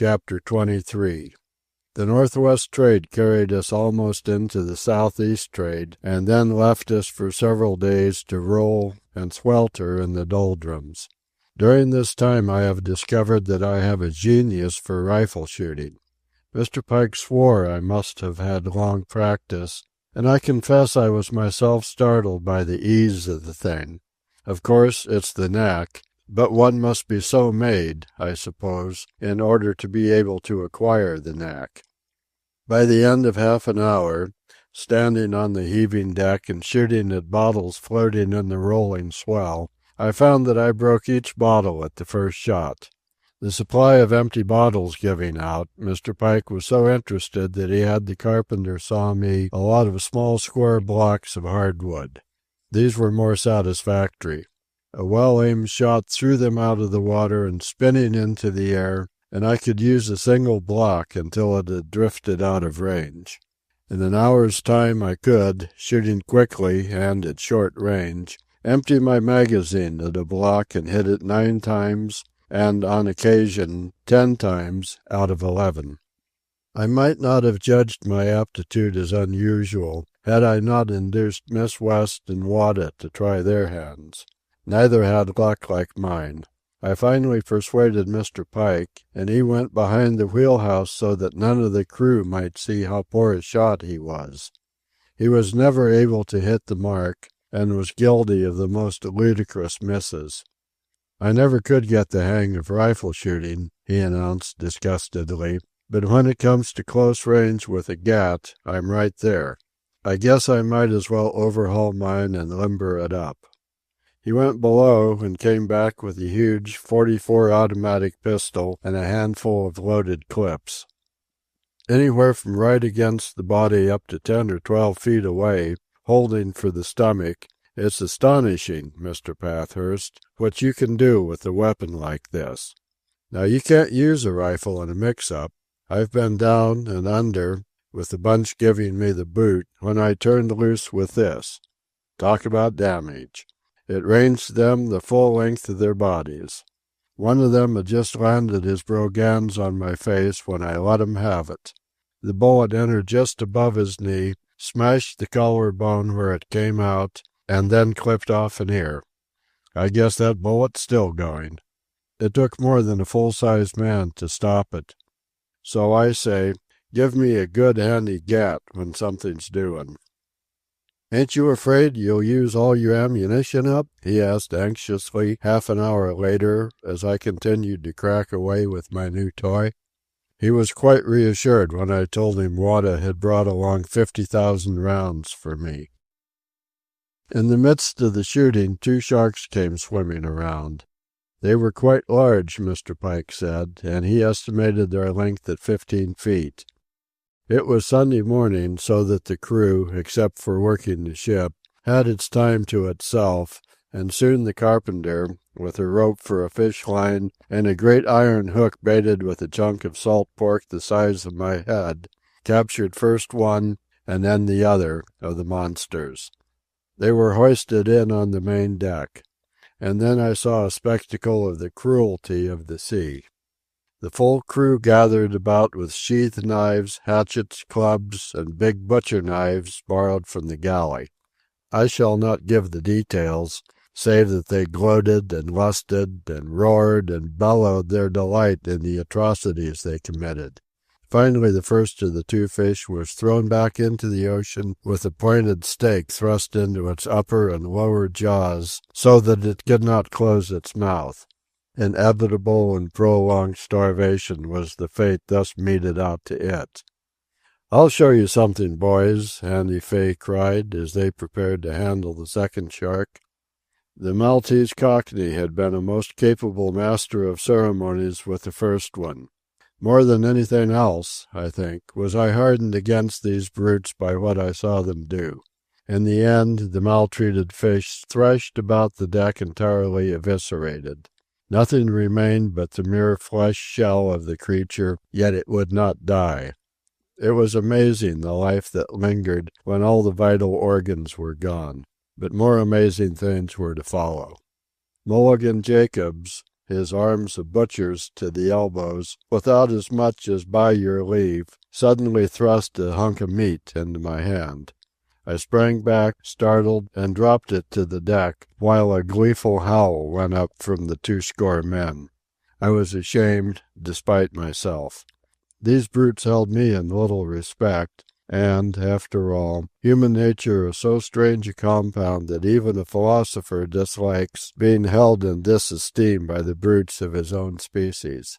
Chapter 23. The northwest trade carried us almost into the southeast trade, and then left us for several days to roll and swelter in the doldrums. During this time I have discovered that I have a genius for rifle shooting. Mr. Pike swore I must have had long practice, and I confess I was myself startled by the ease of the thing. Of course, it's the knack, but one must be so made, I suppose, in order to be able to acquire the knack. By the end of half an hour, standing on the heaving deck and shooting at bottles floating in the rolling swell, I found that I broke each bottle at the first shot. The supply of empty bottles giving out, Mr. Pike was so interested that he had the carpenter saw me a lot of small square blocks of hardwood. These were more satisfactory. A well-aimed shot threw them out of the water and spinning into the air, and I could use a single block until it had drifted out of range. In an hour's time I could, shooting quickly and at short range, empty my magazine at a block and hit it 9 times, and on occasion 10 times out of 11. I might not have judged my aptitude as unusual had I not induced Miss West and Wada to try their hands. Neither had luck like mine. I finally persuaded Mr. Pike, and he went behind the wheelhouse so that none of the crew might see how poor a shot he was. He was never able to hit the mark, and was guilty of the most ludicrous misses. "I never could get the hang of rifle shooting," he announced disgustedly, "but when it comes to close range with a gat, I'm right there. I guess I might as well overhaul mine and limber it up." He went below and came back with a huge .44 automatic pistol and a handful of loaded clips. Anywhere from right against the body up to 10 or 12 feet away, holding for the stomach, it's astonishing, Mr. Pathurst, what you can do with a weapon like this. Now you can't use a rifle in a mix-up. I've been down and under, with the bunch giving me the boot, when I turned loose with this. Talk about damage. It ranged them the full length of their bodies. One of them had just landed his brogans on my face when I let him have it. The bullet entered just above his knee, smashed the collarbone where it came out, and then clipped off an ear. I guess that bullet's still going. It took more than a full-sized man to stop it. So I say, give me a good handy gat when something's doing. "Ain't you afraid you'll use all your ammunition up?" he asked anxiously half an hour later as I continued to crack away with my new toy. He was quite reassured when I told him Wada had brought along 50,000 rounds for me. In the midst of the shooting 2 sharks came swimming around. They were quite large, Mr. Pike said, and he estimated their length at 15 feet. It was Sunday morning, so that the crew, except for working the ship, had its time to itself, and soon the carpenter, with a rope for a fish line and a great iron hook baited with a chunk of salt pork the size of my head, captured first one and then the other of the monsters. They were hoisted in on the main deck, and then I saw a spectacle of the cruelty of the sea. The full crew gathered about with sheath knives, hatchets, clubs, and big butcher knives borrowed from the galley. I shall not give the details, save that they gloated and lusted and roared and bellowed their delight in the atrocities they committed. Finally the first of the 2 fish was thrown back into the ocean with a pointed stake thrust into its upper and lower jaws so that it could not close its mouth. Inevitable and prolonged starvation was the fate thus meted out to it. "I'll show you something, boys," Andy Fay cried as they prepared to handle the second shark. The Maltese Cockney had been a most capable master of ceremonies with the first one. More than anything else, I think, was I hardened against these brutes by what I saw them do. In the end, the maltreated fish thrashed about the deck entirely eviscerated. Nothing remained but the mere flesh shell of the creature, yet it would not die. It was amazing the life that lingered when all the vital organs were gone. But more amazing things were to follow. Mulligan Jacobs, his arms of butchers to the elbows, without as much as by your leave, suddenly thrust a hunk of meat into my hand. I sprang back, startled, and dropped it to the deck, while a gleeful howl went up from the 200 men. I was ashamed, despite myself. These brutes held me in little respect, and, after all, human nature is so strange a compound that even a philosopher dislikes being held in disesteem by the brutes of his own species.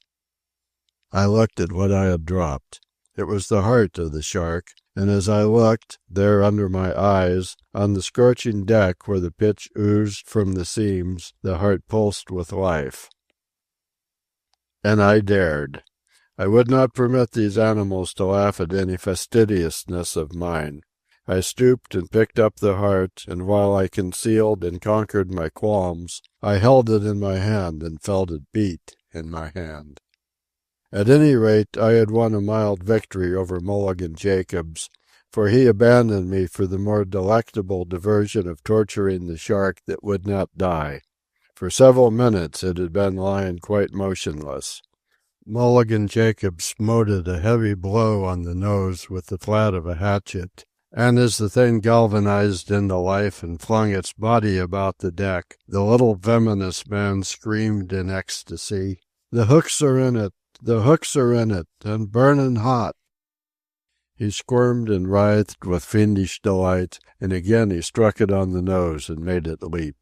I looked at what I had dropped. It was the heart of the shark, and as I looked, there under my eyes, on the scorching deck where the pitch oozed from the seams, the heart pulsed with life. And I dared. I would not permit these animals to laugh at any fastidiousness of mine. I stooped and picked up the heart, and while I concealed and conquered my qualms, I held it in my hand and felt it beat in my hand. At any rate, I had won a mild victory over Mulligan Jacobs, for he abandoned me for the more delectable diversion of torturing the shark that would not die. For several minutes it had been lying quite motionless. Mulligan Jacobs smote it a heavy blow on the nose with the flat of a hatchet, and as the thing galvanized into life and flung its body about the deck, the little venomous man screamed in ecstasy, "The hooks are in it! The hooks are in it, and burning hot!" He squirmed and writhed with fiendish delight, and again he struck it on the nose and made it leap.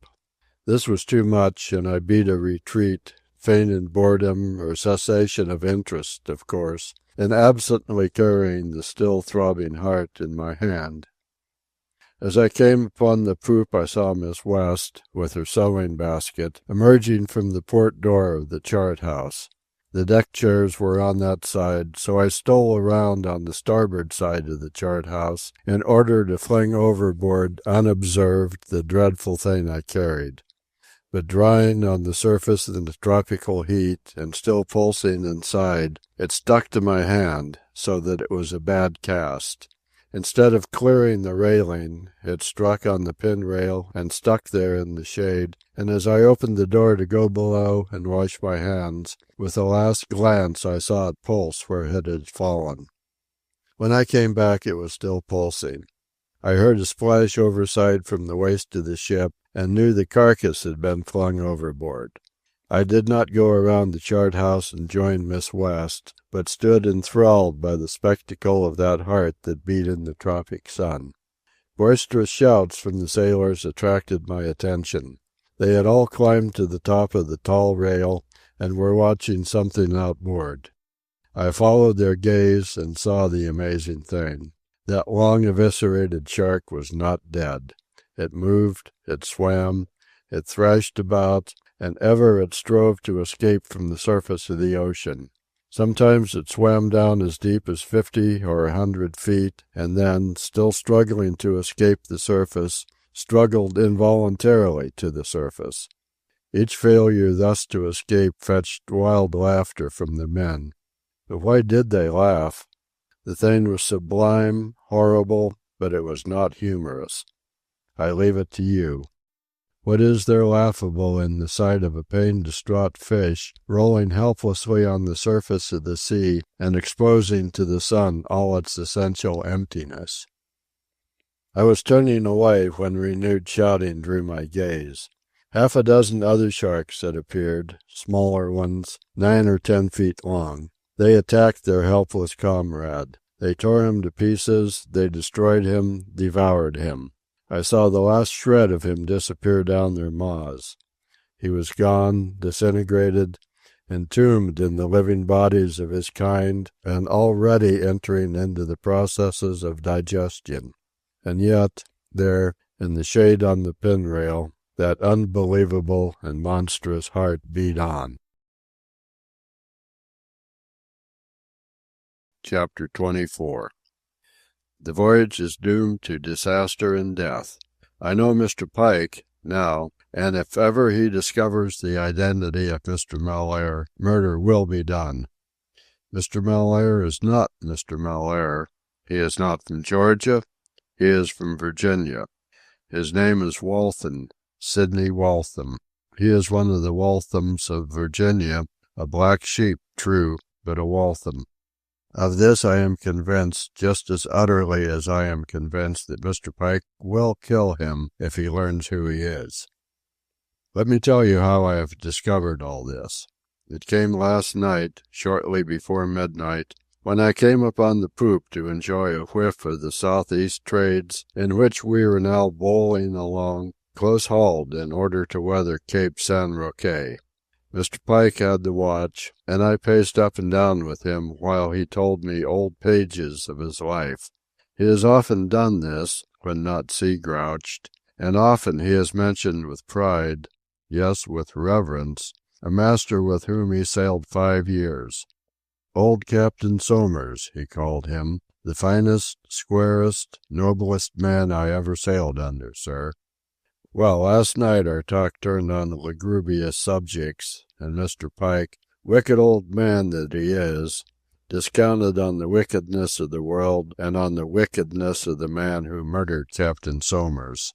This was too much, and I beat a retreat, feigned boredom or cessation of interest, of course, and absently carrying the still throbbing heart in my hand. As I came upon the poop I saw Miss West, with her sewing basket, emerging from the port door of the chart-house. The deck chairs were on that side, so I stole around on the starboard side of the chart-house in order to fling overboard unobserved the dreadful thing I carried. But drying on the surface in the tropical heat and still pulsing inside, it stuck to my hand so that it was a bad cast. Instead of clearing the railing, it struck on the pin rail and stuck there in the shade, and as I opened the door to go below and wash my hands, with a last glance I saw it pulse where it had fallen. When I came back it was still pulsing. I heard a splash overside from the waist of the ship, and knew the carcass had been flung overboard. I did not go around the chart-house and join Miss West, but stood enthralled by the spectacle of that heart that beat in the tropic sun. Boisterous shouts from the sailors attracted my attention. They had all climbed to the top of the tall rail, and were watching something outboard. I followed their gaze and saw the amazing thing. That long eviscerated shark was not dead. It moved, it swam, it thrashed about, and ever it strove to escape from the surface of the ocean. Sometimes it swam down as deep as 50 or 100 feet, and then, still struggling to escape the surface, struggled involuntarily to the surface. Each failure thus to escape fetched wild laughter from the men. But why did they laugh? The thing was sublime, horrible, but it was not humorous. I leave it to you. What is there laughable in the sight of a pain-distraught fish rolling helplessly on the surface of the sea and exposing to the sun all its essential emptiness? I was turning away when renewed shouting drew my gaze. Half a dozen other sharks had appeared, smaller ones, 9 or 10 feet long. They attacked their helpless comrade. They tore him to pieces, they destroyed him, devoured him. I saw the last shred of him disappear down their maws. He was gone, disintegrated, entombed in the living bodies of his kind, and already entering into the processes of digestion. And yet, there, in the shade on the pin rail, that unbelievable and monstrous heart beat on. Chapter 24. The voyage is doomed to disaster and death. I know Mr. Pike, now, and if ever he discovers the identity of Mr. Malaire, murder will be done. Mr. Malaire is not Mr. Malaire. He is not from Georgia. He is from Virginia. His name is Waltham, Sidney Waltham. he is one of the Walthams of Virginia, a black sheep, true, but a Waltham. Of this I am convinced just as utterly as I am convinced that Mr. Pike will kill him if he learns who he is. Let me tell you how I have discovered all this. It came last night, shortly before midnight, when I came up on the poop to enjoy a whiff of the southeast trades in which we were now bowling along, close-hauled in order to weather Cape San Roque. Mr. Pike had the watch, and I paced up and down with him while he told me old pages of his life. He has often done this, when not sea-grouched, and often he has mentioned with pride, yes, with reverence, a master with whom he sailed 5 years. Old Captain Somers, he called him, the finest, squarest, noblest man I ever sailed under, sir. Well, last night our talk turned on lugubrious subjects, and Mr. Pike, wicked old man that he is, discounted on the wickedness of the world and on the wickedness of the man who murdered Captain Somers.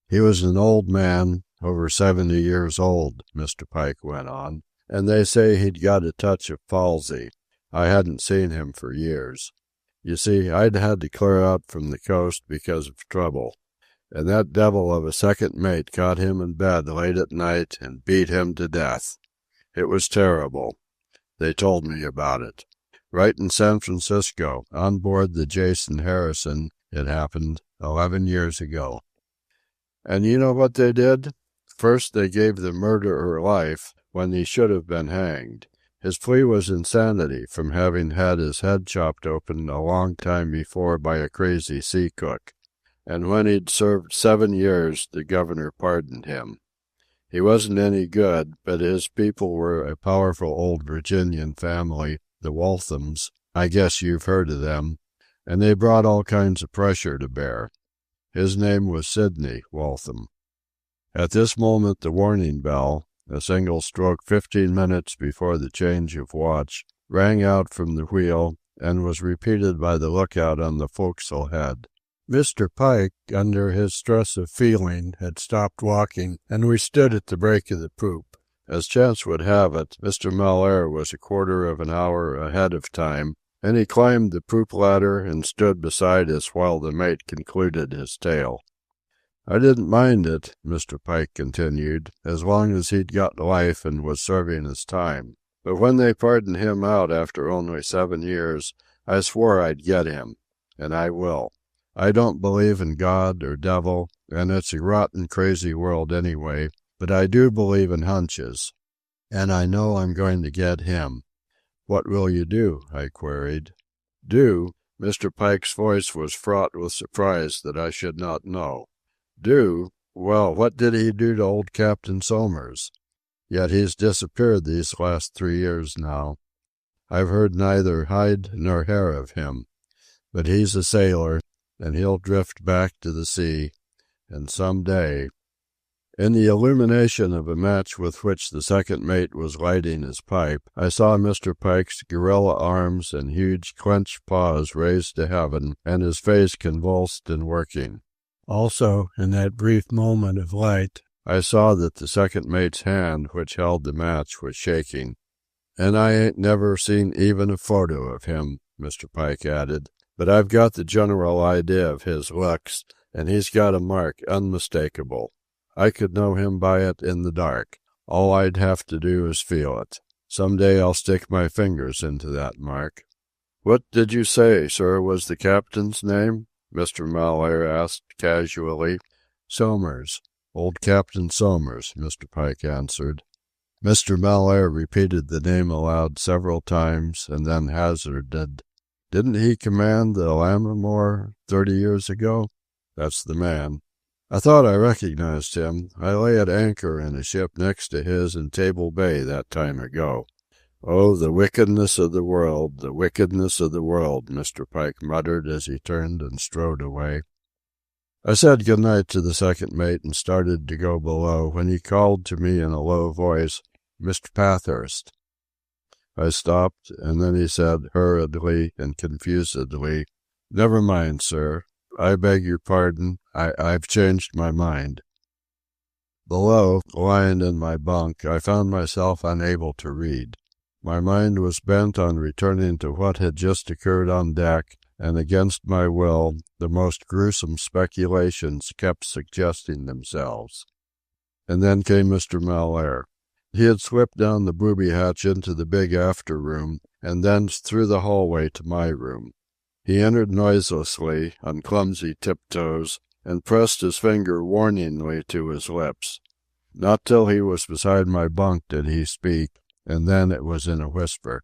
He was an old man, over 70 years old, Mr. Pike went on, and they say he'd got a touch of palsy. I hadn't seen him for years. You see, I'd had to clear up from the coast because of trouble. And that devil of a second mate caught him in bed late at night and beat him to death. It was terrible. They told me about it. Right in San Francisco, on board the Jason Harrison, it happened 11 years ago. And you know what they did? First they gave the murderer life when he should have been hanged. His plea was insanity from having had his head chopped open a long time before by a crazy sea cook. And when he'd served 7 years, the governor pardoned him. He wasn't any good, but his people were a powerful old Virginian family, the Walthams. I guess you've heard of them. And they brought all kinds of pressure to bear. His name was Sidney Waltham. At this moment the warning bell, a single stroke 15 minutes before the change of watch, rang out from the wheel and was repeated by the lookout on the forecastle head. Mr. Pike, under his stress of feeling, had stopped walking, and we stood at the break of the poop. As chance would have it, Mr. Malaire was a quarter of an hour ahead of time, and he climbed the poop ladder and stood beside us while the mate concluded his tale. I didn't mind it, Mr. Pike continued, as long as he'd got life and was serving his time. But when they pardoned him out after only 7 years, I swore I'd get him, and I will. I don't believe in God or devil, and it's a rotten, crazy world anyway, but I do believe in hunches, and I know I'm going to get him. What will you do? I queried. Do? Mr. Pike's voice was fraught with surprise that I should not know. Do? Well, what did he do to old Captain Somers? Yet he's disappeared these last 3 years now. I've heard neither hide nor hair of him, but he's a sailor, and he'll drift back to the sea, and some day. In the illumination of a match with which the second mate was lighting his pipe, I saw Mr. Pike's gorilla arms and huge clenched paws raised to heaven, and his face convulsed and working. Also, in that brief moment of light, I saw that the second mate's hand which held the match was shaking. And I ain't never seen even a photo of him, Mr. Pike added. But I've got the general idea of his looks, and he's got a mark unmistakable. I could know him by it in the dark. All I'd have to do is feel it. Some day I'll stick my fingers into that mark. What did you say, sir, was the captain's name? Mr. Malaire asked casually. Somers. Old Captain Somers, Mr. Pike answered. Mr. Malaire repeated the name aloud several times, and then hazarded, Didn't he command the Lammermoor 30 years ago? That's the man. I thought I recognized him. I lay at anchor in a ship next to his in Table Bay that time ago. Oh, the wickedness of the world, the wickedness of the world, Mr. Pike muttered as he turned and strode away. I said good night to the second mate and started to go below when he called to me in a low voice, Mr. Pathurst. I stopped, and then he said hurriedly and confusedly, Never mind, sir. I beg your pardon. I've changed my mind. Below, lying in my bunk, I found myself unable to read. My mind was bent on returning to what had just occurred on deck, and against my will, the most gruesome speculations kept suggesting themselves. And then came Mr. Malaire. He had slipped down the booby hatch into the big after room, and thence through the hallway to my room. He entered noiselessly, on clumsy tiptoes, and pressed his finger warningly to his lips. Not till he was beside my bunk did he speak, and then it was in a whisper.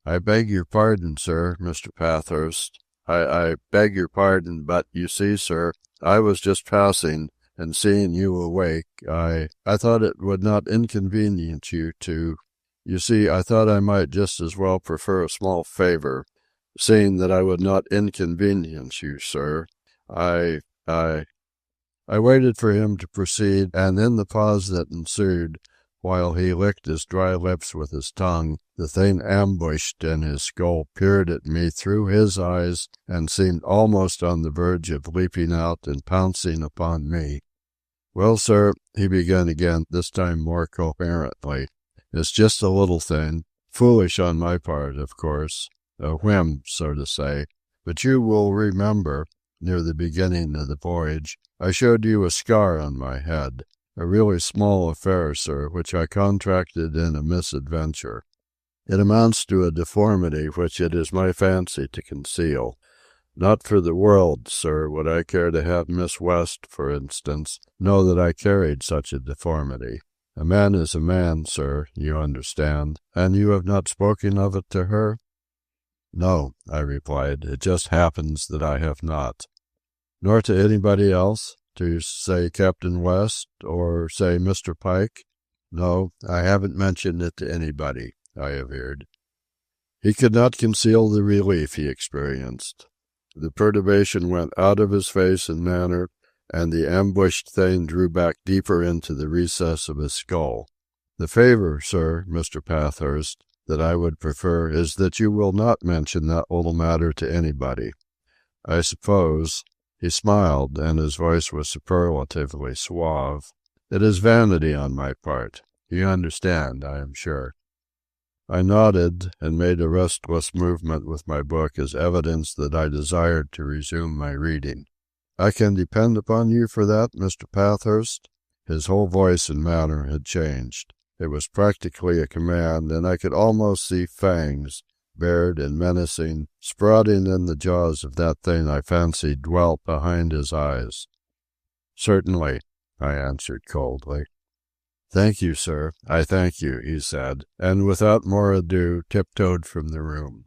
"I beg your pardon, sir, Mr. Pathurst. I beg your pardon, but you see, sir, I was just passing, and seeing you awake, I thought it would not inconvenience you to... You see, I thought I might just as well prefer a small favor, seeing that I would not inconvenience you, sir. I waited for him to proceed, and in the pause that ensued, while he licked his dry lips with his tongue, the thing ambushed in his skull peered at me through his eyes and seemed almost on the verge of leaping out and pouncing upon me. "Well, sir," he began again, this time more coherently, "it's just a little thing, foolish on my part, of course, a whim, so to say, but you will remember, near the beginning of the voyage, I showed you a scar on my head, a really small affair, sir, which I contracted in a misadventure. It amounts to a deformity which it is my fancy to conceal. Not for the world, sir, would I care to have Miss West, for instance, know that I carried such a deformity. A man is a man, sir, you understand, and you have not spoken of it to her?" "No," I replied, "it just happens that I have not." "Nor to anybody else? To, say, Captain West, or, say, Mr. Pike?" "No, I haven't mentioned it to anybody," I averred. He could not conceal the relief he experienced. The perturbation went out of his face and manner, and the ambushed thing drew back deeper into the recess of his skull. "The favor, sir, Mr. Pathurst, that I would prefer is that you will not mention that little matter to anybody. I suppose," he smiled, and his voice was superlatively suave, "it is vanity on my part. You understand, I am sure." I nodded, and made a restless movement with my book as evidence that I desired to resume my reading. "I can depend upon you for that, Mr. Pathurst?" His whole voice and manner had changed. It was practically a command, and I could almost see fangs, bared and menacing, sprouting in the jaws of that thing I fancied dwelt behind his eyes. "Certainly," I answered coldly. "Thank you, sir, I thank you," he said, and without more ado tiptoed from the room.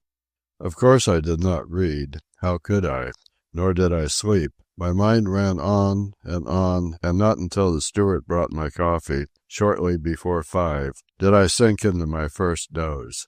Of course I did not read. How could I? Nor did I sleep. My mind ran on, and not until the steward brought my coffee, shortly before 5, did I sink into my first doze.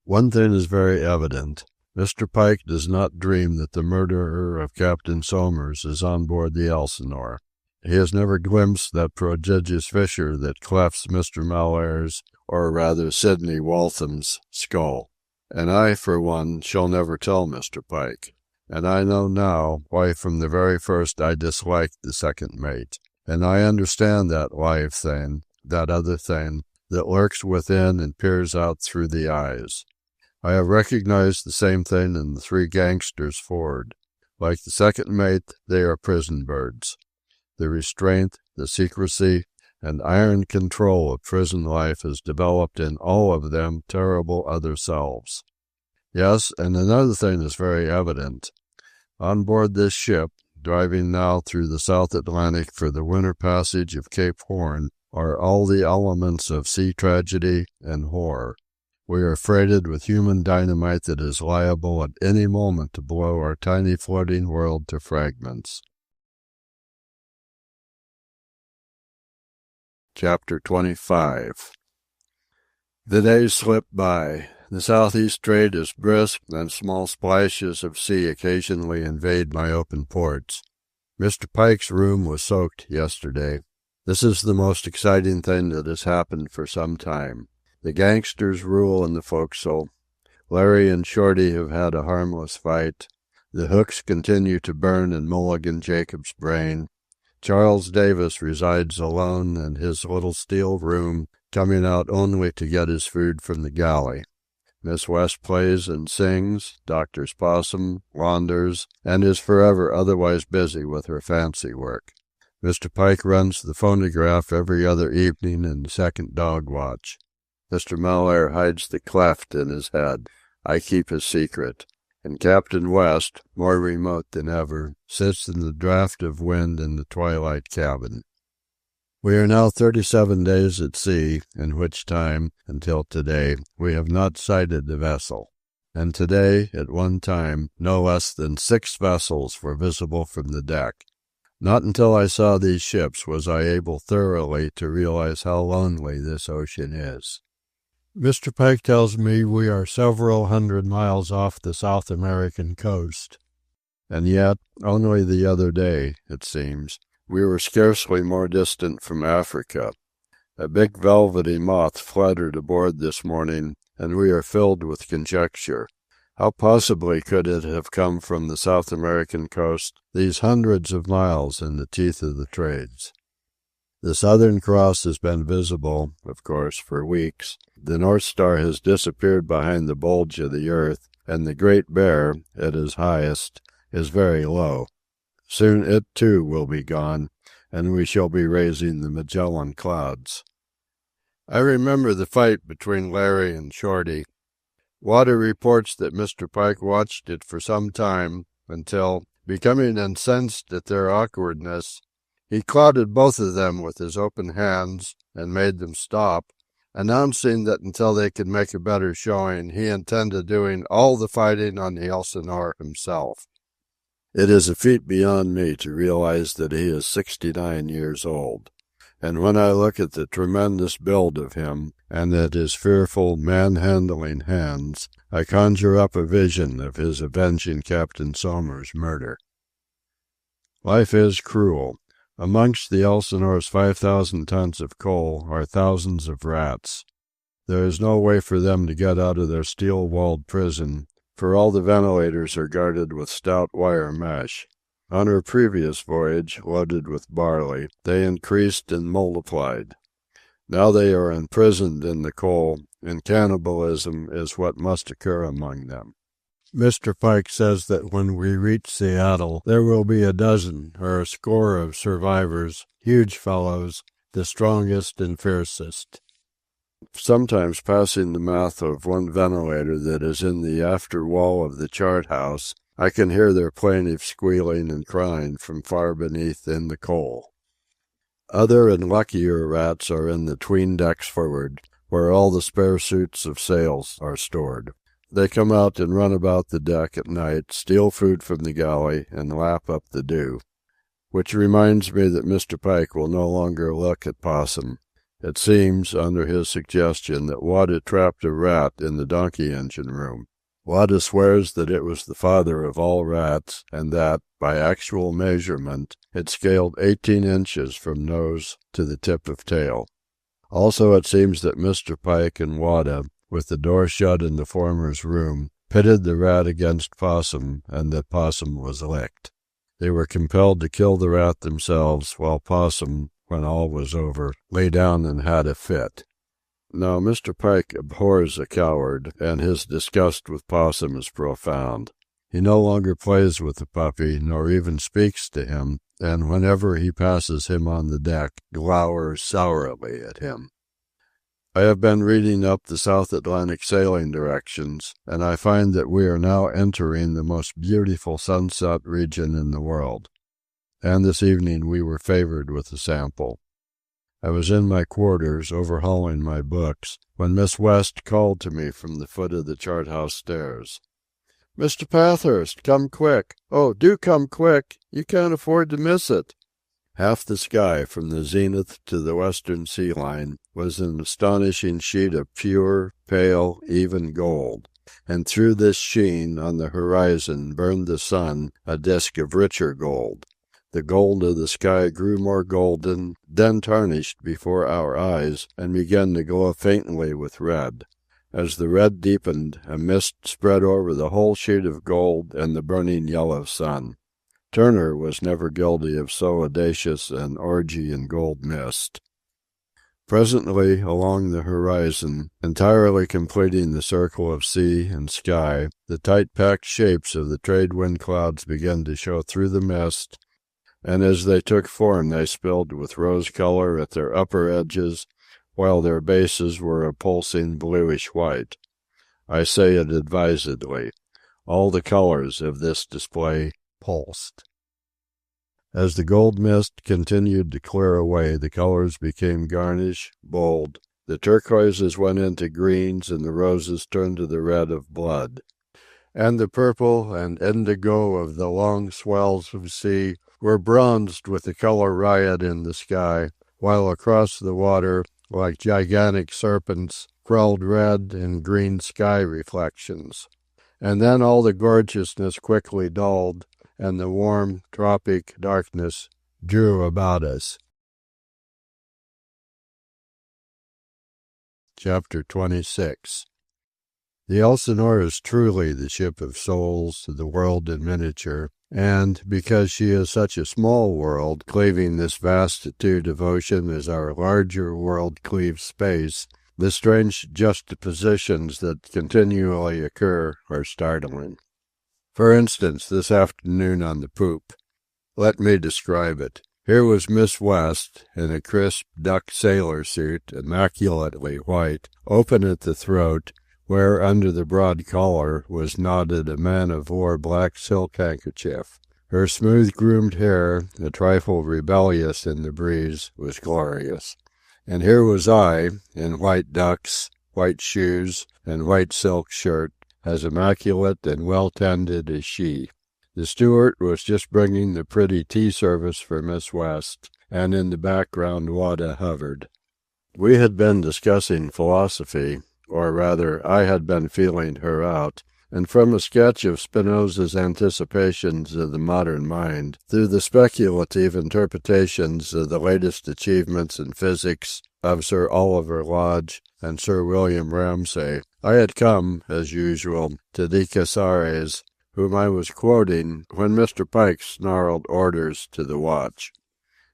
One thing is very evident. Mr. Pike does not dream that the murderer of Captain Somers is on board the Elsinore. He has never glimpsed that prodigious fissure that clefts Mr. Malaire's, or rather Sidney Waltham's, skull. And I, for one, shall never tell Mr. Pike. And I know now why from the very first I disliked the second mate. And I understand that live thing, that other thing, that lurks within and peers out through the eyes. I have recognized the same thing in the 3 gangsters for'ard. Like the second mate, they are prison birds. The restraint, the secrecy, and iron control of prison life has developed in all of them terrible other selves. Yes, and another thing is very evident. On board this ship, driving now through the South Atlantic for the winter passage of Cape Horn, are all the elements of sea tragedy and horror. We are freighted with human dynamite that is liable at any moment to blow our tiny floating world to fragments. Chapter 25. The days slip by. The southeast trade is brisk, and small splashes of sea occasionally invade my open ports. Mr. Pike's room was soaked yesterday. This is the most exciting thing that has happened for some time. The gangsters rule in the forecastle. Larry and Shorty have had a harmless fight. The hooks continue to burn in Mulligan Jacob's brain. Charles Davis resides alone in his little steel room, coming out only to get his food from the galley. Miss West plays and sings, doctors Possum, launders, and is forever otherwise busy with her fancy work. Mr. Pike runs the phonograph every other evening in the second dog watch. Mr. Malaire hides the cleft in his head. I keep his secret. And Captain West, more remote than ever, sits in the draught of wind in the twilight cabin. We are now 37 days at sea, in which time, until today, we have not sighted a vessel. And today, at one time, no less than 6 vessels were visible from the deck. Not until I saw these ships was I able thoroughly to realize how lonely this ocean is. Mr. Pike tells me we are several hundred miles off the South American coast. And yet, only the other day, it seems, we were scarcely more distant from Africa. A big velvety moth fluttered aboard this morning, and we are filled with conjecture. How possibly could it have come from the South American coast, these hundreds of miles in the teeth of the trades? The Southern Cross has been visible, of course, for weeks. The North Star has disappeared behind the bulge of the earth, and the Great Bear, at its highest, is very low. Soon it, too, will be gone, and we shall be raising the Magellan Clouds. I remember the fight between Larry and Shorty. Wada reports that Mr. Pike watched it for some time until, becoming incensed at their awkwardness, he clouted both of them with his open hands and made them stop, announcing that until they could make a better showing, he intended doing all the fighting on the Elsinore himself. It is a feat beyond me to realize that he is 69 years old. And when I look at the tremendous build of him, and at his fearful, man-handling hands, I conjure up a vision of his avenging Captain Somers's murder. Life is cruel. Amongst the Elsinore's 5,000 tons of coal are thousands of rats. There is no way for them to get out of their steel-walled prison, for all the ventilators are guarded with stout wire mesh. On our previous voyage, loaded with barley, they increased and multiplied. Now they are imprisoned in the coal, and cannibalism is what must occur among them. Mr. Pike says that when we reach Seattle, there will be a dozen or a score of survivors, huge fellows, the strongest and fiercest. Sometimes passing the mouth of one ventilator that is in the after wall of the chart house, I can hear their plaintive squealing and crying from far beneath in the coal. Other and luckier rats are in the 'tween decks forward, where all the spare suits of sails are stored. They come out and run about the deck at night, steal food from the galley, and lap up the dew. Which reminds me that Mr. Pike will no longer look at Possum. It seems, under his suggestion, that Wada trapped a rat in the donkey engine room. Wada swears that it was the father of all rats, and that, by actual measurement, it scaled 18 inches from nose to the tip of tail. Also it seems that Mr. Pike and Wada, with the door shut in the former's room, pitted the rat against Possum, and that Possum was licked. They were compelled to kill the rat themselves, while Possum, when all was over, lay down and had a fit. Now, Mr. Pike abhors a coward, and his disgust with Possum is profound. He no longer plays with the puppy, nor even speaks to him, and whenever he passes him on the deck, glowers sourly at him. I have been reading up the South Atlantic sailing directions, and I find that we are now entering the most beautiful sunset region in the world. And this evening we were favored with a sample. I was in my quarters, overhauling my books, when Miss West called to me from the foot of the chart-house stairs. "Mr. Pathurst, come quick! Oh, do come quick! You can't afford to miss it!" Half the sky, from the zenith to the western sea line, was an astonishing sheet of pure, pale, even gold, and through this sheen on the horizon burned the sun, a disk of richer gold. The gold of the sky grew more golden, then tarnished before our eyes, and began to glow faintly with red. As the red deepened, a mist spread over the whole sheet of gold and the burning yellow sun. Turner was never guilty of so audacious an orgy in gold mist. Presently, along the horizon, entirely completing the circle of sea and sky, the tight-packed shapes of the trade wind clouds began to show through the mist, and as they took form they spilled with rose color at their upper edges, while their bases were a pulsing bluish-white. I say it advisedly. All the colors of this display pulsed. As the gold mist continued to clear away, the colors became garnish, bold. The turquoises went into greens, and the roses turned to the red of blood. And the purple and indigo of the long swells of sea were bronzed with the color riot in the sky, while across the water, like gigantic serpents, crawled red and green sky reflections. And then all the gorgeousness quickly dulled, and the warm, tropic darkness drew about us. Chapter 26. The Elsinore is truly the ship of souls, the world in miniature, and, because she is such a small world, cleaving this vastitude of ocean as our larger world cleaves space, the strange juxtapositions that continually occur are startling. For instance, this afternoon on the poop. Let me describe it. Here was Miss West, in a crisp duck sailor suit, immaculately white, open at the throat, where under the broad collar was knotted a man-of-war black silk handkerchief. Her smooth-groomed hair, a trifle rebellious in the breeze, was glorious. And here was I, in white ducks, white shoes, and white silk shirt, as immaculate and well-tended as she. The steward was just bringing the pretty tea service for Miss West, and in the background Wada hovered. We had been discussing philosophy, or rather, I had been feeling her out, and from a sketch of Spinoza's anticipations of the modern mind, through the speculative interpretations of the latest achievements in physics of Sir Oliver Lodge and Sir William Ramsay, I had come, as usual, to De Casares, whom I was quoting, when Mr. Pike snarled orders to the watch.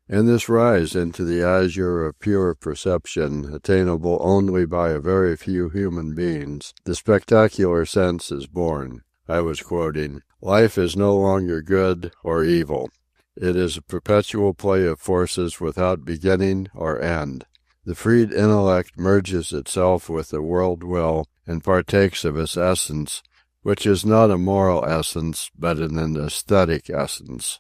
In this rise into the azure of pure perception, attainable only by a very few human beings, the spectacular sense is born. I was quoting, "Life is no longer good or evil. It is a perpetual play of forces without beginning or end. The freed intellect merges itself with the world will and partakes of its essence, which is not a moral essence, but an aesthetic essence."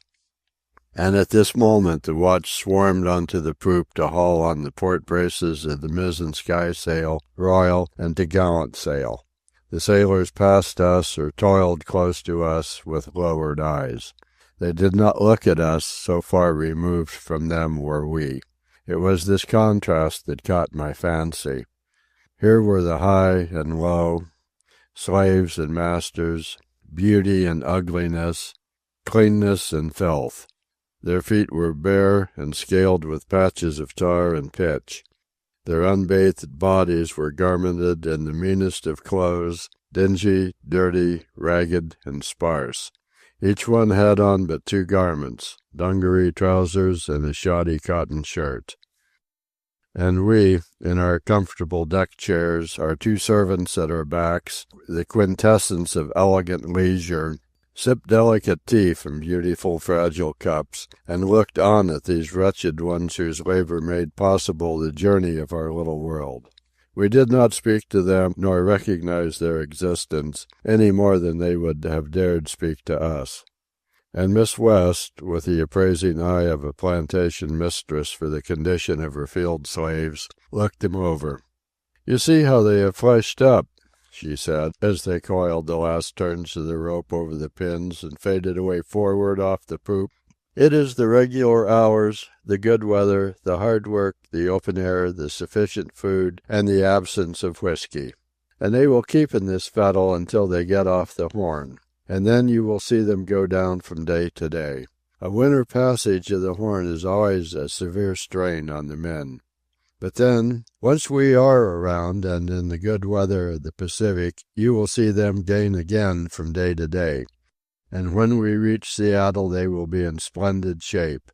And at this moment the watch swarmed onto the poop to haul on the port braces of the mizzen skysail, royal, and topgallant sail. The sailors passed us or toiled close to us with lowered eyes. They did not look at us, so far removed from them were we. It was this contrast that caught my fancy. Here were the high and low, slaves and masters, beauty and ugliness, cleanness and filth. Their feet were bare and scaled with patches of tar and pitch. Their unbathed bodies were garmented in the meanest of clothes, dingy, dirty, ragged, and sparse. Each one had on but two garments, dungaree trousers and a shoddy cotton shirt. And we, in our comfortable deck chairs, our two servants at our backs, the quintessence of elegant leisure, sipped delicate tea from beautiful fragile cups, and looked on at these wretched ones whose labor made possible the journey of our little world. We did not speak to them, nor recognize their existence, any more than they would have dared speak to us. And Miss West, with the appraising eye of a plantation mistress for the condition of her field slaves, looked them over. "You see how they have fleshed up," she said, as they coiled the last turns of the rope over the pins and faded away forward off the poop. "It is the regular hours, the good weather, the hard work, the open air, the sufficient food, and the absence of whiskey. And they will keep in this fettle until they get off the Horn. And then you will see them go down from day to day. A winter passage of the Horn is always a severe strain on the men. But then, once we are around and in the good weather of the Pacific, you will see them gain again from day to day. and when we reach Seattle they will be in splendid shape.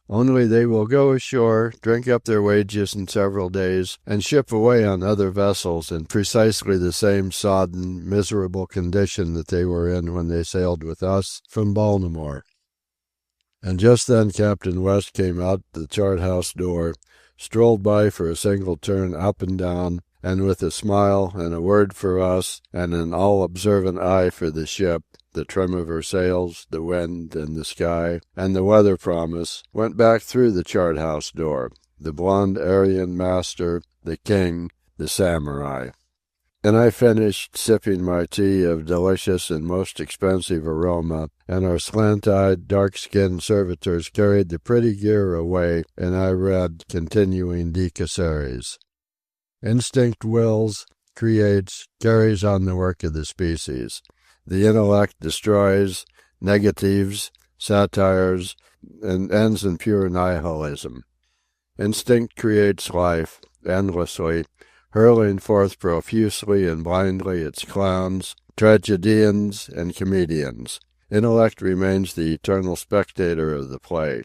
Only they will go ashore, drink up their wages in several days, and ship away on other vessels in precisely the same sodden, miserable condition that they were in when they sailed with us from Baltimore." And just then Captain West came out the chart-house door, strolled by for a single turn up and down, and with a smile and a word for us, and an all-observant eye for the ship, the trim of her sails, the wind and the sky, and the weather promise, went back through the chart-house door, the blond Aryan master, the king, the samurai. And I finished sipping my tea of delicious and most expensive aroma, and our slant-eyed, dark-skinned servitors carried the pretty gear away, and I read continuing decasseries. Instinct wills, creates, carries on the work of the species. The intellect destroys, negatives, satires, and ends in pure nihilism. Instinct creates life, endlessly, hurling forth profusely and blindly its clowns, tragedians, and comedians. Intellect remains the eternal spectator of the play.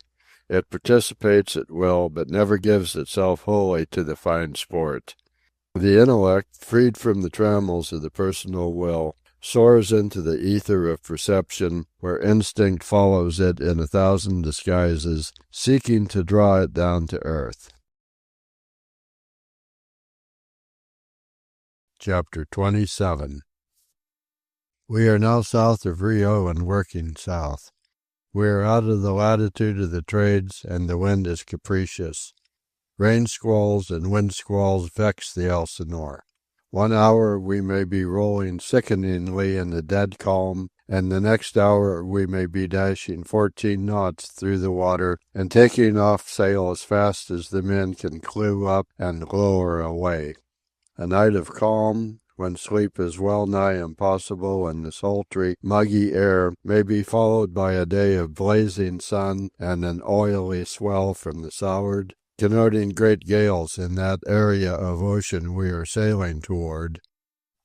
It participates at will, but never gives itself wholly to the fine sport. The intellect, freed from the trammels of the personal will, soars into the ether of perception, where instinct follows it in 1,000 disguises, seeking to draw it down to earth. Chapter 27. We are now south of Rio and working south. We are out of the latitude of the trades, and the wind is capricious. Rain squalls and wind squalls vex the Elsinore. 1 hour we may be rolling sickeningly in the dead calm, and the next hour we may be dashing 14 knots through the water and taking off sail as fast as the men can clew up and lower away. A night of calm, when sleep is well nigh impossible and the sultry, muggy air, may be followed by a day of blazing sun and an oily swell from the southward, connoting great gales in that area of ocean we are sailing toward,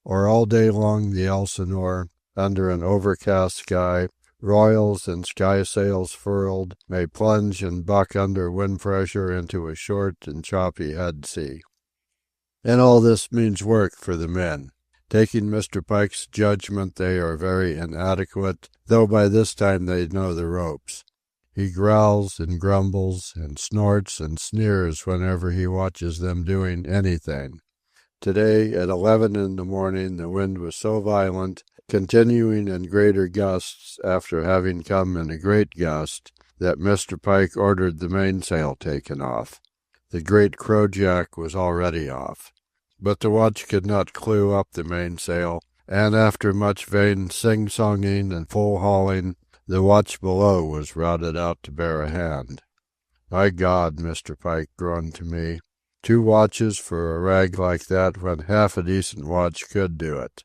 or all day long the Elsinore, under an overcast sky, royals and skysails furled, may plunge and buck under wind pressure into a short and choppy head sea. And all this means work for the men. Taking Mr. Pike's judgment, they are very inadequate, though by this time they know the ropes. He growls and grumbles and snorts and sneers whenever he watches them doing anything. Today, at 11 in the morning, the wind was so violent, continuing in greater gusts after having come in a great gust, that Mr. Pike ordered the mainsail taken off. The great crojack was already off. But the watch could not clew up the mainsail, and after much vain sing-songing and full-hauling, the watch below was routed out to bear a hand. "My God," Mr. Pike groaned to me, "2 watches for a rag like that when half a decent watch could do it.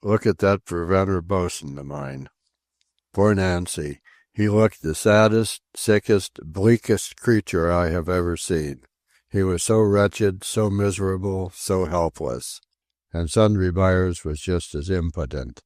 Look at that preventer bosun of mine." Poor Nancy. He looked the saddest, sickest, bleakest creature I have ever seen. He was so wretched, so miserable, so helpless. And Sundry Buyers was just as impotent.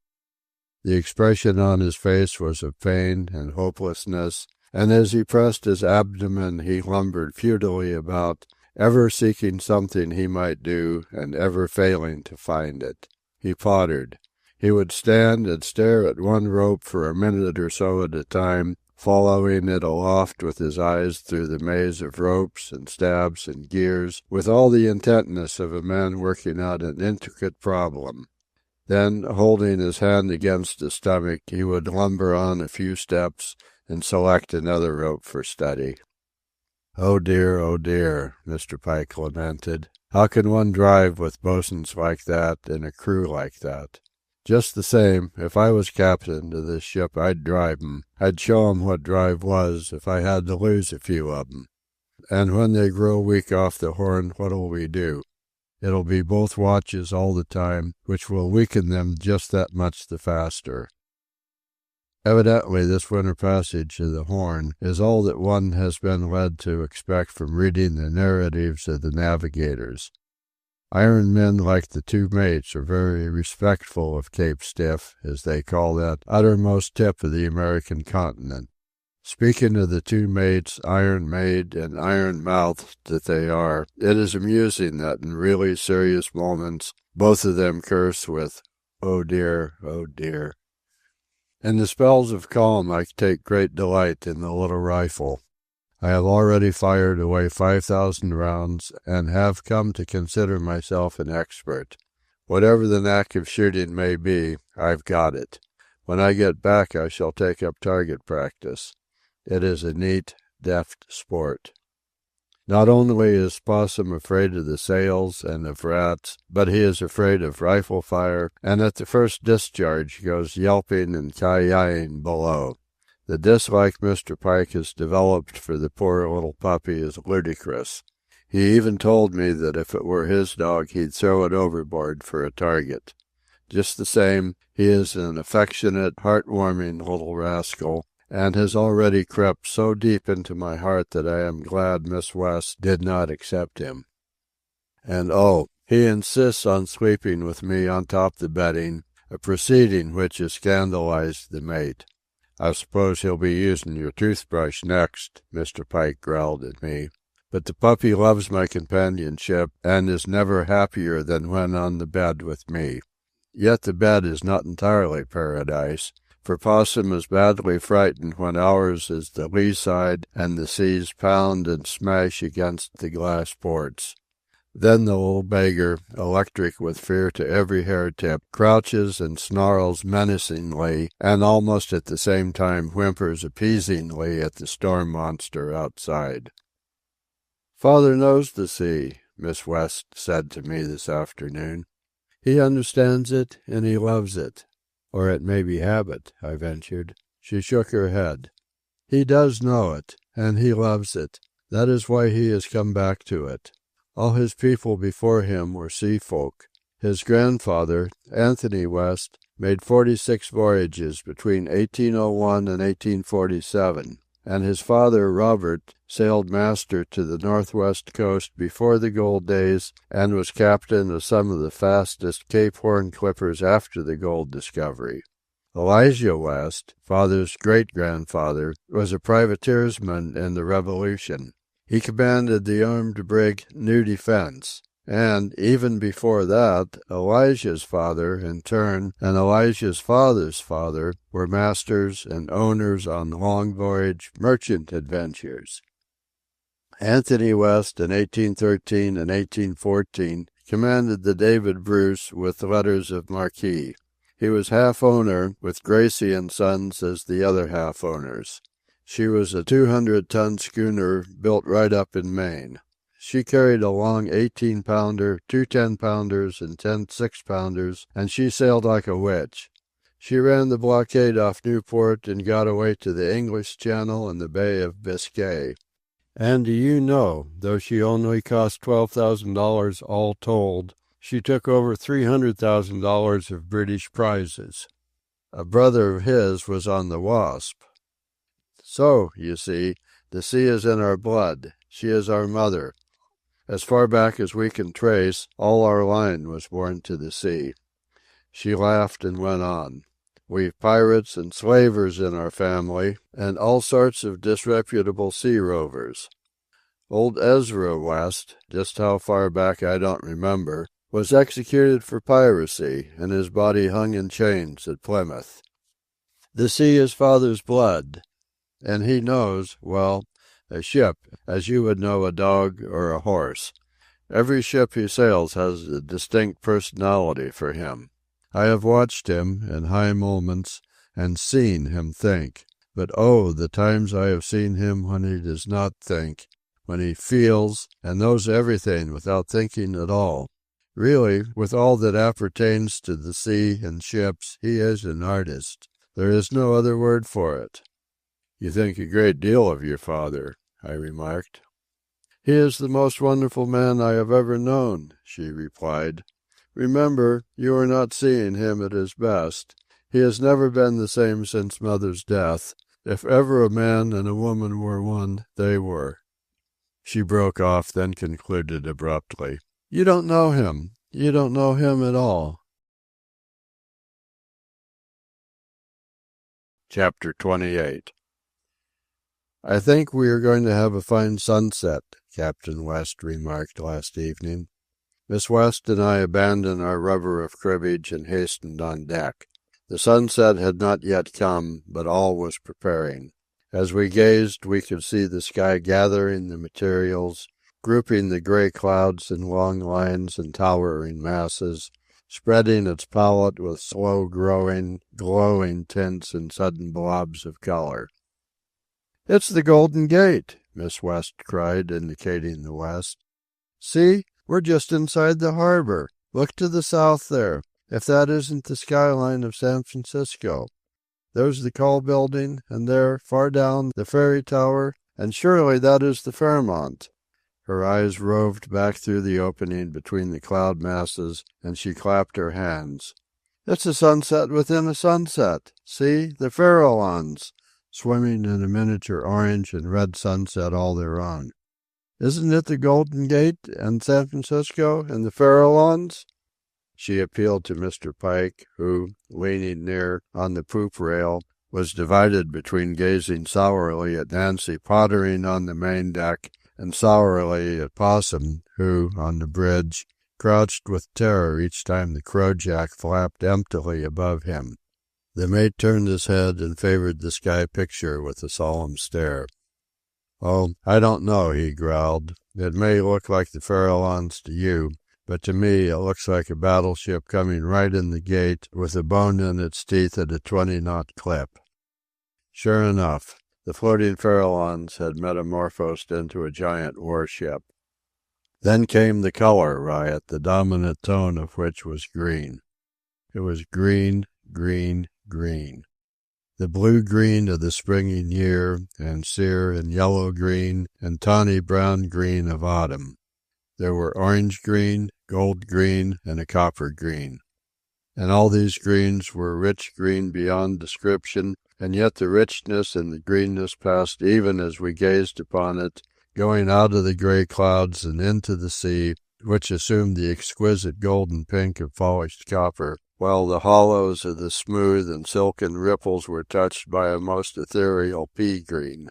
The expression on his face was of pain and hopelessness, and as he pressed his abdomen he lumbered futilely about, ever seeking something he might do, and ever failing to find it. He pottered. He would stand and stare at one rope for a minute or so at a time, following it aloft with his eyes through the maze of ropes and stabs and gears, with all the intentness of a man working out an intricate problem. Then, holding his hand against his stomach, he would lumber on a few steps and select another rope for study. Oh dear, Mr. Pike lamented. How can one drive with bosuns like that and a crew like that? Just the same, if I was captain of this ship, I'd drive 'em. I'd show 'em what drive was, if I had to lose a few of 'em. And when they grow weak off the horn, what'll we do? It'll be both watches all the time, which will weaken them just that much the faster. Evidently this winter passage of the Horn is all that one has been led to expect from reading the narratives of the navigators. Iron men like the two mates are very respectful of Cape Stiff, as they call that uttermost tip of the American continent. Speaking of the two mates, iron-made and iron-mouthed that they are, it is amusing that in really serious moments both of them curse with, "Oh dear, oh dear." In the spells of calm I take great delight in the little rifle. I have already fired away 5,000 rounds and have come to consider myself an expert. Whatever the knack of shooting may be, I've got it. When I get back I shall take up target practice. It is a neat, deft sport. Not only is Possum afraid of the sails and of rats, but he is afraid of rifle fire, and at the first discharge goes yelping and ki-yiing below. The dislike Mr. Pike has developed for the poor little puppy is ludicrous. He even told me that if it were his dog he'd throw it overboard for a target. Just the same, he is an affectionate, heart-warming little rascal, and has already crept so deep into my heart that I am glad Miss West did not accept him. And oh, he insists on sleeping with me on top the bedding, a proceeding which has scandalized the mate. "I suppose he'll be using your toothbrush next," Mr. Pike growled at me. But the puppy loves my companionship and is never happier than when on the bed with me. Yet the bed is not entirely paradise, for Possum is badly frightened when ours is the lee side and the seas pound and smash against the glass ports. Then the little beggar, electric with fear to every hair-tip, crouches and snarls menacingly, and almost at the same time whimpers appeasingly at the storm monster outside. "Father knows the sea," Miss West said to me this afternoon. "He understands it, and he loves it." "Or it may be habit," I ventured. She shook her head. "He does know it, and he loves it. That is why he has come back to it. All his people before him were sea folk. His grandfather, Anthony West, made 46 voyages between 1801 and 1847, and his father, Robert, sailed master to the northwest coast before the gold days and was captain of some of the fastest Cape Horn clippers after the gold discovery. Elijah West, father's great-grandfather, was a privateersman in the Revolution. He commanded the armed brig New Defense, and, even before that, Elijah's father, in turn, and Elijah's father's father were masters and owners on long-voyage merchant adventures. Anthony West, in 1813 and 1814, commanded the David Bruce with letters of marque. He was half-owner, with Gracie and Sons as the other half-owners. She was a 200-ton schooner built right up in Maine. She carried a long 18-pounder, 2 10-pounders, and 10 6-pounders, and she sailed like a witch. She ran the blockade off Newport and got away to the English Channel and the Bay of Biscay. And do you know, though she only cost $12,000 all told, she took over $300,000 of British prizes. A brother of his was on the Wasp. So, you see, the sea is in our blood. She is our mother. As far back as we can trace, all our line was born to the sea. She laughed and went on. We've pirates and slavers in our family, and all sorts of disreputable sea rovers. Old Ezra West, just how far back I don't remember, was executed for piracy, and his body hung in chains at Plymouth. The sea is father's blood. And he knows, well, a ship, as you would know a dog or a horse. Every ship he sails has a distinct personality for him. I have watched him, in high moments, and seen him think. But oh, the times I have seen him when he does not think, when he feels, and knows everything without thinking at all. Really, with all that appertains to the sea and ships, he is an artist. There is no other word for it. "You think a great deal of your father," I remarked. "He is the most wonderful man I have ever known," she replied. "Remember, you are not seeing him at his best. He has never been the same since Mother's death. If ever a man and a woman were one, they were." She broke off, then concluded abruptly. You don't know him. You don't know him at all. Chapter 28. I think we are going to have a fine sunset, Captain West remarked last evening. Miss West and I abandoned our rubber of cribbage and hastened on deck. The sunset had not yet come, but all was preparing. As we gazed, we could see the sky gathering the materials, grouping the gray clouds in long lines and towering masses, spreading its palette with slow-growing, glowing tints and sudden blobs of color. "It's the Golden Gate," Miss West cried, indicating the west. "See, we're just inside the harbor. Look to the south there, if that isn't the skyline of San Francisco. There's the Call Building, and there, far down, the ferry tower, and surely that is the Fairmont." Her eyes roved back through the opening between the cloud masses, and she clapped her hands. "It's a sunset within a sunset. See, the Farallones, swimming in a miniature orange and red sunset all their own. Isn't it the Golden Gate, and San Francisco, and the Farallones?" She appealed to Mr. Pike, who, leaning near on the poop rail, was divided between gazing sourly at Nancy pottering on the main deck and sourly at Possum, who, on the bridge, crouched with terror each time the crojack flapped emptily above him. The mate turned his head and favored the sky picture with a solemn stare. "Oh, I don't know," he growled. "It may look like the Farallones to you, but to me it looks like a battleship coming right in the gate with a bone in its teeth at a 20-knot clip." Sure enough, the floating Farallones had metamorphosed into a giant warship. Then came the color riot, the dominant tone of which was green. It was green, green, green. The blue-green of the springing year, and sere and yellow-green, and tawny brown-green of autumn. There were orange-green, gold-green, and a copper-green. And all these greens were rich green beyond description, and yet the richness and the greenness passed even as we gazed upon it, going out of the gray clouds and into the sea, which assumed the exquisite golden pink of polished copper, while the hollows of the smooth and silken ripples were touched by a most ethereal pea-green.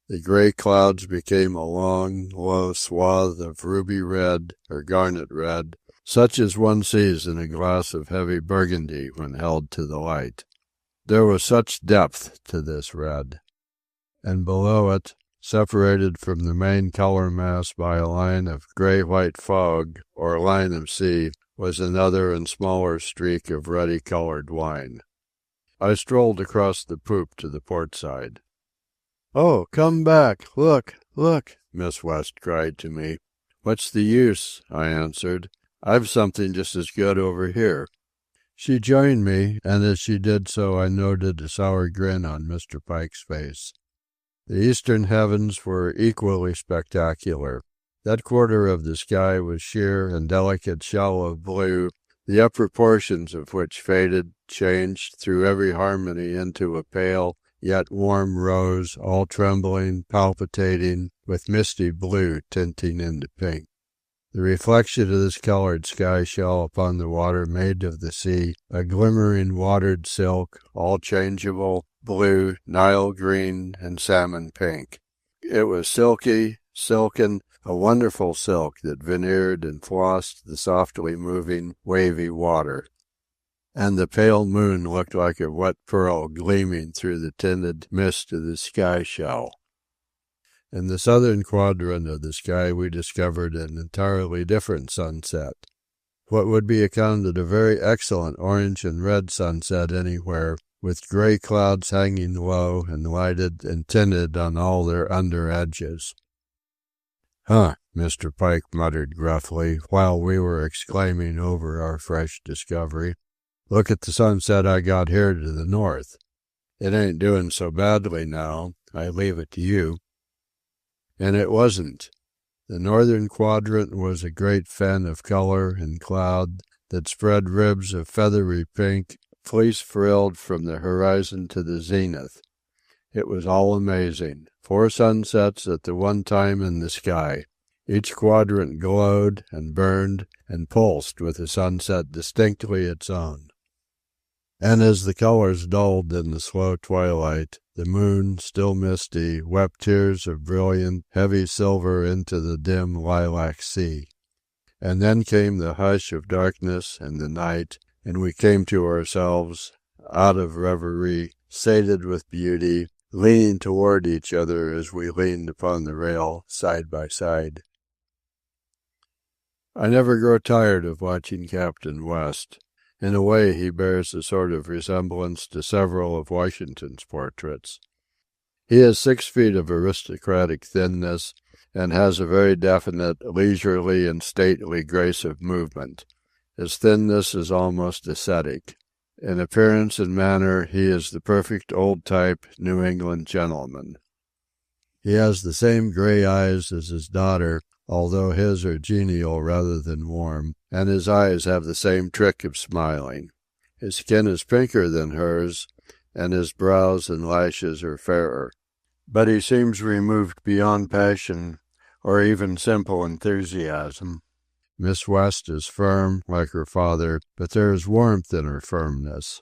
The gray clouds became a long, low swath of ruby red, or garnet red, such as one sees in a glass of heavy burgundy when held to the light. There was such depth to this red. And below it, separated from the main color mass by a line of gray-white fog, or line of sea, was another and smaller streak of ruddy-colored wine. I strolled across the poop to the port side. "Oh, come back! Look, look!" Miss West cried to me. "What's the use?" I answered. "I've something just as good over here." She joined me, and as she did so I noted a sour grin on Mr. Pike's face. The eastern heavens were equally spectacular. That quarter of the sky was sheer and delicate shell of blue, the upper portions of which faded, changed through every harmony into a pale, yet warm rose, all trembling, palpitating, with misty blue tinting into pink. The reflection of this colored sky shell upon the water made of the sea a glimmering watered silk, all changeable, blue, Nile green, and salmon pink. It was silky, silken, a wonderful silk that veneered and flossed the softly moving, wavy water. And the pale moon looked like a wet pearl gleaming through the tinted mist of the sky shell. In the southern quadrant of the sky we discovered an entirely different sunset. What would be accounted a very excellent orange and red sunset anywhere, with gray clouds hanging low and lighted and tinted on all their under edges. "Huh," Mr. Pike muttered gruffly, while we were exclaiming over our fresh discovery. "Look at the sunset I got here to the north. It ain't doing so badly now, I leave it to you." And it wasn't. The northern quadrant was a great fen of color and cloud that spread ribs of feathery pink, fleece-frilled from the horizon to the zenith. It was all amazing. 4 sunsets at the one time in the sky. Each quadrant glowed and burned and pulsed with a sunset distinctly its own. And as the colors dulled in the slow twilight, the moon, still misty, wept tears of brilliant, heavy silver into the dim lilac sea. And then came the hush of darkness and the night, and we came to ourselves, out of reverie, sated with beauty, leaning toward each other as we leaned upon the rail, side by side. I never grow tired of watching Captain West. In a way he bears a sort of resemblance to several of Washington's portraits. He is 6 feet of aristocratic thinness, and has a very definite, leisurely and stately grace of movement. His thinness is almost ascetic. In appearance and manner he is the perfect old-type New England gentleman. He has the same gray eyes as his daughter, although his are genial rather than warm, and his eyes have the same trick of smiling. His skin is pinker than hers, and his brows and lashes are fairer. But he seems removed beyond passion, or even simple enthusiasm. Miss West is firm, like her father, but there is warmth in her firmness.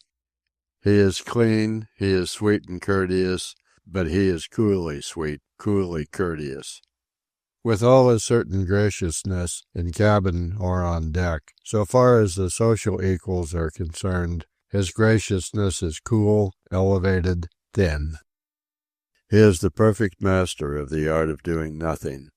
He is clean, he is sweet and courteous, but he is coolly sweet, coolly courteous. With all his certain graciousness, in cabin or on deck, so far as the social equals are concerned, his graciousness is cool, elevated, thin. He is the perfect master of the art of doing nothing.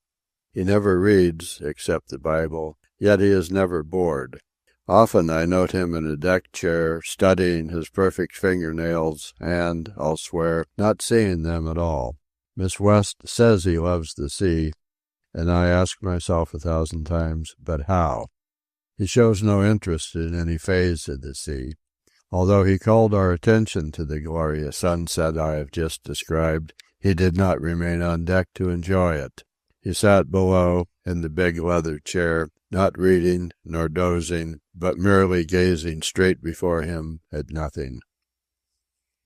He never reads, except the Bible, yet he is never bored. Often I note him in a deck chair, studying his perfect fingernails and, I'll swear, not seeing them at all. Miss West says he loves the sea, and I ask myself 1,000 times, but how? He shows no interest in any phase of the sea. Although he called our attention to the glorious sunset I have just described, he did not remain on deck to enjoy it. He sat below, in the big leather chair, not reading nor dozing, but merely gazing straight before him at nothing.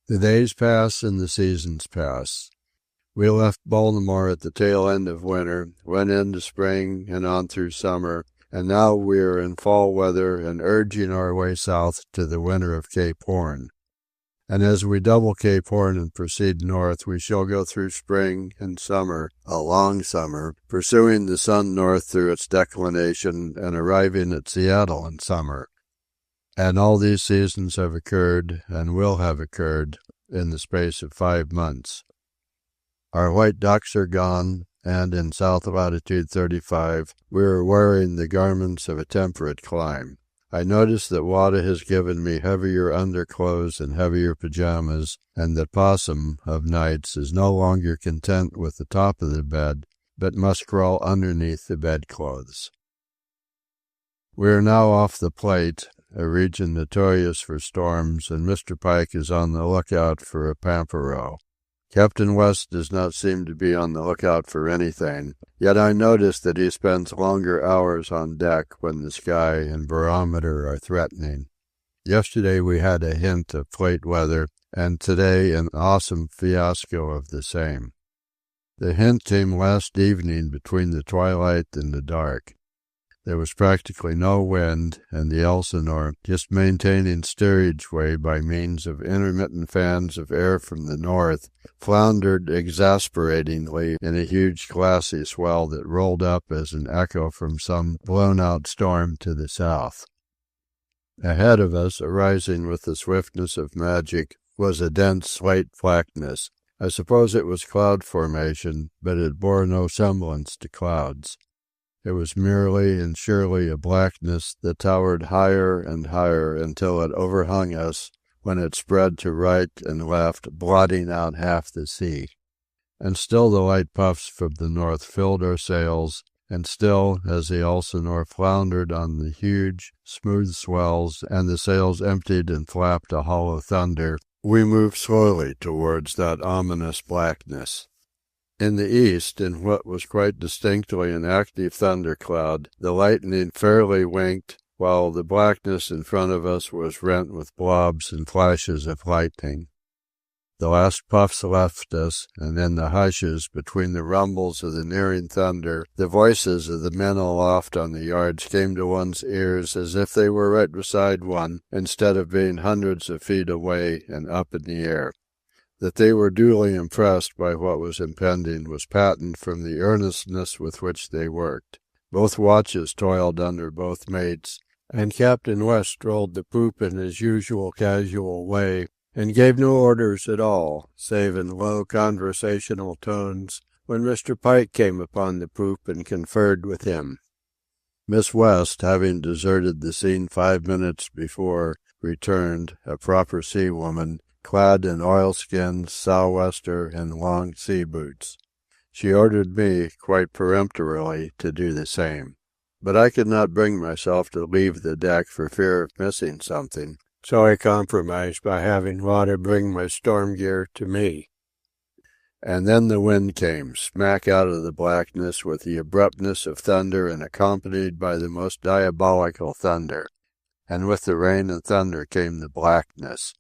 The days pass and the seasons pass. We left Baltimore at the tail end of winter, went into spring and on through summer, and now we are in fall weather and urging our way south to the winter of Cape Horn. And as we double Cape Horn and proceed north, we shall go through spring and summer, a long summer, pursuing the sun north through its declination and arriving at Seattle in summer. And all these seasons have occurred and will have occurred in the space of 5 months. Our white ducks are gone, and in south latitude 35 we are wearing the garments of a temperate clime. I notice that Wada has given me heavier underclothes and heavier pajamas, and that Possum, of nights, is no longer content with the top of the bed, but must crawl underneath the bedclothes. We are now off the Plate, a region notorious for storms, and Mr. Pike is on the lookout for a pampero. Captain West does not seem to be on the lookout for anything, yet I notice that he spends longer hours on deck when the sky and barometer are threatening. Yesterday we had a hint of Plate weather, and today an awesome fiasco of the same. The hint came last evening between the twilight and the dark. There was practically no wind, and the Elsinore, just maintaining steerage way by means of intermittent fans of air from the north, floundered exasperatingly in a huge glassy swell that rolled up as an echo from some blown-out storm to the south. Ahead of us, arising with the swiftness of magic, was a dense slate blackness. I suppose it was cloud formation, but it bore no semblance to clouds. It was merely and surely a blackness that towered higher and higher until it overhung us, when it spread to right and left, blotting out half the sea. And still the light puffs from the north filled our sails, and still, as the Elsinore floundered on the huge, smooth swells, and the sails emptied and flapped a hollow thunder, we moved slowly towards that ominous blackness. In the east, in what was quite distinctly an active thundercloud, the lightning fairly winked, while the blackness in front of us was rent with blobs and flashes of lightning. The last puffs left us, and in the hushes, between the rumbles of the nearing thunder, the voices of the men aloft on the yards came to one's ears as if they were right beside one, instead of being hundreds of feet away and up in the air. That they were duly impressed by what was impending was patent from the earnestness with which they worked. Both watches toiled under both mates, and Captain West strolled the poop in his usual casual way, and gave no orders at all, save in low conversational tones, when Mr. Pike came upon the poop and conferred with him. Miss West, having deserted the scene 5 minutes before, returned, a proper sea-woman, clad in oilskins, sou'wester, and long sea-boots. She ordered me, quite peremptorily, to do the same. But I could not bring myself to leave the deck for fear of missing something, so I compromised by having Wada bring my storm gear to me. And then the wind came, smack out of the blackness, with the abruptness of thunder and accompanied by the most diabolical thunder. And with the rain and thunder came the blackness.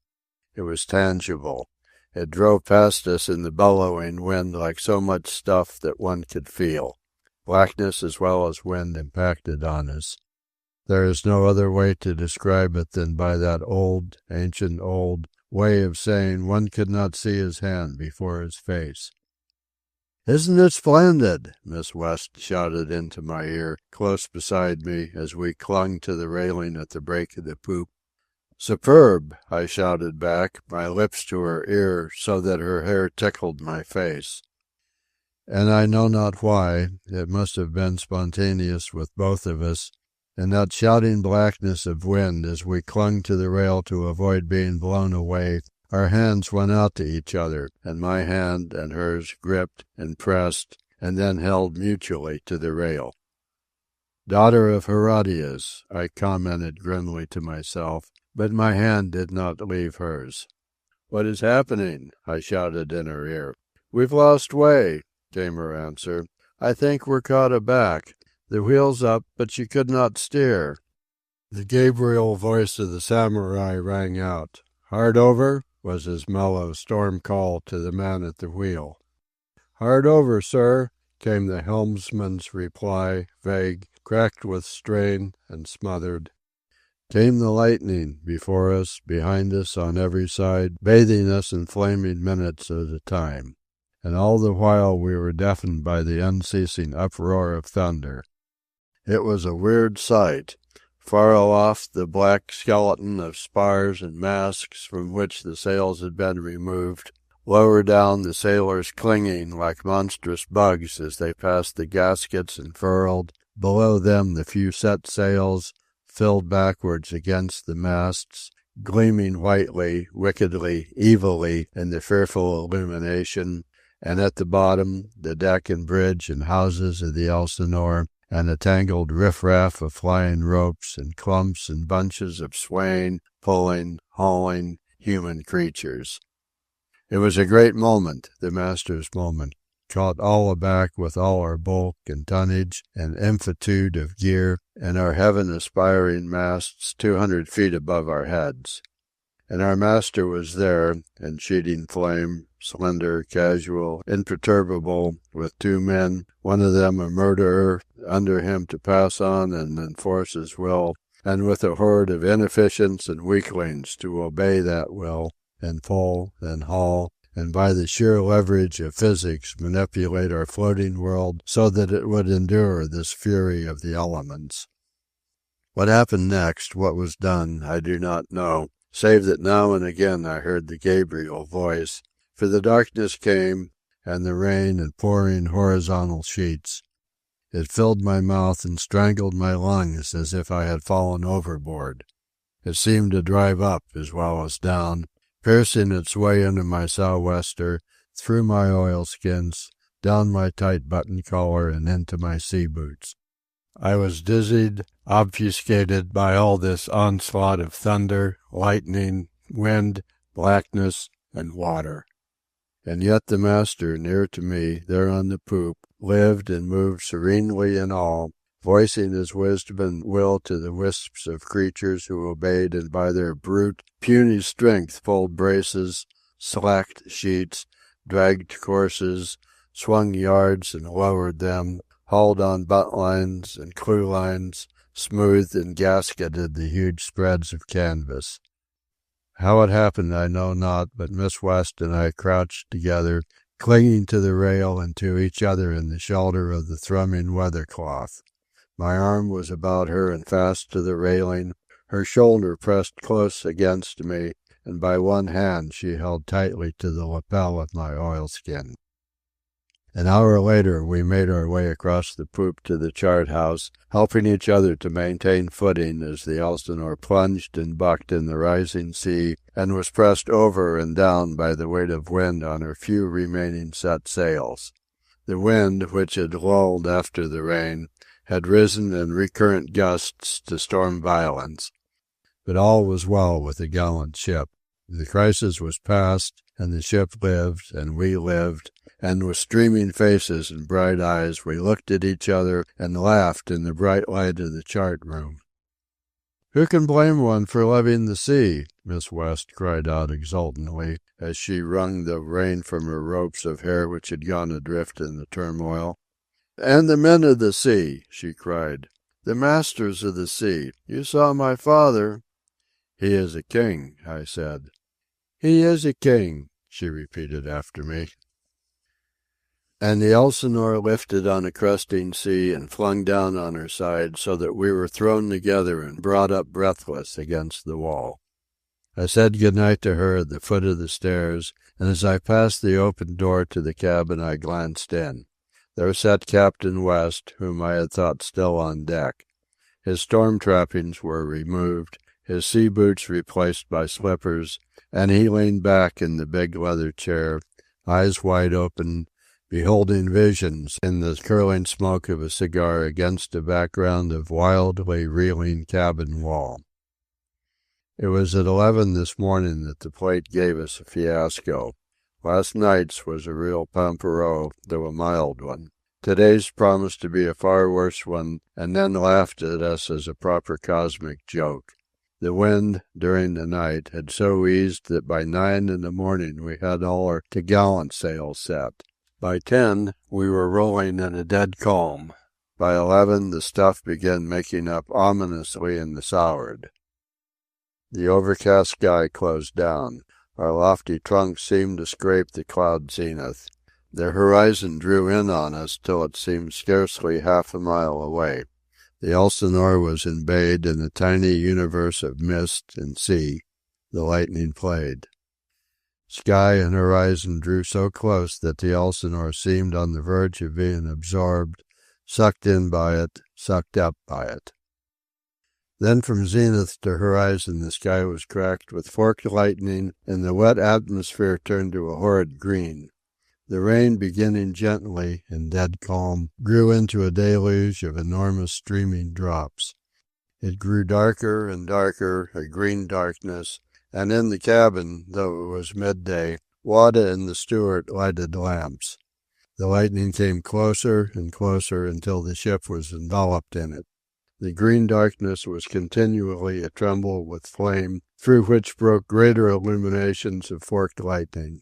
It was tangible. It drove past us in the bellowing wind like so much stuff that one could feel. Blackness as well as wind impacted on us. There is no other way to describe it than by that ancient way of saying one could not see his hand before his face. "Isn't it splendid?" Miss West shouted into my ear, close beside me, as we clung to the railing at the break of the poop. "Superb!" I shouted back, my lips to her ear, so that her hair tickled my face. And I know not why, it must have been spontaneous with both of us, in that shouting blackness of wind as we clung to the rail to avoid being blown away, our hands went out to each other, and my hand and hers gripped and pressed, and then held mutually to the rail. "Daughter of Herodias," I commented grimly to myself, but my hand did not leave hers. "What is happening?" I shouted in her ear. "We've lost way," came her answer. "I think we're caught aback. The wheel's up, but she could not steer." The Gabriel voice of the samurai rang out. "Hard over?" was his mellow storm call to the man at the wheel. "Hard over, sir," came the helmsman's reply, vague, cracked with strain, and smothered. Came the lightning, before us, behind us, on every side, bathing us in flaming minutes at a time. And all the while we were deafened by the unceasing uproar of thunder. It was a weird sight. Far aloft the black skeleton of spars and masts from which the sails had been removed. Lower down the sailors clinging like monstrous bugs as they passed the gaskets and furled. Below them the few set sails, filled backwards against the masts, gleaming whitely, wickedly, evilly in the fearful illumination, and at the bottom the deck and bridge and houses of the Elsinore, and a tangled riff-raff of flying ropes and clumps and bunches of swaying, pulling, hauling, human creatures. It was a great moment, the master's moment, caught all aback with all our bulk and tonnage and infinitude of gear, and our heaven-aspiring masts 200 feet above our heads. And our master was there, in sheeting flame, slender, casual, imperturbable, with 2 men, one of them a murderer, under him to pass on and enforce his will, and with a horde of inefficients and weaklings to obey that will, and pull, and haul, and by the sheer leverage of physics manipulate our floating world so that it would endure this fury of the elements. What happened next, what was done, I do not know, save that now and again I heard the Gabriel voice, for the darkness came, and the rain and pouring horizontal sheets. It filled my mouth and strangled my lungs as if I had fallen overboard. It seemed to drive up as well as down, piercing its way into my sou'wester, through my oilskins, down my tight button collar and into my sea boots. I was dizzied, obfuscated by all this onslaught of thunder, lightning, wind, blackness, and water. And yet the master, near to me, there on the poop, lived and moved serenely in all, voicing his wisdom and will to the wisps of creatures who obeyed and by their brute, puny strength pulled braces, slacked sheets, dragged courses, swung yards and lowered them, hauled on buntlines and clewlines, smoothed and gasketed the huge spreads of canvas. How it happened I know not, but Miss West and I crouched together, clinging to the rail and to each other in the shelter of the thrumming weathercloth. My arm was about her and fast to the railing, her shoulder pressed close against me, and by one hand she held tightly to the lapel of my oilskin. An hour later we made our way across the poop to the chart house, helping each other to maintain footing as the Elsinore plunged and bucked in the rising sea and was pressed over and down by the weight of wind on her few remaining set sails. The wind, which had lulled after the rain, had risen in recurrent gusts to storm violence. But all was well with the gallant ship. The crisis was past, and the ship lived, and we lived, and with streaming faces and bright eyes we looked at each other and laughed in the bright light of the chart room. "Who can blame one for loving the sea?" Miss West cried out exultantly, as she wrung the rain from her ropes of hair which had gone adrift in the turmoil. "And the men of the sea," she cried. "The masters of the sea. You saw my father." "He is a king," I said. "He is a king," she repeated after me. And the Elsinore lifted on a cresting sea and flung down on her side so that we were thrown together and brought up breathless against the wall. I said good night to her at the foot of the stairs, and as I passed the open door to the cabin I glanced in. There sat Captain West, whom I had thought still on deck. His storm trappings were removed, his sea boots replaced by slippers, and he leaned back in the big leather chair, eyes wide open, beholding visions in the curling smoke of a cigar against a background of wildly reeling cabin wall. It was at 11 this morning that the plate gave us a fiasco. Last night's was a real pampero, though a mild one. Today's promised to be a far worse one, and then laughed at us as a proper cosmic joke. The wind, during the night, had so eased that by 9 in the morning we had all our topgallant sails set. By 10 we were rolling in a dead calm. By 11 the stuff began making up ominously in the southward. The overcast sky closed down. Our lofty trunks seemed to scrape the cloud zenith. The horizon drew in on us till it seemed scarcely half a mile away. The Elsinore was embayed in a tiny universe of mist and sea. The lightning played. Sky and horizon drew so close that the Elsinore seemed on the verge of being absorbed, sucked in by it, sucked up by it. Then from zenith to horizon the sky was cracked with forked lightning, and the wet atmosphere turned to a horrid green. The rain, beginning gently, in dead calm, grew into a deluge of enormous streaming drops. It grew darker and darker, a green darkness, and in the cabin, though it was midday, Wada and the steward lighted lamps. The lightning came closer and closer until the ship was enveloped in it. The green darkness was continually a-tremble with flame, through which broke greater illuminations of forked lightning.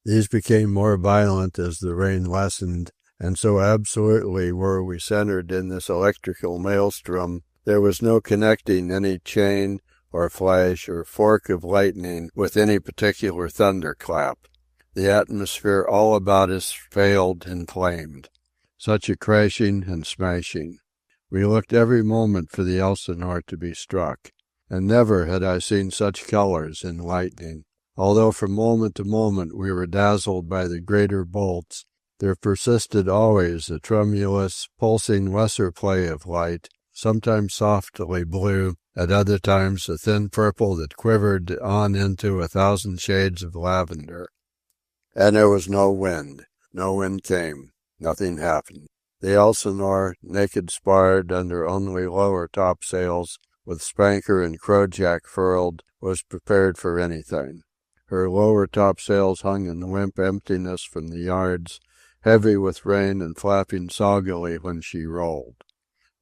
These became more violent as the rain lessened, and so absolutely were we centered in this electrical maelstrom, there was no connecting any chain or flash or fork of lightning with any particular thunderclap. The atmosphere all about us failed and flamed. Such a crashing and smashing. We looked every moment for the Elsinore to be struck, and never had I seen such colors in lightning. Although from moment to moment we were dazzled by the greater bolts, there persisted always a tremulous, pulsing lesser play of light, sometimes softly blue, at other times a thin purple that quivered on into 1,000 shades of lavender. And there was no wind. No wind came. Nothing happened. The Elsinore, naked sparred under only lower topsails, with spanker and crojack furled, was prepared for anything. Her lower topsails hung in limp emptiness from the yards, heavy with rain and flapping soggily when she rolled.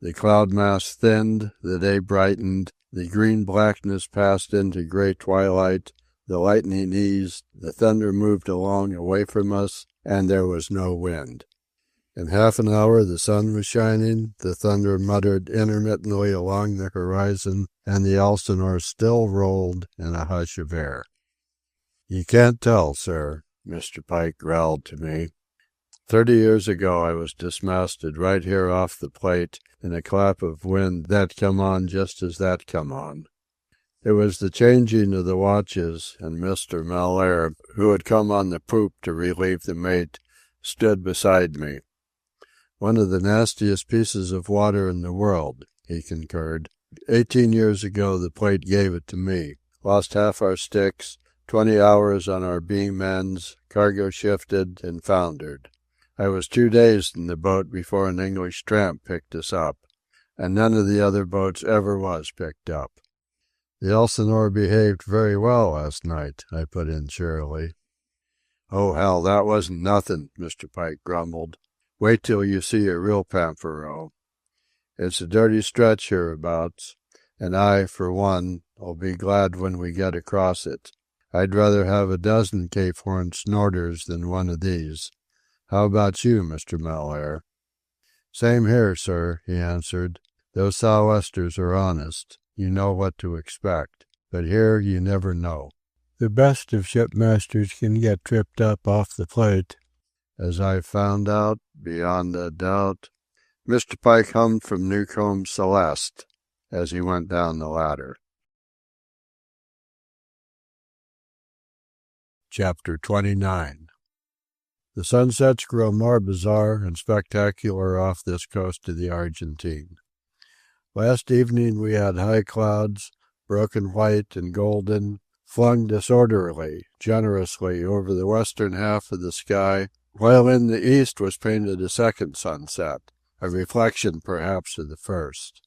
The cloud mass thinned, the day brightened, the green blackness passed into grey twilight, The lightning eased, the thunder moved along away from us, and there was no wind. In half an hour the sun was shining, the thunder muttered intermittently along the horizon, and the Elsinore still rolled in a hush of air. "You can't tell, sir," Mr. Pike growled to me. 30 years ago I was dismasted right here off the Plate in a clap of wind that come on just as that come on. It was the changing of the watches, and Mr. Malaire, who had come on the poop to relieve the mate, stood beside me. "One of the nastiest pieces of water in the world," he concurred. 18 years ago the Plate gave it to me. Lost half our sticks, 20 hours on our beam ends, cargo shifted, and foundered. I was 2 days in the boat before an English tramp picked us up, and none of the other boats ever was picked up. "The Elsinore behaved very well last night," I put in cheerily. "Oh, hell, that wasn't nothing," Mr. Pike grumbled. "Wait till you see a real pamphero. It's a dirty stretch hereabouts, and I, for one, 'll be glad when we get across it. I'd rather have a dozen Cape Horn snorters than one of these. How about you, Mr. Malaire?" "Same here, sir," he answered. "Those sou'westers are honest. You know what to expect. But here you never know. The best of shipmasters can get tripped up off the Plate. As I've found out, beyond a doubt." Mr. Pike hummed from Newcomb's Celeste as he went down the ladder. Chapter 29. The sunsets grow more bizarre and spectacular off this coast of the Argentine. Last evening we had high clouds, broken white and golden, flung disorderly, generously over the western half of the sky, while in the east was painted a second sunset, a reflection perhaps of the first.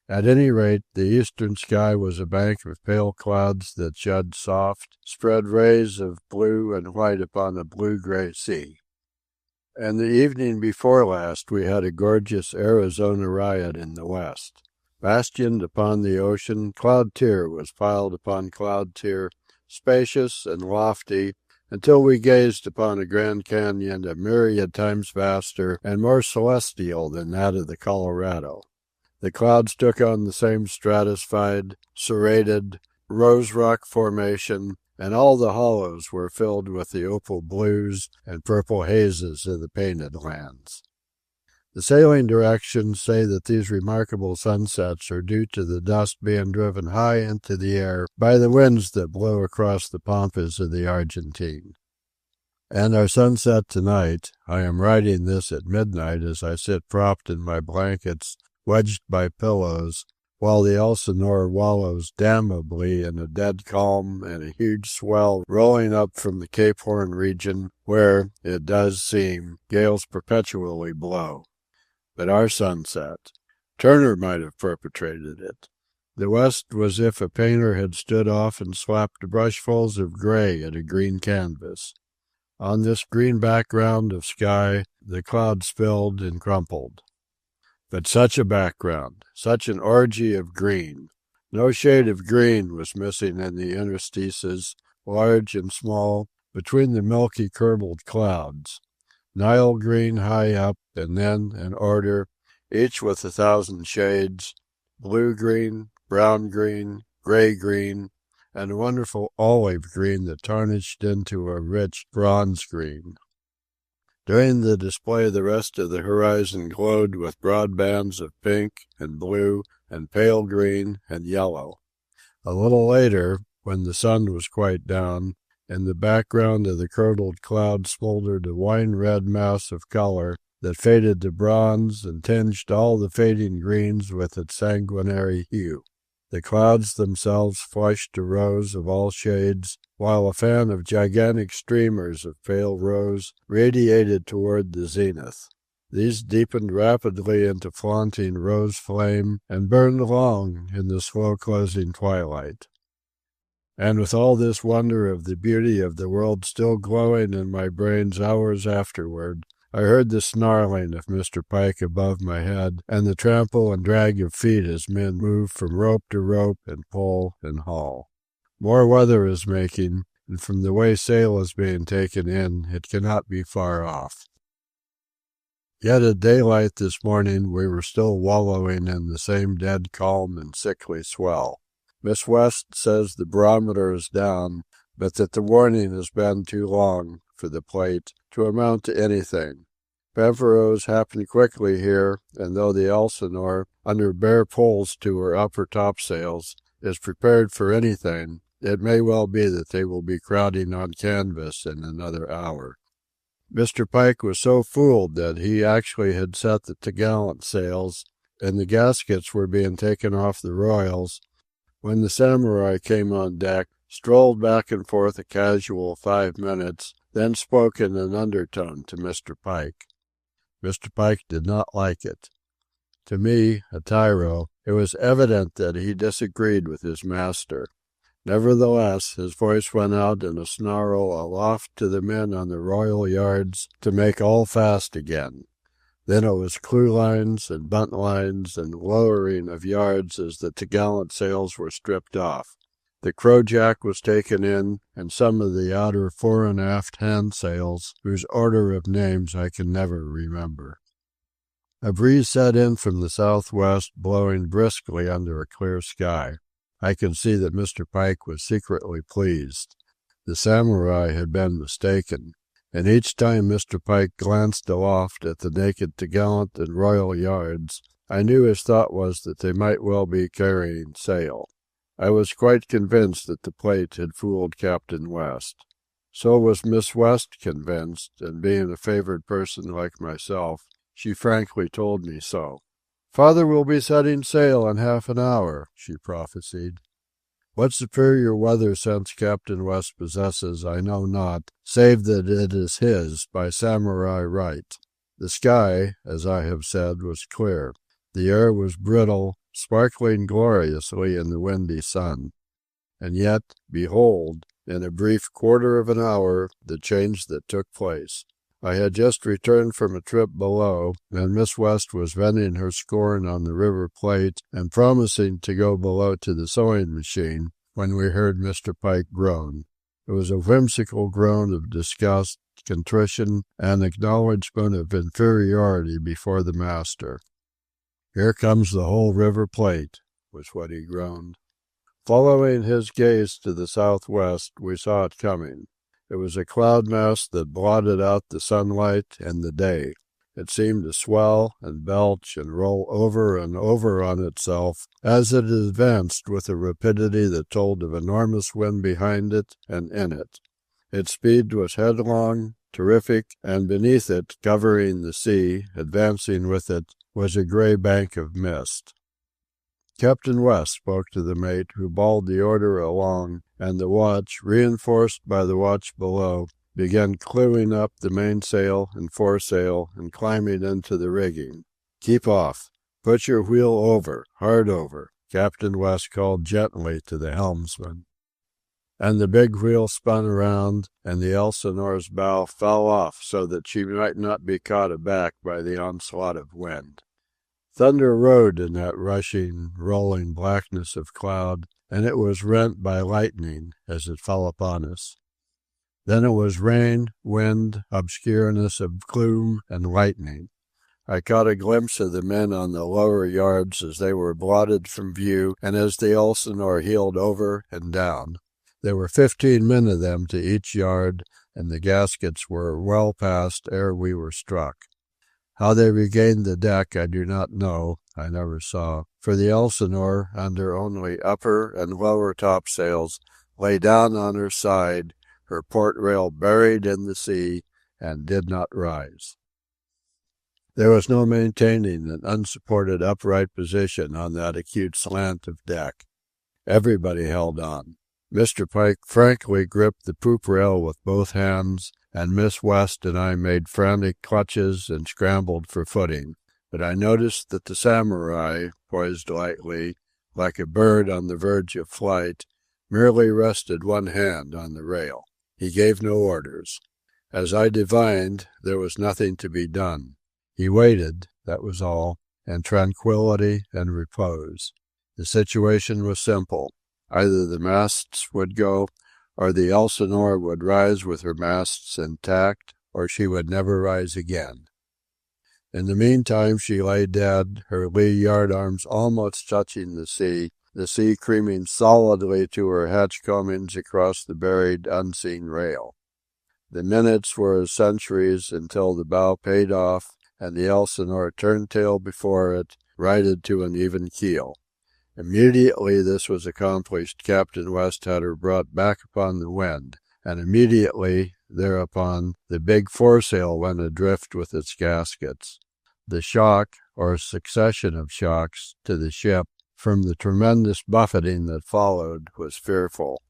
At any rate, the eastern sky was a bank of pale clouds that shed soft, spread rays of blue and white upon a blue-gray sea. And the evening before last we had a gorgeous Arizona riot in the west. Bastioned upon the ocean, cloud tier was piled upon cloud tier, spacious and lofty, until we gazed upon a Grand Canyon a myriad times vaster and more celestial than that of the Colorado. The clouds took on the same stratified, serrated, rose-rock formation, and all the hollows were filled with the opal blues and purple hazes of the painted lands. The sailing directions say that these remarkable sunsets are due to the dust being driven high into the air by the winds that blow across the pampas of the Argentine. And our sunset tonight, I am writing this at midnight as I sit propped in my blankets, wedged by pillows, while the Elsinore wallows damnably in a dead calm and a huge swell rolling up from the Cape Horn region where, it does seem, gales perpetually blow. But our sunset, Turner might have perpetrated it. The west was if a painter had stood off and slapped brushfuls of gray at a green canvas. On this green background of sky, the clouds spilled and crumpled. But such a background, such an orgy of green. No shade of green was missing in the interstices, large and small, between the milky curdled clouds. Nile green high up, and then, in order, each with 1,000 shades, blue-green, brown-green, gray-green, and a wonderful olive green that tarnished into a rich bronze green. During the display the rest of the horizon glowed with broad bands of pink and blue and pale green and yellow. A little later, when the sun was quite down, in the background of the curdled clouds smouldered a wine-red mass of color that faded to bronze and tinged all the fading greens with its sanguinary hue. The clouds themselves flushed to rose of all shades, while a fan of gigantic streamers of pale rose radiated toward the zenith. These deepened rapidly into flaunting rose flame and burned long in the slow-closing twilight. And with all this wonder of the beauty of the world still glowing in my brains hours afterward, I heard the snarling of Mr. Pike above my head and the trample and drag of feet as men moved from rope to rope and pull and haul. More weather is making, and from the way sail is being taken in, it cannot be far off. Yet at daylight this morning we were still wallowing in the same dead calm and sickly swell. Miss West says the barometer is down, but that the warning has been too long for the plate to amount to anything. Pampheros happened quickly here, and though the Elsinore, under bare poles to her upper topsails, is prepared for anything, it may well be that they will be crowding on canvas in another hour. Mr. Pike was so fooled that he actually had set the topgallant sails, and the gaskets were being taken off the royals, when the samurai came on deck, strolled back and forth a casual 5 minutes, then spoke in an undertone to Mr. Pike. Mr. Pike did not like it. To me, a tyro, it was evident that he disagreed with his master. Nevertheless, his voice went out in a snarl aloft to the men on the royal yards to make all fast again. Then it was clewlines and buntlines and lowering of yards as the topgallant sails were stripped off. The crojack was taken in, and some of the outer fore and aft handsails, whose order of names I can never remember. A breeze set in from the southwest, blowing briskly under a clear sky. I can see that Mr. Pike was secretly pleased. The samurai had been mistaken, and each time Mr. Pike glanced aloft at the naked topgallant and royal yards, I knew his thought was that they might well be carrying sail. I was quite convinced that the plate had fooled Captain West. So was Miss West convinced, and being a favoured person like myself, she frankly told me so. "Father will be setting sail in half an hour," she prophesied. What superior weather sense Captain West possesses I know not, save that it is his by samurai right. The sky, as I have said, was clear. The air was brittle, sparkling gloriously in the windy sun. And yet, behold, in a brief quarter of an hour, the change that took place. I had just returned from a trip below, and Miss West was venting her scorn on the river plate and promising to go below to the sewing machine, when we heard Mr. Pike groan. It was a whimsical groan of disgust, contrition, and acknowledgment of inferiority before the master. "Here comes the whole river plate," was what he groaned. Following his gaze to the southwest, we saw it coming. It was a cloud mass that blotted out the sunlight and the day. It seemed to swell and belch and roll over and over on itself as it advanced with a rapidity that told of enormous wind behind it and in it. Its speed was headlong, terrific, and beneath it, covering the sea, advancing with it, was a grey bank of mist. Captain West spoke to the mate, who bawled the order along, and the watch, reinforced by the watch below, began clewing up the mainsail and foresail and climbing into the rigging. "Keep off! Put your wheel over, hard over," Captain West called gently to the helmsman. And the big wheel spun around, and the Elsinore's bow fell off so that she might not be caught aback by the onslaught of wind. Thunder rode in that rushing, rolling blackness of cloud, and it was rent by lightning as it fell upon us. Then it was rain, wind, obscureness of gloom, and lightning. I caught a glimpse of the men on the lower yards as they were blotted from view and as the Elsinore heeled over and down. There were 15 men of them to each yard, and the gaskets were well past ere we were struck. How they regained the deck I do not know, I never saw, for the Elsinore, under only upper and lower topsails, lay down on her side, her port rail buried in the sea, and did not rise. There was no maintaining an unsupported upright position on that acute slant of deck. Everybody held on. Mr. Pike frankly gripped the poop rail with both hands, and Miss West and I made frantic clutches and scrambled for footing. But I noticed that the samurai, poised lightly, like a bird on the verge of flight, merely rested one hand on the rail. He gave no orders. As I divined, there was nothing to be done. He waited, that was all, and tranquillity and repose. The situation was simple. Either the masts would go, or the Elsinore would rise with her masts intact, or she would never rise again. In the meantime she lay dead, her lee yardarms almost touching the sea creaming solidly to her hatch combings across the buried, unseen rail. The minutes were as centuries until the bow paid off, and the Elsinore turned tail before it, righted to an even keel. Immediately this was accomplished, Captain West had her brought back upon the wind, and immediately thereupon the big foresail went adrift with its gaskets. The shock, or succession of shocks, to the ship, from the tremendous buffeting that followed, was fearful.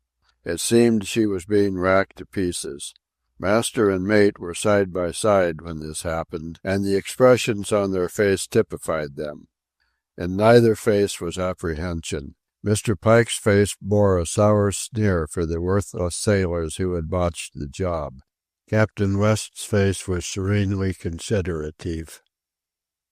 It seemed she was being racked to pieces. Master and mate were side by side when this happened, and the expressions on their face typified them. In neither face was apprehension. Mr. Pike's face bore a sour sneer for the worthless sailors who had botched the job. Captain West's face was serenely considerative.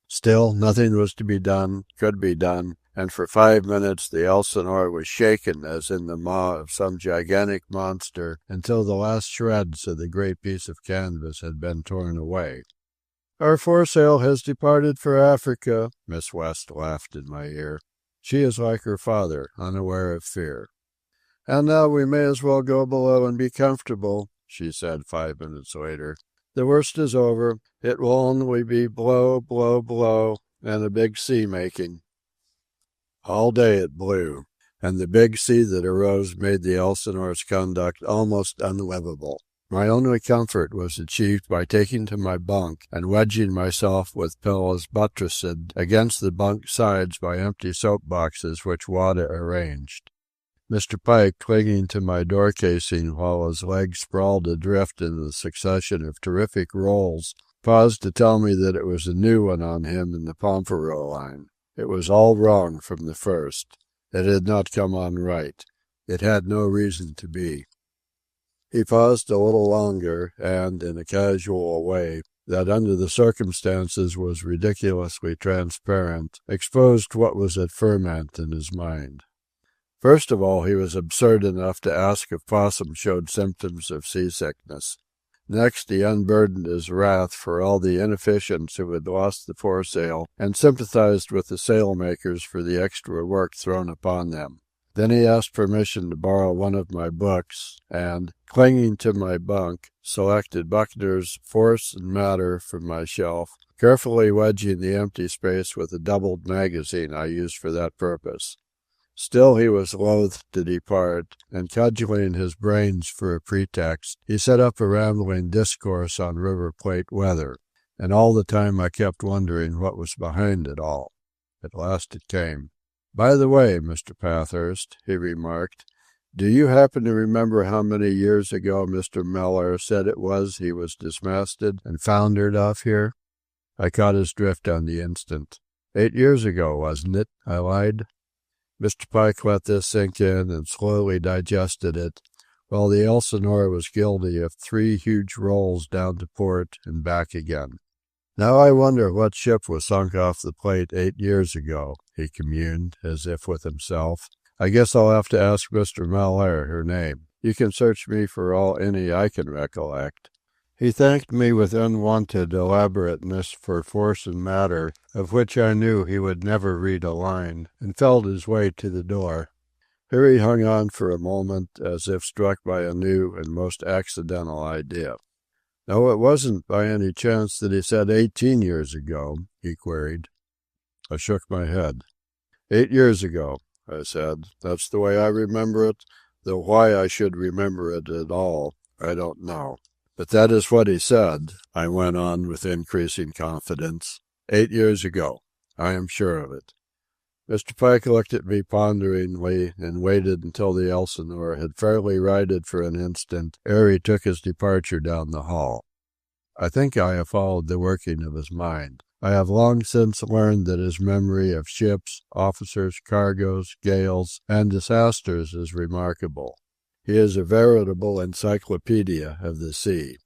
Still, nothing was to be done, could be done, and for 5 minutes the Elsinore was shaken as in the maw of some gigantic monster until the last shreds of the great piece of canvas had been torn away. "Our foresail has departed for Africa," Miss West laughed in my ear. She is like her father, unaware of fear. "And now we may as well go below and be comfortable," she said 5 minutes later. "The worst is over. It will only be blow, blow, blow, and a big sea making." All day it blew, and the big sea that arose made the Elsinore's conduct almost unlivable. My only comfort was achieved by taking to my bunk and wedging myself with pillows buttressed against the bunk sides by empty soap boxes which Wada arranged. Mr. Pike, clinging to my door casing while his legs sprawled adrift in the succession of terrific rolls, paused to tell me that it was a new one on him in the Pomfero line. It was all wrong from the first. It had not come on right. It had no reason to be. He paused a little longer, and, in a casual way, that under the circumstances was ridiculously transparent, exposed what was at ferment in his mind. First of all, he was absurd enough to ask if Possum showed symptoms of seasickness. Next, he unburdened his wrath for all the inefficients who had lost the foresail, and sympathized with the sailmakers for the extra work thrown upon them. Then he asked permission to borrow one of my books, and, clinging to my bunk, selected Buckner's Force and Matter from my shelf, carefully wedging the empty space with a doubled magazine I used for that purpose. Still he was loath to depart, and cudgelling his brains for a pretext, he set up a rambling discourse on River Plate weather, and all the time I kept wondering what was behind it all. At last it came. "By the way, Mr. Pathurst," he remarked, "do you happen to remember how many years ago Mr. Mellor said it was he was dismasted and foundered off here?" I caught his drift on the instant. 8 years ago, wasn't it? I lied. Mr. Pike let this sink in and slowly digested it, while the Elsinore was guilty of 3 huge rolls down to port and back again. "Now I wonder what ship was sunk off the Plate 8 years ago," he communed, as if with himself. "I guess I'll have to ask Mr. Mellor her name. You can search me for all any I can recollect." He thanked me with unwonted elaborateness for Force and Matter, of which I knew he would never read a line, and felt his way to the door. Here he hung on for a moment, as if struck by a new and most accidental idea. "No, it wasn't by any chance that he said 18 years ago?" he queried. I shook my head. 8 years ago, I said. "That's the way I remember it, though why I should remember it at all, I don't know. But that is what he said," I went on with increasing confidence. 8 years ago. I am sure of it." Mr. Pike looked at me ponderingly and waited until the Elsinore had fairly righted for an instant ere he took his departure down the hall. I think I have followed the working of his mind. I have long since learned that his memory of ships, officers, cargoes, gales, and disasters is remarkable. He is a veritable encyclopedia of the sea.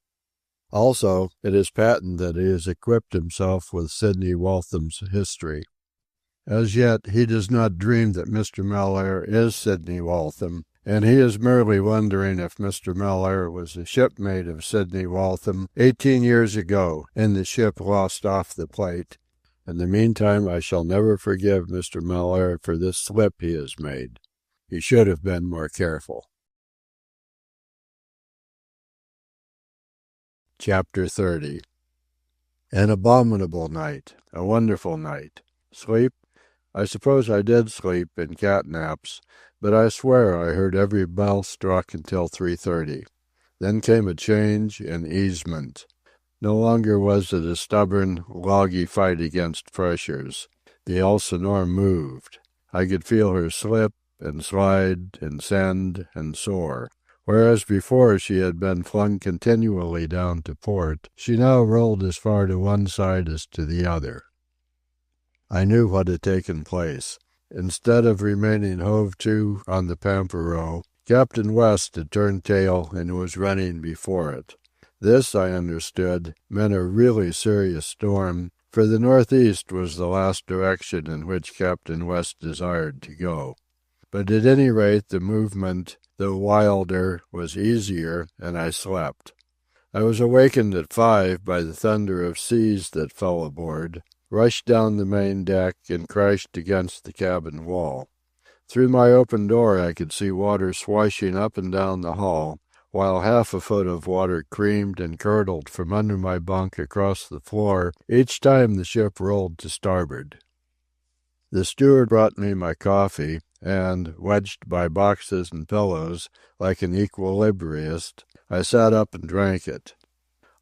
Also, it is patent that he has equipped himself with Sidney Waltham's history. As yet he does not dream that Mr. Malair is Sidney Waltham, and he is merely wondering if Mr. Malair was a shipmate of Sidney Waltham 18 years ago in the ship lost off the Plate. In the meantime, I shall never forgive Mr. Malair for this slip he has made. He should have been more careful. Chapter 30. An abominable night, a wonderful night. Sleep? I suppose I did sleep in cat-naps, but I swear I heard every bell struck until 3:30. Then came a change, an easement. No longer was it a stubborn, loggy fight against pressures. The Elsinore moved. I could feel her slip and slide and send and soar. Whereas before she had been flung continually down to port, she now rolled as far to one side as to the other. I knew what had taken place. Instead of remaining hove to on the Pampero, Captain West had turned tail and was running before it. This, I understood, meant a really serious storm, for the northeast was the last direction in which Captain West desired to go. But at any rate the movement, though wilder, was easier, and I slept. I was awakened at 5 by the thunder of seas that fell aboard, rushed down the main deck, and crashed against the cabin wall. Through my open door I could see water swashing up and down the hall, while half a foot of water creamed and curdled from under my bunk across the floor each time the ship rolled to starboard. The steward brought me my coffee, and, wedged by boxes and pillows, like an equilibrist, I sat up and drank it.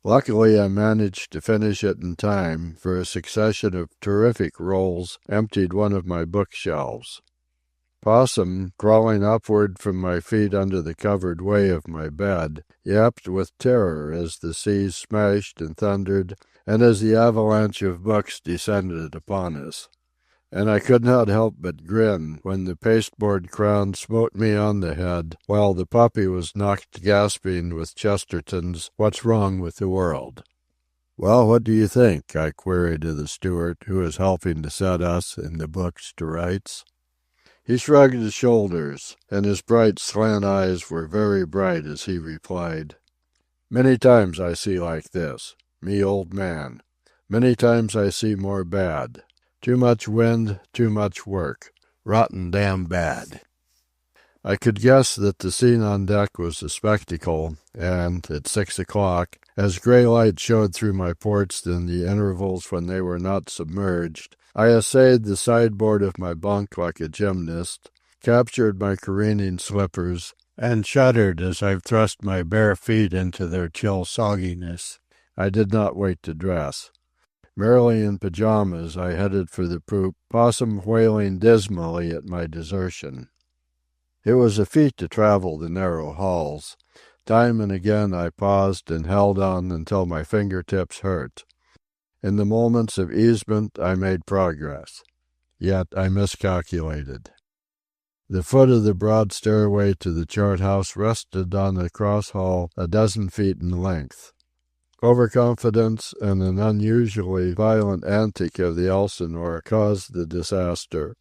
Luckily I managed to finish it in time, for a succession of terrific rolls emptied one of my bookshelves. Possum, crawling upward from my feet under the covered way of my bed, yapped with terror as the seas smashed and thundered, and as the avalanche of books descended upon us. And I could not help but grin when the pasteboard crown smote me on the head, while the puppy was knocked gasping with Chesterton's "What's Wrong with the World?" "Well, what do you think?" I queried of the steward who was helping to set us and the books to rights. He shrugged his shoulders, and his bright slant eyes were very bright as he replied, "Many times I see like this, me old man. Many times I see more bad. Too much wind, too much work. Rotten damn bad." I could guess that the scene on deck was a spectacle, and, at 6 o'clock, as grey light showed through my ports in the intervals when they were not submerged, I essayed the sideboard of my bunk like a gymnast, captured my careening slippers, and shuddered as I thrust my bare feet into their chill sogginess. I did not wait to dress. Merely in pajamas, I headed for the poop, Possum wailing dismally at my desertion. It was a feat to travel the narrow halls. Time and again I paused and held on until my fingertips hurt. In the moments of easement I made progress. Yet I miscalculated. The foot of the broad stairway to the chart-house rested on a cross-hall a dozen feet in length. Overconfidence and an unusually violent antic of the Elsinore caused the disaster.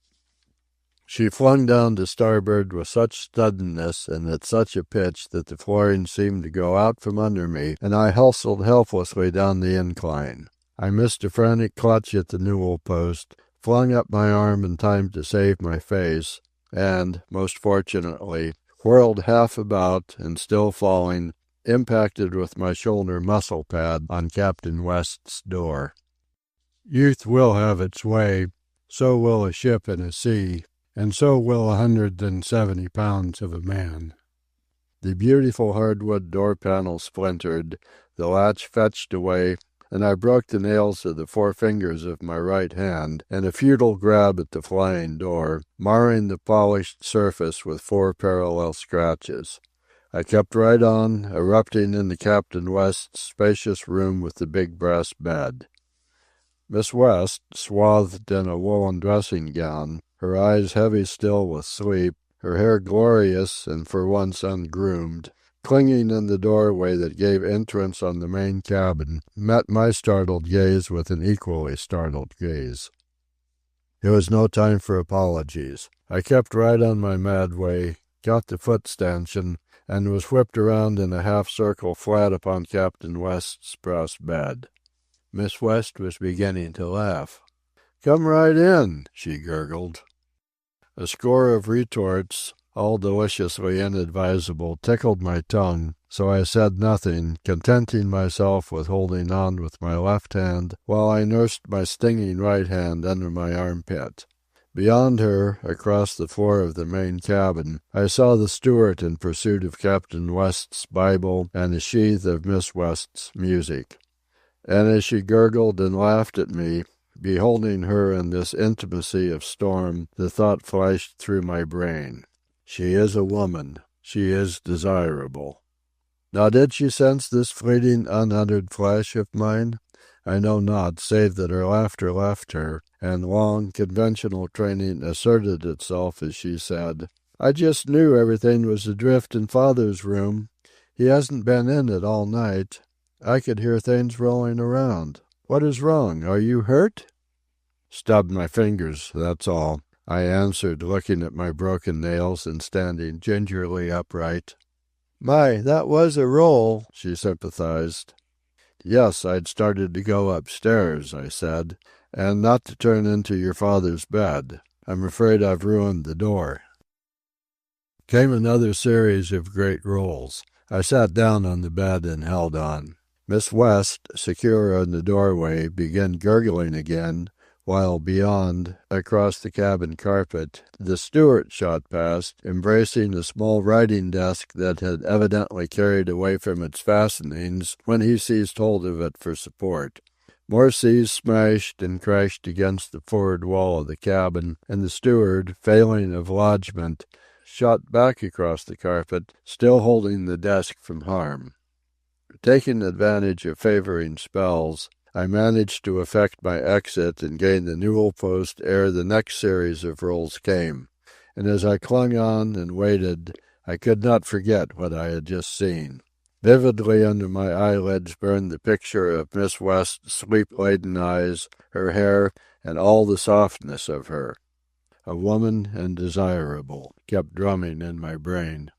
She flung down to starboard with such suddenness and at such a pitch that the flooring seemed to go out from under me, and I hustled helplessly down the incline. I missed a frantic clutch at the newel post, flung up my arm in time to save my face, and, most fortunately, whirled half about and, still falling, impacted with my shoulder muscle pad on Captain West's door. Youth will have its way, so will a ship in a sea, and so will 170 pounds of a man. The beautiful hardwood door panel splintered, the latch fetched away, and I broke the nails of the 4 fingers of my right hand in a futile grab at the flying door, marring the polished surface with 4 parallel scratches. I kept right on, erupting into Captain West's spacious room with the big brass bed. Miss West, swathed in a woolen dressing-gown, her eyes heavy still with sleep, her hair glorious and for once ungroomed, clinging in the doorway that gave entrance on the main cabin, met my startled gaze with an equally startled gaze. It was no time for apologies. I kept right on my mad way, got the foot stanchion, and was whipped around in a half-circle flat upon Captain West's brass bed. Miss West was beginning to laugh. "Come right in," she gurgled. A score of retorts, all deliciously inadvisable, tickled my tongue, so I said nothing, contenting myself with holding on with my left hand while I nursed my stinging right hand under my armpit. Beyond her, across the floor of the main cabin, I saw the steward in pursuit of Captain West's Bible and a sheath of Miss West's music. And as she gurgled and laughed at me, beholding her in this intimacy of storm, the thought flashed through my brain. She is a woman. She is desirable. Now did she sense this fleeting unuttered flash of mine? I know not, save that her laughter left her, and long, conventional training asserted itself as she said, "I just knew everything was adrift in Father's room. He hasn't been in it all night. I could hear things rolling around. What is wrong? Are you hurt?" "Stubbed my fingers, that's all," I answered, looking at my broken nails and standing gingerly upright. "My, that was a roll," she sympathized. "Yes, I'd started to go upstairs," I said, "and not to turn into your father's bed. I'm afraid I've ruined the door." Came another series of great rolls. I sat down on the bed and held on. Miss West, secure in the doorway, began gurgling again, while beyond, across the cabin carpet, the steward shot past, embracing a small writing desk that had evidently carried away from its fastenings when he seized hold of it for support. More seas smashed and crashed against the forward wall of the cabin, and the steward, failing of lodgment, shot back across the carpet, still holding the desk from harm. Taking advantage of favoring spells, I managed to effect my exit and gain the newel post ere the next series of rolls came, and as I clung on and waited, I could not forget what I had just seen. Vividly under my eyelids burned the picture of Miss West's sleep-laden eyes, her hair, and all the softness of her. A woman and desirable kept drumming in my brain.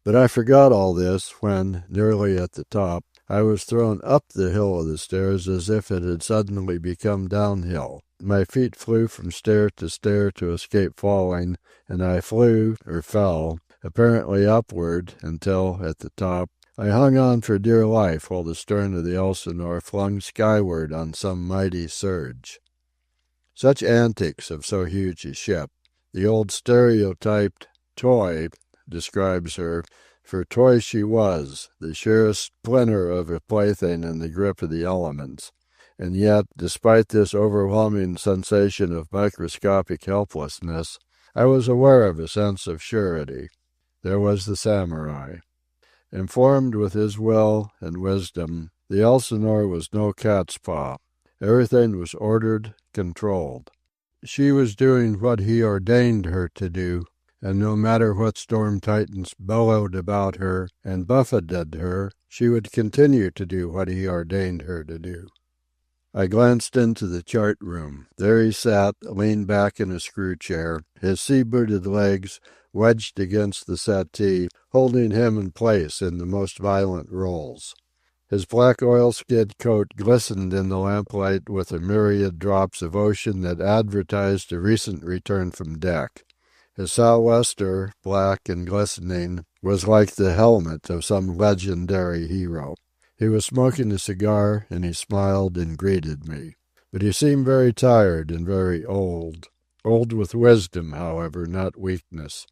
But I forgot all this when, nearly at the top, I was thrown up the hill of the stairs as if it had suddenly become downhill. My feet flew from stair to escape falling, and I flew, or fell, apparently upward, until, at the top, I hung on for dear life while the stern of the Elsinore flung skyward on some mighty surge. Such antics of so huge a ship! The old stereotyped toy describes her, for toy she was, the sheerest splinter of a plaything in the grip of the elements. And yet, despite this overwhelming sensation of microscopic helplessness, I was aware of a sense of surety. There was the samurai. Informed with his will and wisdom, the Elsinore was no cat's paw. Everything was ordered, controlled. She was doing what he ordained her to do, and no matter what storm titans bellowed about her and buffeted her, she would continue to do what he ordained her to do. I glanced into the chart room. There he sat, leaned back in a screw chair, his sea-booted legs wedged against the settee, holding him in place in the most violent rolls. His black oilskin coat glistened in the lamplight with a myriad drops of ocean that advertised a recent return from deck. His sou'wester, black and glistening, was like the helmet of some legendary hero. He was smoking a cigar, and he smiled and greeted me. But he seemed very tired and very old. Old with wisdom, however, not weakness.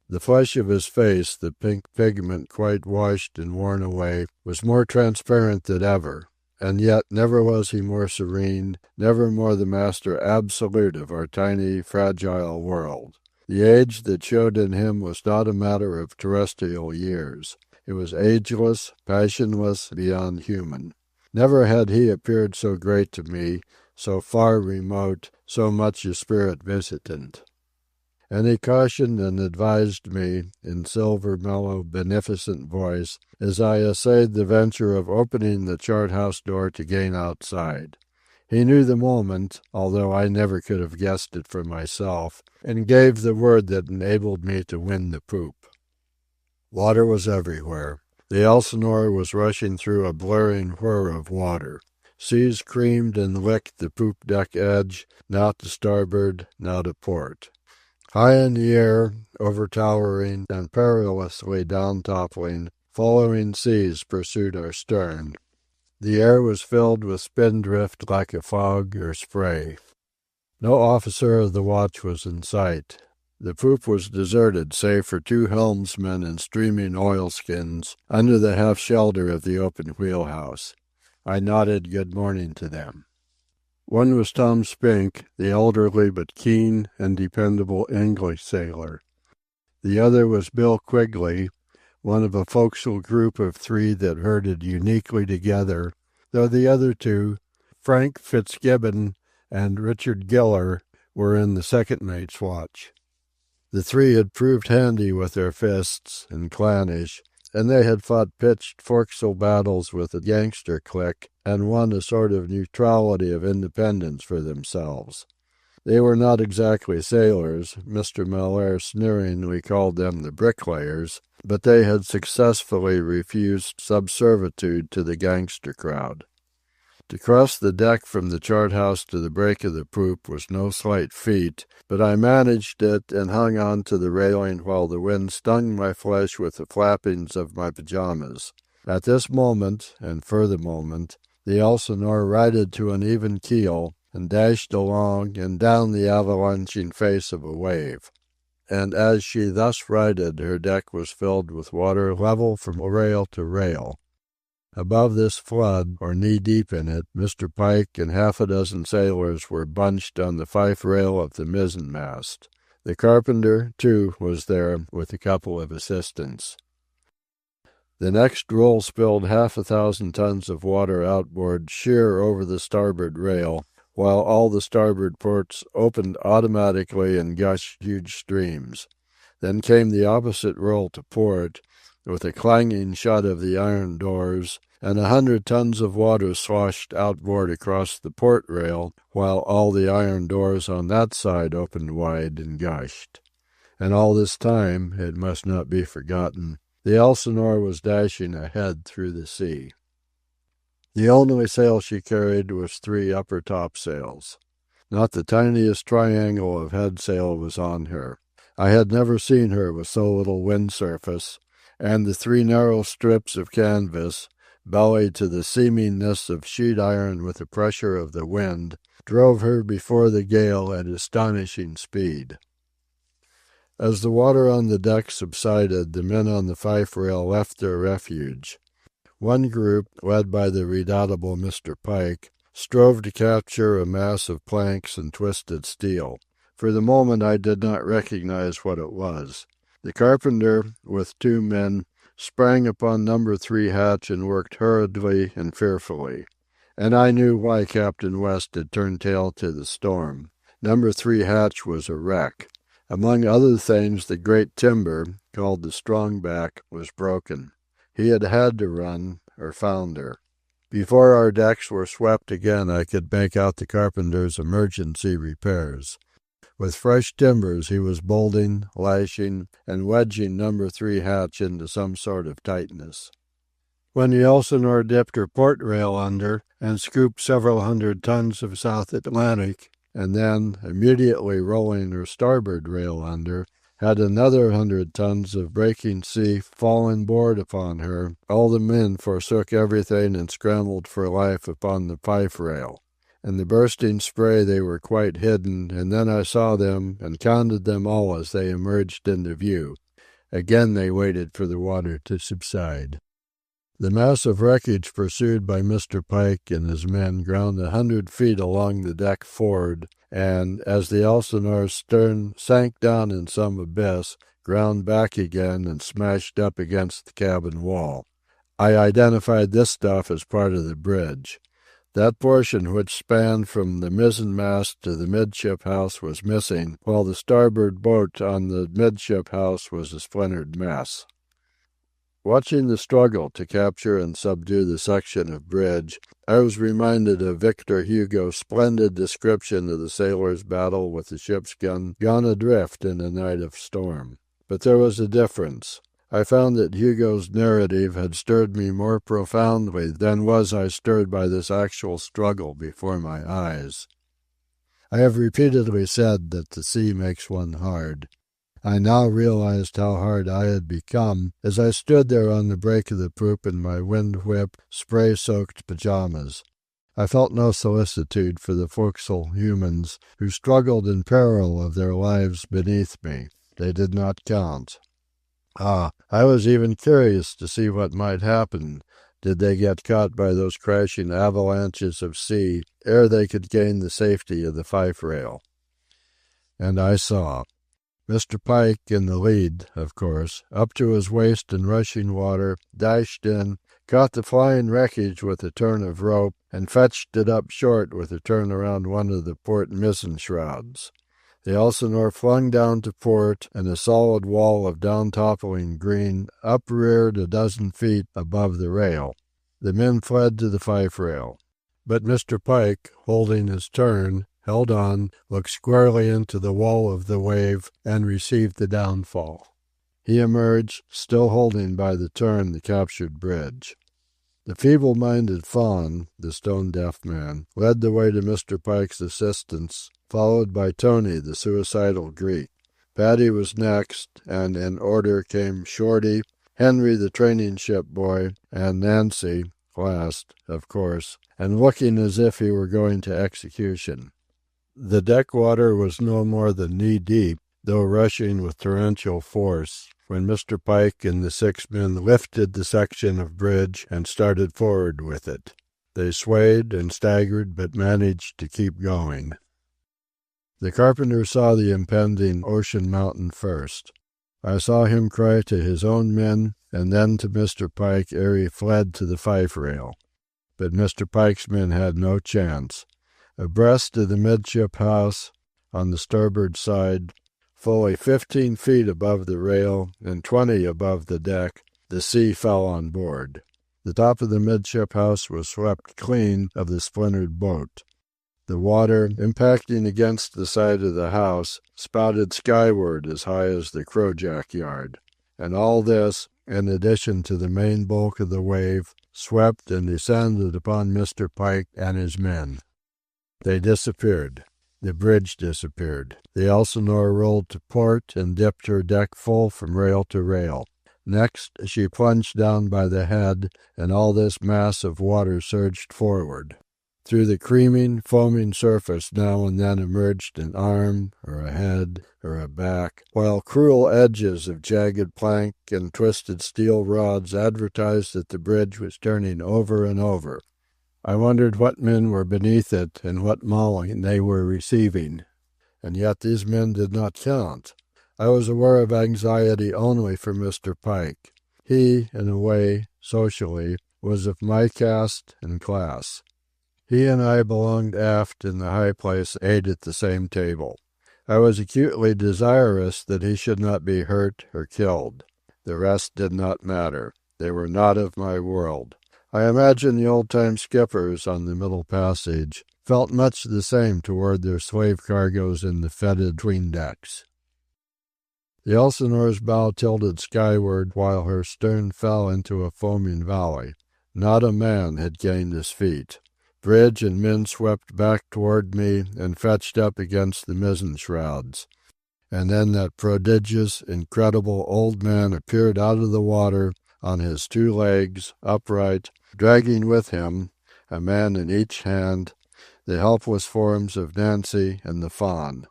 The flesh of his face, the pink pigment quite washed and worn away, was more transparent than ever. And yet never was he more serene, never more the master absolute of our tiny, fragile world. The age that showed in him was not a matter of terrestrial years. It was ageless, passionless, beyond human. Never had he appeared so great to me, so far remote, so much a spirit visitant. And he cautioned and advised me, in silver, mellow, beneficent voice, as I essayed the venture of opening the chart-house door to gain outside. He knew the moment, although I never could have guessed it for myself, and gave the word that enabled me to win the poop. Water was everywhere. The Elsinore was rushing through a blurring whir of water. Seas creamed and licked the poop deck edge, now to starboard, now to port. High in the air, overtowering and perilously down-toppling, following seas pursued our stern. The air was filled with spindrift like a fog or spray. No officer of the watch was in sight. The poop was deserted save for 2 helmsmen in streaming oilskins under the half-shelter of the open wheelhouse. I nodded good morning to them. One was Tom Spink, the elderly but keen and dependable English sailor. The other was Bill Quigley, one of a forecastle group of 3 that herded uniquely together, though the other 2, Frank Fitzgibbon and Richard Giller, were in the second mate's watch. The 3 had proved handy with their fists and clannish, and they had fought pitched forecastle battles with the gangster clique and won a sort of neutrality of independence for themselves. They were not exactly sailors, Mr. Mellaire sneeringly called them the bricklayers, but they had successfully refused subservitude to the gangster crowd. To cross the deck from the chart house to the break of the poop was no slight feat, but I managed it and hung on to the railing while the wind stung my flesh with the flappings of my pajamas. At this moment, and further moment, the Elsinore righted to an even keel and dashed along and down the avalanching face of a wave. And as she thus righted, her deck was filled with water level from rail to rail. Above this flood, or knee-deep in it, Mr. Pike and half a dozen sailors were bunched on the fife rail of the mizzenmast. The carpenter, too, was there, with a couple of assistants. The next roll spilled 1,000 tons of water outboard sheer over the starboard rail, while all the starboard ports opened automatically and gushed huge streams. Then came the opposite roll to port, with a clanging shut of the iron doors, and 100 tons of water sloshed outboard across the port rail, while all the iron doors on that side opened wide and gushed. And all this time, it must not be forgotten, the Elsinore was dashing ahead through the sea. The only sail she carried was 3 upper topsails. Not the tiniest triangle of headsail was on her. I had never seen her with so little wind surface, and the 3 narrow strips of canvas, bellied to the seemingness of sheet iron with the pressure of the wind, drove her before the gale at astonishing speed. As the water on the deck subsided, the men on the fife rail left their refuge. One group, led by the redoubtable Mr. Pike, strove to capture a mass of planks and twisted steel. For the moment I did not recognize what it was. The carpenter, with 2 men, sprang upon number 3 hatch and worked hurriedly and fearfully. And I knew why Captain West had turned tail to the storm. Number 3 hatch was a wreck. Among other things, the great timber, called the strongback, was broken. He had had to run, or founder. Before our decks were swept again, I could make out the carpenter's emergency repairs. With fresh timbers he was bolting, lashing, and wedging number 3 hatch into some sort of tightness. When the Elsinore dipped her port rail under and scooped several hundred tons of South Atlantic, and then, immediately rolling her starboard rail under, had another 100 tons of breaking sea fallen board upon her, all the men forsook everything and scrambled for life upon the fife rail. In the bursting spray they were quite hidden, and then I saw them and counted them all as they emerged into view. Again they waited for the water to subside. The mass of wreckage pursued by Mr. Pike and his men ground 100 feet along the deck forward, and, as the Elsinore's stern sank down in some abyss, ground back again and smashed up against the cabin wall. I identified this stuff as part of the bridge. That portion which spanned from the mizzenmast to the midship house was missing, while the starboard boat on the midship house was a splintered mess. Watching the struggle to capture and subdue the section of bridge, I was reminded of Victor Hugo's splendid description of the sailor's battle with the ship's gun gone adrift in a night of storm. But there was a difference. I found that Hugo's narrative had stirred me more profoundly than was I stirred by this actual struggle before my eyes. I have repeatedly said that the sea makes one hard. I now realized how hard I had become as I stood there on the break of the poop in my wind-whipped, spray-soaked pajamas. I felt no solicitude for the forecastle humans who struggled in peril of their lives beneath me. They did not count. I was even curious to see what might happen did they get caught by those crashing avalanches of sea ere they could gain the safety of the fife rail. And I saw. Mr. Pike, in the lead, of course, up to his waist in rushing water, dashed in, caught the flying wreckage with a turn of rope, and fetched it up short with a turn around one of the port mizzen shrouds. The Elsinore flung down to port, and a solid wall of down-toppling green upreared a dozen feet above the rail. The men fled to the fife rail. But Mr. Pike, holding his turn, held on, looked squarely into the wall of the wave, and received the downfall. He emerged, still holding by the turn the captured bridge. The feeble-minded Fawn, the stone-deaf man, led the way to Mr. Pike's assistance, followed by Tony, the suicidal Greek. Paddy was next, and in order came Shorty, Henry, the training-ship boy, and Nancy, last, of course, and looking as if he were going to execution. The deck water was no more than knee-deep, though rushing with torrential force, when Mr. Pike and the 6 men lifted the section of bridge and started forward with it. They swayed and staggered, but managed to keep going. The carpenter saw the impending ocean mountain first. I saw him cry to his own men, and then to Mr. Pike ere he fled to the fife rail. But Mr. Pike's men had no chance. Abreast of the midship house, on the starboard side, fully 15 feet above the rail and 20 above the deck, the sea fell on board. The top of the midship house was swept clean of the splintered boat. The water, impacting against the side of the house, spouted skyward as high as the crojack yard. And all this, in addition to the main bulk of the wave, swept and descended upon Mr. Pike and his men. They disappeared. The bridge disappeared. The Elsinore rolled to port and dipped her deck full from rail to rail. Next, she plunged down by the head, and all this mass of water surged forward. Through the creaming, foaming surface now and then emerged an arm, or a head, or a back, while cruel edges of jagged plank and twisted steel rods advertised that the bridge was turning over and over. I wondered what men were beneath it and what mauling they were receiving. And yet these men did not count. I was aware of anxiety only for Mr. Pike. He, in a way, socially, was of my caste and class. He and I belonged aft in the high place, ate at the same table. I was acutely desirous that he should not be hurt or killed. The rest did not matter. They were not of my world. I imagine the old-time skippers on the Middle Passage felt much the same toward their slave cargoes in the fetid 'tween decks. The Elsinore's bow tilted skyward while her stern fell into a foaming valley. Not a man had gained his feet. Bridge and men swept back toward me and fetched up against the mizzen shrouds. And then that prodigious, incredible old man appeared out of the water on his 2 legs, upright, dragging with him, a man in each hand, the helpless forms of Nancy and the Fawn.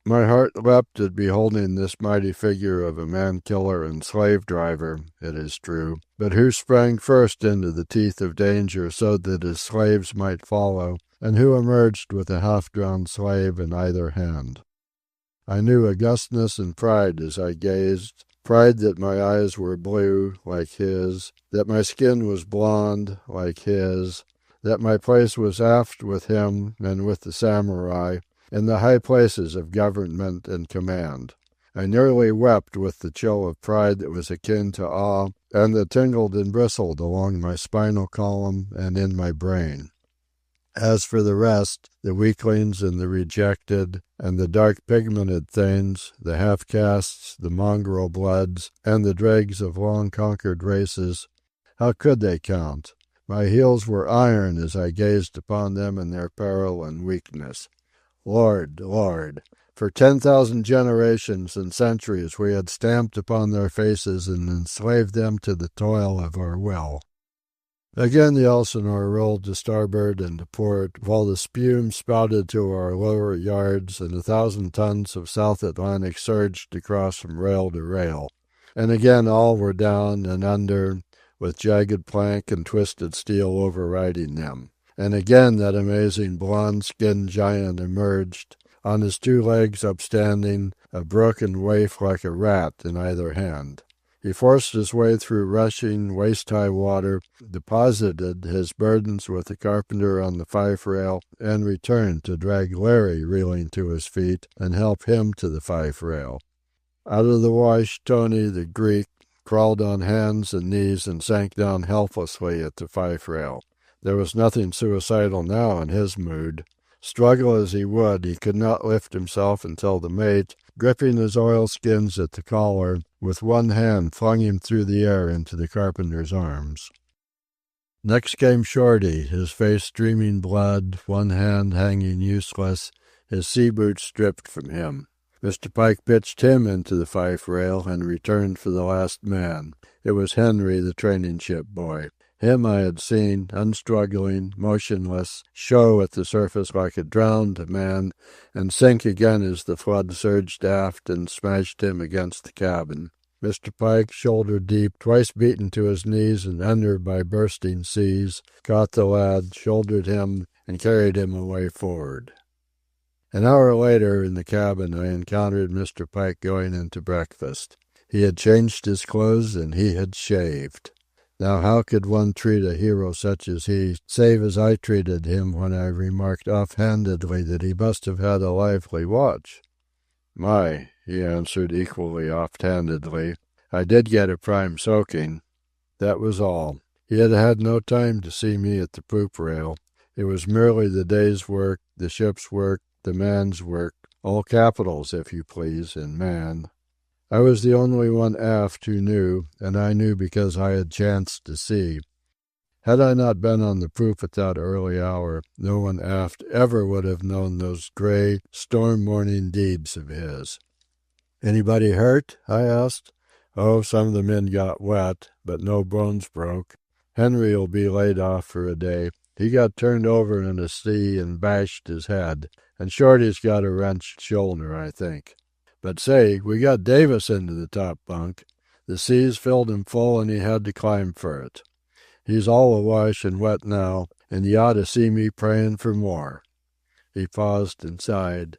My heart leapt at beholding this mighty figure of a man-killer and slave-driver, it is true, but who sprang first into the teeth of danger so that his slaves might follow, and who emerged with a half-drowned slave in either hand. I knew augustness and pride as I gazed, pride that my eyes were blue, like his, that my skin was blond, like his, that my place was aft with him and with the samurai, in the high places of government and command. I nearly wept with the chill of pride that was akin to awe and that tingled and bristled along my spinal column and in my brain. As for the rest, the weaklings and the rejected, and the dark pigmented thanes, the half-castes, the mongrel bloods, and the dregs of long-conquered races, how could they count? My heels were iron as I gazed upon them in their peril and weakness. Lord, Lord, for 10,000 generations and centuries we had stamped upon their faces and enslaved them to the toil of our will. Again the Elsinore rolled to starboard and to port, while the spume spouted to our lower yards, and 1,000 tons of South Atlantic surged across from rail to rail. And again all were down and under, with jagged plank and twisted steel overriding them. And again that amazing blonde-skinned giant emerged, on his 2 legs upstanding, a broken waif like a rat in either hand. He forced his way through rushing, waist-high water, deposited his burdens with the carpenter on the fife-rail, and returned to drag Larry reeling to his feet and help him to the fife-rail. Out of the wash, Tony, the Greek, crawled on hands and knees and sank down helplessly at the fife-rail. There was nothing suicidal now in his mood. Struggle as he would, he could not lift himself until the mate, gripping his oilskins at the collar, with one hand flung him through the air into the carpenter's arms. Next came Shorty, his face streaming blood, one hand hanging useless, his sea boots stripped from him. Mr. Pike pitched him into the fife-rail and returned for the last man. It was Henry, the training-ship boy. Him I had seen, unstruggling, motionless, show at the surface like a drowned man, and sink again as the flood surged aft and smashed him against the cabin. Mr. Pike, shoulder deep, twice beaten to his knees and under by bursting seas, caught the lad, shouldered him, and carried him away forward. An hour later, in the cabin, I encountered Mr. Pike going in to breakfast. He had changed his clothes and he had shaved. Now how could one treat a hero such as he, save as I treated him when I remarked offhandedly that he must have had a lively watch? My, he answered equally offhandedly, I did get a prime soaking. That was all. He had had no time to see me at the poop rail. It was merely the day's work, the ship's work, the man's work, all capitals, if you please, in man. I was the only one aft who knew, and I knew because I had chanced to see. Had I not been on the poop at that early hour, no one aft ever would have known those gray, storm-morning deeds of his. "Anybody hurt?" I asked. "Oh, some of the men got wet, but no bones broke. Henry'll be laid off for a day. He got turned over in a sea and bashed his head, and Shorty's got a wrenched shoulder, I think. But say, we got Davis into the top bunk. The seas filled him full and he had to climb for it. He's all awash and wet now, and you ought to see me praying for more." He paused and sighed.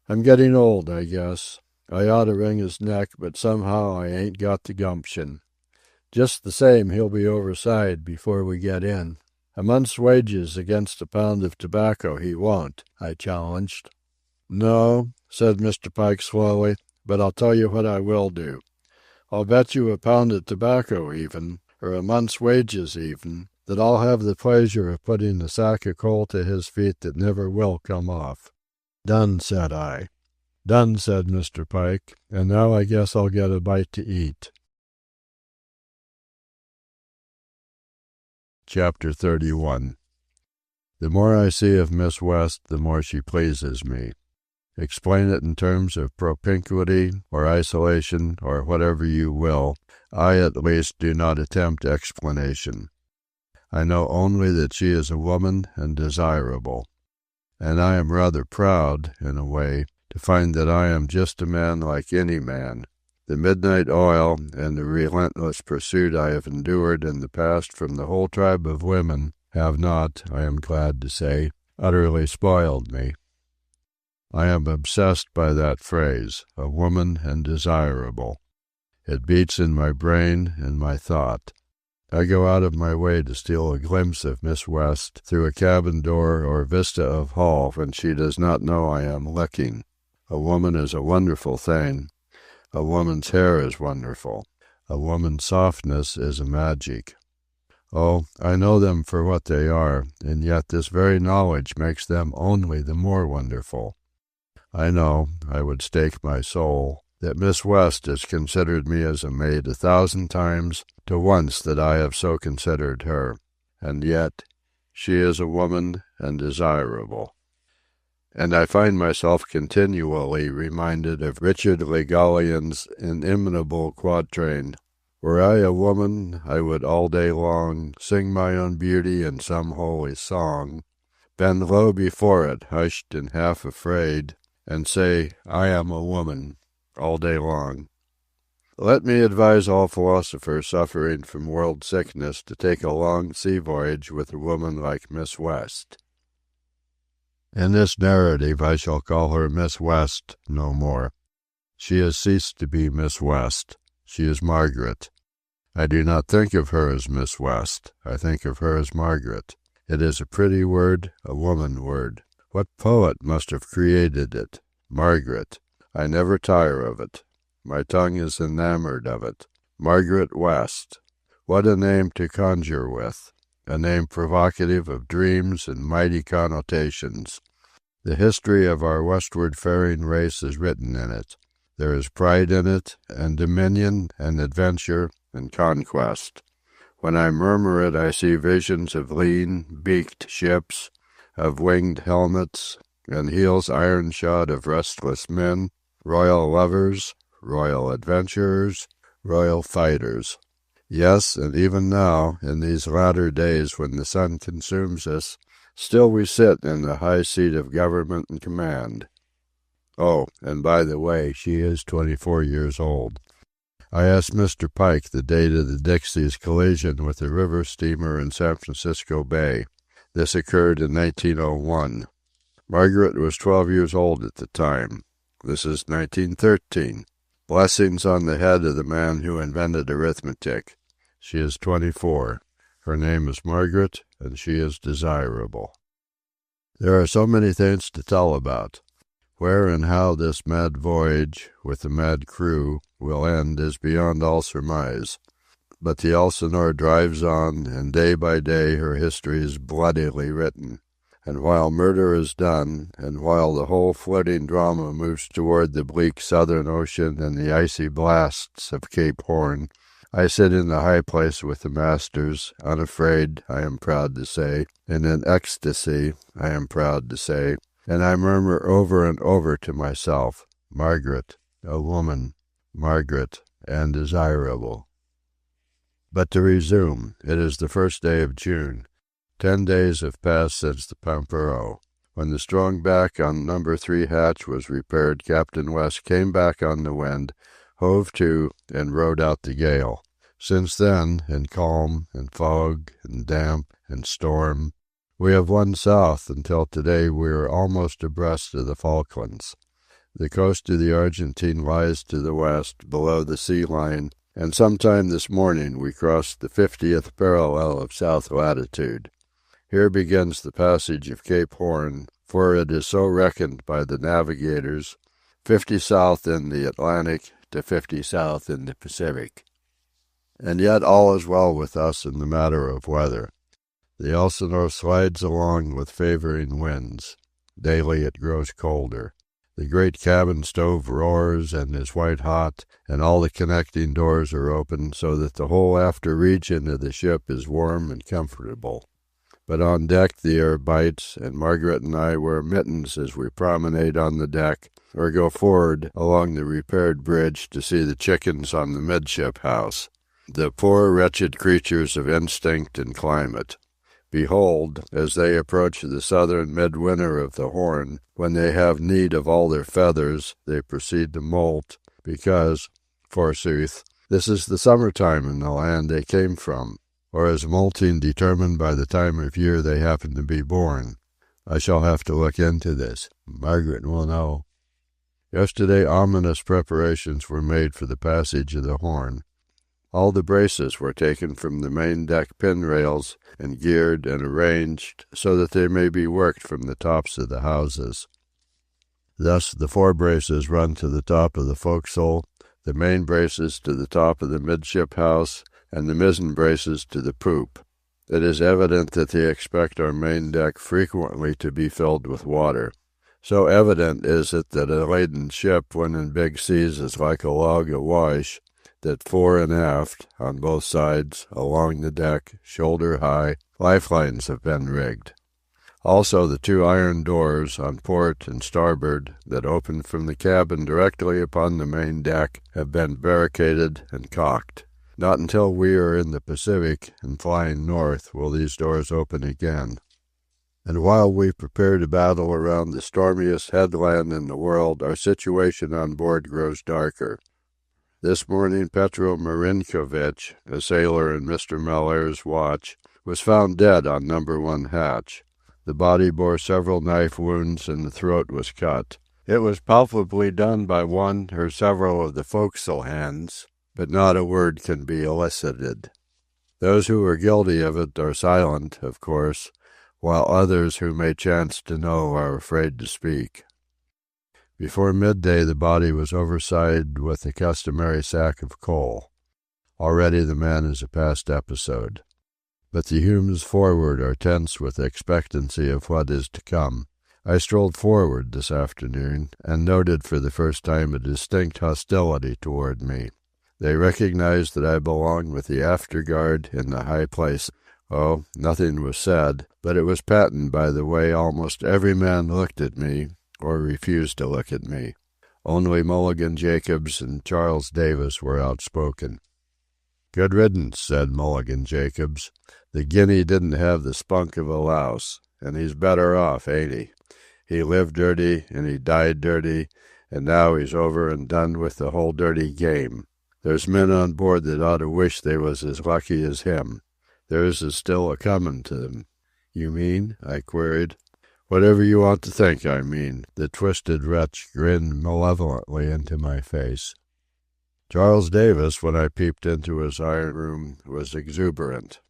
"I'm getting old, I guess. I ought to wring his neck, but somehow I ain't got the gumption. Just the same, he'll be overside before we get in." "A month's wages against a pound of tobacco he won't," I challenged. "No," said Mr. Pike slowly, "but I'll tell you what I will do. I'll bet you a pound of tobacco even, or a month's wages even, that I'll have the pleasure of putting a sack of coal to his feet that never will come off." "Done," said I. "Done," said Mr. Pike, "and now I guess I'll get a bite to eat." Chapter 31. The more I see of Miss West, the more she pleases me. Explain it in terms of propinquity or isolation or whatever you will, I at least do not attempt explanation. I know only that she is a woman and desirable. And I am rather proud, in a way, to find that I am just a man like any man. The midnight oil and the relentless pursuit I have endured in the past from the whole tribe of women have not, I am glad to say, utterly spoiled me. I am obsessed by that phrase, a woman and desirable. It beats in my brain, in my thought. I go out of my way to steal a glimpse of Miss West through a cabin door or vista of hall when she does not know I am looking. A woman is a wonderful thing. A woman's hair is wonderful. A woman's softness is a magic. Oh, I know them for what they are, and yet this very knowledge makes them only the more wonderful. I know, I would stake my soul, that Miss West has considered me as a maid 1,000 times to once that I have so considered her, and yet she is a woman and desirable. And I find myself continually reminded of Richard Le Gallienne's inimitable quatrain, "Were I a woman, I would all day long sing my own beauty in some holy song, bend low before it, hushed and half afraid, and say, I am a woman, all day long." Let me advise all philosophers suffering from world sickness to take a long sea voyage with a woman like Miss West. In this narrative I shall call her Miss West no more. She has ceased to be Miss West. She is Margaret. I do not think of her as Miss West. I think of her as Margaret. It is a pretty word, a woman word. What poet must have created it? Margaret. I never tire of it. My tongue is enamored of it. Margaret West. What a name to conjure with. A name provocative of dreams and mighty connotations. The history of our westward-faring race is written in it. There is pride in it, and dominion, and adventure, and conquest. When I murmur it, I see visions of lean, beaked ships, of winged helmets, and heels iron-shod of restless men, royal lovers, royal adventurers, royal fighters. Yes, and even now, in these latter days when the sun consumes us, still we sit in the high seat of government and command. Oh, and by the way, she is 24 years old. I asked Mr. Pike the date of the Dixie's collision with a river steamer in San Francisco Bay. This occurred in 1901. Margaret was 12 years old at the time. This is 1913. Blessings on the head of the man who invented arithmetic. She is 24. Her name is Margaret, and she is desirable. There are so many things to tell about. Where and how this mad voyage, with the mad crew, will end is beyond all surmise. But the Elsinore drives on, and day by day her history is bloodily written. And while murder is done, and while the whole floating drama moves toward the bleak southern ocean and the icy blasts of Cape Horn, I sit in the high place with the masters, unafraid, I am proud to say, and in ecstasy, I am proud to say, and I murmur over and over to myself, Margaret, a woman, Margaret, and desirable. But to resume, it is the first day of June. 10 days have passed since the Pampero. When the strong back on No. 3 hatch was repaired, Captain West came back on the wind, hove to, and rode out the gale. Since then, in calm and fog and damp and storm, we have won south until today we are almost abreast of the Falklands. The coast of the Argentine lies to the west, below the sea line, and sometime this morning we crossed the 50th parallel of south latitude. Here begins the passage of Cape Horn, for it is so reckoned by the navigators, 50 south in the Atlantic to 50 south in the Pacific. And yet all is well with us in the matter of weather. The Elsinore slides along with favoring winds. Daily it grows colder. The great cabin stove roars and is white hot, and all the connecting doors are open so that the whole after region of the ship is warm and comfortable. But on deck the air bites, and Margaret and I wear mittens as we promenade on the deck, or go forward along the repaired bridge to see the chickens on the midship house. The poor wretched creatures of instinct and climate. Behold, as they approach the southern midwinter of the Horn, when they have need of all their feathers, they proceed to molt, because, forsooth, this is the summer-time in the land they came from, or is molting determined by the time of year they happen to be born? I shall have to look into this. Margaret will know. Yesterday ominous preparations were made for the passage of the Horn. All the braces were taken from the main deck pin rails and geared and arranged so that they may be worked from the tops of the houses. Thus the 4 braces run to the top of the forecastle, the main braces to the top of the midship house, and the mizzen braces to the poop. It is evident that they expect our main deck frequently to be filled with water. So evident is it that a laden ship when in big seas is like a log awash, that fore and aft, on both sides, along the deck, shoulder high, lifelines have been rigged. Also the 2 iron doors, on port and starboard, that open from the cabin directly upon the main deck, have been barricaded and caulked. Not until we are in the Pacific and flying north will these doors open again. And while we prepare to battle around the stormiest headland in the world, our situation on board grows darker. This morning Petro Marinkovich, a sailor in Mr. Mellaire's watch, was found dead on number 1 hatch. The body bore several knife wounds and the throat was cut. It was palpably done by one or several of the forecastle hands, but not a word can be elicited. Those who are guilty of it are silent, of course, while others who may chance to know are afraid to speak. Before midday the body was overside with the customary sack of coal. Already the man is a past episode. But the Fumes forward are tense with expectancy of what is to come. I strolled forward this afternoon and noted for the first time a distinct hostility toward me. They recognized that I belonged with the afterguard in the high place. Oh, nothing was said, but it was patent by the way almost every man looked at me, or refused to look at me. Only Mulligan Jacobs and Charles Davis were outspoken. "Good riddance," said Mulligan Jacobs. "The Guinea didn't have the spunk of a louse, and he's better off, ain't he? He lived dirty, and he died dirty, and now he's over and done with the whole dirty game. There's men on board that ought to wish they was as lucky as him. Theirs is still a-comin' to them." "You mean?" I queried. "Whatever you want to think I mean." The twisted wretch grinned malevolently into my face. Charles Davis, when I peeped into his iron room, was exuberant.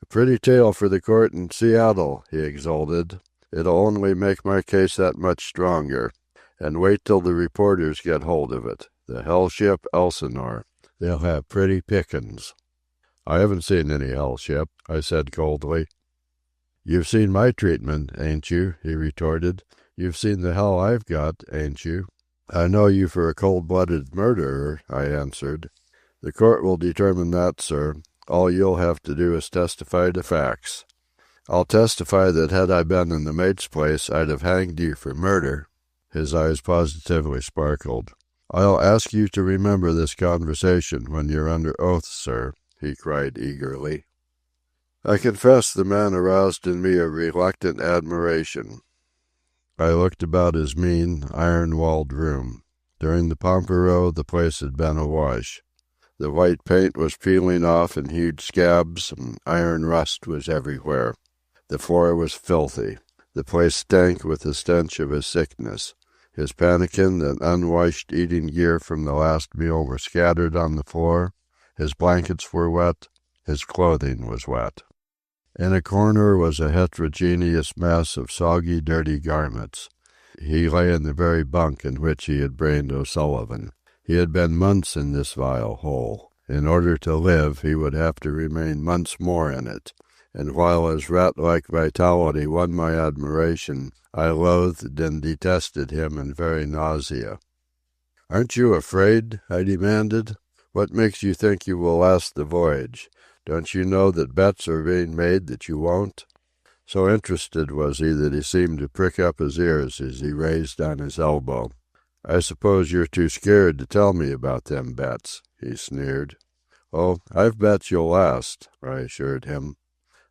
"A pretty tale for the court in Seattle," he exulted. "It'll only make my case that much stronger. And wait till the reporters get hold of it. The hell ship Elsinore. They'll have pretty pickin's." "I haven't seen any hell ship," I said coldly. "You've seen my treatment, ain't you?" he retorted. "You've seen the hell I've got, ain't you?" "I know you for a cold-blooded murderer," I answered. "The court will determine that, sir. All you'll have to do is testify to facts." "I'll testify that had I been in the mate's place, I'd have hanged you for murder." His eyes positively sparkled. "I'll ask you to remember this conversation when you're under oath, sir," he cried eagerly. I confess the man aroused in me a reluctant admiration. I looked about his mean, iron-walled room. During the Pompero the place had been awash. The white paint was peeling off in huge scabs, and iron rust was everywhere. The floor was filthy. The place stank with the stench of his sickness. His pannikin and unwashed eating gear from the last meal were scattered on the floor. His blankets were wet. His clothing was wet. In a corner was a heterogeneous mass of soggy, dirty garments. He lay in the very bunk in which he had brained O'Sullivan. He had been months in this vile hole. In order to live, he would have to remain months more in it. And while his rat-like vitality won my admiration, I loathed and detested him in very nausea. "Aren't you afraid?" I demanded. "What makes you think you will last the voyage? Don't you know that bets are being made that you won't?" So interested was he that he seemed to prick up his ears as he raised on his elbow. "I suppose you're too scared to tell me about them bets," he sneered. "Oh, I've bet you'll last," I assured him.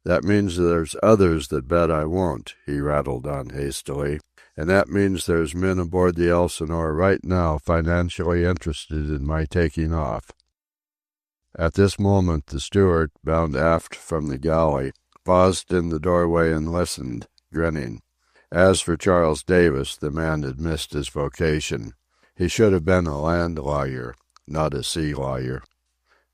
"That means there's others that bet I won't," he rattled on hastily. "And that means there's men aboard the Elsinore right now financially interested in my taking off." At this moment the steward, bound aft from the galley, paused in the doorway and listened, grinning. As for Charles Davis, the man had missed his vocation. He should have been a land lawyer, not a sea lawyer.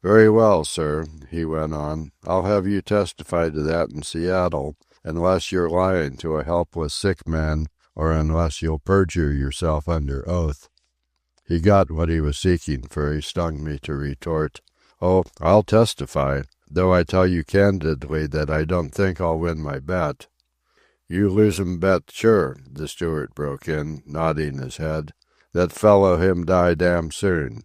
"Very well, sir," he went on. "I'll have you testify to that in Seattle, unless you're lying to a helpless sick man, or unless you'll perjure yourself under oath." He got what he was seeking, for he stung me to retort, "Oh, I'll testify, though I tell you candidly that I don't think I'll win my bet." "You lose 'em bet, sure," the steward broke in, nodding his head. "That fellow him die damn soon."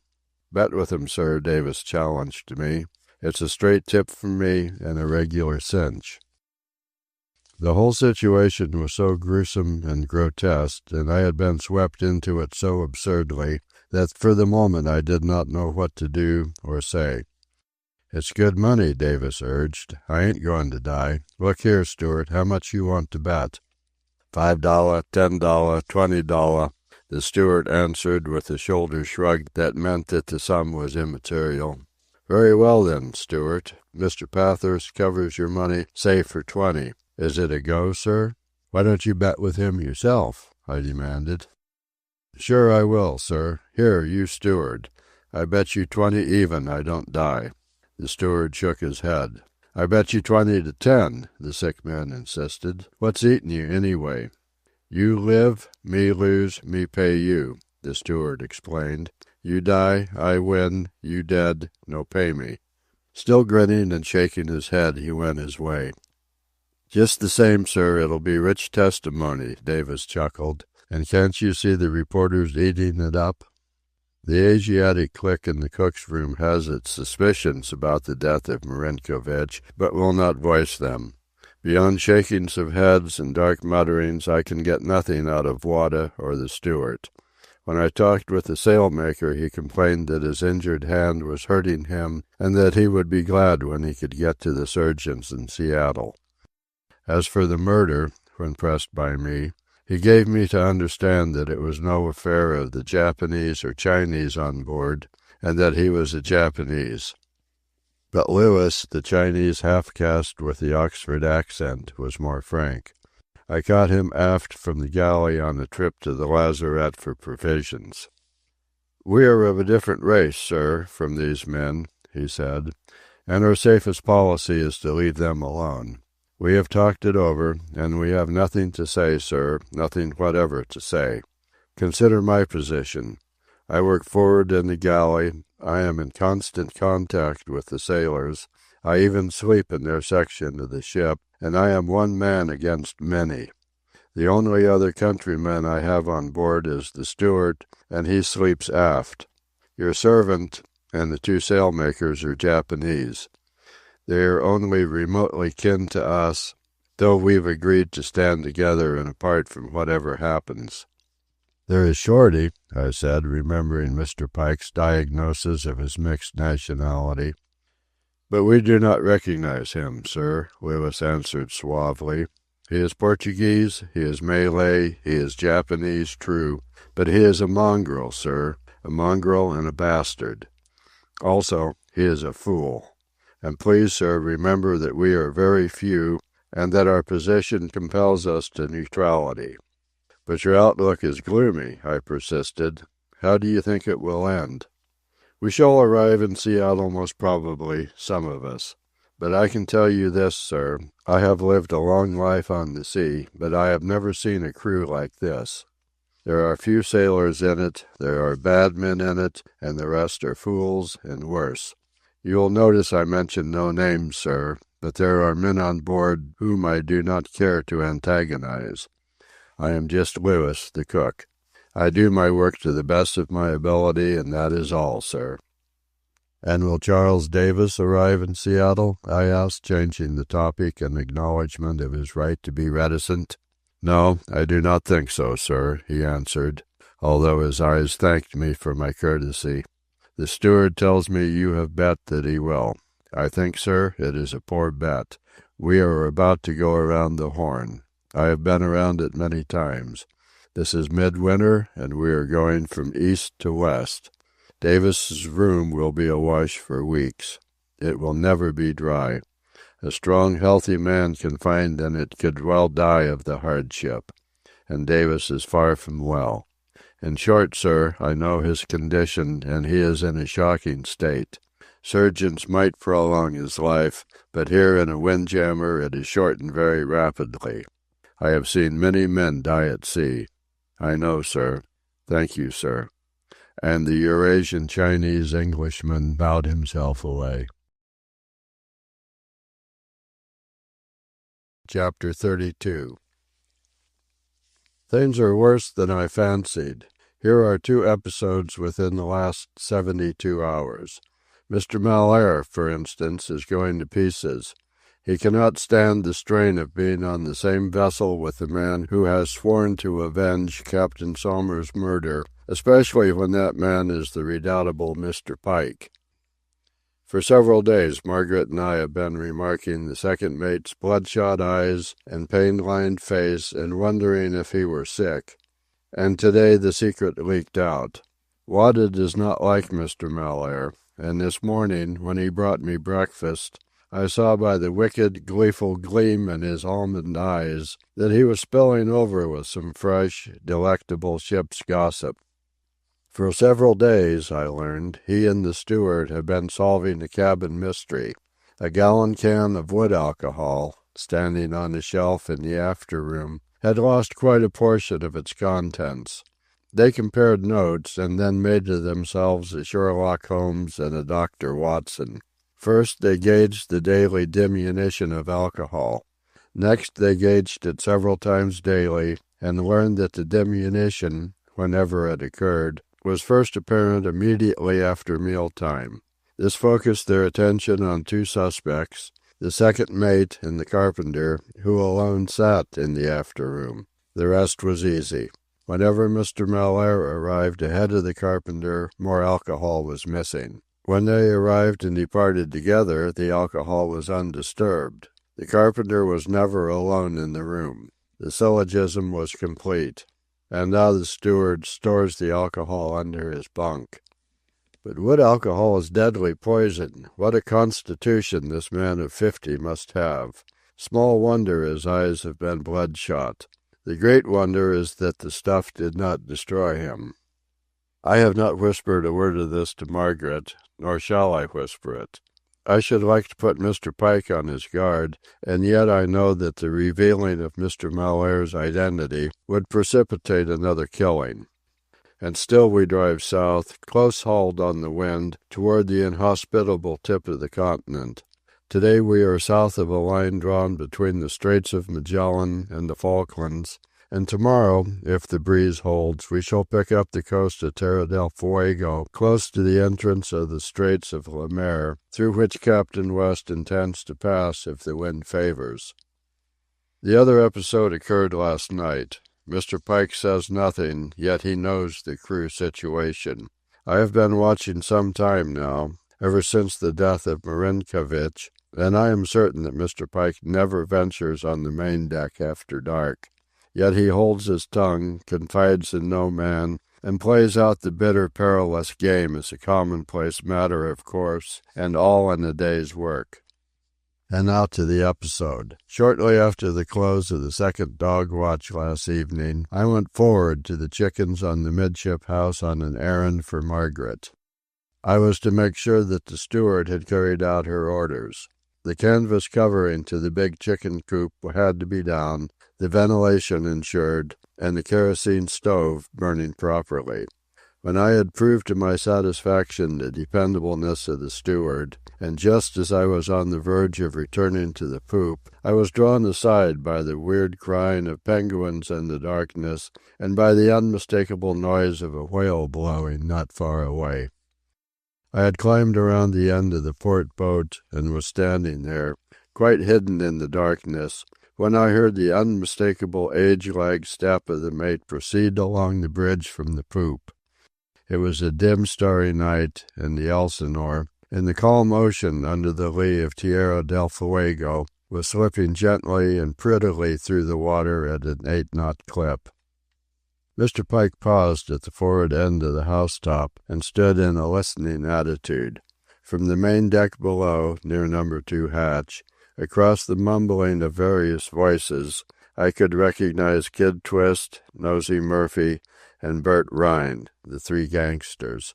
"Bet with him, sir," Davis challenged me. "It's a straight tip from me and a regular cinch." The whole situation was so gruesome and grotesque, and I had been swept into it so absurdly, that for the moment I did not know what to do or say. "It's good money," Davis urged. "I ain't going to die. Look here, Stewart, how much you want to bet?" $5, $10, $20, the steward answered with a shoulder shrug that meant that the sum was immaterial. "Very well then, Stewart. Mr. Pathurst covers your money, say for 20. Is it a go, sir?" "Why don't you bet with him yourself?" I demanded. "Sure I will, sir. Here, you steward. I bet you 20 even I don't die." The steward shook his head. "I bet you 20 to 10, the sick man insisted. "What's eatin' you, anyway?" "You live, me lose, me pay you," the steward explained. "You die, I win, you dead, no pay me." Still grinning and shaking his head, he went his way. "Just the same, sir, it'll be rich testimony," Davis chuckled. "And can't you see the reporters eating it up?" The Asiatic clique in the cook's room has its suspicions about the death of Marinkovich, but will not voice them. Beyond shakings of heads and dark mutterings, I can get nothing out of Wada or the steward. When I talked with the sailmaker, he complained that his injured hand was hurting him and that he would be glad when he could get to the surgeons in Seattle. As for the murder, when pressed by me, he gave me to understand that it was no affair of the Japanese or Chinese on board, and that he was a Japanese. But Lewis, the Chinese half-caste with the Oxford accent, was more frank. I caught him aft from the galley on a trip to the lazarette for provisions. "We are of a different race, sir, from these men," he said, "and our safest policy is to leave them alone. We have talked it over, and we have nothing to say, sir, nothing whatever to say. Consider my position. I work forward in the galley. I am in constant contact with the sailors. I even sleep in their section of the ship, and I am one man against many. The only other countryman I have on board is the steward, and he sleeps aft. Your servant and the 2 sailmakers are Japanese. They are only remotely kin to us, though we've agreed to stand together and apart from whatever happens." "There is Shorty," I said, remembering Mr. Pike's diagnosis of his mixed nationality. "But we do not recognize him, sir," Lewis answered suavely. "He is Portuguese, he is Malay, he is Japanese, true, but he is a mongrel, sir, a mongrel and a bastard. Also, he is a fool. And please, sir, remember that we are very few, and that our position compels us to neutrality." "But your outlook is gloomy," I persisted. "How do you think it will end?" "We shall arrive in Seattle most probably, some of us. But I can tell you this, sir. I have lived a long life on the sea, but I have never seen a crew like this. There are few sailors in it, there are bad men in it, and the rest are fools and worse. You will notice I mention no names, sir, but there are men on board whom I do not care to antagonize. I am just Lewis, the cook. I do my work to the best of my ability, and that is all, sir." "And will Charles Davis arrive in Seattle?" I asked, changing the topic in acknowledgment of his right to be reticent. "No, I do not think so, sir," he answered, although his eyes thanked me for my courtesy. "The steward tells me you have bet that he will. I think, sir, it is a poor bet. We are about to go around the Horn. I have been around it many times. This is midwinter, and we are going from east to west. Davis's room will be awash for weeks. It will never be dry. A strong, healthy man confined in it could well die of the hardship, and Davis is far from well. In short, sir, I know his condition, and he is in a shocking state. Surgeons might prolong his life, but here in a windjammer it is shortened very rapidly. I have seen many men die at sea. I know, sir. Thank you, sir. and the Eurasian Chinese Englishman bowed himself away. Chapter 32. Things are worse than I fancied. Here are 2 episodes within the last 72 hours. Mr. Malaire, for instance, is going to pieces. He cannot stand the strain of being on the same vessel with the man who has sworn to avenge Captain Somers' murder, especially when that man is the redoubtable Mr. Pike. For several days Margaret and I have been remarking the second mate's bloodshot eyes and pain-lined face and wondering if he were sick. And today the secret leaked out. Wada does not like Mr. Malaire, and this morning, when he brought me breakfast, I saw by the wicked, gleeful gleam in his almond eyes that he was spilling over with some fresh, delectable ship's gossip. For several days, I learned, he and the steward have been solving a cabin mystery. A gallon can of wood alcohol, standing on a shelf in the after room, had lost quite a portion of its contents. They compared notes and then made to themselves a Sherlock Holmes and a Dr. Watson. First, they gauged the daily diminution of alcohol. Next, they gauged it several times daily and learned that the diminution, whenever it occurred, was first apparent immediately after mealtime. This focused their attention on 2 suspects, the second mate and the carpenter, who alone sat in the after room. The rest was easy. Whenever Mr. Malaire arrived ahead of the carpenter, more alcohol was missing. When they arrived and departed together, the alcohol was undisturbed. The carpenter was never alone in the room. The syllogism was complete. And now the steward stores the alcohol under his bunk. But wood alcohol is deadly poison. What a constitution this man of 50 must have. Small wonder his eyes have been bloodshot. The great wonder is that the stuff did not destroy him. I have not whispered a word of this to Margaret, nor shall I whisper it. I should like to put Mr. Pike on his guard, and yet I know that the revealing of Mr. Malaire's identity would precipitate another killing. And still we drive south, close-hauled on the wind, toward the inhospitable tip of the continent. Today we are south of a line drawn between the Straits of Magellan and the Falklands, and tomorrow, if the breeze holds, we shall pick up the coast of Terra del Fuego, close to the entrance of the Straits of Le Maire, through which Captain West intends to pass if the wind favors. The other episode occurred last night. Mr. Pike says nothing, yet he knows the crew situation. I have been watching some time now, ever since the death of Marinkovich, and I am certain that Mr. Pike never ventures on the main deck after dark. Yet he holds his tongue, confides in no man, and plays out the bitter, perilous game as a commonplace matter of course, and all in a day's work. And now to the episode. Shortly after the close of the second dog watch last evening, I went forward to the chickens on the midship house on an errand for Margaret. I was to make sure that the steward had carried out her orders. The canvas covering to the big chicken coop had to be down, the ventilation ensured, and the kerosene stove burning properly. When I had proved to my satisfaction the dependableness of the steward, and just as I was on the verge of returning to the poop, I was drawn aside by the weird crying of penguins in the darkness, and by the unmistakable noise of a whale blowing not far away. I had climbed around the end of the port boat and was standing there, quite hidden in the darkness, when I heard the unmistakable age-lag step of the mate proceed along the bridge from the poop. It was a dim, starry night, and the Elsinore, in the calm ocean under the lee of Tierra del Fuego, was slipping gently and prettily through the water at an 8-knot clip. Mr. Pike paused at the forward end of the housetop and stood in a listening attitude. From the main deck below, near No. 2 hatch, across the mumbling of various voices, I could recognize Kid Twist, Nosey Murphy, and Bert Rhine, the 3 gangsters.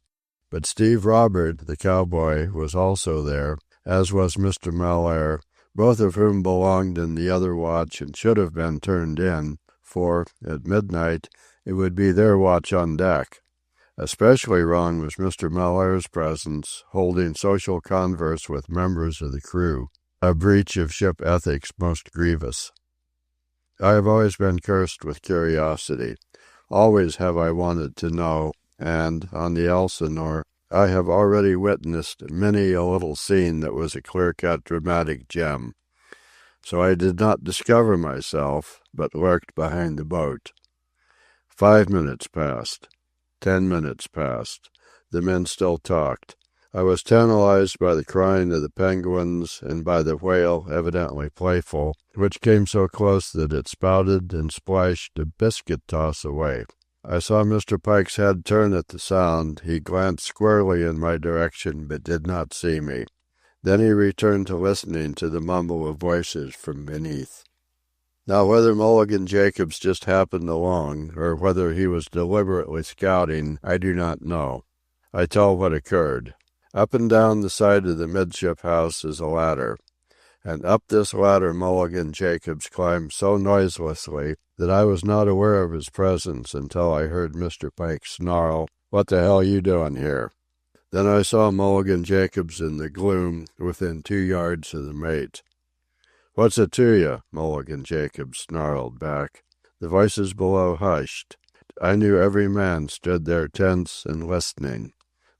But Steve Robert, the cowboy, was also there, as was Mr. Malaire, both of whom belonged in the other watch and should have been turned in, for, at midnight, it would be their watch on deck. Especially wrong was Mr. Mellaire's presence, holding social converse with members of the crew, a breach of ship ethics most grievous. I have always been cursed with curiosity. Always have I wanted to know, and, on the Elsinore, I have already witnessed many a little scene that was a clear-cut dramatic gem. So I did not discover myself, but lurked behind the boat. 5 minutes passed. 10 minutes passed. The men still talked. I was tantalized by the crying of the penguins and by the whale, evidently playful, which came so close that it spouted and splashed a biscuit toss away. I saw Mr. Pike's head turn at the sound. He glanced squarely in my direction, but did not see me. Then he returned to listening to the mumble of voices from beneath. Now, whether Mulligan Jacobs just happened along, or whether he was deliberately scouting, I do not know. I tell what occurred. Up and down the side of the midship house is a ladder, and up this ladder Mulligan Jacobs climbed so noiselessly that I was not aware of his presence until I heard Mr. Pike snarl, "What the hell you doing here?" Then I saw Mulligan Jacobs in the gloom within 2 yards of the mate. "What's it to you?" Mulligan Jacobs snarled back. The voices below hushed. I knew every man stood there tense and listening.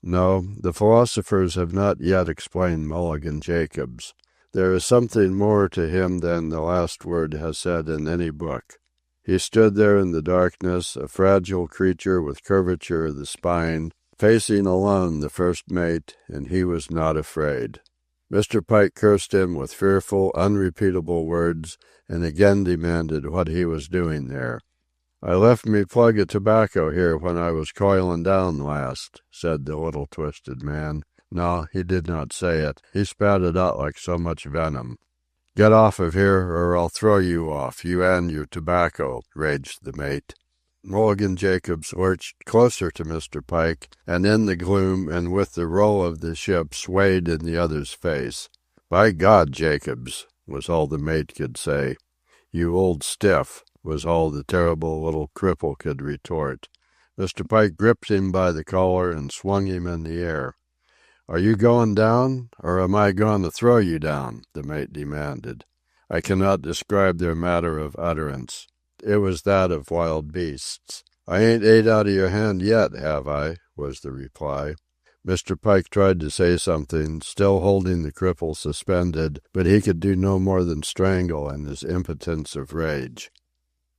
No, the philosophers have not yet explained Mulligan Jacobs. There is something more to him than the last word has said in any book. He stood there in the darkness, a fragile creature with curvature of the spine, facing alone the first mate, and he was not afraid. Mr. Pike cursed him with fearful, unrepeatable words, and again demanded what he was doing there. "I left me plug of tobacco here when I was coiling down last," said the little twisted man. No, he did not say it. He spat it out like so much venom. "Get off of here, or I'll throw you off, you and your tobacco," raged the mate. Mulligan Jacobs lurched closer to Mr. Pike, and in the gloom and with the roll of the ship swayed in the other's face. "By God, Jacobs," was all the mate could say. "You old stiff," was all the terrible little cripple could retort. Mr. Pike gripped him by the collar and swung him in the air. "Are you going down, or am I going to throw you down?" the mate demanded. I cannot describe their matter of utterance. It was that of wild beasts. "I ain't ate out of your hand yet, have I?" was the reply. Mr. Pike tried to say something, still holding the cripple suspended, but he could do no more than strangle in his impotence of rage.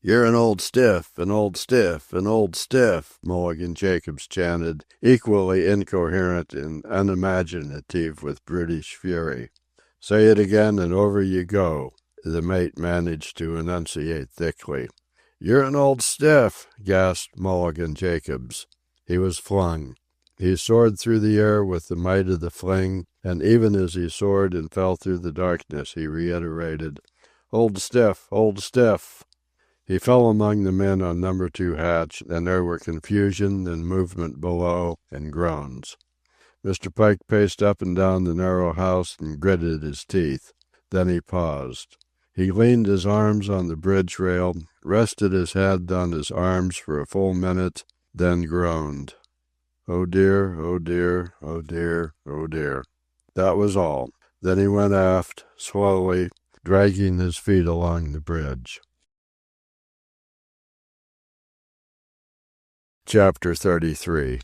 "You're an old stiff, an old stiff, an old stiff," Mulligan Jacobs chanted, equally incoherent and unimaginative with brutish fury. "Say it again and over you go," the mate managed to enunciate thickly. "You're an old stiff," gasped Mulligan Jacobs. He was flung. He soared through the air with the might of the fling, and even as he soared and fell through the darkness he reiterated, "Old stiff, old stiff." He fell among the men on number 2 hatch, and there were confusion and movement below, and groans. Mr. Pike paced up and down the narrow house and gritted his teeth. Then he paused. He leaned his arms on the bridge rail, rested his head on his arms for a full minute, then groaned. "Oh dear, oh dear, oh dear, oh dear." That was all. Then he went aft, slowly, dragging his feet along the bridge. Chapter 33.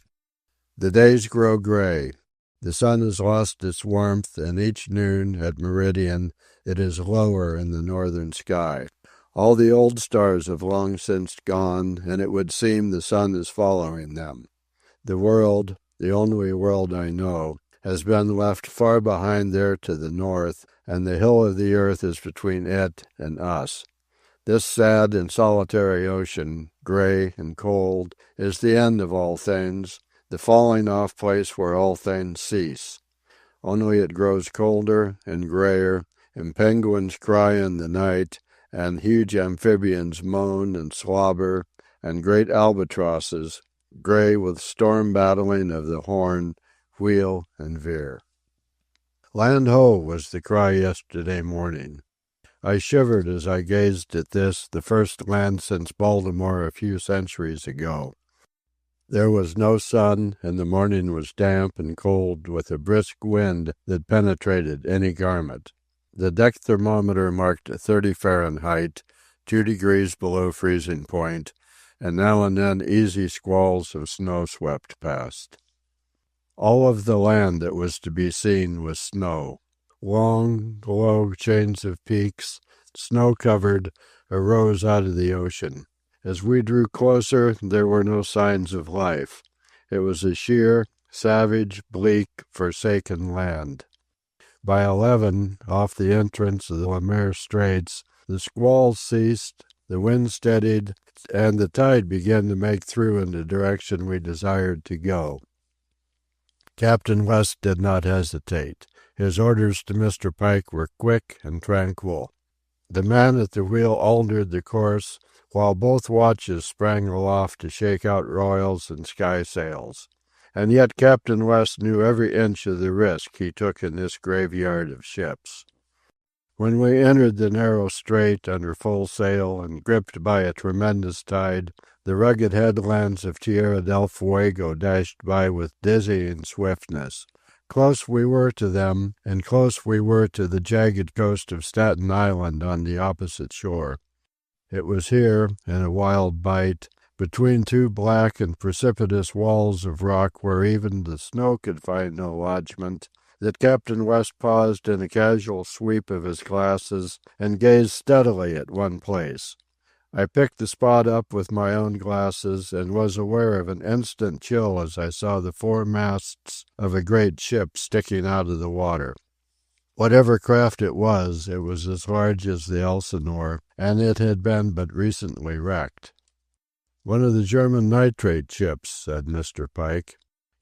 The days grow gray. The sun has lost its warmth, and each noon, at meridian, it is lower in the northern sky. All the old stars have long since gone, and it would seem the sun is following them. The world, the only world I know, has been left far behind there to the north, and the hill of the earth is between it and us. This sad and solitary ocean, gray and cold, is the end of all things, the falling-off place where all things cease. Only it grows colder and grayer, and penguins cry in the night, and huge amphibians moan and slobber, and great albatrosses, gray with storm battling of the horn, wheel and veer. "Land ho!" was the cry yesterday morning. I shivered as I gazed at this, the first land since Baltimore a few centuries ago. There was no sun, and the morning was damp and cold with a brisk wind that penetrated any garment. The deck thermometer marked 30 Fahrenheit, 2 degrees below freezing point, and now and then easy squalls of snow swept past. All of the land that was to be seen was snow. Long, low chains of peaks, snow-covered, arose out of the ocean. As we drew closer, there were no signs of life. It was a sheer, savage, bleak, forsaken land. By 11, off the entrance of the Le Maire Straits, the squalls ceased, the wind steadied, and the tide began to make through in the direction we desired to go. Captain West did not hesitate. His orders to Mr. Pike were quick and tranquil. The man at the wheel altered the course, while both watches sprang aloft to shake out royals and skysails. And yet Captain West knew every inch of the risk he took in this graveyard of ships. When we entered the narrow strait under full sail and gripped by a tremendous tide, the rugged headlands of Tierra del Fuego dashed by with dizzying swiftness. Close we were to them, and close we were to the jagged coast of Staten Island on the opposite shore. It was here, in a wild bight, between two black and precipitous walls of rock where even the snow could find no lodgment, that Captain West paused in a casual sweep of his glasses and gazed steadily at one place. I picked the spot up with my own glasses and was aware of an instant chill as I saw the four masts of a great ship sticking out of the water. Whatever craft it was as large as the Elsinore, and it had been but recently wrecked. "One of the German nitrate ships," said Mr. Pike.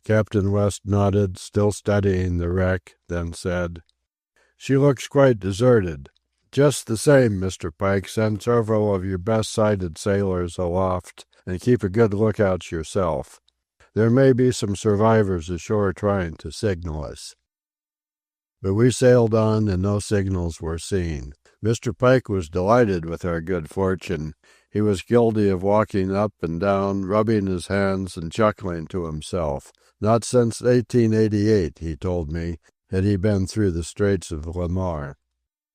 Captain West nodded, still studying the wreck, then said, "She looks quite deserted. Just the same, Mr. Pike, send several of your best-sighted sailors aloft, and keep a good lookout yourself. There may be some survivors ashore trying to signal us." But we sailed on, and no signals were seen. Mr. Pike was delighted with our good fortune. He was guilty of walking up and down, rubbing his hands and chuckling to himself. Not since 1888, he told me, had he been through the Straits of Le Maire.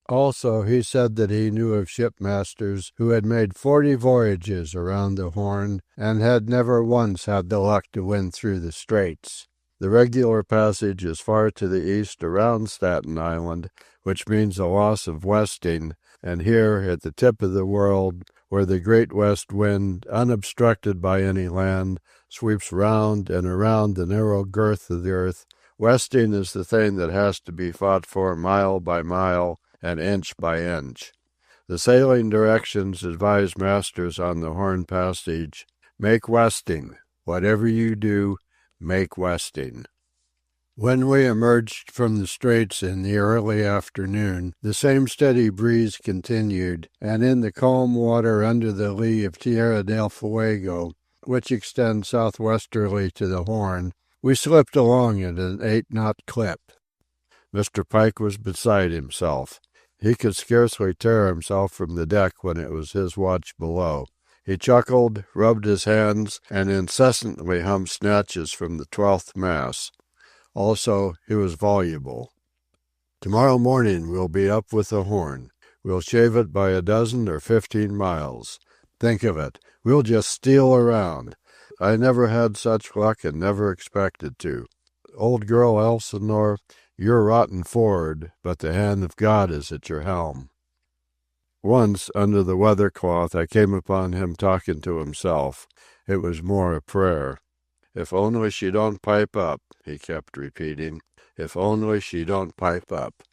Also, he said that he knew of shipmasters who had made 40 voyages around the Horn and had never once had the luck to win through the Straits. The regular passage is far to the east around Staten Island, which means a loss of westing, and here, at the tip of the world, where the great west wind, unobstructed by any land, sweeps round and around the narrow girth of the earth, westing is the thing that has to be fought for mile by mile and inch by inch. The sailing directions advise masters on the Horn Passage, "Make westing. Whatever you do, make westing." When we emerged from the straits in the early afternoon, the same steady breeze continued, and in the calm water under the lee of Tierra del Fuego, which extends southwesterly to the Horn, we slipped along at an 8-knot clip. Mr. Pike was beside himself. He could scarcely tear himself from the deck when it was his watch below. He chuckled, rubbed his hands, and incessantly hummed snatches from the 12th Mass. Also, he was voluble. "Tomorrow morning we'll be up with the Horn. We'll shave it by 12 or 15 miles. Think of it, we'll just steal around. I never had such luck and never expected to. Old girl Elsinore, you're rotten forward, but the hand of God is at your helm." Once, under the weather-cloth, I came upon him talking to himself. It was more a prayer. "If only she don't pipe up," he kept repeating. "If only she don't pipe up."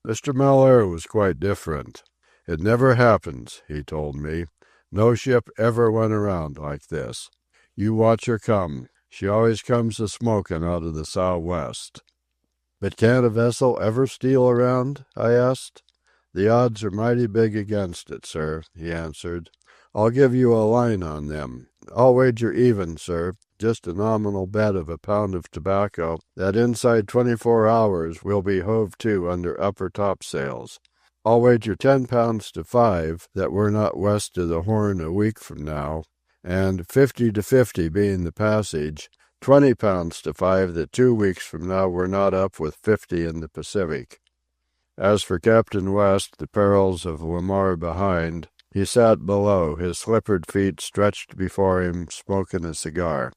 Mr. Malheur was quite different. "It never happens," he told me. "No ship ever went around like this. You watch her come. She always comes a-smoking out of the sou'west." "But can't a vessel ever steal around?" I asked. "The odds are mighty big against it, sir," he answered. "I'll give you a line on them. I'll wager even, sir, just a nominal bet of a pound of tobacco, that inside 24 hours we'll be hove to under upper topsails. I'll wager £10 to 5 that we're not west of the Horn a week from now, and 50-50 being the passage, 20 pounds to 5 that 2 weeks from now we're not up with 50 in the Pacific. As for Captain West, the perils of Lamar behind, he sat below, his slippered feet stretched before him, smoking a cigar.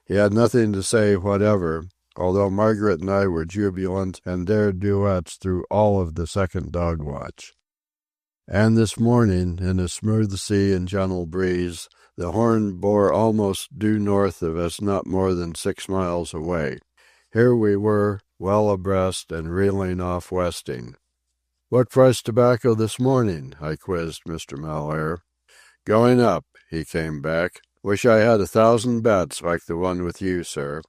He had nothing to say whatever, although Margaret and I were jubilant and dared duets through all of the second dog watch. And this morning, in a smooth sea and gentle breeze, the Horn bore almost due north of us, not more than 6 miles away. Here we were, well abreast and reeling off westing. "What price tobacco this morning?" I quizzed Mr. Malaire. "Going up," he came back. "Wish I had 1,000 bets like the one with you, sir."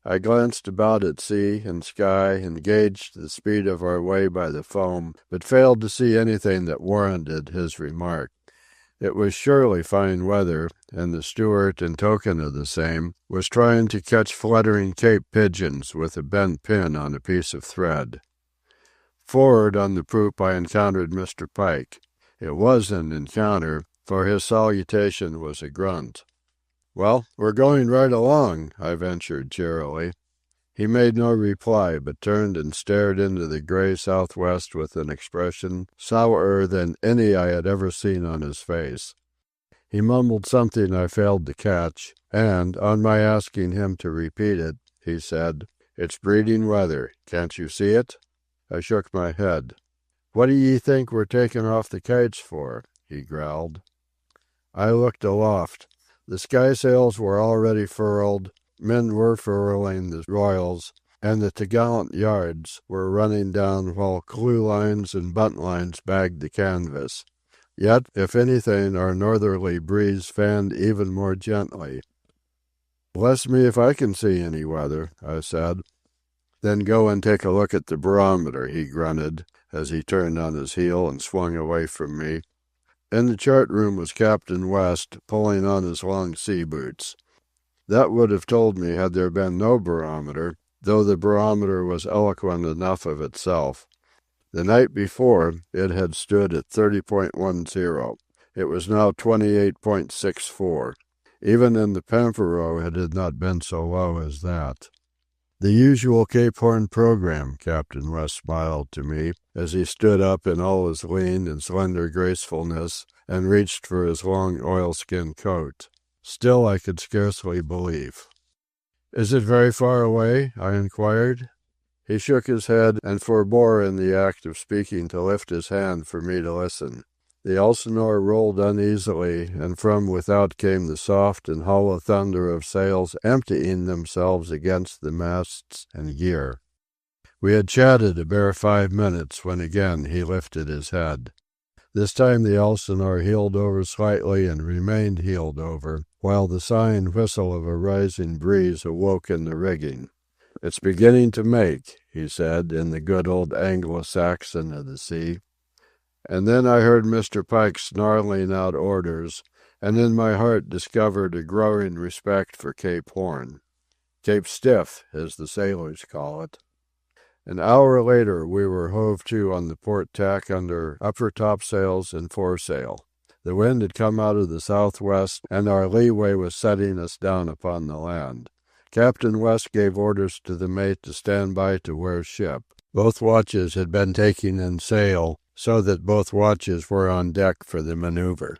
I glanced about at sea and sky and gauged the speed of our way by the foam, but failed to see anything that warranted his remark. It was surely fine weather, and the steward, in token of the same, was trying to catch fluttering Cape pigeons with a bent pin on a piece of thread. Forward on the poop I encountered Mr. Pike. It was an encounter, for his salutation was a grunt. "Well, we're going right along," I ventured cheerily. He made no reply, but turned and stared into the gray southwest with an expression sourer than any I had ever seen on his face. He mumbled something I failed to catch, and, on my asking him to repeat it, he said, "It's breeding weather. Can't you see it?" I shook my head. "What do ye think we're taking off the kites for?" he growled. I looked aloft. The skysails were already furled, men were furling the royals, and the topgallant yards were running down while clewlines and buntlines bagged the canvas. Yet, if anything, our northerly breeze fanned even more gently. "Bless me if I can see any weather," I said. "Then go and take a look at the barometer," he grunted, as he turned on his heel and swung away from me. In the chart room was Captain West, pulling on his long sea boots. That would have told me had there been no barometer, though the barometer was eloquent enough of itself. The night before, it had stood at 30.10. It was now 28.64. Even in the Pampero it had not been so low as that. "The usual Cape Horn program," Captain West smiled to me, as he stood up in all his lean and slender gracefulness and reached for his long oilskin coat. Still I could scarcely believe. "Is it very far away?" I inquired. He shook his head and forbore in the act of speaking to lift his hand for me to listen. The Elsinore rolled uneasily, and from without came the soft and hollow thunder of sails emptying themselves against the masts and gear. We had chatted a bare 5 minutes when again he lifted his head. This time the Elsinore heeled over slightly and remained heeled over, while the sighing whistle of a rising breeze awoke in the rigging. "It's beginning to make," he said, in the good old Anglo-Saxon of the sea. And then I heard Mr. Pike snarling out orders, and in my heart discovered a growing respect for Cape Horn. Cape Stiff, as the sailors call it. An hour later we were hove to on the port tack under upper topsails and foresail. The wind had come out of the southwest, and our leeway was setting us down upon the land. Captain West gave orders to the mate to stand by to wear ship. Both watches had been taking in sail, so that both watches were on deck for the maneuver.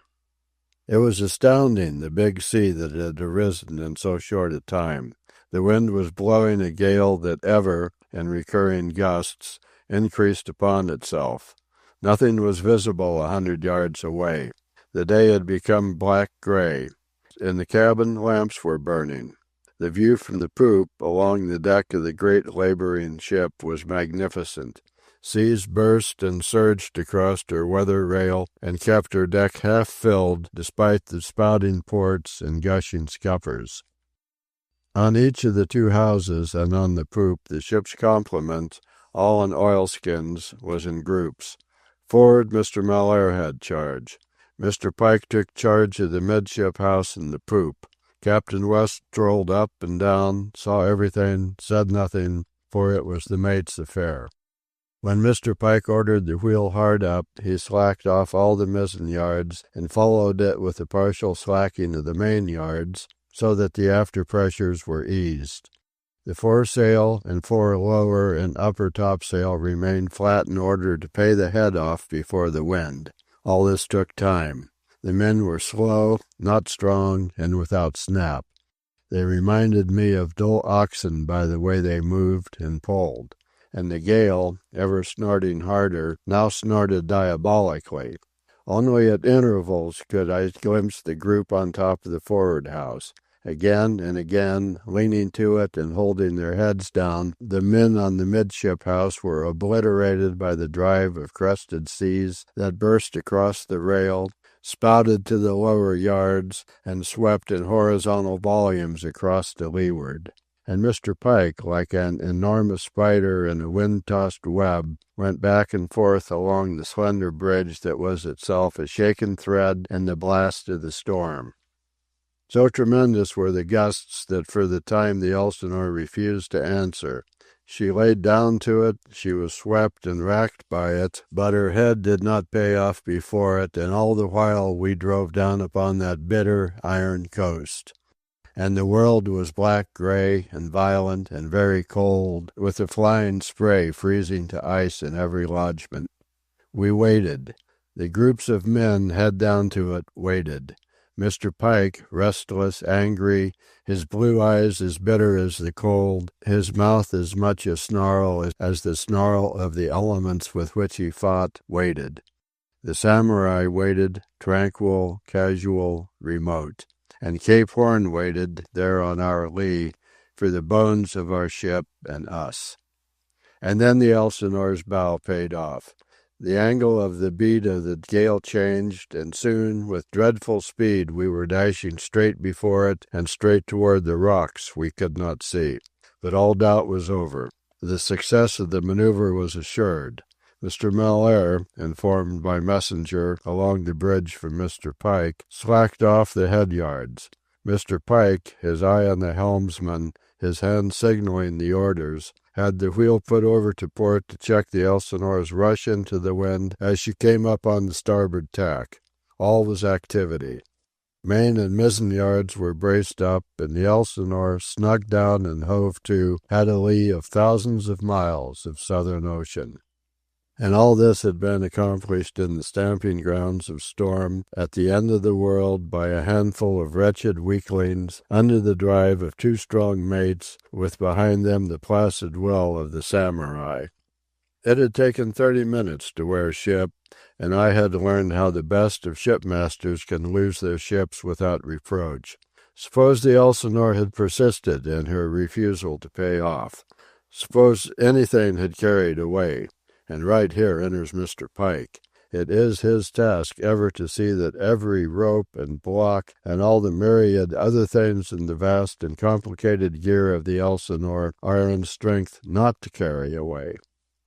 It was astounding, the big sea that had arisen in so short a time. The wind was blowing a gale that ever, in recurring gusts, increased upon itself. Nothing was visible 100 yards away. The day had become black-gray. In the cabin, lamps were burning. The view from the poop, along the deck of the great labouring ship, was magnificent. Seas burst and surged across her weather rail and kept her deck half filled despite the spouting ports and gushing scuppers. On each of the 2 houses and on the poop the ship's complement, all in oilskins, was in groups. Forward Mr. Malaire had charge. Mr. Pike took charge of the midship house and the poop. Captain West strolled up and down, saw everything, said nothing, for it was the mate's affair. When Mr. Pike ordered the wheel hard up, he slacked off all the mizzen yards and followed it with a partial slacking of the main yards, so that the after pressures were eased. The foresail and fore lower and upper topsail remained flat in order to pay the head off before the wind. All this took time. The men were slow, not strong, and without snap. They reminded me of dull oxen by the way they moved and pulled. And the Gale, ever snorting harder, now snorted diabolically. Only at intervals could I glimpse the group on top of the forward house. Again and again, leaning to it and holding their heads down, the men on the midship house were obliterated by the drive of crested seas that burst across the rail, spouted to the lower yards, and swept in horizontal volumes across to leeward. And Mr. Pike, like an enormous spider in a wind-tossed web, went back and forth along the slender bridge that was itself a shaken thread in the blast of the storm. So tremendous were the gusts that for the time the Elsinore refused to answer. She laid down to it, she was swept and racked by it, but her head did not pay off before it, and all the while we drove down upon that bitter iron coast. And the world was black-gray and violent and very cold, with the flying spray freezing to ice in every lodgment. We waited. The groups of men, head down to it, waited. Mr. Pike, restless, angry, his blue eyes as bitter as the cold, his mouth as much a snarl as the snarl of the elements with which he fought, waited. The samurai waited, tranquil, casual, remote. And Cape Horn waited, there on our lee, for the bones of our ship and us. And then the Elsinore's bow paid off. The angle of the beat of the gale changed, and soon, with dreadful speed, we were dashing straight before it and straight toward the rocks we could not see. But all doubt was over. The success of the maneuver was assured. Mr. Malheur, informed by messenger along the bridge from Mr. Pike, slacked off the head yards. Mr. Pike, his eye on the helmsman, his hand signaling the orders, had the wheel put over to port to check the Elsinore's rush into the wind as she came up on the starboard tack. All was activity. Main and mizzen yards were braced up, and the Elsinore, snug down and hove to, had a lee of thousands of miles of southern ocean. And all this had been accomplished in the stamping grounds of storm at the end of the world by a handful of wretched weaklings under the drive of two strong mates, with behind them the placid will of the samurai. It had taken 30 minutes to wear ship, and I had learned how the best of shipmasters can lose their ships without reproach. Suppose the Elsinore had persisted in her refusal to pay off. Suppose anything had carried away. And right here enters Mr. Pike. It is his task ever to see that every rope and block and all the myriad other things in the vast and complicated gear of the Elsinore are in strength not to carry away.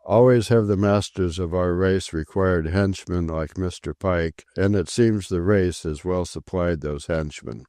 Always have the masters of our race required henchmen like Mr. Pike, and it seems the race has well supplied those henchmen.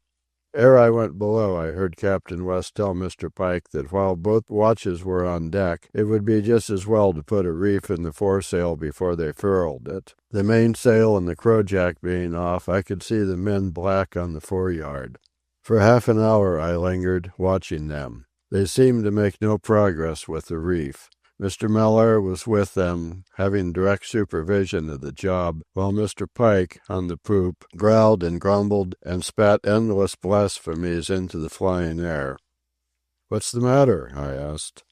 Ere I went below, I heard Captain West tell Mr. Pike that while both watches were on deck, it would be just as well to put a reef in the foresail before they furled it. The mainsail and the crojack being off, I could see the men black on the foreyard. For half an hour I lingered, watching them. They seemed to make no progress with the reef. Mr. Malheur was with them, having direct supervision of the job, while Mr. Pike, on the poop, growled and grumbled and spat endless blasphemies into the flying air. "What's the matter?" I asked.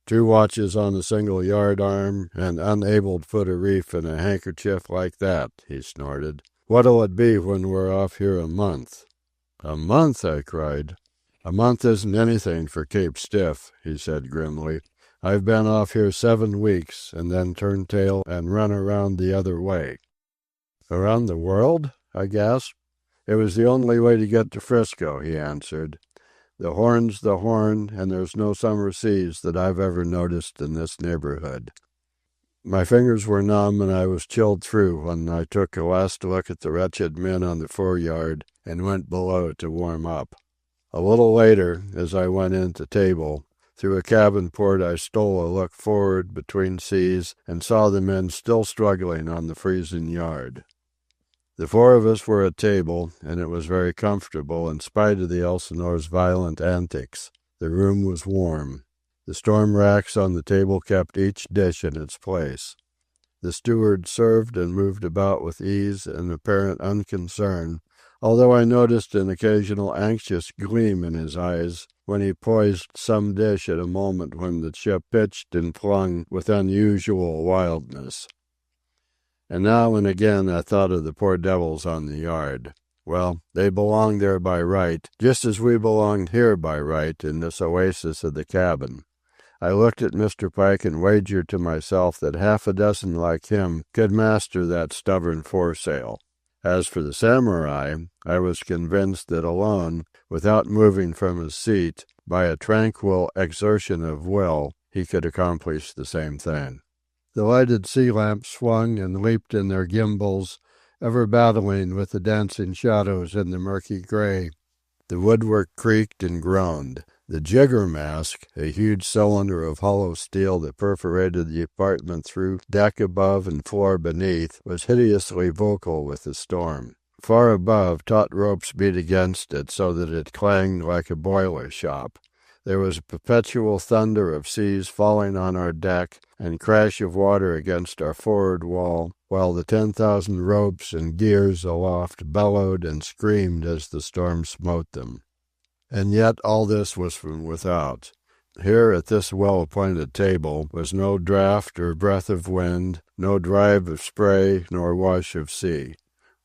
"2 watches on a single yard arm, and unable to put a reef in a handkerchief like that," he snorted. "What'll it be when we're off here a month?" "A month?" I cried. "A month isn't anything for Cape Stiff," he said grimly. "I've been off here 7 weeks, and then turned tail and run around the other way." "Around the world?" I gasped. "It was the only way to get to Frisco," he answered. "The Horn's the Horn, and there's no summer seas that I've ever noticed in this neighborhood." My fingers were numb, and I was chilled through when I took a last look at the wretched men on the foreyard and went below to warm up. A little later, as I went in to table, Through a cabin port I stole a look forward between seas and saw the men still struggling on the freezing yard. The four of us were at table, and it was very comfortable in spite of the Elsinore's violent antics. The room was warm. The storm racks on the table kept each dish in its place. The steward served and moved about with ease and apparent unconcern, although I noticed an occasional anxious gleam in his eyes when he poised some dish at a moment when the ship pitched and flung with unusual wildness. And now and again I thought of the poor devils on the yard. Well, they belonged there by right, just as we belonged here by right in this oasis of the cabin. I looked at Mr. Pike and wagered to myself that half a dozen like him could master that stubborn foresail. As for the samurai, I was convinced that alone, without moving from his seat, by a tranquil exertion of will, he could accomplish the same thing. The lighted sea lamps swung and leaped in their gimbals, ever battling with the dancing shadows in the murky gray. The woodwork creaked and groaned. The jigger-mast, a huge cylinder of hollow steel that perforated the apartment through deck above and floor beneath, was hideously vocal with the storm. Far above, taut ropes beat against it so that it clanged like a boiler shop. There was a perpetual thunder of seas falling on our deck and crash of water against our forward wall, while the 10,000 ropes and gears aloft bellowed and screamed as the storm smote them. And yet all this was from without. Here at this well-appointed table was no draught or breath of wind, no drive of spray nor wash of sea.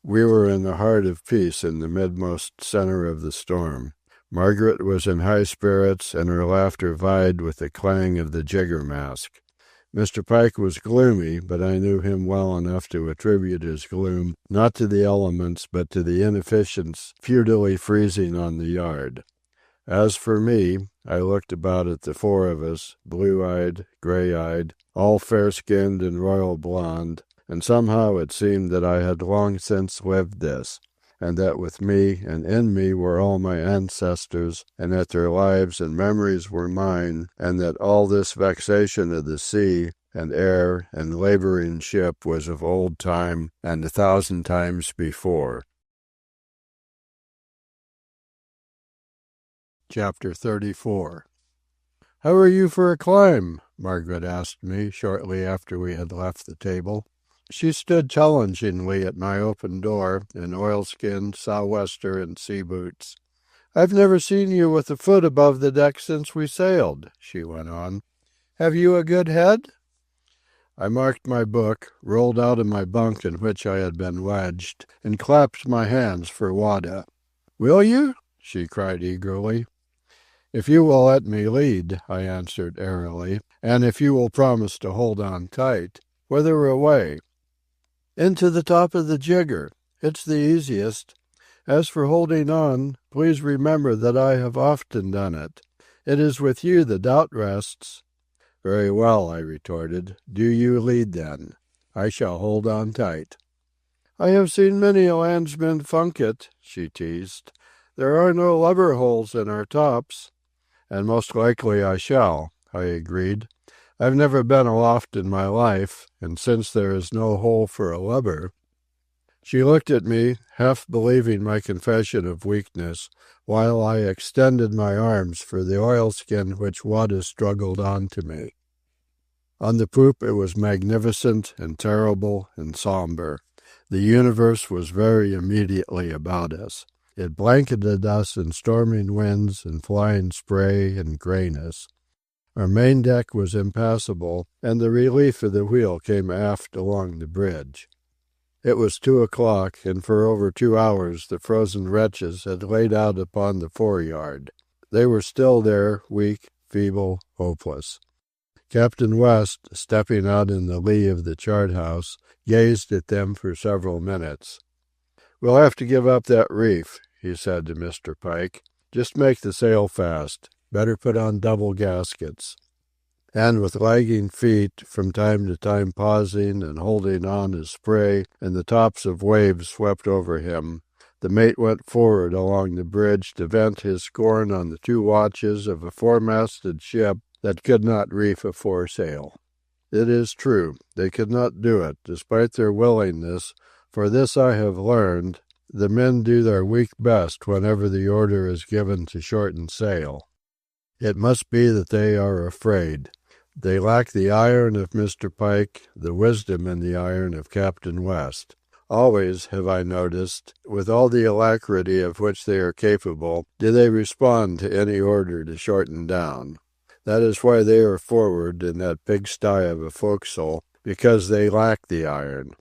We were in the heart of peace in the midmost center of the storm. Margaret was in high spirits, and her laughter vied with the clang of the jigger-mast. Mr. Pike was gloomy, but I knew him well enough to attribute his gloom not to the elements but to the inefficients futilely freezing on the yard. As for me, I looked about at the four of us, blue-eyed, gray-eyed, all fair-skinned and royal blonde, and somehow it seemed that I had long since lived this, and that with me and in me were all my ancestors, and that their lives and memories were mine, and that all this vexation of the sea and air and laboring ship was of old time and 1,000 times before. Chapter 34. "How are you for a climb?" Margaret asked me shortly after we had left the table. She stood challengingly at my open door in oilskin, sou'wester, and sea boots. "I've never seen you with a foot above the deck since we sailed," she went on. "Have you a good head?" I marked my book, rolled out of my bunk in which I had been wedged, and clapped my hands for Wada. "Will you?" she cried eagerly. "If you will let me lead," I answered airily, "and if you will promise to hold on tight. Whither away?" "Into the top of the jigger. It's the easiest. As for holding on, please remember that I have often done it. It is with you the doubt rests." "Very well," I retorted. "Do you lead, then. I shall hold on tight." "I have seen many a landsman funk it," she teased. "There are no lubber holes in our tops." "And most likely I shall," I agreed. "I've never been aloft in my life, and since there is no hole for a lubber—" She looked at me, half believing my confession of weakness, while I extended my arms for the oilskin which Wada struggled on to me. On the poop it was magnificent and terrible and sombre. The universe was very immediately about us. It blanketed us in storming winds and flying spray and grayness. Our main deck was impassable, and the relief of the wheel came aft along the bridge. It was 2:00, and for over 2 hours the frozen wretches had laid out upon the foreyard. They were still there, weak, feeble, hopeless. Captain West, stepping out in the lee of the chart-house, gazed at them for several minutes. "We'll have to give up that reef," he said to Mr. Pike. "Just make the sail fast. Better put on double gaskets." And with lagging feet, from time to time pausing and holding on as spray and the tops of waves swept over him, The mate went forward along the bridge to vent his scorn on the two watches of a four-masted ship that could not reef a foresail. It is true, they could not do it, despite their willingness, for this I have learned, the men do their weak best whenever the order is given to shorten sail. It must be that they are afraid. They lack the iron of Mr. Pike, the wisdom in the iron of Captain West. Always, have I noticed, with all the alacrity of which they are capable, do they respond to any order to shorten down. That is why they are forward in that pigsty of a forecastle, because they lack the iron.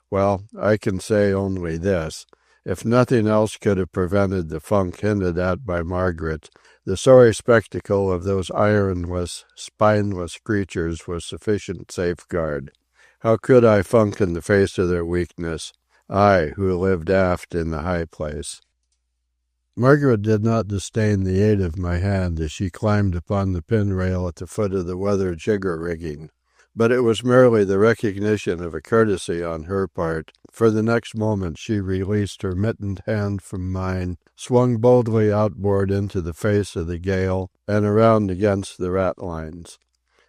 Well, I can say only this. If nothing else could have prevented the funk hinted at by Margaret, the sorry spectacle of those ironless, spineless creatures was sufficient safeguard. How could I funk in the face of their weakness, I who lived aft in the high place? Margaret did not disdain the aid of my hand as she climbed upon the pin-rail at the foot of the weather jigger rigging. But it was merely the recognition of a courtesy on her part, for the next moment she released her mittened hand from mine, swung boldly outboard into the face of the gale, and around against the ratlines.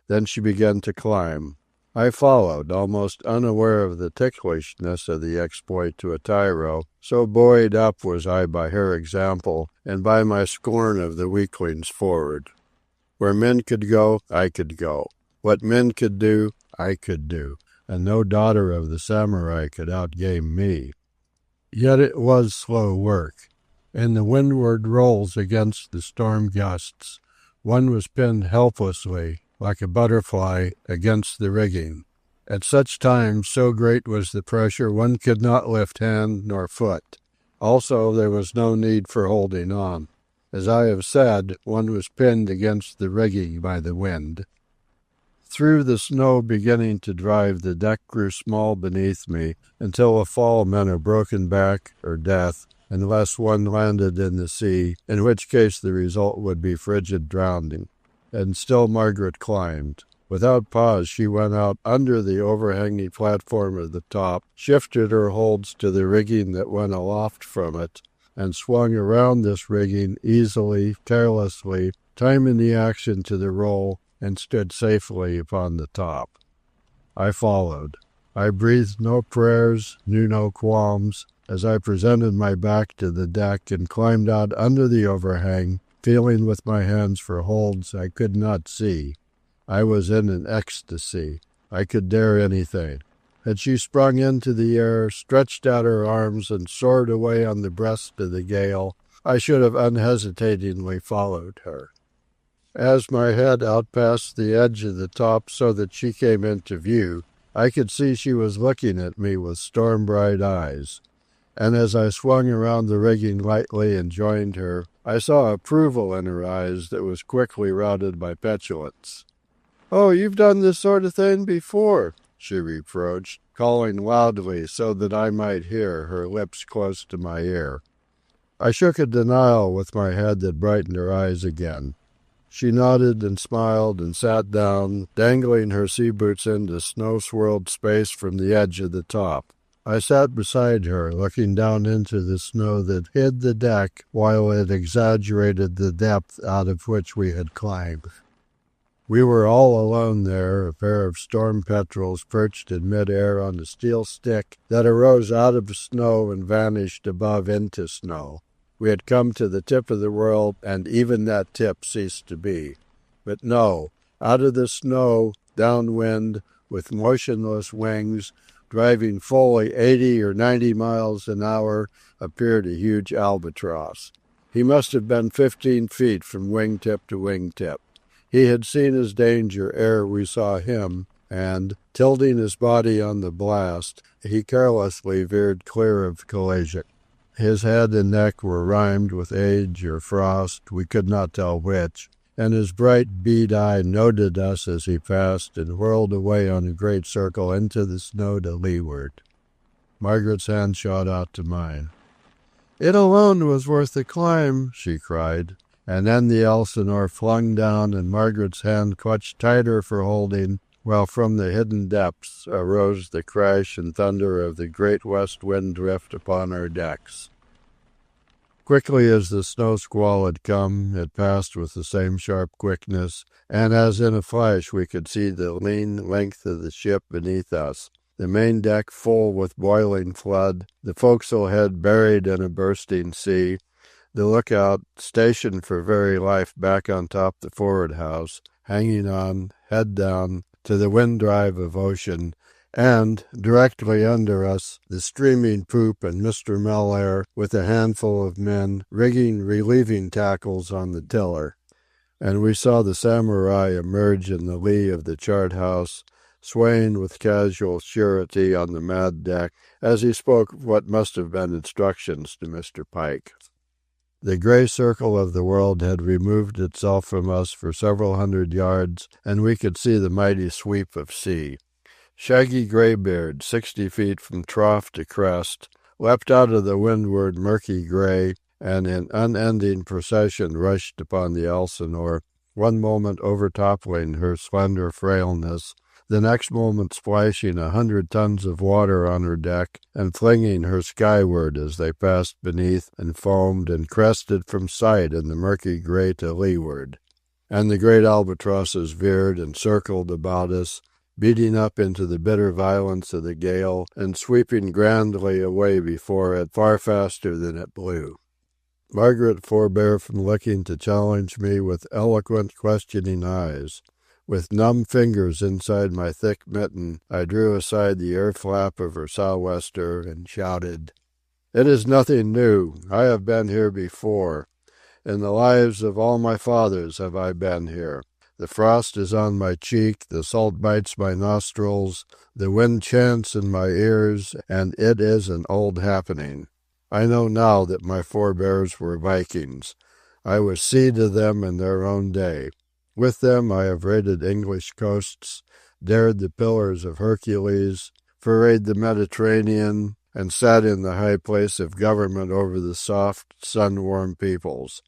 Then she began to climb. I followed, almost unaware of the ticklishness of the exploit to a tyro, so buoyed up was I by her example and by my scorn of the weaklings forward. Where men could go, I could go. What men could do, I could do, and no daughter of the samurai could outgame me. Yet it was slow work. In the windward rolls against the storm gusts, one was pinned helplessly, like a butterfly, against the rigging. At such times, so great was the pressure, one could not lift hand nor foot. Also, there was no need for holding on. As I have said, one was pinned against the rigging by the wind. Through the snow beginning to drive, the deck grew small beneath me, until a fall meant a broken back or death, unless one landed in the sea, in which case the result would be frigid drowning. And still Margaret climbed. Without pause she went out under the overhanging platform of the top, shifted her holds to the rigging that went aloft from it, and swung around this rigging easily, carelessly, timing the action to the roll, and stood safely upon the top. I followed. I breathed no prayers, knew no qualms, as I presented my back to the deck and climbed out under the overhang, feeling with my hands for holds I could not see. I was in an ecstasy. I could dare anything. Had she sprung into the air, stretched out her arms, and soared away on the breast of the gale, I should have unhesitatingly followed her. As my head outpassed the edge of the top so that she came into view, I could see she was looking at me with storm-bright eyes. And as I swung around the rigging lightly and joined her, I saw approval in her eyes that was quickly routed by petulance. "Oh, you've done this sort of thing before," she reproached, calling loudly so that I might hear, her lips close to my ear. I shook a denial with my head that brightened her eyes again. She nodded and smiled and sat down, dangling her sea boots into snow-swirled space from the edge of the top. I sat beside her, looking down into the snow that hid the deck while it exaggerated the depth out of which we had climbed. We were all alone there, a pair of storm petrels perched in mid-air on a steel stick that arose out of snow and vanished above into snow. We had come to the tip of the world, and even that tip ceased to be. But no, out of the snow, downwind, with motionless wings, driving fully 80 or 90 miles an hour, appeared a huge albatross. He must have been 15 feet from wingtip to wingtip. He had seen his danger ere we saw him, and, tilting his body on the blast, he carelessly veered clear of collision. His head and neck were rimed with age or frost, we could not tell which, and his bright bead eye noted us as he passed and whirled away on a great circle into the snow to leeward. Margaret's hand shot out to mine. "It alone was worth the climb," she cried, and then the Elsinore flung down and Margaret's hand clutched tighter for holding, while from the hidden depths arose the crash and thunder of the great west wind drift upon our decks. Quickly as the snow squall had come, it passed with the same sharp quickness, and as in a flash we could see the lean length of the ship beneath us, the main deck full with boiling flood, the forecastle head buried in a bursting sea, the lookout, stationed for very life back on top the forward house, hanging on, head down, to the wind drive of ocean, and, directly under us, the streaming poop and Mr. Mellaire, with a handful of men, rigging relieving tackles on the tiller. And we saw the samurai emerge in the lee of the chart house, swaying with casual surety on the mad deck, as he spoke what must have been instructions to Mr. Pike. The grey circle of the world had removed itself from us for several hundred yards, and we could see the mighty sweep of sea. Shaggy greybeard, 60 feet from trough to crest, leapt out of the windward murky grey, and in unending procession rushed upon the Elsinore, one moment overtoppling her slender frailness, the next moment splashing 100 tons of water on her deck and flinging her skyward as they passed beneath and foamed and crested from sight in the murky grey to leeward. And the great albatrosses veered and circled about us, beating up into the bitter violence of the gale and sweeping grandly away before it far faster than it blew. Margaret forbore from looking to challenge me with eloquent, questioning eyes. With numb fingers inside my thick mitten, I drew aside the air flap of her sou'wester and shouted, "It is nothing new. I have been here before. In the lives of all my fathers have I been here. The frost is on my cheek, the salt bites my nostrils, the wind chants in my ears, and it is an old happening. I know now that my forebears were Vikings. I was seed to them in their own day. With them I have raided English coasts, dared the Pillars of Hercules, forayed the Mediterranean, and sat in the high place of government over the soft, sun-warmed peoples.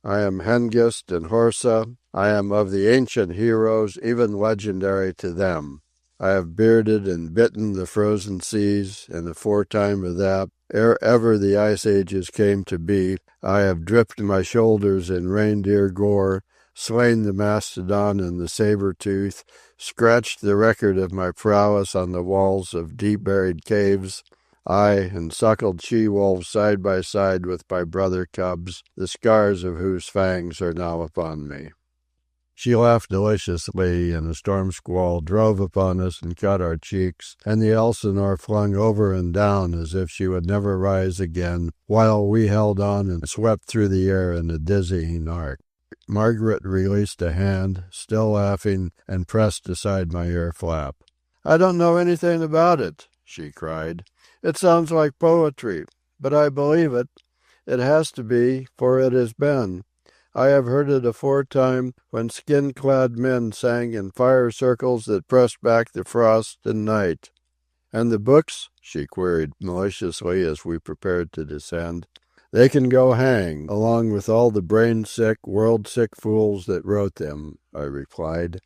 I am Hengist and Horsa. I am of the ancient heroes, even legendary to them. I have bearded and bitten the frozen seas, and aforetime of that, ere ever the ice ages came to be, I have dripped my shoulders in reindeer gore, slain the mastodon and the saber-tooth, scratched the record of my prowess on the walls of deep-buried caves, aye, and suckled she-wolves side by side with my brother cubs, the scars of whose fangs are now upon me." She laughed deliciously, and a storm squall drove upon us and cut our cheeks, and the Elsinore flung over and down as if she would never rise again, while we held on and swept through the air in a dizzying arc. Margaret released a hand, still laughing, and pressed aside my ear flap. "I don't know anything about it," she cried. "It sounds like poetry, but I believe it. It has to be, for it has been. I have heard it aforetime when skin-clad men sang in fire circles that pressed back the frost and night." "And the books?" she queried maliciously as we prepared to descend. "They can go hang, along with all the brain-sick, world-sick fools that wrote them," I replied.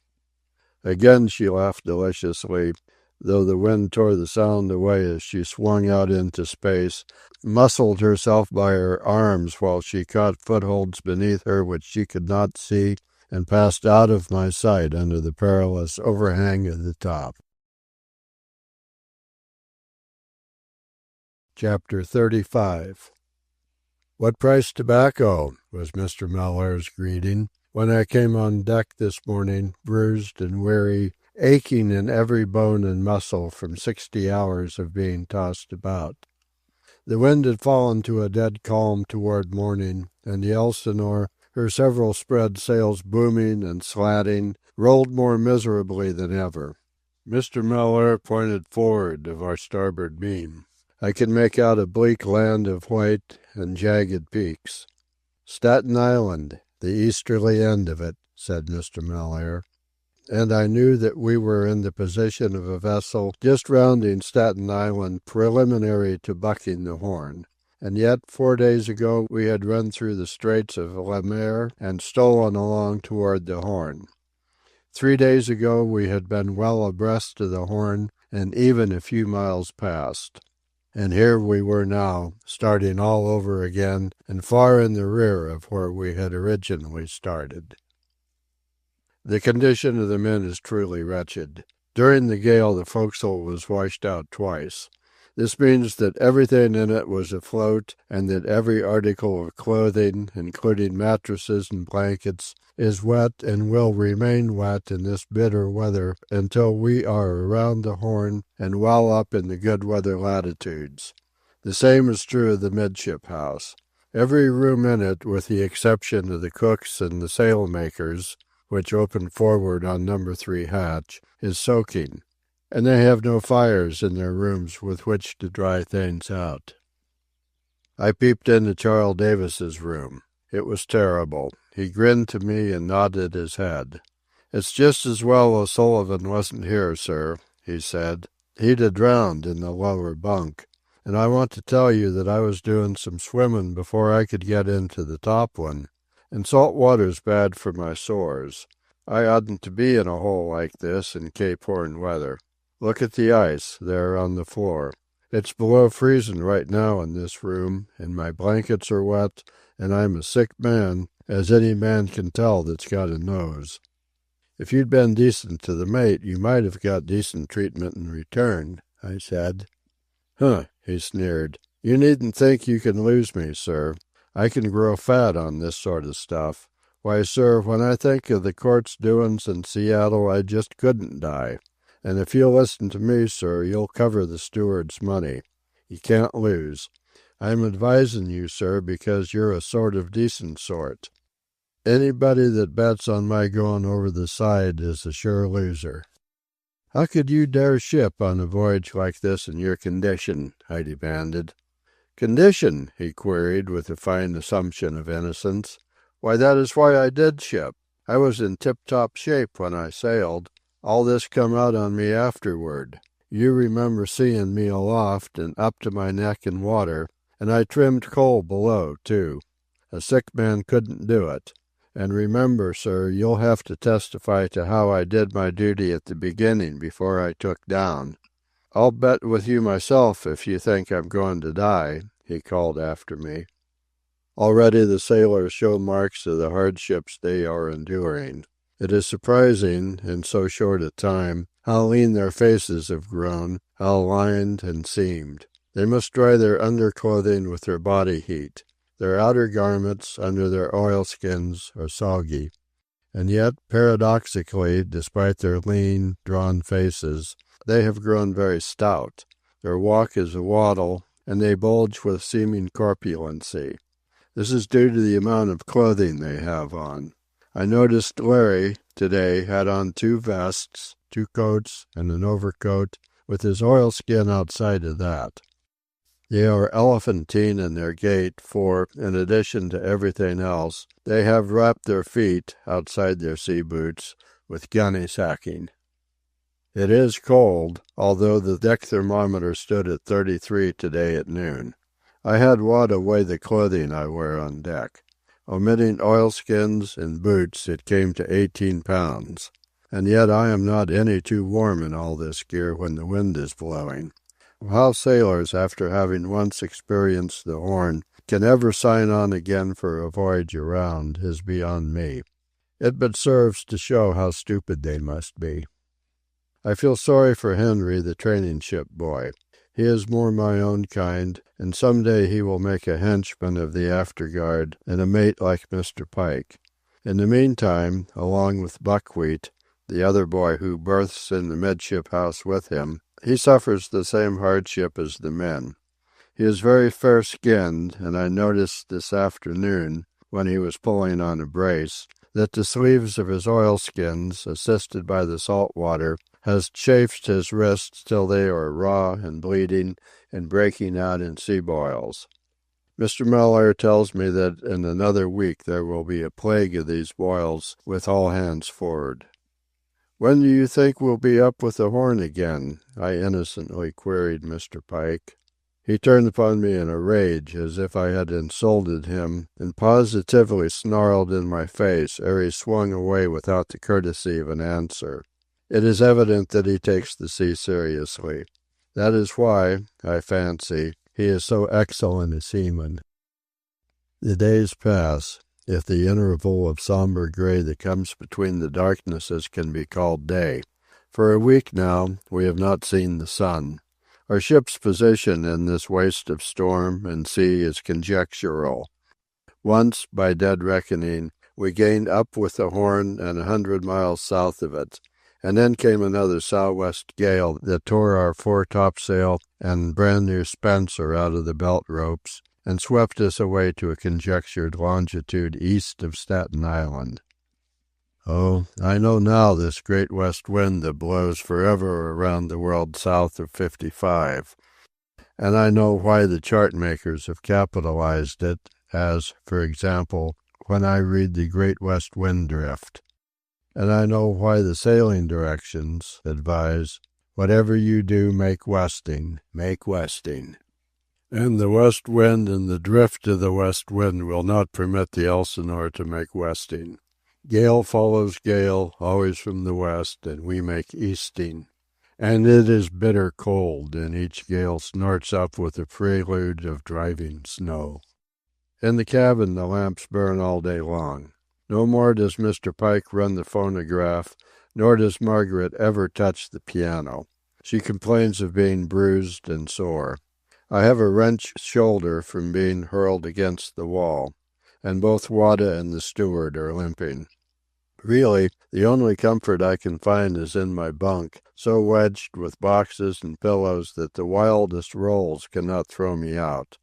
Again she laughed deliciously, though the wind tore the sound away as she swung out into space, muscled herself by her arms while she caught footholds beneath her which she could not see, and passed out of my sight under the perilous overhang of the top. Chapter 35. "What price tobacco?" was Mr. Mellaire's greeting, when I came on deck this morning, bruised and weary, aching in every bone and muscle from 60 hours of being tossed about. The wind had fallen to a dead calm toward morning, and the Elsinore, her several spread sails booming and slatting, rolled more miserably than ever. Mr. Mellaire pointed forward of our starboard beam. I could make out a bleak land of white and jagged peaks. "Staten Island, the easterly end of it," said Mr. Mellaire. And I knew that we were in the position of a vessel just rounding Staten Island preliminary to bucking the Horn. And yet 4 days ago we had run through the Straits of Le Maire and stolen along toward the Horn. 3 days ago we had been well abreast of the Horn and even a few miles past. And here we were now, starting all over again, and far in the rear of where we had originally started. The condition of the men is truly wretched. During the gale, the forecastle was washed out twice. This means that everything in it was afloat, and that every article of clothing, including mattresses and blankets, is wet and will remain wet in this bitter weather until we are around the Horn and well up in the good weather latitudes. The same is true of the midship house. Every room in it, with the exception of the cook's and the sailmakers, which open forward on number 3 hatch, is soaking, and they have no fires in their rooms with which to dry things out. I peeped into Charles Davis's room. It was terrible. He grinned to me and nodded his head. "It's just as well O'Sullivan wasn't here, sir," he said. "He'd have drowned in the lower bunk. And I want to tell you that I was doing some swimming before I could get into the top one. And salt water's bad for my sores. I oughtn't to be in a hole like this in Cape Horn weather. Look at the ice there on the floor. It's below freezing right now in this room, and my blankets are wet, and I'm a sick man, as any man can tell that's got a nose. If you'd been decent to the mate, you might have got decent treatment in return," I said. "Huh," he sneered. "You needn't think you can lose me, sir. I can grow fat on this sort of stuff. Why, sir, when I think of the court's doings in Seattle, I just couldn't die. And if you'll listen to me, sir, you'll cover the steward's money. You can't lose. I'm advising you, sir, because you're a sort of decent sort. Anybody that bets on my going over the side is a sure loser." "How could you dare ship on a voyage like this in your condition?" I demanded. "Condition?" he queried with a fine assumption of innocence. "Why, that is why I did ship. I was in tip-top shape when I sailed. All this come out on me afterward. You remember seeing me aloft and up to my neck in water, and I trimmed coal below, too. A sick man couldn't do it. And remember, sir, you'll have to testify to how I did my duty at the beginning before I took down. I'll bet with you myself if you think I'm going to die," he called after me. Already the sailors show marks of the hardships they are enduring. It is surprising, in so short a time, how lean their faces have grown, how lined and seamed. They must dry their underclothing with their body heat. Their outer garments, under their oilskins, are soggy. And yet, paradoxically, despite their lean, drawn faces, they have grown very stout. Their walk is a waddle, and they bulge with seeming corpulency. This is due to the amount of clothing they have on. I noticed Larry, today, had on 2 vests, 2 coats, and an overcoat, with his oilskin outside of that. They are elephantine in their gait, for, in addition to everything else, they have wrapped their feet, outside their sea boots, with gunny sacking. It is cold, although the deck thermometer stood at 33 today at noon. I had Wada weigh the clothing I wear on deck. Omitting oilskins and boots, it came to 18 pounds. And yet I am not any too warm in all this gear when the wind is blowing. How sailors, after having once experienced the Horn, can ever sign on again for a voyage around is beyond me. It but serves to show how stupid they must be. I feel sorry for Henry, the training ship boy. He is more my own kind, and some day he will make a henchman of the afterguard and a mate like Mr. Pike. In the meantime, along with Buckwheat, the other boy who berths in the midship house with him, he suffers the same hardship as the men. He is very fair-skinned, and I noticed this afternoon, when he was pulling on a brace, that the sleeves of his oilskins, assisted by the salt water, has chafed his wrists till they are raw and bleeding and breaking out in sea boils. Mr. Mellaire tells me that in another week there will be a plague of these boils with all hands forward. "When do you think we'll be up with the Horn again?" I innocently queried Mr. Pike. He turned upon me in a rage, as if I had insulted him, and positively snarled in my face ere he swung away without the courtesy of an answer. It is evident that he takes the sea seriously. That is why, I fancy, he is so excellent a seaman. The days pass, if the interval of somber gray that comes between the darknesses can be called day. For a week now we have not seen the sun. Our ship's position in this waste of storm and sea is conjectural. Once, by dead reckoning, we gained up with the Horn and 100 miles south of it, and then came another southwest gale that tore our foretopsail and brand-new spencer out of the belt ropes, and swept us away to a conjectured longitude east of Staten Island. Oh, I know now this great west wind that blows forever around the world south of 55. And I know why the chart makers have capitalized it, as, for example, when I read the Great West Wind Drift. And I know why the sailing directions advise, whatever you do, make westing, make westing. And the west wind and the drift of the west wind will not permit the Elsinore to make westing. Gale follows gale, always from the west, and we make easting. And it is bitter cold, and each gale snorts up with a prelude of driving snow. In the cabin the lamps burn all day long. No more does Mr. Pike run the phonograph, nor does Margaret ever touch the piano. She complains of being bruised and sore. I have a wrenched shoulder from being hurled against the wall, and both Wada and the steward are limping. Really, the only comfort I can find is in my bunk, so wedged with boxes and pillows that the wildest rolls cannot throw me out.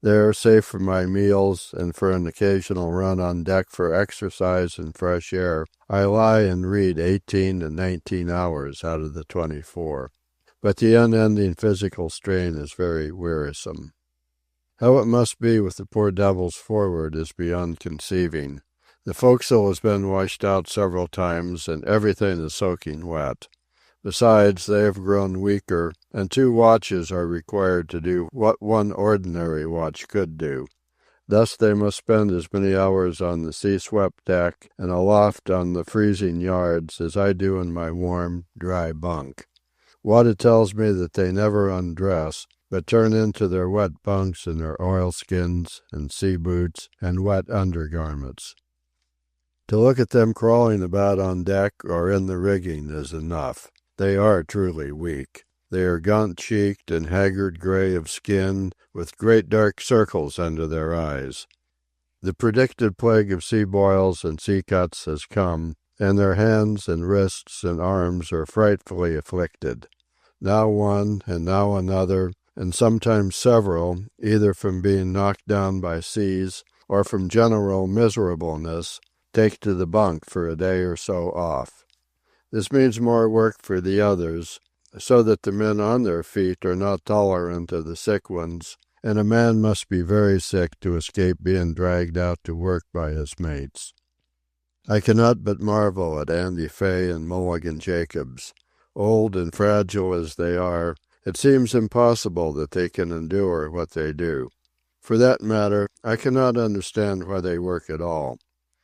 There, save for my meals and for an occasional run on deck for exercise and fresh air, I lie and read 18 and 19 hours out of the 24. But the unending physical strain is very wearisome. How it must be with the poor devils forward is beyond conceiving. The forecastle has been washed out several times, and everything is soaking wet. Besides, they have grown weaker, and 2 watches are required to do what one ordinary watch could do. Thus they must spend as many hours on the sea-swept deck and aloft on the freezing yards as I do in my warm, dry bunk. Wada tells me that they never undress, but turn into their wet bunks in their oilskins and sea boots and wet undergarments. To look at them crawling about on deck or in the rigging is enough. They are truly weak. They are gaunt-cheeked and haggard gray of skin, with great dark circles under their eyes. The predicted plague of sea boils and sea cuts has come, and their hands and wrists and arms are frightfully afflicted. Now one, and now another, and sometimes several, either from being knocked down by seas, or from general miserableness, take to the bunk for a day or so off. This means more work for the others, so that the men on their feet are not tolerant of the sick ones, and a man must be very sick to escape being dragged out to work by his mates. I cannot but marvel at Andy Fay and Mulligan Jacobs. Old and fragile as they are, it seems impossible that they can endure what they do. For that matter, I cannot understand why they work at all.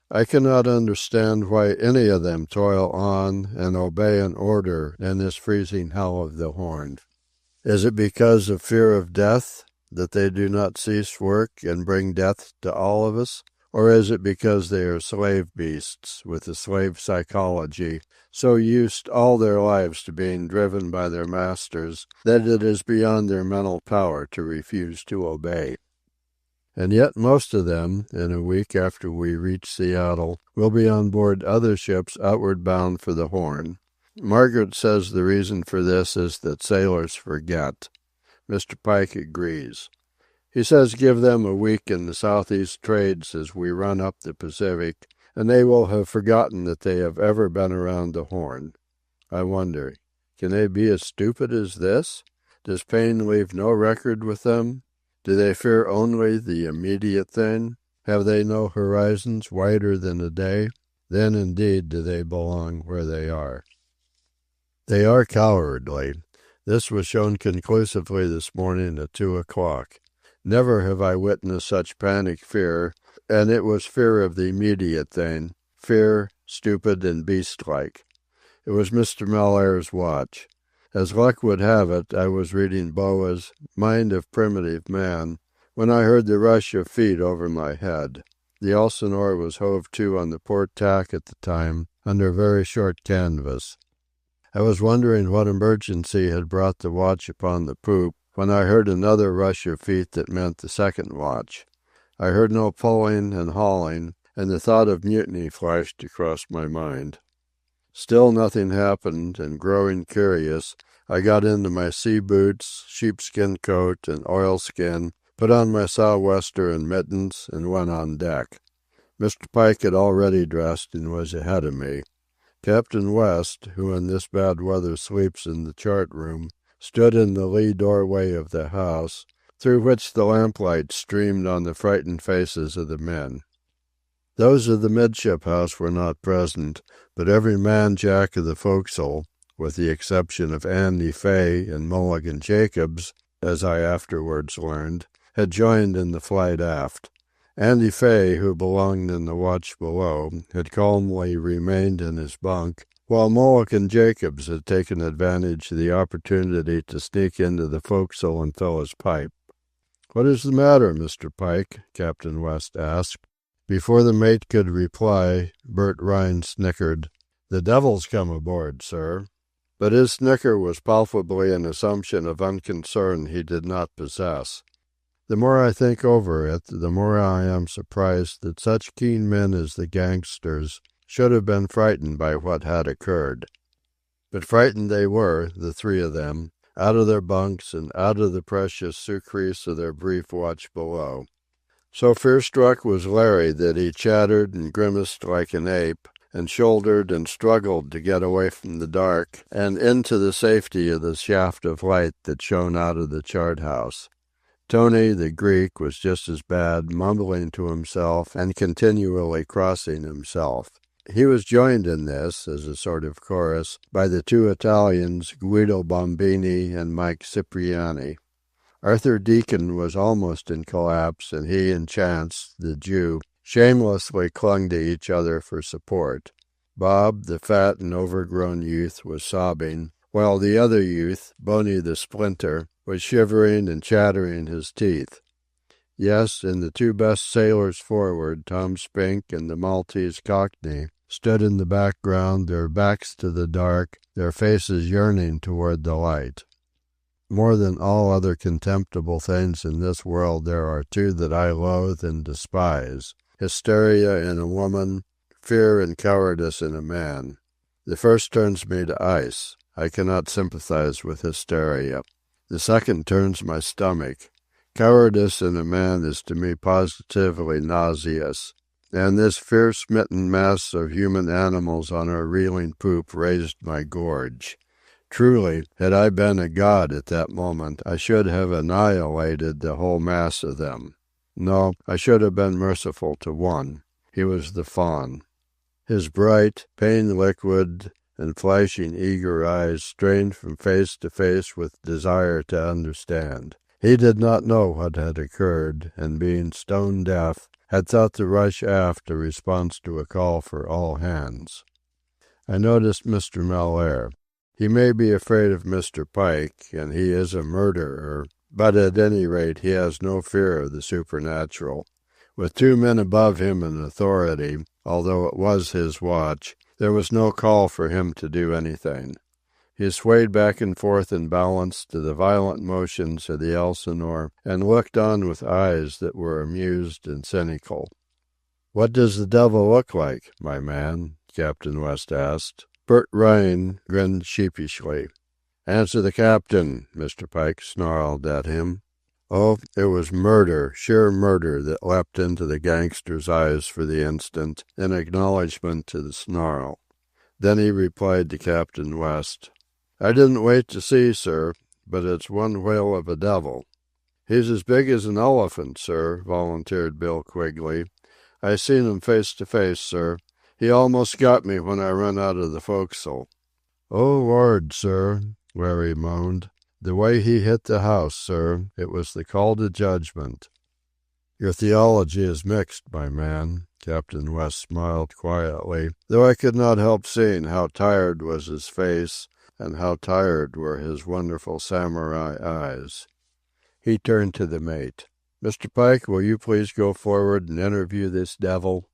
I cannot understand why any of them toil on and obey an order in this freezing hell of the Horn. Is it because of fear of death that they do not cease work and bring death to all of us? Or is it because they are slave beasts with a slave psychology, so used all their lives to being driven by their masters that it is beyond their mental power to refuse to obey? And yet most of them, in a week after we reach Seattle, will be on board other ships outward bound for the Horn. Margaret says the reason for this is that sailors forget. Mr. Pike agrees. He says give them a week in the southeast trades as we run up the Pacific, and they will have forgotten that they have ever been around the Horn. I wonder, can they be as stupid as this? Does pain leave no record with them? Do they fear only the immediate thing? Have they no horizons wider than a day? Then indeed do they belong where they are. They are cowardly. This was shown conclusively this morning at 2:00. Never have I witnessed such panic fear, and it was fear of the immediate thing, fear stupid and beast-like. It was Mr. Mellaire's watch. As luck would have it, I was reading Boa's Mind of Primitive Man when I heard the rush of feet over my head. The Elsinore was hove to on the port tack at the time, under very short canvas. I was wondering what emergency had brought the watch upon the poop, when I heard another rush of feet that meant the second watch. I heard no pulling and hauling, and the thought of mutiny flashed across my mind. Still nothing happened, and growing curious, I got into my sea boots, sheepskin coat, and oilskin, put on my sou'wester and mittens, and went on deck. Mr. Pike had already dressed and was ahead of me. Captain West, who in this bad weather sleeps in the chart-room, stood in the lee doorway of the house, through which the lamplight streamed on the frightened faces of the men. Those of the midship house were not present, but every man-jack of the forecastle, with the exception of Andy Fay and Mulligan Jacobs, as I afterwards learned, had joined in the flight aft. Andy Fay, who belonged in the watch below, had calmly remained in his bunk, while Mulligan Jacobs had taken advantage of the opportunity to sneak into the forecastle and fill his pipe. "What is the matter, Mr. Pike?" Captain West asked. Before the mate could reply, Bert Rhine snickered. "The devil's come aboard, sir." But his snicker was palpably an assumption of unconcern he did not possess. The more I think over it, the more I am surprised that such keen men as the gangsters should have been frightened by what had occurred. But frightened they were, the three of them, out of their bunks and out of the precious surcease of their brief watch below. So fear-struck was Larry that he chattered and grimaced like an ape, and shouldered and struggled to get away from the dark and into the safety of the shaft of light that shone out of the chart-house. Tony, the Greek, was just as bad, mumbling to himself and continually crossing himself. He was joined in this, as a sort of chorus, by the two Italians, Guido Bombini and Mike Cipriani. Arthur Deacon was almost in collapse, and he and Chance, the Jew, shamelessly clung to each other for support. Bob, the fat and overgrown youth, was sobbing, while the other youth, Boney the Splinter, was shivering and chattering his teeth. Yes, and the two best sailors forward, Tom Spink and the Maltese Cockney, stood in the background, their backs to the dark, their faces yearning toward the light. More than all other contemptible things in this world, there are two that I loathe and despise: hysteria in a woman, fear and cowardice in a man. The first turns me to ice. I cannot sympathize with hysteria. The second turns my stomach. Cowardice in a man is to me positively nauseous. And this fear-smitten mass of human animals on our reeling poop raised my gorge. Truly, had I been a god at that moment, I should have annihilated the whole mass of them. No, I should have been merciful to one. He was the faun. His bright, pain-liquid, and flashing eager eyes strained from face to face with desire to understand. He did not know what had occurred, and being stone-deaf, had thought the rush aft a response to a call for all hands. I noticed Mr. Malaire. He may be afraid of Mr. Pike, and he is a murderer, but at any rate he has no fear of the supernatural. With two men above him in authority, although it was his watch, there was no call for him to do anything. He swayed back and forth in balance to the violent motions of the Elsinore, and looked on with eyes that were amused and cynical. "What does the devil look like, my man?" Captain West asked. Bert Rhine grinned sheepishly. "Answer the captain," Mr. Pike snarled at him. Oh, it was murder, sheer murder, that leapt into the gangster's eyes for the instant, in acknowledgment to the snarl. Then he replied to Captain West. "I didn't wait to see, sir, but it's one whale of a devil." "He's as big as an elephant, sir," volunteered Bill Quigley. "I seen him face to face, sir. He almost got me when I run out of the forecastle." "Oh, Lord, sir," Larry moaned. "The way he hit the house, sir, it was the call to judgment." "Your theology is mixed, my man," Captain West smiled quietly, though I could not help seeing how tired was his face and how tired were his wonderful samurai eyes. He turned to the mate. "Mr. Pike, will you please go forward and interview this devil?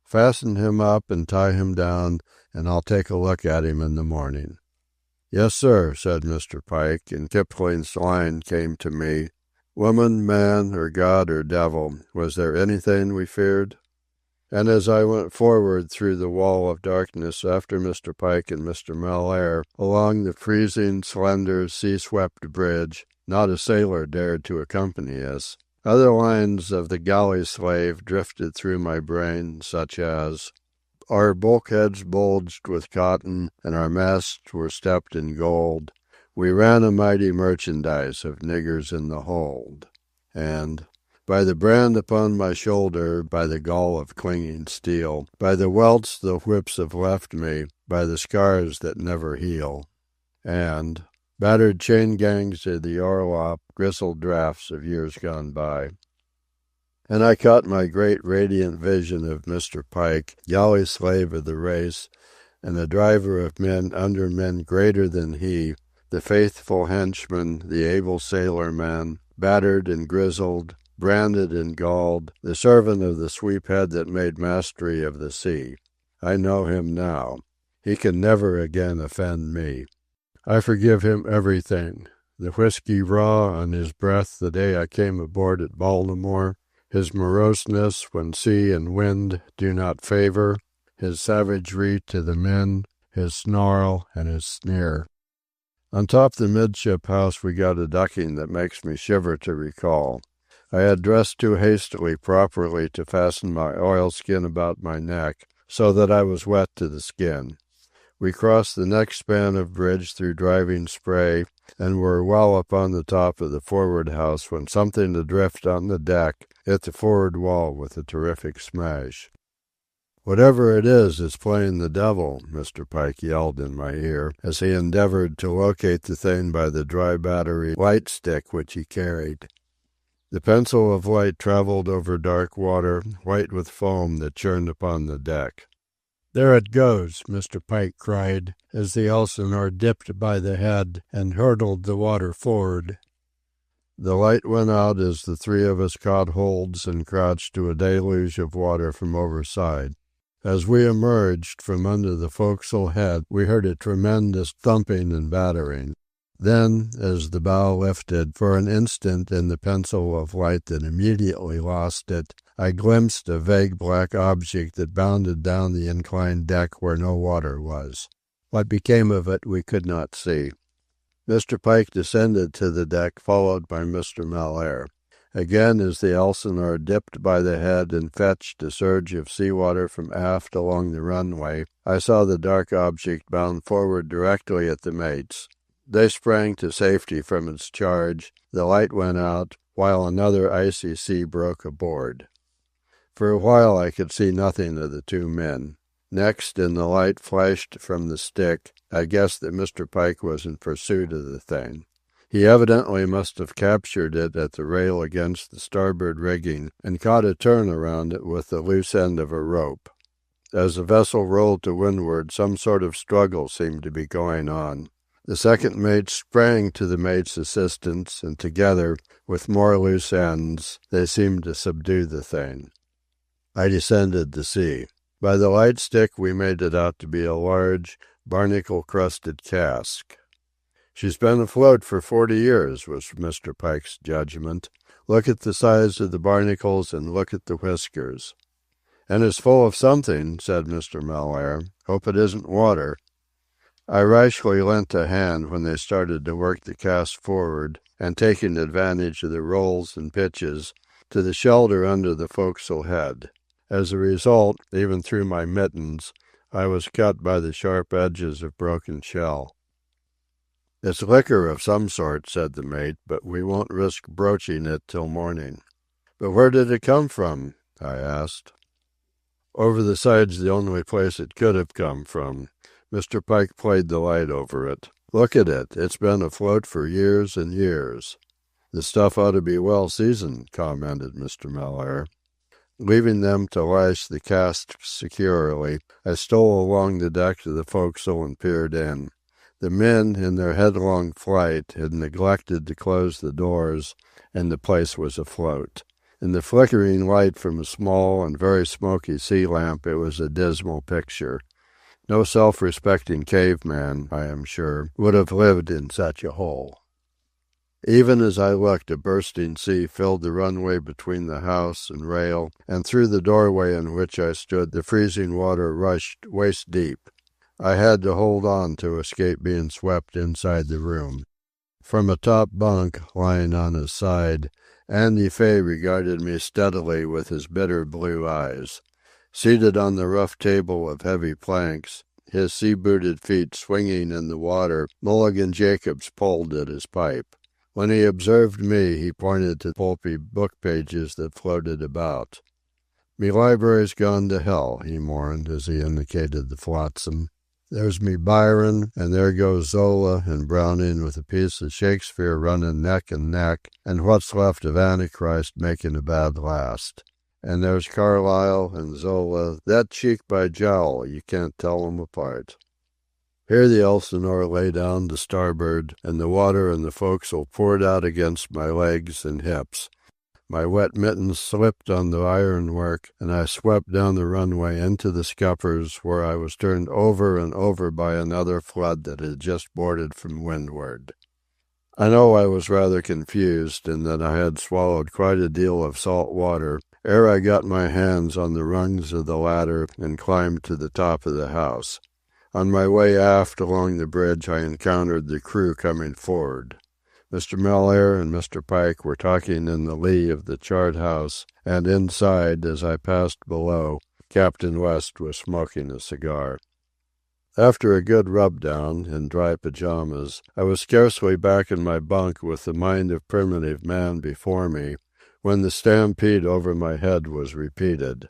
Fasten him up and tie him down, and I'll take a look at him in the morning." "Yes, sir," said Mr. Pike, and Kipling's line came to me. "Woman, man, or God or devil, was there anything we feared?" And as I went forward through the wall of darkness after Mr. Pike and Mr. Malaire, along the freezing, slender, sea-swept bridge, not a sailor dared to accompany us. Other lines of the galley slave drifted through my brain, such as, "Our bulkheads bulged with cotton, and our masts were stepped in gold. We ran a mighty merchandise of niggers in the hold." And, "By the brand upon my shoulder, by the gall of clinging steel, by the welts the whips have left me, by the scars that never heal." And, "Battered chain gangs of the Aloft, gristled drafts of years gone by." And I caught my great radiant vision of Mr. Pike, galley slave of the race, and the driver of men under men greater than he, the faithful henchman, the able sailor-man, battered and grizzled, branded and galled, the servant of the sweep-head that made mastery of the sea. I know him now. He can never again offend me. I forgive him everything. The whiskey raw on his breath the day I came aboard at Baltimore, his moroseness when sea and wind do not favor, his savagery to the men, his snarl and his sneer. On top the midship house we got a ducking that makes me shiver to recall. I had dressed too hastily properly to fasten my oilskin about my neck, so that I was wet to the skin. We crossed the next span of bridge through driving spray, and were well up on the top of the forward house when something adrift on the deck hit the forward wall with a terrific smash. "Whatever it is, it's playing the devil," Mr. Pike yelled in my ear, as he endeavored to locate the thing by the dry battery light stick which he carried. The pencil of light traveled over dark water, white with foam that churned upon the deck. "There it goes," Mr. Pike cried, as the Elsinore dipped by the head and hurtled the water forward. The light went out as the three of us caught holds and crouched to a deluge of water from overside. As we emerged from under the forecastle head, we heard a tremendous thumping and battering. Then, as the bow lifted, for an instant in the pencil of light that immediately lost it, I glimpsed a vague black object that bounded down the inclined deck where no water was. What became of it we could not see. Mr. Pike descended to the deck, followed by Mr. Malaire. Again, as the Elsinore dipped by the head and fetched a surge of sea-water from aft along the runway, I saw the dark object bound forward directly at the mates. They sprang to safety from its charge, the light went out, while another icy sea broke aboard. For a while I could see nothing of the two men. Next, in the light flashed from the stick, I guessed that Mr. Pike was in pursuit of the thing. He evidently must have captured it at the rail against the starboard rigging and caught a turn around it with the loose end of a rope. As the vessel rolled to windward, some sort of struggle seemed to be going on. The second mate sprang to the mate's assistance, and together, with more loose ends, they seemed to subdue the thing. I descended to see. By the light stick we made it out to be a large, barnacle-crusted cask. "She's been afloat for 40 years, was Mr. Pike's judgment. "Look at the size of the barnacles and look at the whiskers." "And it's full of something," said Mr. Malaire. "Hope it isn't water." I rashly lent a hand when they started to work the cask forward, and taking advantage of the rolls and pitches, to the shelter under the forecastle head. As a result, even through my mittens, I was cut by the sharp edges of broken shell. "It's liquor of some sort," said the mate, "but we won't risk broaching it till morning." "But where did it come from?" I asked. "Over the side's the only place it could have come from." Mr. Pike played the light over it. "Look at it. It's been afloat for years and years." "The stuff ought to be well seasoned," commented Mr. Malaire. Leaving them to lash the cask securely, I stole along the deck to the forecastle and peered in. The men, in their headlong flight, had neglected to close the doors, and the place was afloat. In the flickering light from a small and very smoky sea lamp, it was a dismal picture. No self-respecting caveman, I am sure, would have lived in such a hole. Even as I looked, a bursting sea filled the runway between the house and rail, and through the doorway in which I stood the freezing water rushed waist-deep. I had to hold on to escape being swept inside the room. From a top bunk, lying on his side, Andy Fay regarded me steadily with his bitter blue eyes. Seated on the rough table of heavy planks, his sea-booted feet swinging in the water, Mulligan Jacobs pulled at his pipe. When he observed me, he pointed to pulpy book pages that floated about. "Me library's gone to hell," he mourned as he indicated the flotsam. "There's me Byron, and there goes Zola and Browning with a piece of Shakespeare running neck and neck, and what's left of Antichrist making a bad last. And there's Carlyle and Zola, that cheek by jowl, you can't tell 'em apart." Here the Elsinore lay down to starboard, and the water in the forecastle poured out against my legs and hips. My wet mittens slipped on the ironwork, and I swept down the runway into the scuppers, where I was turned over and over by another flood that had just boarded from windward. I know I was rather confused, and that I had swallowed quite a deal of salt water ere I got my hands on the rungs of the ladder and climbed to the top of the house. On my way aft along the bridge I encountered the crew coming forward. Mr. Mellaire and Mr. Pike were talking in the lee of the chart house, and inside, as I passed below, Captain West was smoking a cigar. After a good rub-down, in dry pajamas, I was scarcely back in my bunk with the mind of primitive man before me, when the stampede over my head was repeated.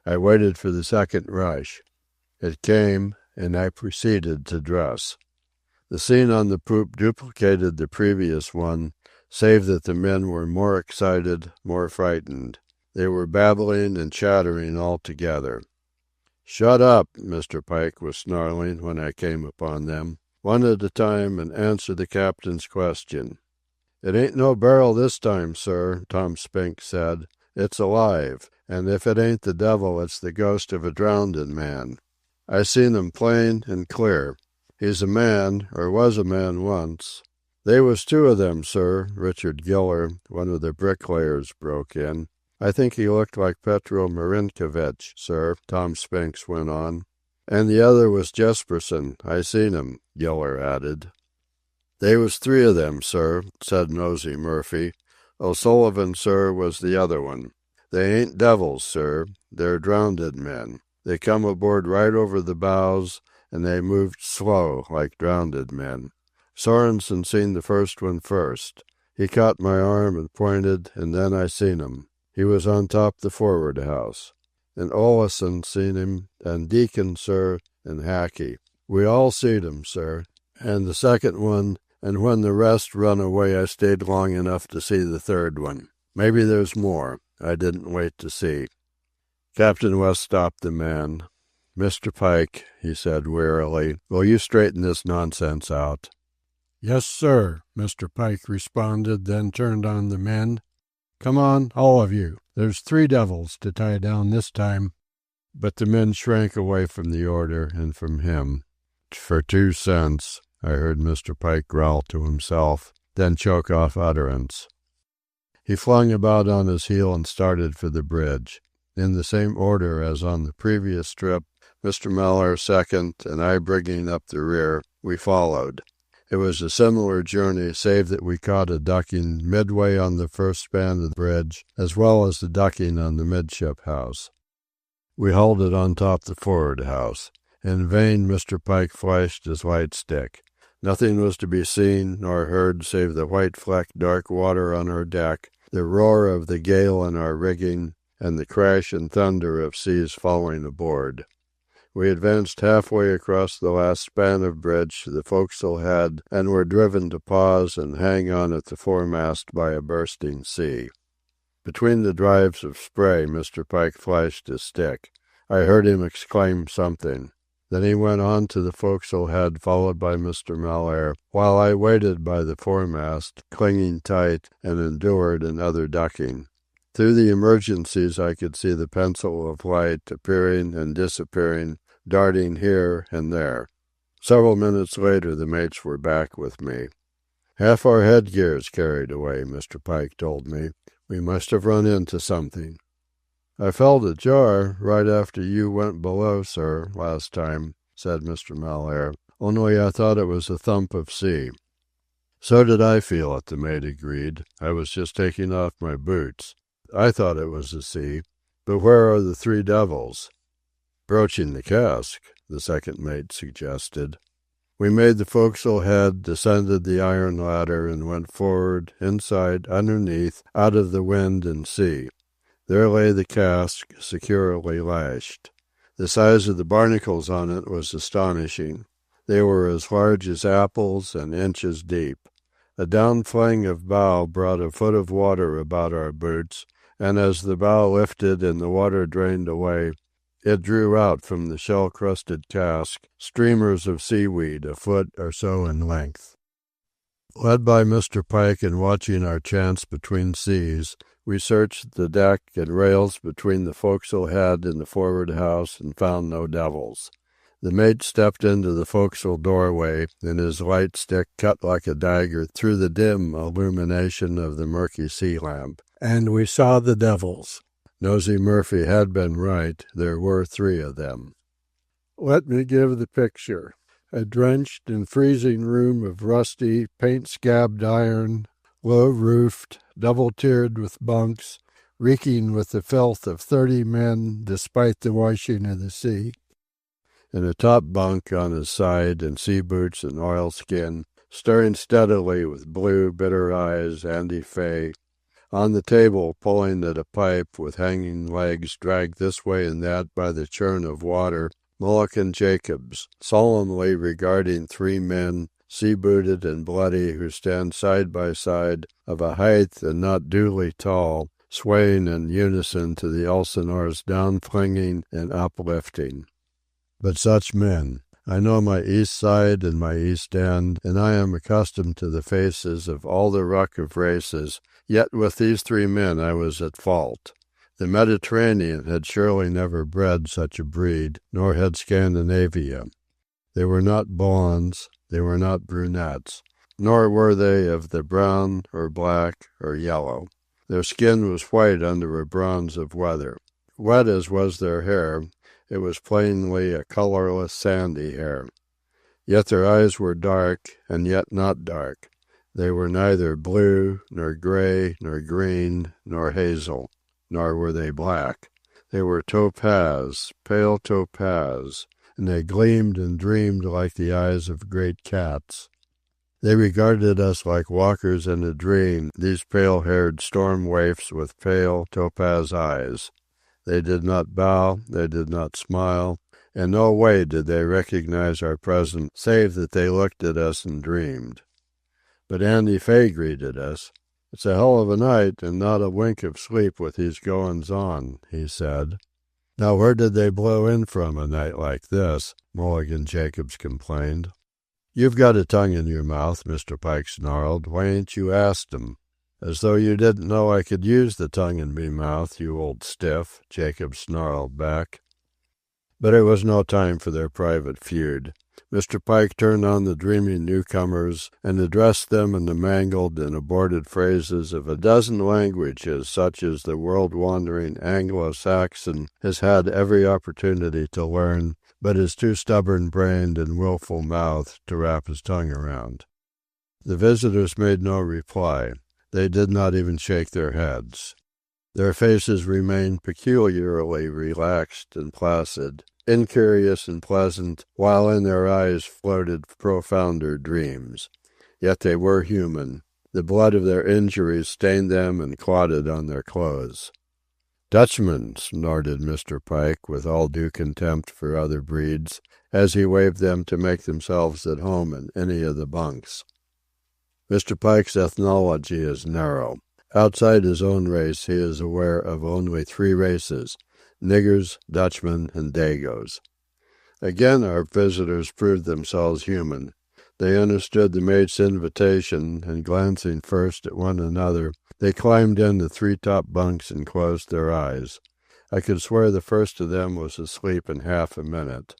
I waited for the second rush. It came, and I proceeded to dress. The scene on the poop duplicated the previous one, save that the men were more excited, more frightened. They were babbling and chattering all together. "Shut up," Mr. Pike was snarling when I came upon them. "One at a time, and answer the captain's question." "It ain't no barrel this time, sir," Tom Spink said. "It's alive, and if it ain't the devil, it's the ghost of a drownded man. I seen him plain and clear. He's a man, or was a man once." "They was two of them, sir," Richard Giller, one of the bricklayers, broke in. "I think he looked like Petro Marinkovich, sir," Tom Spinks went on. "And the other was Jesperson. I seen him," Giller added. "They was three of them, sir," said Nosey Murphy. "O'Sullivan, sir, was the other one. They ain't devils, sir. They're drownded men. They come aboard right over the bows, and they moved slow, like drownded men. Sorensen seen the first one first. He caught my arm and pointed, and then I seen him. He was on top the forward house. And Olison seen him, and Deacon, sir, and Hackey. We all seed him, sir. And the second one, and when the rest run away I stayed long enough to see the third one. Maybe there's more. I didn't wait to see." Captain West stopped the man. "Mr. Pike," he said wearily, "will you straighten this nonsense out?" "Yes, sir," Mr. Pike responded, then turned on the men. "Come on, all of you. There's 3 devils to tie down this time." But the men shrank away from the order and from him. "For 2 cents," I heard Mr. Pike growl to himself, then choke off utterance. He flung about on his heel and started for the bridge. In the same order as on the previous trip, Mr. Mellaire second, and I bringing up the rear, we followed. It was a similar journey, save that we caught a ducking midway on the first span of the bridge, as well as the ducking on the midship house. We halted on top the forward house. In vain Mr. Pike flashed his light stick. Nothing was to be seen nor heard save the white-flecked dark water on our deck, the roar of the gale in our rigging, and the crash and thunder of seas falling aboard. We advanced halfway across the last span of bridge to the forecastle head, and were driven to pause and hang on at the foremast by a bursting sea. Between the drives of spray Mr. Pike flashed his stick. I heard him exclaim something. Then he went on to the forecastle head, followed by Mr. Malaire, while I waited by the foremast, clinging tight, and endured another ducking. Through the emergencies I could see the pencil of light appearing and disappearing, darting here and there. Several minutes later the mates were back with me. "Half our headgear's carried away," Mr. Pike told me. "We must have run into something." "I felt a jar right after you went below, sir, last time," said Mr. Malaire. "Only I thought it was a thump of sea." "So did I feel it," the mate agreed. "I was just taking off my boots. I thought it was the sea. But where are the three devils?" "Broaching the cask," the second mate suggested. We made the forecastle head, descended the iron ladder, and went forward, inside, underneath, out of the wind and sea. There lay the cask, securely lashed. The size of the barnacles on it was astonishing. They were as large as apples and inches deep. A downfling of bow brought a foot of water about our boots, and as the bow lifted and the water drained away, it drew out from the shell-crusted cask streamers of seaweed a foot or so in length. Led by Mr. Pike and watching our chance between seas, we searched the deck and rails between the forecastle head and the forward house and found no devils. The mate stepped into the forecastle doorway, and his light stick cut like a dagger through the dim illumination of the murky sea lamp. And we saw the devils. Nosey Murphy had been right. There were three of them. Let me give the picture. A drenched and freezing room of rusty, paint-scabbed iron, low-roofed, double-tiered with bunks, reeking with the filth of 30 men despite the washing of the sea. In a top bunk on his side, in sea boots and oilskin, staring steadily with blue, bitter eyes, Andy Fay. On the table, pulling at a pipe with hanging legs dragged this way and that by the churn of water, Mulligan Jacobs, solemnly regarding three men, sea-booted and bloody, who stand side by side, of a height and not duly tall, swaying in unison to the Elsinore's down-flinging and uplifting. But such men. I know my east side and my east end, and I am accustomed to the faces of all the ruck of races, yet with these three men I was at fault. The Mediterranean had surely never bred such a breed, nor had Scandinavia. They were not blondes, they were not brunettes, nor were they of the brown or black or yellow. Their skin was white under a bronze of weather. Wet as was their hair, it was plainly a colorless, sandy hair. Yet their eyes were dark, and yet not dark. They were neither blue, nor gray, nor green, nor hazel, nor were they black. They were topaz, pale topaz, and they gleamed and dreamed like the eyes of great cats. They regarded us like walkers in a dream, these pale-haired storm waifs with pale topaz eyes. They did not bow, they did not smile. In no way did they recognize our presence, save that they looked at us and dreamed. But Andy Fay greeted us. "It's a hell of a night, and not a wink of sleep with these goings-on," he said. "Now where did they blow in from a night like this?" Mulligan Jacobs complained. "You've got a tongue in your mouth," Mr. Pike snarled. "Why ain't you asked 'em?" "As though you didn't know I could use the tongue in me mouth, you old stiff," Jacobs snarled back. But it was no time for their private feud. Mr. Pike turned on the dreaming newcomers and addressed them in the mangled and aborted phrases of a dozen languages such as the world-wandering Anglo-Saxon has had every opportunity to learn, but is too stubborn-brained and willful-mouthed to wrap his tongue around. The visitors made no reply. They did not even shake their heads. Their faces remained peculiarly relaxed and placid, incurious and pleasant, while in their eyes floated profounder dreams. Yet they were human. The blood of their injuries stained them and clotted on their clothes. "Dutchmen," snorted Mr. Pike, with all due contempt for other breeds, as he waved them to make themselves at home in any of the bunks. Mr. Pike's ethnology is narrow. Outside his own race he is aware of only three races, niggers, Dutchmen, and Dagoes. Again our visitors proved themselves human. They understood the mate's invitation, and glancing first at one another, they climbed in the three-top bunks and closed their eyes. I could swear the first of them was asleep in half a minute.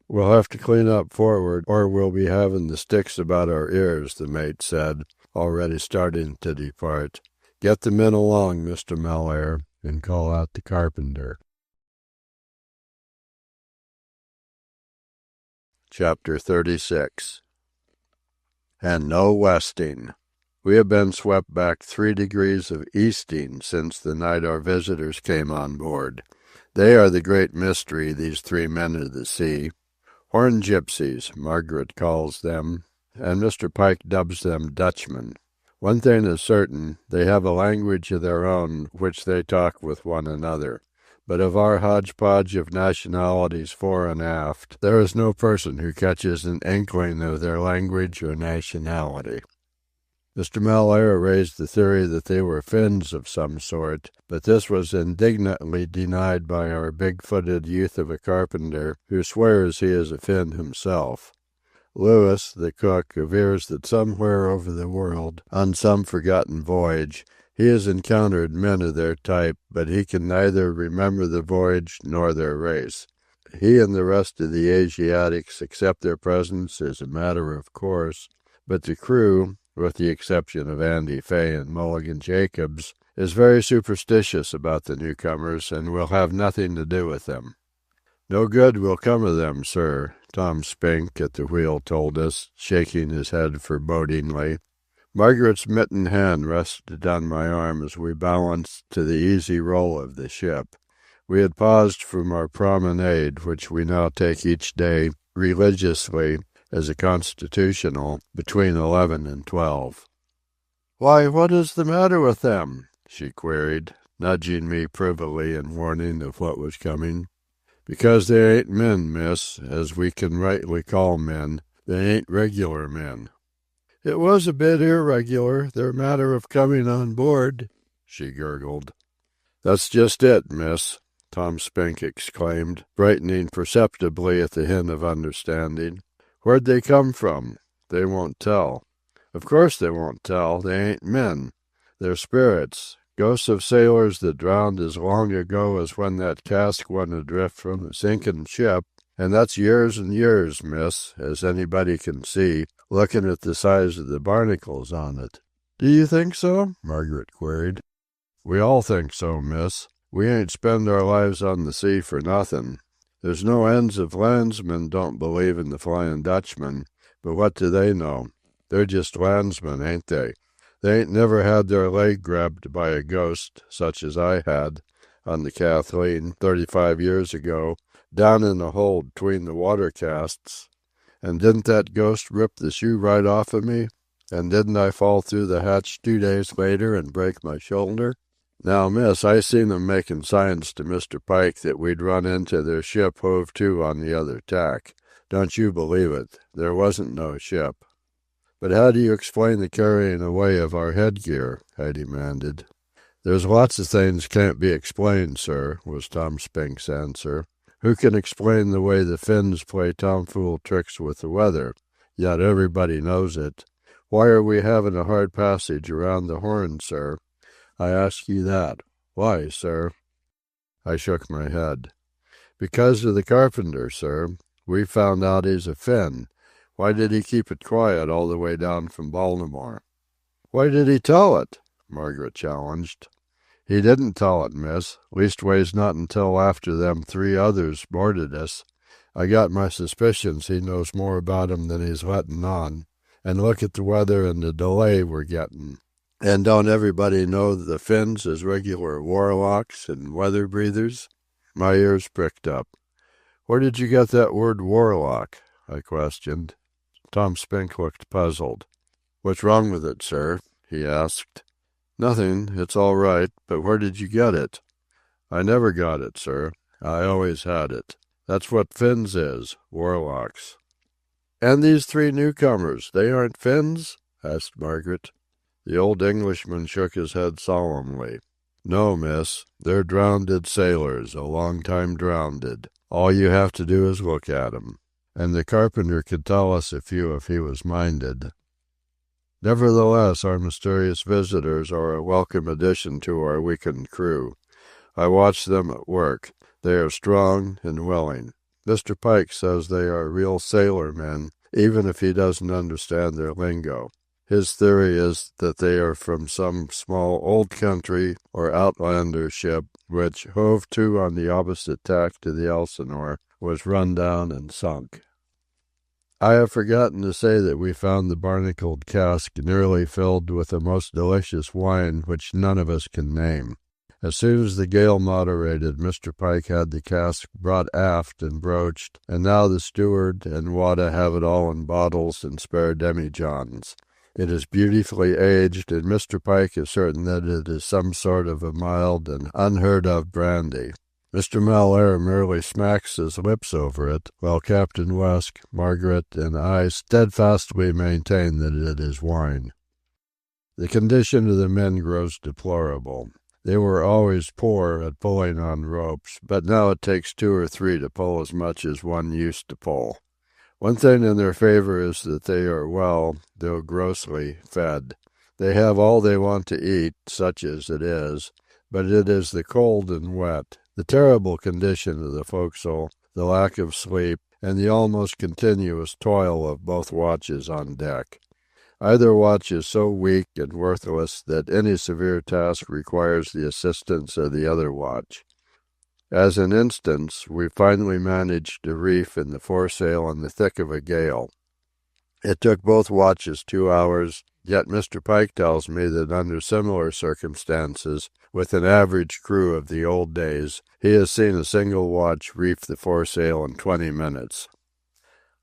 "We'll have to clean up forward, or we'll be having the sticks about our ears," the mate said, already starting to depart. "Get the men along, Mr. Malaire, and call out the carpenter." Chapter 36. And no westing. We have been swept back 3 degrees of easting since the night our visitors came on board. They are the great mystery, these 3 men of the sea. Horn gypsies, Margaret calls them, and Mr. Pike dubs them Dutchmen. One thing is certain, they have a language of their own which they talk with one another. But of our hodgepodge of nationalities fore and aft, there is no person who catches an inkling of their language or nationality. Mr. Malaire raised the theory that they were Finns of some sort, but this was indignantly denied by our big-footed youth of a carpenter, who swears he is a Finn himself. Lewis, the cook, avers that somewhere over the world, on some forgotten voyage, he has encountered men of their type, but he can neither remember the voyage nor their race. He and the rest of the Asiatics accept their presence as a matter of course, but the crew, with the exception of Andy Fay and Mulligan Jacobs, is very superstitious about the newcomers and will have nothing to do with them. "No good will come of them, sir," Tom Spink at the wheel told us, shaking his head forebodingly. Margaret's mittened hand rested on my arm as we balanced to the easy roll of the ship. We had paused from our promenade, which we now take each day, religiously, as a constitutional, between 11 and 12. "Why, what is the matter with them?" she queried, nudging me privily in warning of what was coming. "Because they ain't men, miss, as we can rightly call men. They ain't regular men." "It was a bit irregular, their manner of coming on board," she gurgled. "That's just it, miss," Tom Spink exclaimed, brightening perceptibly at the hint of understanding. "Where'd they come from? They won't tell. Of course they won't tell. They ain't men. They're spirits, ghosts of sailors that drowned as long ago as when that cask went adrift from a sinking ship. And that's years and years, miss, as anybody can see, looking at the size of the barnacles on it." "Do you think so?" Margaret queried. "We all think so, miss. We ain't spend our lives on the sea for nothing. There's no ends of landsmen don't believe in the Flying Dutchman, but what do they know? They're just landsmen, ain't they? They ain't never had their leg grabbed by a ghost, such as I had, on the Kathleen, 35 years ago, down in a hold 'tween the water casks. And didn't that ghost rip the shoe right off of me? And didn't I fall through the hatch 2 days later and break my shoulder? Now, miss, I seen 'em making signs to Mr. Pike that we'd run into their ship hove to on the other tack. Don't you believe it. There wasn't no ship." "But how do you explain the carrying away of our headgear?" I demanded. "There's lots of things can't be explained, sir," was Tom Spink's answer. "Who can explain the way the Finns play tomfool tricks with the weather? Yet everybody knows it. Why are we having a hard passage around the Horn, sir? I ask you that. Why, sir?" I shook my head. "Because of the carpenter, sir. We found out he's a Finn. Why did he keep it quiet all the way down from Baltimore?" "Why did he tell it?" Margaret challenged. "He didn't tell it, miss. Leastways not until after them 3 others boarded us. I got my suspicions he knows more about 'em than he's letting on. And look at the weather and the delay we're getting. And don't everybody know the Finns is regular warlocks and weather breathers?" My ears pricked up. "Where did you get that word warlock?" I questioned. Tom Spink looked puzzled. "What's wrong with it, sir?" he asked. "Nothing, it's all right, but where did you get it?" "I never got it, sir. I always had it. That's what Finns is, warlocks." "And these 3 newcomers, they aren't Finns?" asked Margaret. The old Englishman shook his head solemnly. "No, miss, they're drownded sailors, a long time drownded. All you have to do is look at 'em. And the carpenter could tell us a few if he was minded. Nevertheless, our mysterious visitors are a welcome addition to our weakened crew. I watch them at work. They are strong and willing. Mr. Pike says they are real sailor men, even if he doesn't understand their lingo. His theory is that they are from some small old country or outlander ship which, hove to on the opposite tack to the Elsinore, was run down and sunk. I have forgotten to say that we found the barnacled cask nearly filled with the most delicious wine which none of us can name. As soon as the gale moderated, Mr. Pike had the cask brought aft and broached, and now the steward and Wada have it all in bottles and spare demijohns. It is beautifully aged, and Mr. Pike is certain that it is some sort of a mild and unheard-of brandy. Mr. Malheur merely smacks his lips over it, while Captain West, Margaret, and I steadfastly maintain that it is wine. The condition of the men grows deplorable. They were always poor at pulling on ropes, but now it takes 2 or 3 to pull as much as one used to pull. One thing in their favor is that they are well, though grossly, fed. They have all they want to eat, such as it is, but it is the cold and wet, the terrible condition of the forecastle, the lack of sleep, and the almost continuous toil of both watches on deck. Either watch is so weak and worthless that any severe task requires the assistance of the other watch. As an instance, we finally managed to reef in the foresail in the thick of a gale. It took both watches 2 hours, yet Mr. Pike tells me that under similar circumstances, with an average crew of the old days, he has seen a single watch reef the foresail in 20 minutes.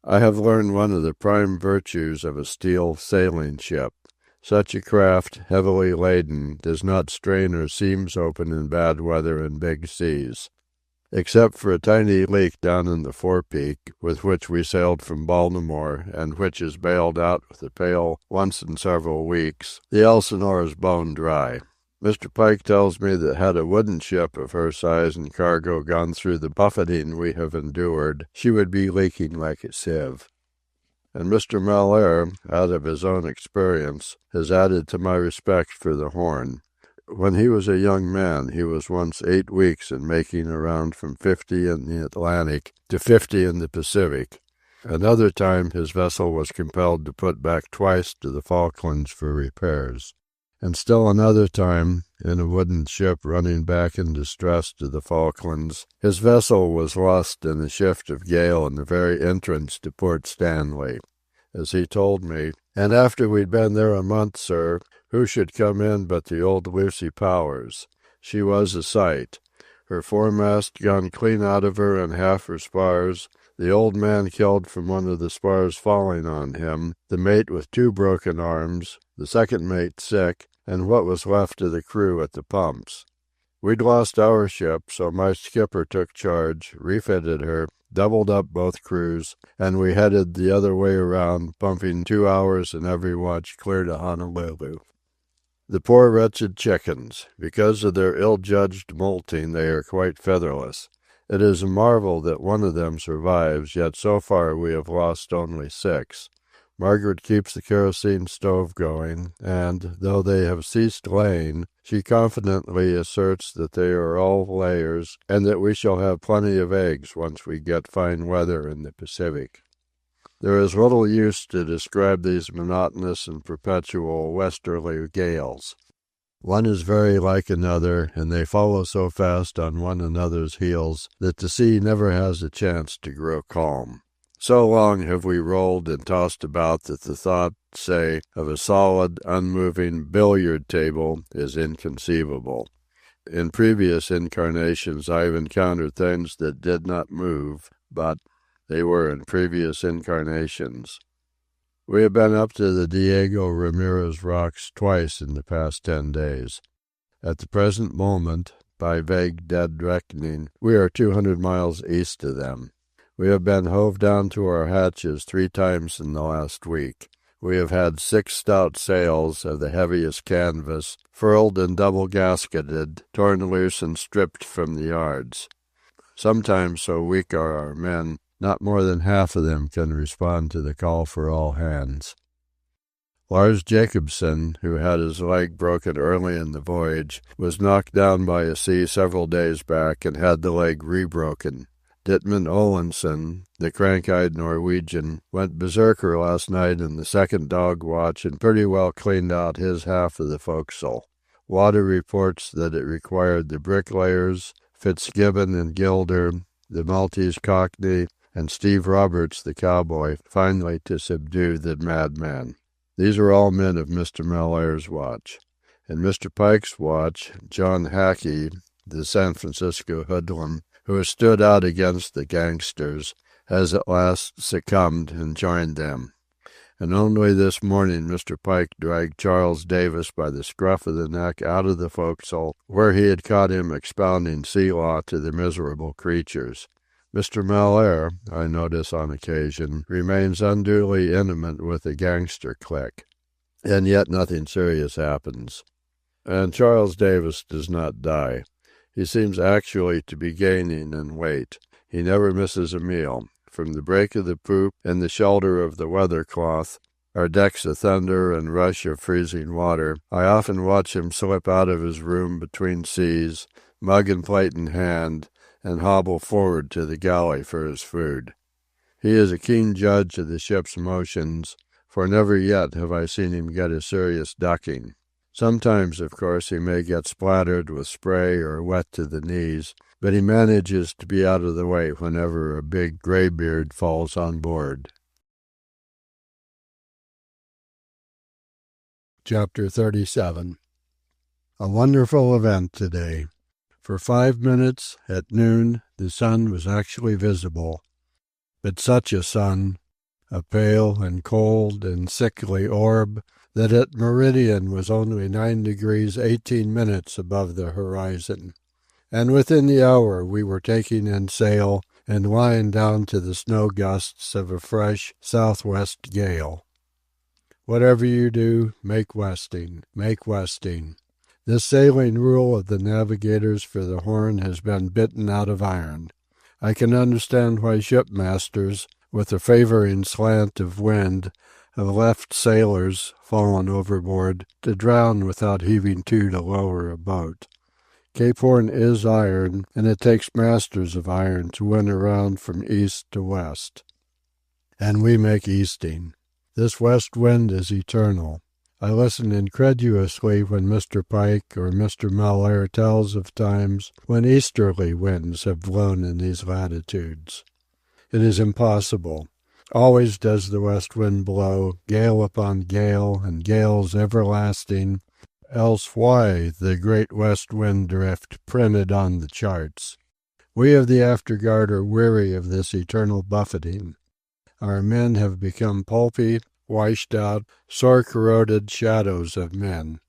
I have learned one of the prime virtues of a steel sailing ship. Such a craft, heavily laden, does not strain her seams open in bad weather and big seas. Except for a tiny leak down in the forepeak, with which we sailed from Baltimore, and which is bailed out with a pail once in several weeks, the Elsinore is bone dry. Mr. Pike tells me that had a wooden ship of her size and cargo gone through the buffeting we have endured, she would be leaking like a sieve. And Mr. Malheur, out of his own experience, has added to my respect for the Horn. When he was a young man, he was once 8 weeks in making around from 50 in the Atlantic to 50 in the Pacific. Another time his vessel was compelled to put back twice to the Falklands for repairs. And still another time, in a wooden ship running back in distress to the Falklands, his vessel was lost in a shift of gale in the very entrance to Port Stanley. As he told me, and after we'd been there a month, sir, who should come in but the old Lucy Powers? She was a sight. Her foremast gone clean out of her and half her spars, the old man killed from one of the spars falling on him, the mate with 2 broken arms, the second mate sick, and what was left of the crew at the pumps. We'd lost our ship, so my skipper took charge, refitted her, doubled up both crews, and we headed the other way around, pumping 2 hours in every watch clear to Honolulu. The poor wretched chickens. Because of their ill-judged molting, they are quite featherless. It is a marvel that one of them survives, yet so far we have lost only 6. Margaret keeps the kerosene stove going, and, though they have ceased laying, she confidently asserts that they are all layers, and that we shall have plenty of eggs once we get fine weather in the Pacific. There is little use to describe these monotonous and perpetual westerly gales. One is very like another, and they follow so fast on one another's heels that the sea never has a chance to grow calm. So long have we rolled and tossed about that the thought, say, of a solid, unmoving billiard table is inconceivable. In previous incarnations I have encountered things that did not move, but they were in previous incarnations. We have been up to the Diego Ramirez Rocks twice in the past 10 days. At the present moment, by vague dead reckoning, we are 200 miles east of them. We have been hove down to our hatches 3 times in the last week. We have had 6 stout sails of the heaviest canvas, furled and double-gasketed, torn loose and stripped from the yards. Sometimes so weak are our men, not more than half of them can respond to the call for all hands. Lars Jacobsen, who had his leg broken early in the voyage, was knocked down by a sea several days back and had the leg rebroken. Ditman Olensen, the crank-eyed Norwegian, went berserker last night in the second dog watch and pretty well cleaned out his half of the forecastle. Water reports that it required the bricklayers, Fitzgibbon and Gilder, the Maltese Cockney, and Steve Roberts, the cowboy, finally to subdue the madman. These are all men of Mr. Mellaire's watch. In Mr. Pike's watch, John Hackey, the San Francisco hoodlum, who has stood out against the gangsters, has at last succumbed and joined them. And only this morning Mr. Pike dragged Charles Davis by the scruff of the neck out of the forecastle, where he had caught him expounding sea law to the miserable creatures. Mr. Mellaire, I notice on occasion, remains unduly intimate with the gangster clique. And yet nothing serious happens. And Charles Davis does not die. He seems actually to be gaining in weight. He never misses a meal. From the break of the poop and the shelter of the weather cloth, our decks of thunder and rush of freezing water, I often watch him slip out of his room between seas, mug and plate in hand, and hobble forward to the galley for his food. He is a keen judge of the ship's motions, for never yet have I seen him get a serious ducking. Sometimes, of course, he may get splattered with spray or wet to the knees, but he manages to be out of the way whenever a big graybeard falls on board. Chapter 37. A wonderful event today. For 5 minutes, at noon, the sun was actually visible. But such a sun, a pale and cold and sickly orb, that at meridian was only 9 degrees 18 minutes above the horizon. And within the hour we were taking in sail and lying down to the snow gusts of a fresh southwest gale. Whatever you do, make westing, make westing. This sailing rule of the navigators for the Horn has been bitten out of iron. I can understand why shipmasters, with a favoring slant of wind, have left sailors, fallen overboard, to drown without heaving to lower a boat. Cape Horn is iron, and it takes masters of iron to win around from east to west. And we make easting. This west wind is eternal. I listen incredulously when Mr. Pike or Mr. Mellaire tells of times when easterly winds have blown in these latitudes. It is impossible. Always does the west wind blow, gale upon gale, and gales everlasting, else why the great west wind drift printed on the charts? We of the afterguard are weary of this eternal buffeting. Our men have become pulpy, washed out, sore-corroded shadows of men.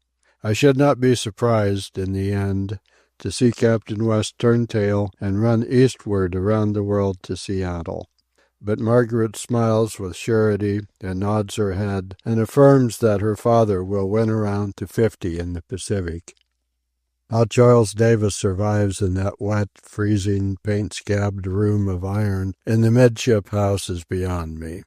I should not be surprised, in the end, to see Captain West turn tail and run eastward around the world to Seattle. But Margaret smiles with surety and nods her head and affirms that her father will win around to 50 in the Pacific. How Charles Davis survives in that wet, freezing, paint-scabbed room of iron in the midship house is beyond me.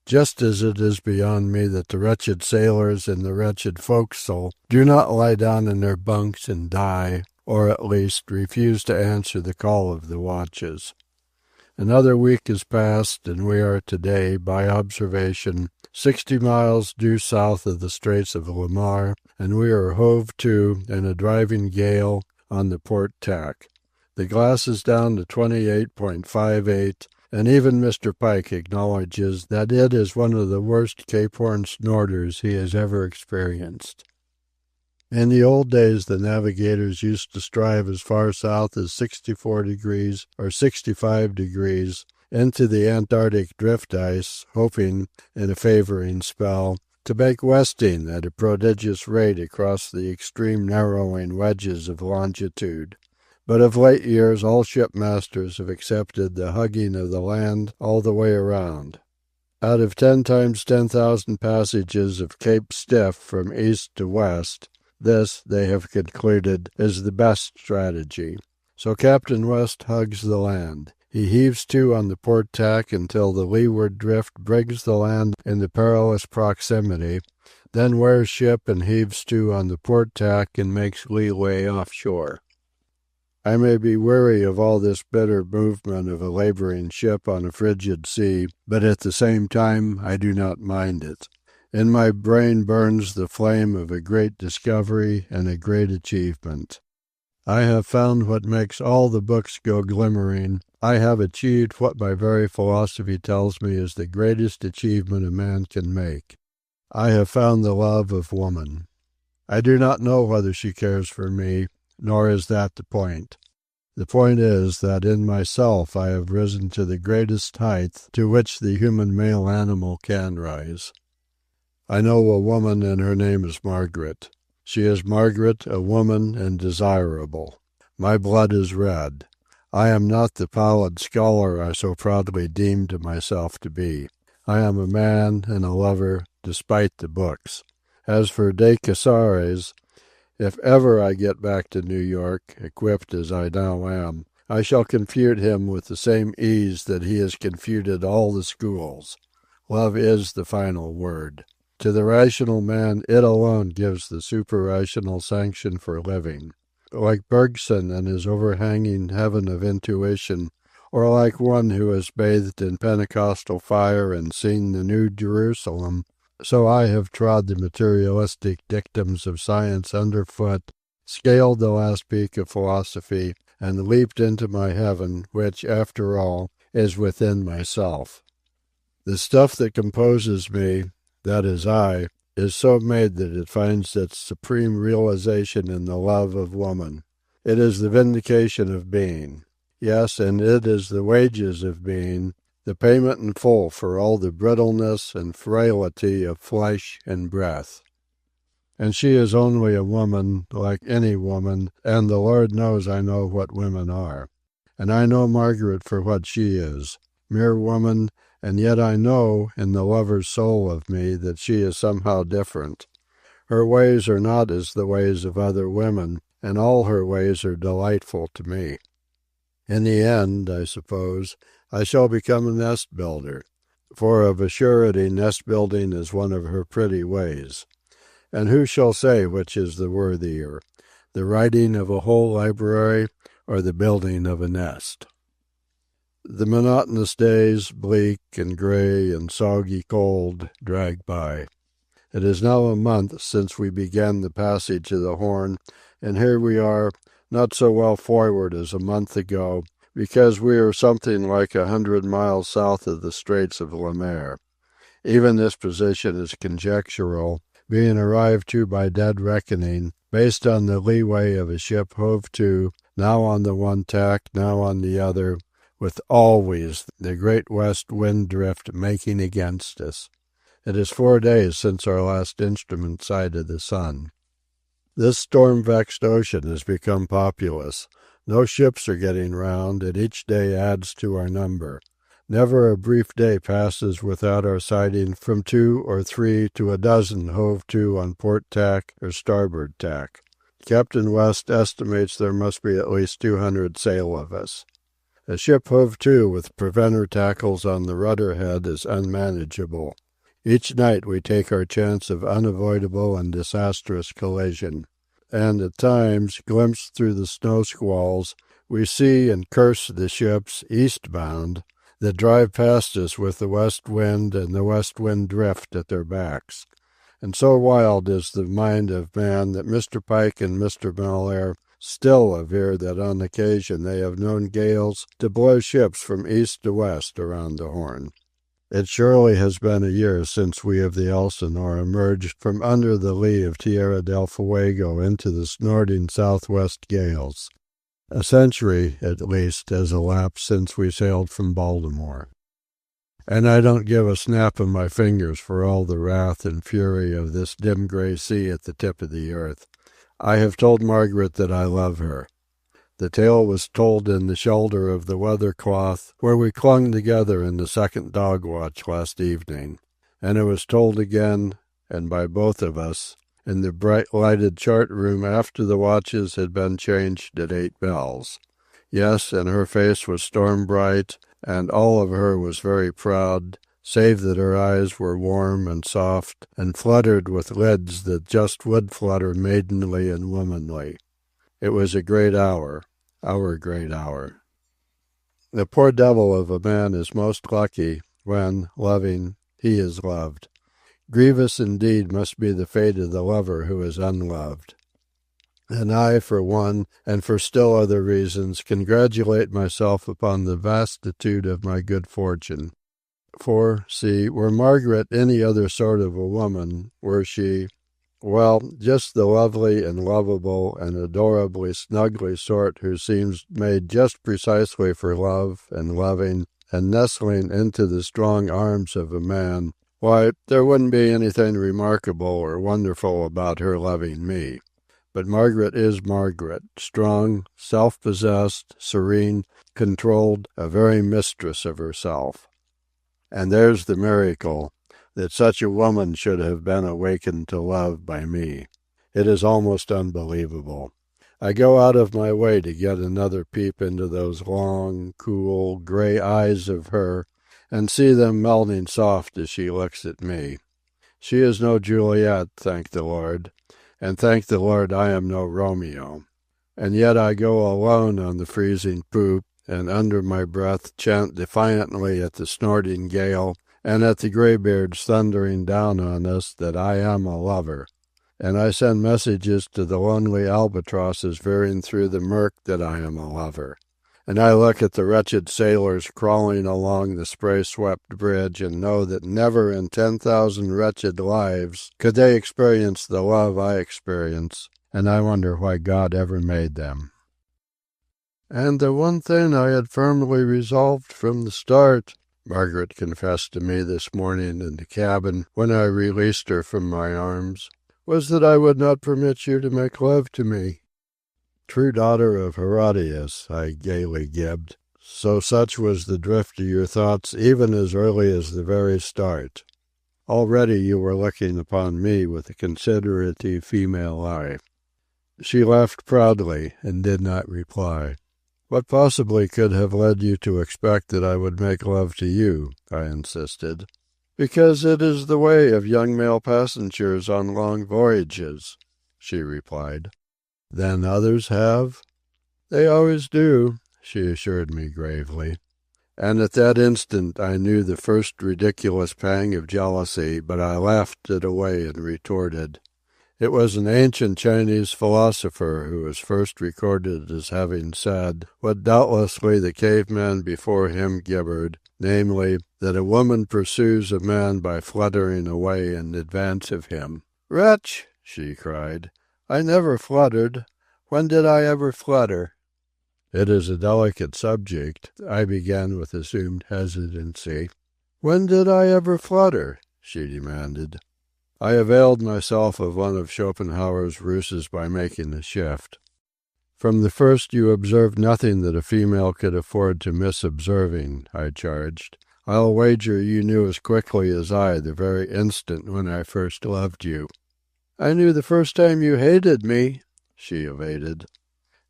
Just as it is beyond me that the wretched sailors in the wretched forecastle do not lie down in their bunks and die, or at least refuse to answer the call of the watches. Another week has passed, and we are today, by observation, 60 miles due south of the Straits of Le Maire, and we are hove to in a driving gale on the port tack. The glass is down to 28.58, and even Mr. Pike acknowledges that it is one of the worst Cape Horn snorters he has ever experienced. In the old days, the navigators used to strive as far south as 64 degrees or 65 degrees into the Antarctic drift ice, hoping, in a favoring spell, to make westing at a prodigious rate across the extreme narrowing wedges of longitude. But of late years all shipmasters have accepted the hugging of the land all the way around. Out of 10 times 10,000 passages of Cape Stiff from east to west, this, they have concluded, is the best strategy. So Captain West hugs the land. He heaves to on the port tack until the leeward drift brings the land into perilous proximity, then wears ship and heaves to on the port tack and makes leeway offshore. I may be weary of all this bitter movement of a laboring ship on a frigid sea, but at the same time I do not mind it. In my brain burns the flame of a great discovery and a great achievement. I have found what makes all the books go glimmering. I have achieved what my very philosophy tells me is the greatest achievement a man can make. I have found the love of woman. I do not know whether she cares for me, nor is that the point. The point is that in myself I have risen to the greatest height to which the human male animal can rise. I know a woman, and her name is Margaret. She is Margaret, a woman, and desirable. My blood is red. I am not the pallid scholar I so proudly deemed myself to be. I am a man and a lover, despite the books. As for De Casares, if ever I get back to New York, equipped as I now am, I shall confute him with the same ease that he has confuted all the schools. Love is the final word. To the rational man it alone gives the super-rational sanction for living. Like Bergson and his overhanging heaven of intuition, or like one who has bathed in Pentecostal fire and seen the New Jerusalem, so I have trod the materialistic dictums of science underfoot, scaled the last peak of philosophy, and leaped into my heaven, which, after all, is within myself. The stuff that composes me, that is I, is so made that it finds its supreme realization in the love of woman. It is the vindication of being. Yes, and it is the wages of being, the payment in full for all the brittleness and frailty of flesh and breath. And she is only a woman, like any woman, and the Lord knows I know what women are. And I know Margaret for what she is, mere woman, and yet I know, in the lover's soul of me, that she is somehow different. Her ways are not as the ways of other women, and all her ways are delightful to me. In the end, I suppose, I shall become a nest-builder, for of a surety nest-building is one of her pretty ways. And who shall say which is the worthier, the writing of a whole library or the building of a nest? The monotonous days, bleak and gray and soggy cold, drag by. It is now a month since we began the passage of the Horn, and here we are, not so well forward as a month ago, because we are something like 100 miles south of the Straits of Le Maire. Even this position is conjectural, being arrived to by dead reckoning, based on the leeway of a ship hove to, now on the one tack, now on the other, with always the great west wind drift making against us. It is 4 days since our last instrument sighted the sun. This storm-vexed ocean has become populous. No ships are getting round, and each day adds to our number. Never a brief day passes without our sighting from 2 or 3 to a dozen hove to on port tack or starboard tack. Captain West estimates there must be at least 200 sail of us. A ship hove to with preventer tackles on the rudder head is unmanageable. Each night we take our chance of unavoidable and disastrous collision. And at times, glimpsed through the snow squalls, we see and curse the ships, eastbound, that drive past us with the west wind and the west wind drift at their backs. And so wild is the mind of man that Mr. Pike and Mr. Malaire still aver that on occasion they have known gales to blow ships from east to west around the Horn. It surely has been a year since we of the Elsinore emerged from under the lee of Tierra del Fuego into the snorting southwest gales. A century, at least, has elapsed since we sailed from Baltimore. And I don't give a snap of my fingers for all the wrath and fury of this dim gray sea at the tip of the earth. I have told Margaret that I love her. The tale was told in the shelter of the weather-cloth, where we clung together in the second dog-watch last evening. And it was told again, and by both of us, in the bright-lighted chart-room after the watches had been changed at 8 bells. Yes, and her face was storm-bright, and all of her was very proud, save that her eyes were warm and soft, and fluttered with lids that just would flutter maidenly and womanly. It was a great hour, our great hour. The poor devil of a man is most lucky when, loving, he is loved. Grievous indeed must be the fate of the lover who is unloved. And I, for one, and for still other reasons, congratulate myself upon the vastitude of my good fortune. For, see, were Margaret any other sort of a woman, were she, well, just the lovely and lovable and adorably snuggly sort who seems made just precisely for love and loving and nestling into the strong arms of a man, why, there wouldn't be anything remarkable or wonderful about her loving me. But Margaret is Margaret, strong, self-possessed, serene, controlled, a very mistress of herself. And there's the miracle, that such a woman should have been awakened to love by me. It is almost unbelievable. I go out of my way to get another peep into those long, cool, gray eyes of her, and see them melting soft as she looks at me. She is no Juliet, thank the Lord, and thank the Lord I am no Romeo. And yet I go alone on the freezing poop, and under my breath chant defiantly at the snorting gale, and at the greybeards thundering down on us that I am a lover. And I send messages to the lonely albatrosses veering through the murk that I am a lover. And I look at the wretched sailors crawling along the spray-swept bridge and know that never in 10,000 wretched lives could they experience the love I experience, and I wonder why God ever made them. And the one thing I had firmly resolved from the start, Margaret confessed to me this morning in the cabin when I released her from my arms, was that I would not permit you to make love to me. True daughter of Herodias, I gaily gibed. So such was the drift of your thoughts even as early as the very start. Already you were looking upon me with a considerative female eye. She laughed proudly and did not reply. What possibly could have led you to expect that I would make love to you? I insisted. Because it is the way of young male passengers on long voyages, she replied. Then others have? They always do, she assured me gravely. And at that instant I knew the first ridiculous pang of jealousy, but I laughed it away and retorted. It was an ancient Chinese philosopher who was first recorded as having said what doubtlessly the caveman before him gibbered, namely, that a woman pursues a man by fluttering away in advance of him. "Wretch!" she cried. "I never fluttered. When did I ever flutter?" "It is a delicate subject," I began with assumed hesitancy. "When did I ever flutter?" she demanded. I availed myself of one of Schopenhauer's ruses by making a shift. "From the first you observed nothing that a female could afford to miss observing," I charged. "I'll wager you knew as quickly as I the very instant when I first loved you." "I knew the first time you hated me," she evaded.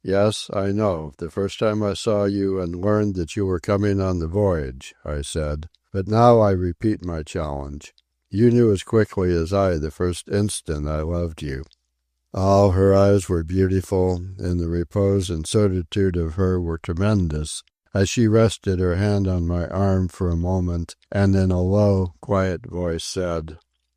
"Yes, I know, the first time I saw you and learned that you were coming on the voyage," I said. "But now I repeat my challenge. You knew as quickly as I the first instant I loved you." Oh, her eyes were beautiful, and the repose and certitude of her were tremendous, as she rested her hand on my arm for a moment, and in a low, quiet voice said,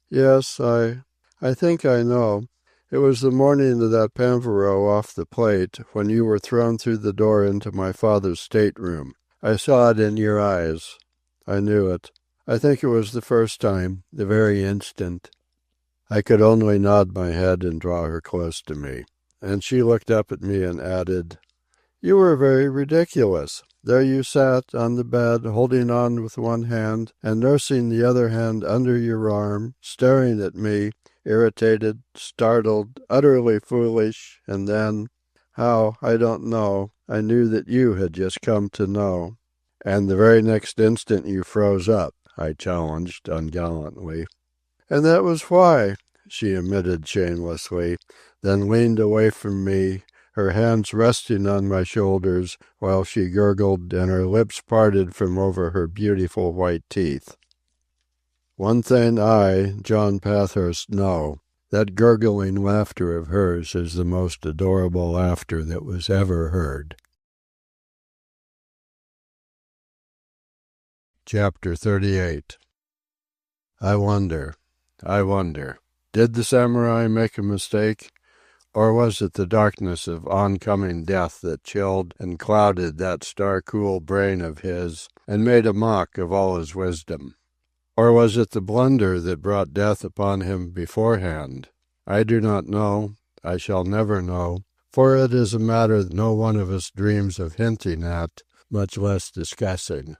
"Yes, I think I know. It was the morning of that pampero off the Plate, when you were thrown through the door into my father's stateroom. I saw it in your eyes. I knew it. I think it was the first time, the very instant." I could only nod my head and draw her close to me. And she looked up at me and added, "You were very ridiculous. There you sat, on the bed, holding on with one hand, and nursing the other hand under your arm, staring at me, irritated, startled, utterly foolish, and then, how, I don't know, I knew that you had just come to know." "And the very next instant you froze up," I challenged ungallantly. "And that was why," she admitted shamelessly, then leaned away from me, her hands resting on my shoulders while she gurgled and her lips parted from over her beautiful white teeth. One thing I, John Pathurst, know. That gurgling laughter of hers is the most adorable laughter that was ever heard. Chapter 38. I wonder, did the samurai make a mistake? Or was it the darkness of oncoming death that chilled and clouded that star-cool brain of his and made a mock of all his wisdom? Or was it the blunder that brought death upon him beforehand? I do not know, I shall never know, for it is a matter that no one of us dreams of hinting at, much less discussing.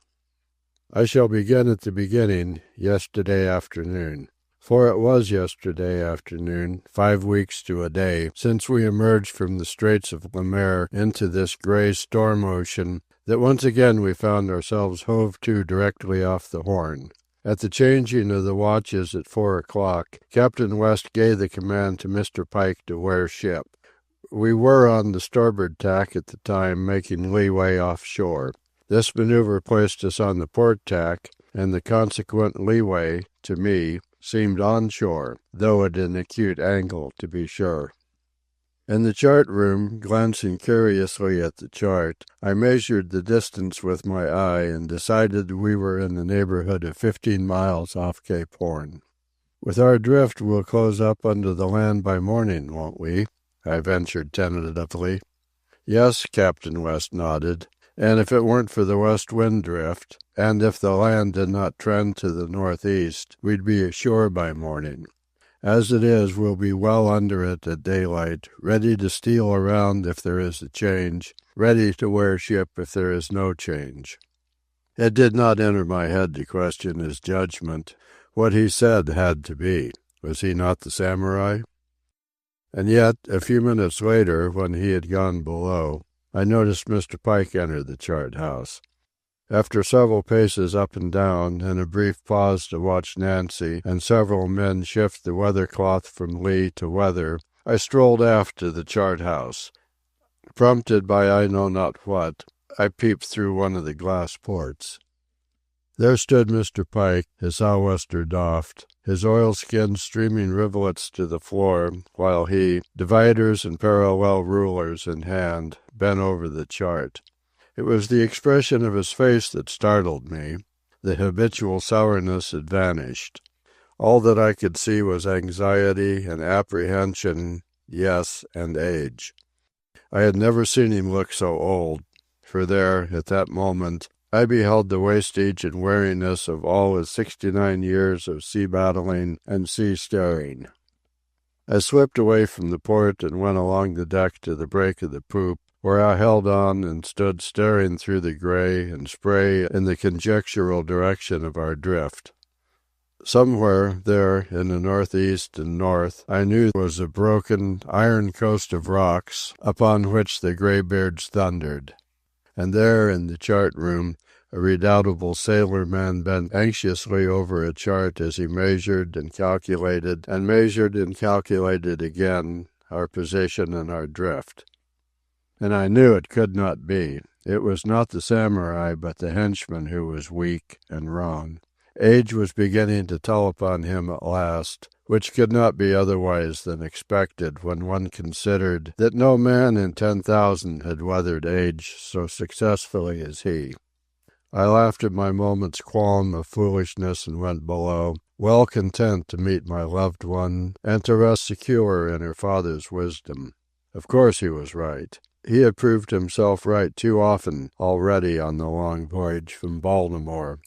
I shall begin at the beginning, yesterday afternoon. For it was yesterday afternoon, 5 weeks to a day, since we emerged from the Straits of Le Maire into this grey storm ocean, that once again we found ourselves hove to directly off the Horn. At the changing of the watches at 4 o'clock, Captain West gave the command to Mr. Pike to wear ship. We were on the starboard tack at the time, making leeway offshore. This maneuver placed us on the port tack, and the consequent leeway, to me, seemed onshore, though at an acute angle, to be sure. In the chart room, glancing curiously at the chart, I measured the distance with my eye and decided we were in the neighborhood of 15 miles off Cape Horn. With our drift, we'll close up under the land by morning, won't we? I ventured tentatively. Yes, Captain West nodded. And if it weren't for the west wind drift, and if the land did not trend to the northeast, we'd be ashore by morning. As it is, we'll be well under it at daylight, ready to steal around if there is a change, ready to wear ship if there is no change. It did not enter my head to question his judgment. What he said had to be. Was he not the samurai? And yet, a few minutes later, when he had gone below, I noticed Mr. Pike enter the chart house. After several paces up and down, and a brief pause to watch Nancy and several men shift the weathercloth from lee to weather, I strolled aft to the chart house. Prompted by I know not what, I peeped through one of the glass ports. There stood Mr. Pike, his sou'wester doffed, his oilskins streaming rivulets to the floor, while he, dividers and parallel rulers in hand, bent over the chart. It was the expression of his face that startled me. The habitual sourness had vanished. All that I could see was anxiety and apprehension, yes, and age. I had never seen him look so old, for there, at that moment, I beheld the wastage and weariness of all his 69 years of sea-battling and sea-staring. I slipped away from the port and went along the deck to the break of the poop, where I held on and stood staring through the gray and spray in the conjectural direction of our drift. Somewhere there in the northeast and north I knew was a broken iron coast of rocks upon which the greybeards thundered. And there in the chart room a redoubtable sailor-man bent anxiously over a chart as he measured and calculated again our position and our drift. And I knew it could not be. It was not the samurai but the henchman who was weak and wrong. Age was beginning to tell upon him at last, which could not be otherwise than expected when one considered that no man in 10,000 had weathered age so successfully as he. I laughed at my moment's qualm of foolishness and went below, well content to meet my loved one and to rest secure in her father's wisdom. Of course he was right. He had proved himself right too often already on the long voyage from Baltimore.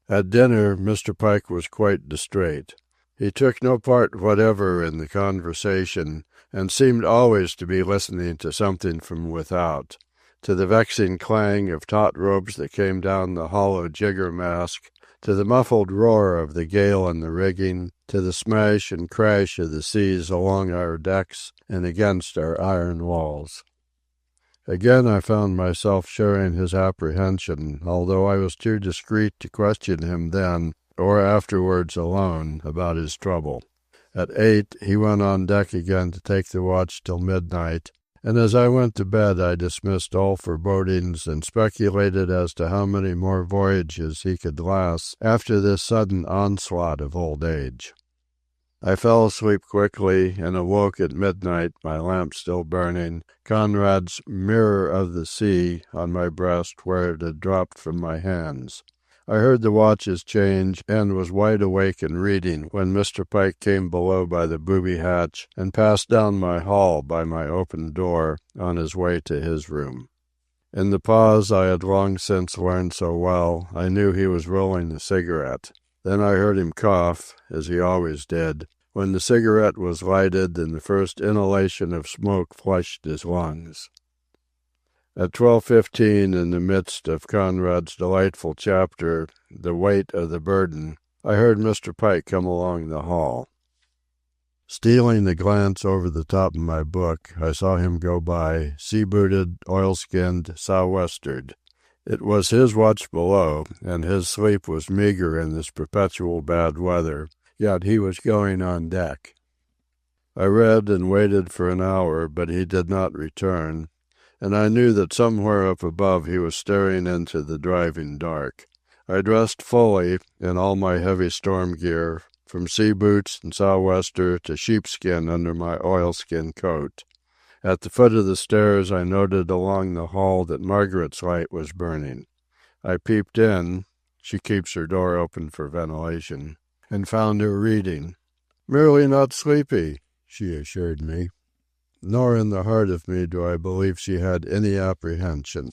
At dinner, Mr. Pike was quite distrait. He took no part whatever in the conversation, and seemed always to be listening to something from without, to the vexing clang of taut ropes that came down the hollow jigger-mast, to the muffled roar of the gale in the rigging, to the smash and crash of the seas along our decks and against our iron walls. Again I found myself sharing his apprehension, although I was too discreet to question him then, or afterwards alone, about his trouble. At 8 he went on deck again to take the watch till midnight, And as I went to bed I dismissed all forebodings and speculated as to how many more voyages he could last after this sudden onslaught of old age. I fell asleep quickly and awoke at midnight, my lamp still burning, Conrad's Mirror of the Sea on my breast where it had dropped from my hands. I heard the watches change and was wide awake and reading when Mr. Pike came below by the booby hatch and passed down my hall by my open door on his way to his room. In the pause I had long since learned so well, I knew he was rolling a cigarette. Then I heard him cough, as he always did, when the cigarette was lighted and the first inhalation of smoke flushed his lungs. At 12:15, in the midst of Conrad's delightful chapter, The Weight of the Burden, I heard Mr. Pike come along the hall. Stealing a glance over the top of my book, I saw him go by, sea-booted, oil-skinned, sou'westered. It was his watch below, and his sleep was meagre in this perpetual bad weather, yet he was going on deck. I read and waited for an hour, but he did not return, and I knew that somewhere up above he was staring into the driving dark. I dressed fully in all my heavy storm gear, from sea boots and sou'wester to sheepskin under my oilskin coat. At the foot of the stairs I noted along the hall that Margaret's light was burning. I peeped in, she keeps her door open for ventilation, and found her reading. "Merely not sleepy," she assured me. Nor in the heart of me do I believe she had any apprehension.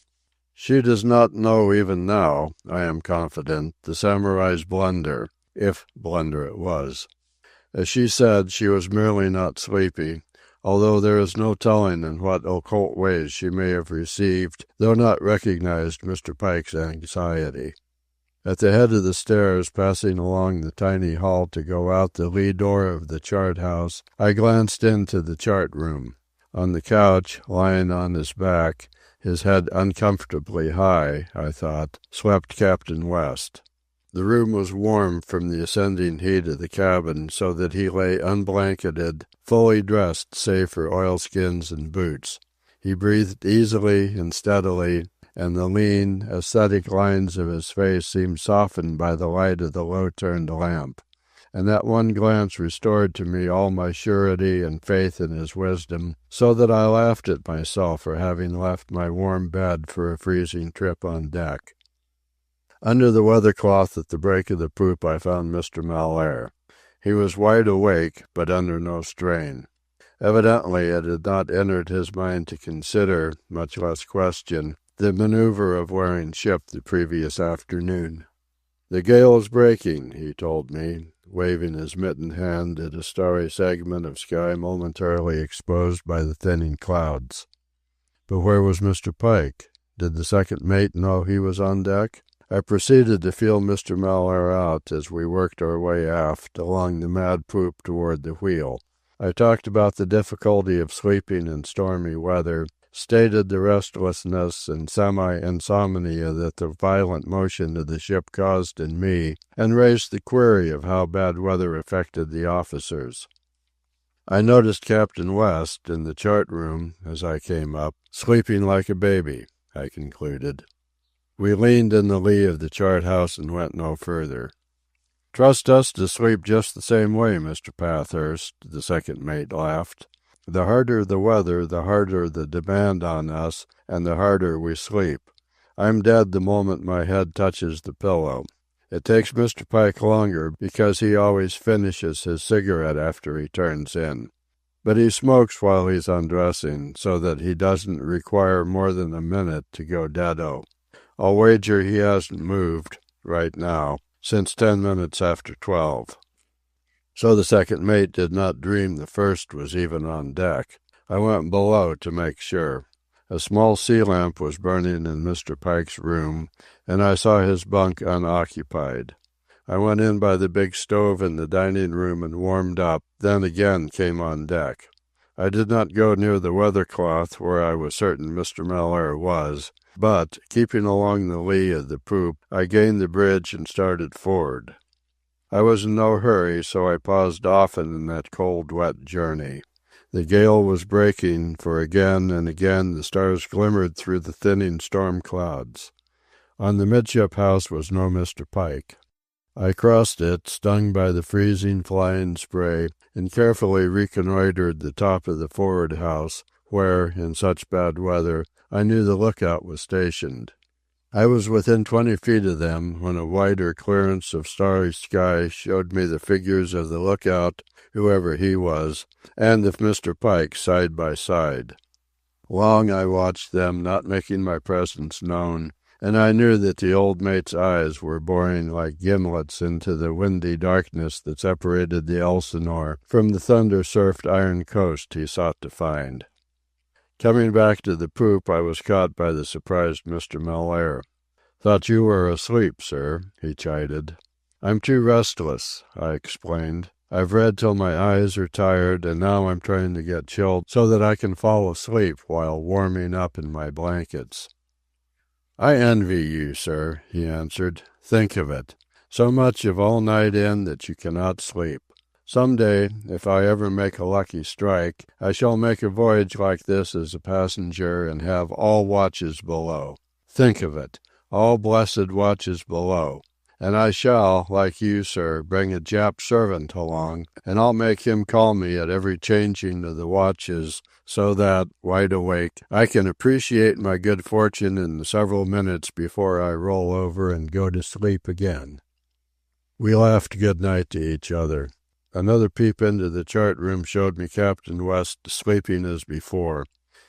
She does not know even now, I am confident, the samurai's blunder, if blunder it was. As she said, she was merely not sleepy, although there is no telling in what occult ways she may have received, though not recognized, Mr. Pike's anxiety. At the head of the stairs, passing along the tiny hall to go out the lee door of the chart house, I glanced into the chart room. On the couch, lying on his back, his head uncomfortably high, I thought, slept Captain West. The room was warm from the ascending heat of the cabin, so that he lay unblanketed, fully dressed save for oilskins and boots. He breathed easily and steadily, and the lean, ascetic lines of his face seemed softened by the light of the low-turned lamp. And that one glance restored to me all my surety and faith in his wisdom, so that I laughed at myself for having left my warm bed for a freezing trip on deck. Under the weathercloth at the break of the poop I found Mr. Malaire. He was wide awake, but under no strain. Evidently it had not entered his mind to consider, much less question, the maneuver of wearing ship the previous afternoon. "The gale is breaking," he told me, waving his mittened hand at a starry segment of sky momentarily exposed by the thinning clouds. But where was Mr. Pike? Did the second mate know he was on deck? I proceeded to feel Mr. Malaire out as we worked our way aft along the mad poop toward the wheel. I talked about the difficulty of sleeping in stormy weather, stated the restlessness and semi-insomnia that the violent motion of the ship caused in me, and raised the query of how bad weather affected the officers. I noticed Captain West in the chart room as I came up, sleeping like a baby, I concluded. We leaned in the lee of the chart house and went no further. "Trust us to sleep just the same way, Mr. Pathurst," the second mate laughed. "The harder the weather, the harder the demand on us, and the harder we sleep. I'm dead the moment my head touches the pillow. It takes Mr. Pike longer because he always finishes his cigarette after he turns in. But he smokes while he's undressing, so that he doesn't require more than a minute to go deado. I'll wager he hasn't moved, right now, since 10 minutes after 12. So the second mate did not dream the first was even on deck. I went below to make sure. A small sea lamp was burning in Mr. Pike's room, and I saw his bunk unoccupied. I went in by the big stove in the dining room and warmed up, then again came on deck. I did not go near the weathercloth where I was certain Mr. Malaire was, but, keeping along the lee of the poop, I gained the bridge and started forward. I was in no hurry, so I paused often in that cold, wet journey. The gale was breaking, for again and again the stars glimmered through the thinning storm clouds. On the midship house was no Mr. Pike. I crossed it, stung by the freezing flying spray, and carefully reconnoitered the top of the forward house, where, in such bad weather, I knew the lookout was stationed. I was within 20 feet of them when a wider clearance of starry sky showed me the figures of the lookout, whoever he was, and of Mr. Pike side by side. Long I watched them, not making my presence known, and I knew that the old mate's eyes were boring like gimlets into the windy darkness that separated the Elsinore from the thunder-surfed iron coast he sought to find. Coming back to the poop, I was caught by the surprised Mr. Mellaire. "Thought you were asleep, sir," he chided. "I'm too restless," I explained. "I've read till my eyes are tired, and now I'm trying to get chilled so that I can fall asleep while warming up in my blankets." "I envy you, sir," he answered. "Think of it. So much of all night in that you cannot sleep. Some day, if I ever make a lucky strike, I shall make a voyage like this as a passenger and have all watches below. Think of it, all blessed watches below. And I shall, like you, sir, bring a Jap servant along, and I'll make him call me at every changing of the watches, so that, wide awake, I can appreciate my good fortune in the several minutes before I roll over and go to sleep again." We laughed good night to each other. Another peep into the chart room showed me Captain West sleeping as before.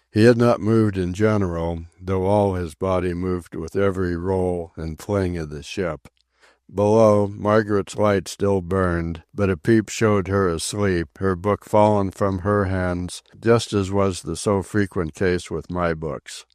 He had not moved in general, though all his body moved with every roll and fling of the ship. Below, Margaret's light still burned, but a peep showed her asleep, her book fallen from her hands, just as was the so frequent case with my books.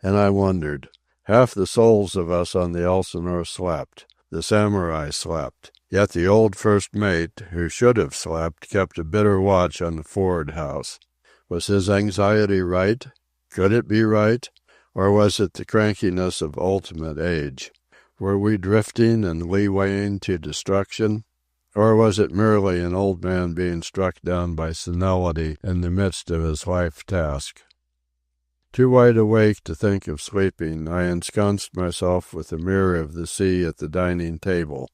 And I wondered. Half the souls of us on the Elsinore slept. The samurai slept. Yet the old first mate, who should have slept, kept a bitter watch on the forward house. Was his anxiety right? Could it be right? Or was it the crankiness of ultimate age? Were we drifting and leewaying to destruction? Or was it merely an old man being struck down by senility in the midst of his life task? Too wide awake to think of sleeping, I ensconced myself with the mirror of the sea at the dining table.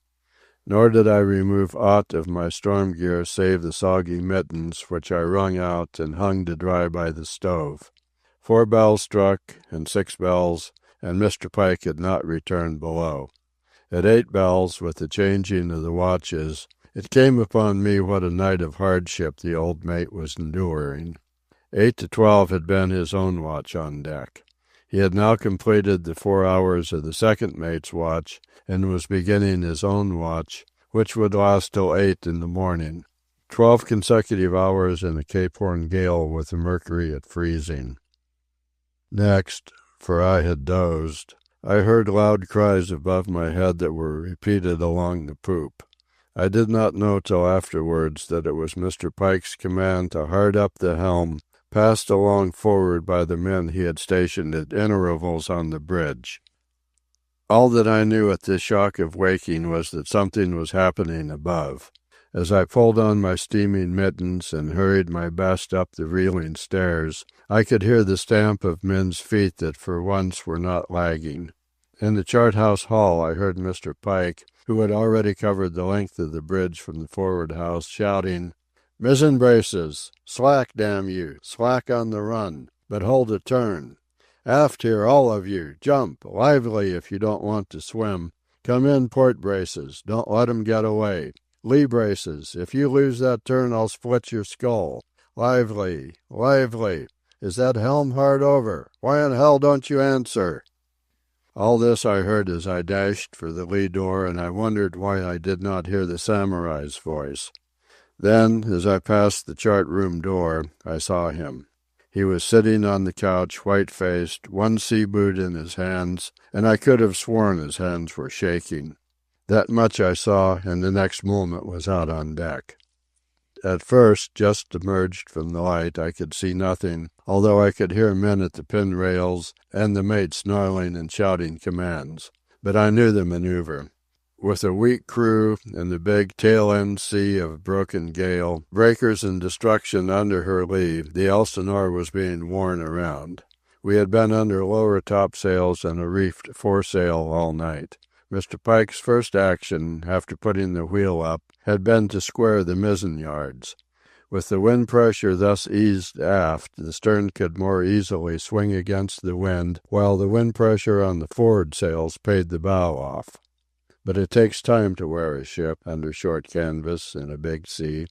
Nor did I remove aught of my storm gear save the soggy mittens which I wrung out and hung to dry by the stove. 4 bells struck, and 6 bells, and Mr. Pike had not returned below. At 8 bells, with the changing of the watches, it came upon me what a night of hardship the old mate was enduring. 8 to 12 had been his own watch on deck. He had now completed the 4 hours of the second mate's watch, and was beginning his own watch, which would last till 8 in the morning. 12 consecutive hours in a Cape Horn gale with the mercury at freezing. Next, for I had dozed, I heard loud cries above my head that were repeated along the poop. I did not know till afterwards that it was Mr. Pike's command to hard up the helm, passed along forward by the men he had stationed at intervals on the bridge. All that I knew at this shock of waking was that something was happening above. As I pulled on my steaming mittens and hurried my best up the reeling stairs, I could hear the stamp of men's feet that for once were not lagging. In the chart-house hall I heard Mr. Pike, who had already covered the length of the bridge from the forward house, shouting, "Mizzen braces! Slack, damn you! Slack on the run! But hold a turn! Aft here, all of you! Jump! Lively if you don't want to swim! Come in, port braces! Don't let 'em get away! Lee braces! If you lose that turn, I'll split your skull! Lively! Lively! Is that helm hard over? Why in hell don't you answer?" All this I heard as I dashed for the lee door, and I wondered why I did not hear the samurai's voice. Then, as I passed the chart-room door, I saw him. He was sitting on the couch, white-faced, one sea-boot in his hands, and I could have sworn his hands were shaking. That much I saw, and the next moment was out on deck. At first, just emerged from the light, I could see nothing, although I could hear men at the pin-rails and the mate snarling and shouting commands. But I knew the maneuver. With a weak crew and the big tail-end sea of broken gale, breakers and destruction under her lee, the Elsinore was being worn around. We had been under lower topsails and a reefed foresail all night. Mr. Pike's first action, after putting the wheel up, had been to square the mizzen yards. With the wind pressure thus eased aft, the stern could more easily swing against the wind, while the wind pressure on the forward sails paid the bow off. But it takes time to wear a ship under short canvas in a big sea.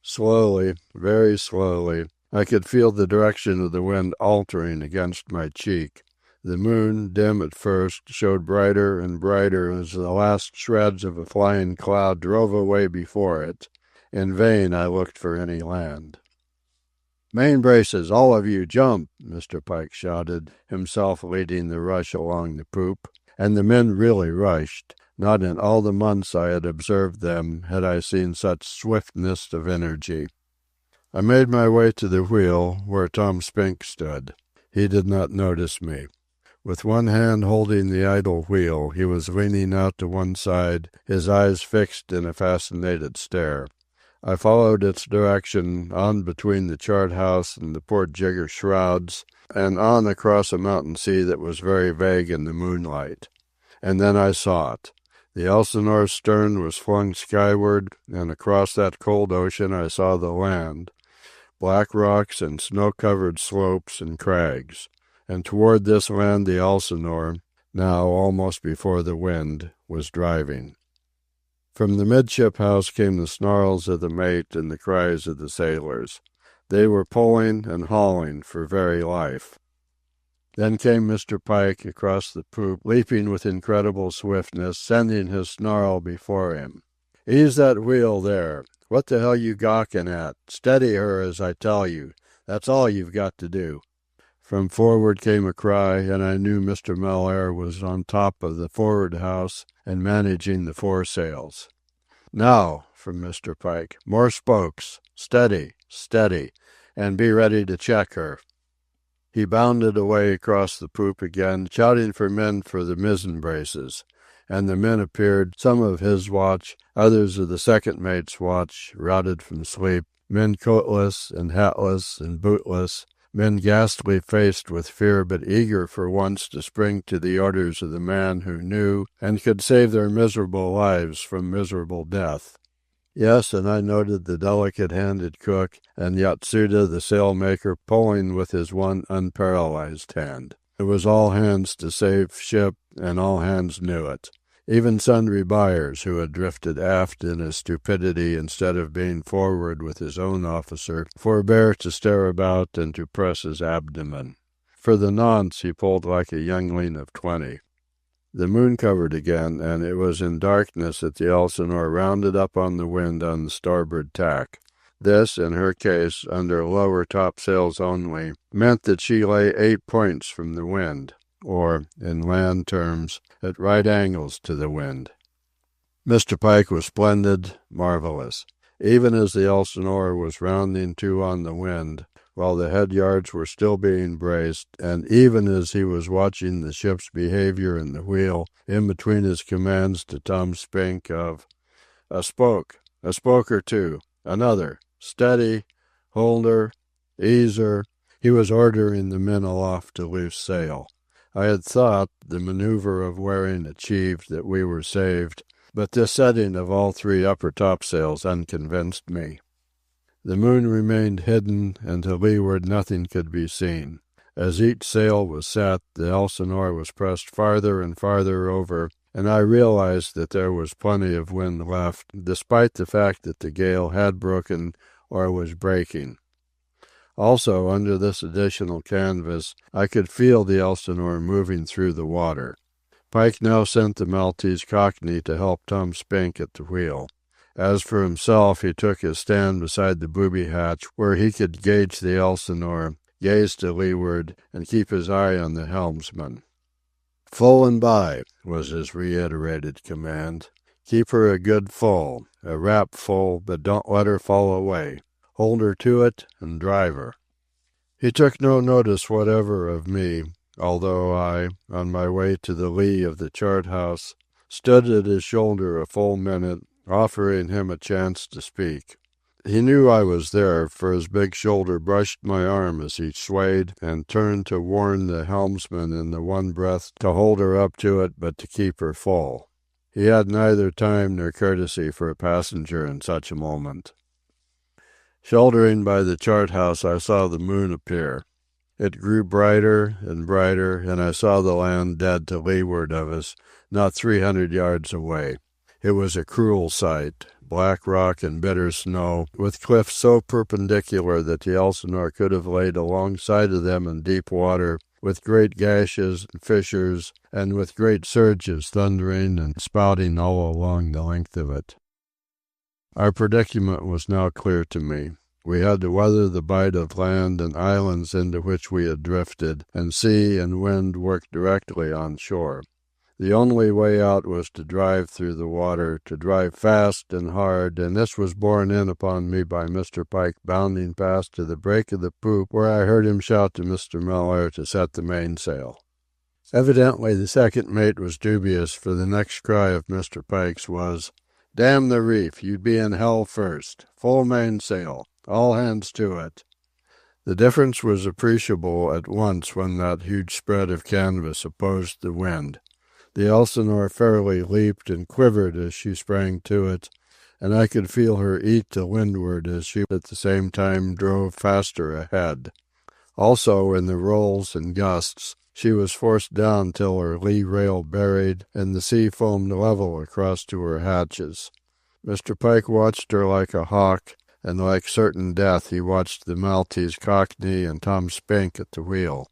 Slowly, very slowly, I could feel the direction of the wind altering against my cheek. The moon, dim at first, showed brighter and brighter as the last shreds of a flying cloud drove away before it. In vain I looked for any land. "Main braces, all of you, jump!" Mr. Pike shouted, himself leading the rush along the poop. And the men really rushed. Not in all the months I had observed them had I seen such swiftness of energy. I made my way to the wheel, where Tom Spink stood. He did not notice me. With one hand holding the idle wheel, he was leaning out to one side, his eyes fixed in a fascinated stare. I followed its direction, on between the chart house and the port jigger shrouds, and on across a mountain sea that was very vague in the moonlight. And then I saw it. The Elsinore's stern was flung skyward, and across that cold ocean I saw the land, black rocks and snow-covered slopes and crags. And toward this land the Elsinore, now almost before the wind, was driving. From the midship house came the snarls of the mate and the cries of the sailors. They were pulling and hauling for very life. Then came Mr. Pike across the poop, leaping with incredible swiftness, sending his snarl before him. "Ease that wheel there! What the hell you gawking at? Steady her, as I tell you. That's all you've got to do." From forward came a cry, and I knew Mr. Mellaire was on top of the forward house and managing the foresails. "Now," from Mr. Pike, "more spokes. Steady, steady, and be ready to check her." He bounded away across the poop again, shouting for men for the mizzen braces. And the men appeared, some of his watch, others of the second mate's watch, routed from sleep, men coatless and hatless and bootless, men ghastly faced with fear but eager for once to spring to the orders of the man who knew and could save their miserable lives from miserable death. Yes, and I noted the delicate-handed cook and Yatsuda the sailmaker pulling with his one unparalyzed hand. It was all hands to save ship, and all hands knew it. Even Sundry Byers, who had drifted aft in his stupidity instead of being forward with his own officer, forbore to stare about and to press his abdomen. For the nonce he pulled like a youngling of 20. The moon covered again, and it was in darkness that the Elsinore rounded up on the wind on the starboard tack. This, in her case, under lower topsails only, meant that she lay 8 points from the wind, or, in land terms, at right angles to the wind. Mr. Pike was splendid, marvelous. Even as the Elsinore was rounding to on the wind, while the head yards were still being braced, and even as he was watching the ship's behavior in the wheel, in between his commands to Tom Spink of a spoke or two, another, steady, hold her, ease her, he was ordering the men aloft to loose sail. I had thought, the maneuver of wearing achieved, that we were saved, but this setting of all 3 upper topsails unconvinced me. The moon remained hidden, and to leeward nothing could be seen. As each sail was set, the Elsinore was pressed farther and farther over, and I realized that there was plenty of wind left, despite the fact that the gale had broken or was breaking. Also, under this additional canvas, I could feel the Elsinore moving through the water. Pike now sent the Maltese Cockney to help Tom Spink at the wheel. As for himself, he took his stand beside the booby hatch, where he could gauge the Elsinore, gaze to leeward, and keep his eye on the helmsman. "Full and by," was his reiterated command. "Keep her a good full, a rap full, but don't let her fall away. Hold her to it, and drive her." He took no notice whatever of me, although I, on my way to the lee of the chart house, stood at his shoulder a full minute, offering him a chance to speak. He knew I was there, for his big shoulder brushed my arm as he swayed and turned to warn the helmsman in the one breath to hold her up to it but to keep her full. He had neither time nor courtesy for a passenger in such a moment. Sheltering by the chart-house, I saw the moon appear. It grew brighter, and I saw the land dead to leeward of us, not 300 yards away. It was a cruel sight, black rock and bitter snow, with cliffs so perpendicular that the Elsinore could have laid alongside of them in deep water, with great gashes and fissures, and with great surges thundering and spouting all along the length of it. Our predicament was now clear to me. We had to weather the bight of land and islands into which we had drifted, and sea and wind worked directly on shore. The only way out was to drive through the water, to drive fast and hard, and this was borne in upon me by Mr. Pike bounding past to the break of the poop, where I heard him shout to Mr. Miller to set the mainsail. Evidently the second mate was dubious, for the next cry of Mr. Pike's was, "Damn the reef, you'd be in hell first. Full mainsail. All hands to it." The difference was appreciable at once when that huge spread of canvas opposed the wind. The Elsinore fairly leaped and quivered as she sprang to it, and I could feel her eat to windward as she at the same time drove faster ahead. Also, in the rolls and gusts, she was forced down till her lee rail buried, and the sea foamed level across to her hatches. Mr. Pike watched her like a hawk, and like certain death he watched the Maltese Cockney and Tom Spink at the wheel.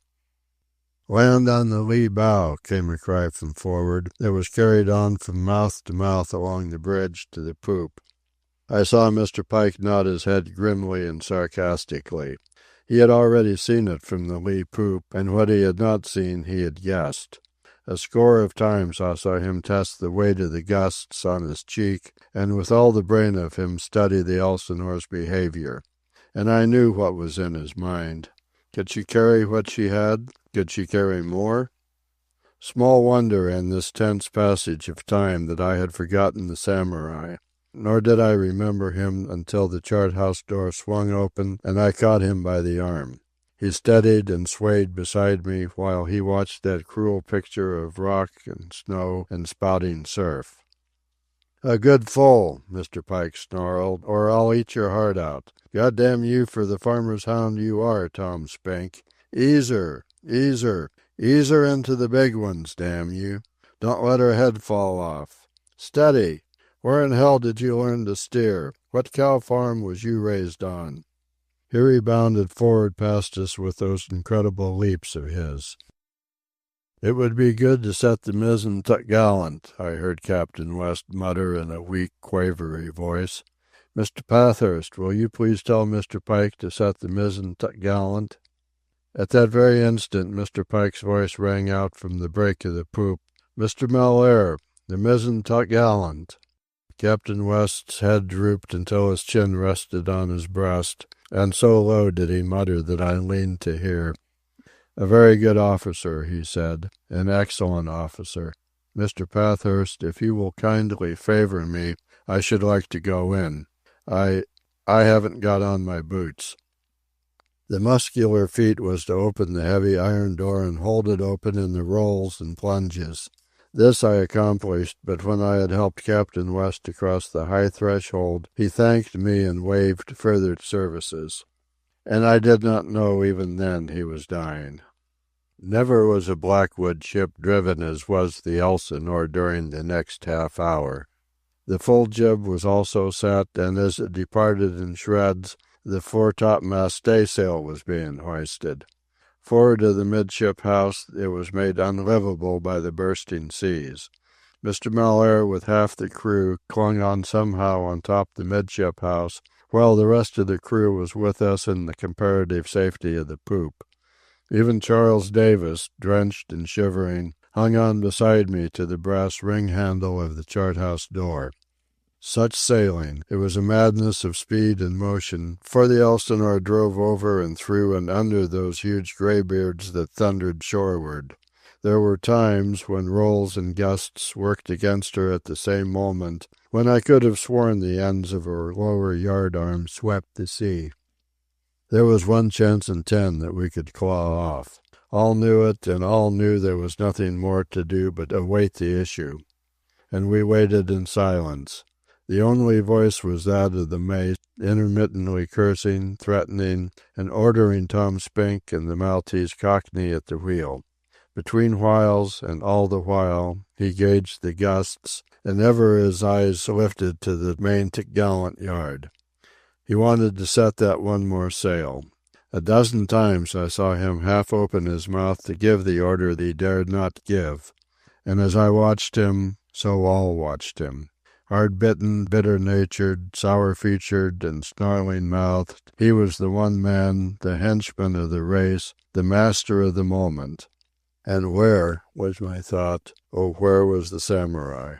"Land on the lee bow," came a cry from forward, that was carried on from mouth to mouth along the bridge to the poop. I saw Mr. Pike nod his head grimly and sarcastically. He had already seen it from the lee poop, and what he had not seen he had guessed. A score of times I saw him test the weight of the gusts on his cheek, and with all the brain of him study the Elsinore's behaviour. And I knew what was in his mind. Could she carry what she had? Could she carry more? Small wonder in this tense passage of time that I had forgotten the samurai. Nor did I remember him until the chart-house door swung open and I caught him by the arm. He steadied and swayed beside me while he watched that cruel picture of rock and snow and spouting surf. "A good full," Mr. Pike snarled, "or I'll eat your heart out. God damn you for the farmer's hound you are, Tom Spink. Ease her, ease her, ease her into the big ones, damn you. Don't let her head fall off. Steady! Where in hell did you learn to steer? What cow farm was you raised on?" Here he bounded forward past us with those incredible leaps of his. "It would be good to set the mizzen topgallant," I heard Captain West mutter in a weak, quavery voice. "Mr. Pathurst, will you please tell Mr. Pike to set the mizzen topgallant?" At that very instant Mr. Pike's voice rang out from the break of the poop. "Mr. Miller, the mizzen topgallant." Captain West's head drooped until his chin rested on his breast, and so low did he mutter that I leaned to hear. "A very good officer," he said. "An excellent officer. Mr. Pathurst, if you will kindly favour me, I should like to go in. I haven't got on my boots." The muscular feat was to open the heavy iron door and hold it open in the rolls and plunges. This I accomplished, but when I had helped Captain West across the high threshold, he thanked me and waived further services. And I did not know even then he was dying. Never was a Blackwood ship driven as was the Elsinore during the next half hour. The full jib was also set, and as it departed in shreds, the foretopmast staysail was being hoisted. Forward of the midship house it was made unlivable by the bursting seas. Mr. Miller, with half the crew, clung on somehow on top the midship house, while the rest of the crew was with us in the comparative safety of the poop. Even Charles Davis, drenched and shivering, hung on beside me to the brass ring-handle of the chart-house door. Such sailing! It was a madness of speed and motion, for the Elsinore drove over and through and under those huge greybeards that thundered shoreward. There were times when rolls and gusts worked against her at the same moment, when I could have sworn the ends of her lower yardarm swept the sea. There was 1 chance in 10 that we could claw off. All knew it, and all knew there was nothing more to do but await the issue. And we waited in silence. The only voice was that of the mate, intermittently cursing, threatening, and ordering Tom Spink and the Maltese Cockney at the wheel. Between whiles, and all the while, he gauged the gusts, and ever his eyes lifted to the main topgallant yard. He wanted to set that one more sail. A dozen times I saw him half open his mouth to give the order that he dared not give. And as I watched him, so all watched him. Hard-bitten, bitter-natured, sour-featured, and snarling-mouthed, he was the one man, the henchman of the race, the master of the moment. And where, was my thought, oh, where was the samurai?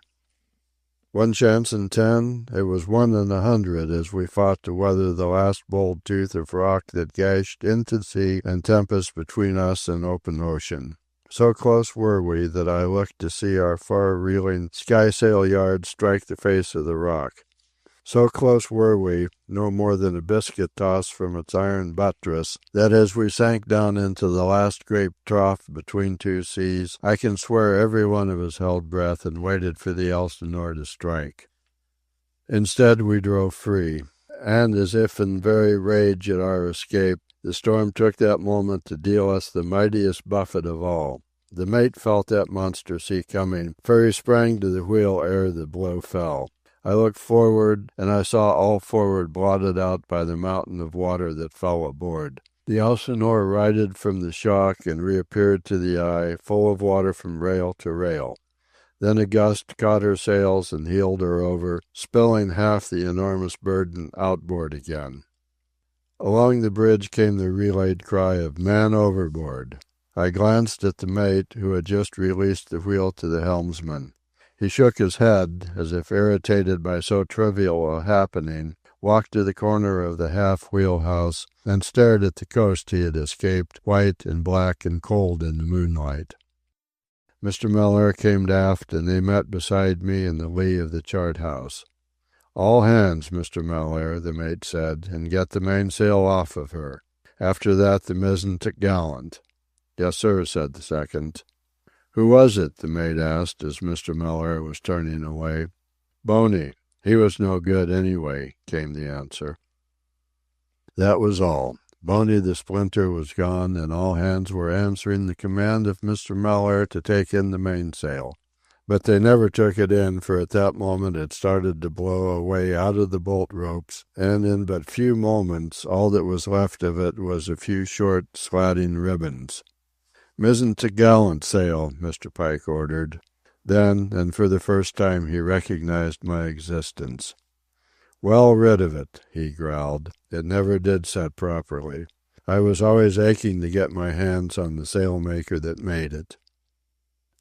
1 chance in 10, it was 1 in 100 as we fought to weather the last bold tooth of rock that gashed into sea and tempest between us and open ocean. So close were we that I looked to see our far-reeling skysail yard strike the face of the rock. So close were we, no more than a biscuit toss from its iron buttress, that as we sank down into the last great trough between two seas, I can swear every one of us held breath and waited for the Elsinore to strike. Instead we drove free, and as if in very rage at our escape, the storm took that moment to deal us the mightiest buffet of all. The mate felt that monster sea coming, for he sprang to the wheel ere the blow fell. I looked forward, and I saw all forward blotted out by the mountain of water that fell aboard. The Elsinore righted from the shock and reappeared to the eye, full of water from rail to rail. Then a gust caught her sails and heeled her over, spilling half the enormous burden outboard again. Along the bridge came the relayed cry of "Man overboard!" I glanced at the mate, who had just released the wheel to the helmsman. He shook his head, as if irritated by so trivial a happening, walked to the corner of the half-wheelhouse, and stared at the coast he had escaped, white and black and cold in the moonlight. Mr. Miller came aft, and they met beside me in the lee of the chart-house. "All hands, Mr. Miller," the mate said, "and get the mainsail off of her. After that the mizzen topgallant." "Yes, sir," said the second. "Who was it?" the mate asked as Mr. Miller was turning away. "Boney. He was no good anyway," came the answer. That was all. Boney the Splinter was gone, and all hands were answering the command of Mr. Miller to take in the mainsail. But they never took it in, for at that moment it started to blow away out of the bolt ropes, and in but few moments all that was left of it was a few short, slatting ribbons. "Mizzen topgallant sail," Mr. Pike ordered. Then, and for the first time, he recognized my existence. "Well rid of it," he growled. "It never did set properly. I was always aching to get my hands on the sailmaker that made it."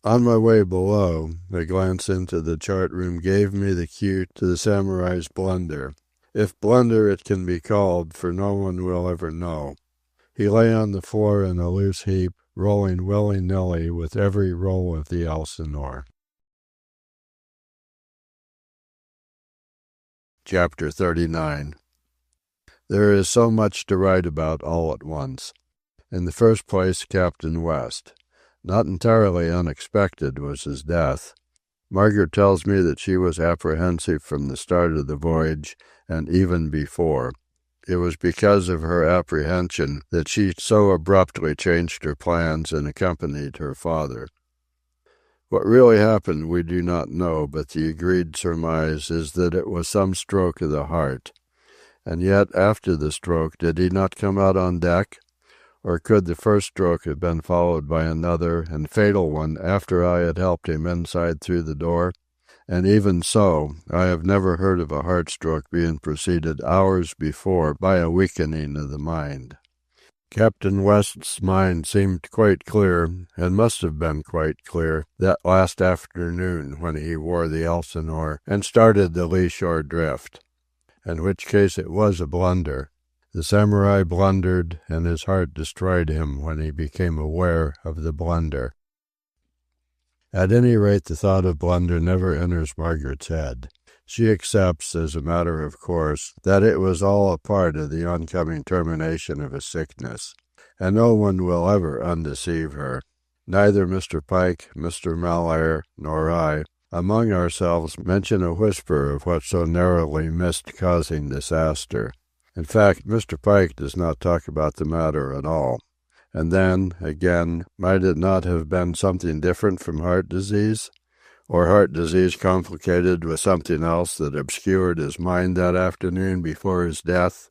On my way below, a glance into the chart-room gave me the cue to the samurai's blunder. If blunder it can be called, for no one will ever know. He lay on the floor in a loose heap, rolling willy-nilly with every roll of the Elsinore. Chapter 39. There is so much to write about all at once. In the first place, Captain West. Not entirely unexpected was his death. Margaret tells me that she was apprehensive from the start of the voyage, and even before. It was because of her apprehension that she so abruptly changed her plans and accompanied her father. What really happened we do not know, but the agreed surmise is that it was some stroke of the heart. And yet, after the stroke, did he not come out on deck? Or could the first stroke have been followed by another and fatal one after I had helped him inside through the door? And even so, I have never heard of a heart-stroke being preceded hours before by a weakening of the mind. Captain West's mind seemed quite clear, and must have been quite clear, that last afternoon when he wore the Elsinore and started the lee-shore drift. In which case it was a blunder. The samurai blundered, and his heart destroyed him when he became aware of the blunder. At any rate, the thought of blunder never enters Margaret's head. She accepts, as a matter of course, that it was all a part of the oncoming termination of his sickness, and no one will ever undeceive her. Neither Mr. Pike, Mr. Malaire, nor I, among ourselves, mention a whisper of what so narrowly missed causing disaster. In fact, Mr. Pike does not talk about the matter at all. And then, again, might it not have been something different from heart disease? Or heart disease complicated with something else that obscured his mind that afternoon before his death?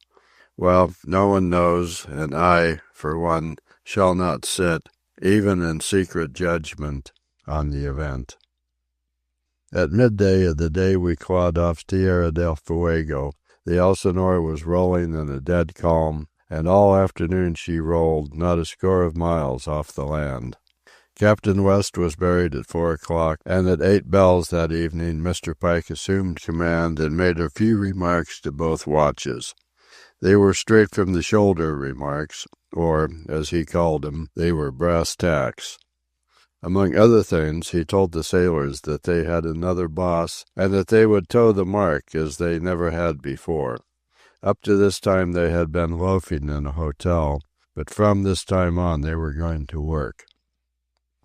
Well, no one knows, and I, for one, shall not sit, even in secret judgment, on the event. At midday of the day we clawed off Tierra del Fuego, the Elsinore was rolling in a dead calm, and all afternoon she rolled not a score of miles off the land. Captain West was buried at 4 o'clock, and at 8 bells that evening Mr. Pike assumed command and made a few remarks to both watches. They were straight from the shoulder remarks, or, as he called them, they were brass tacks. Among other things, he told the sailors that they had another boss, and that they would toe the mark as they never had before. Up to this time they had been loafing in a hotel, but from this time on they were going to work.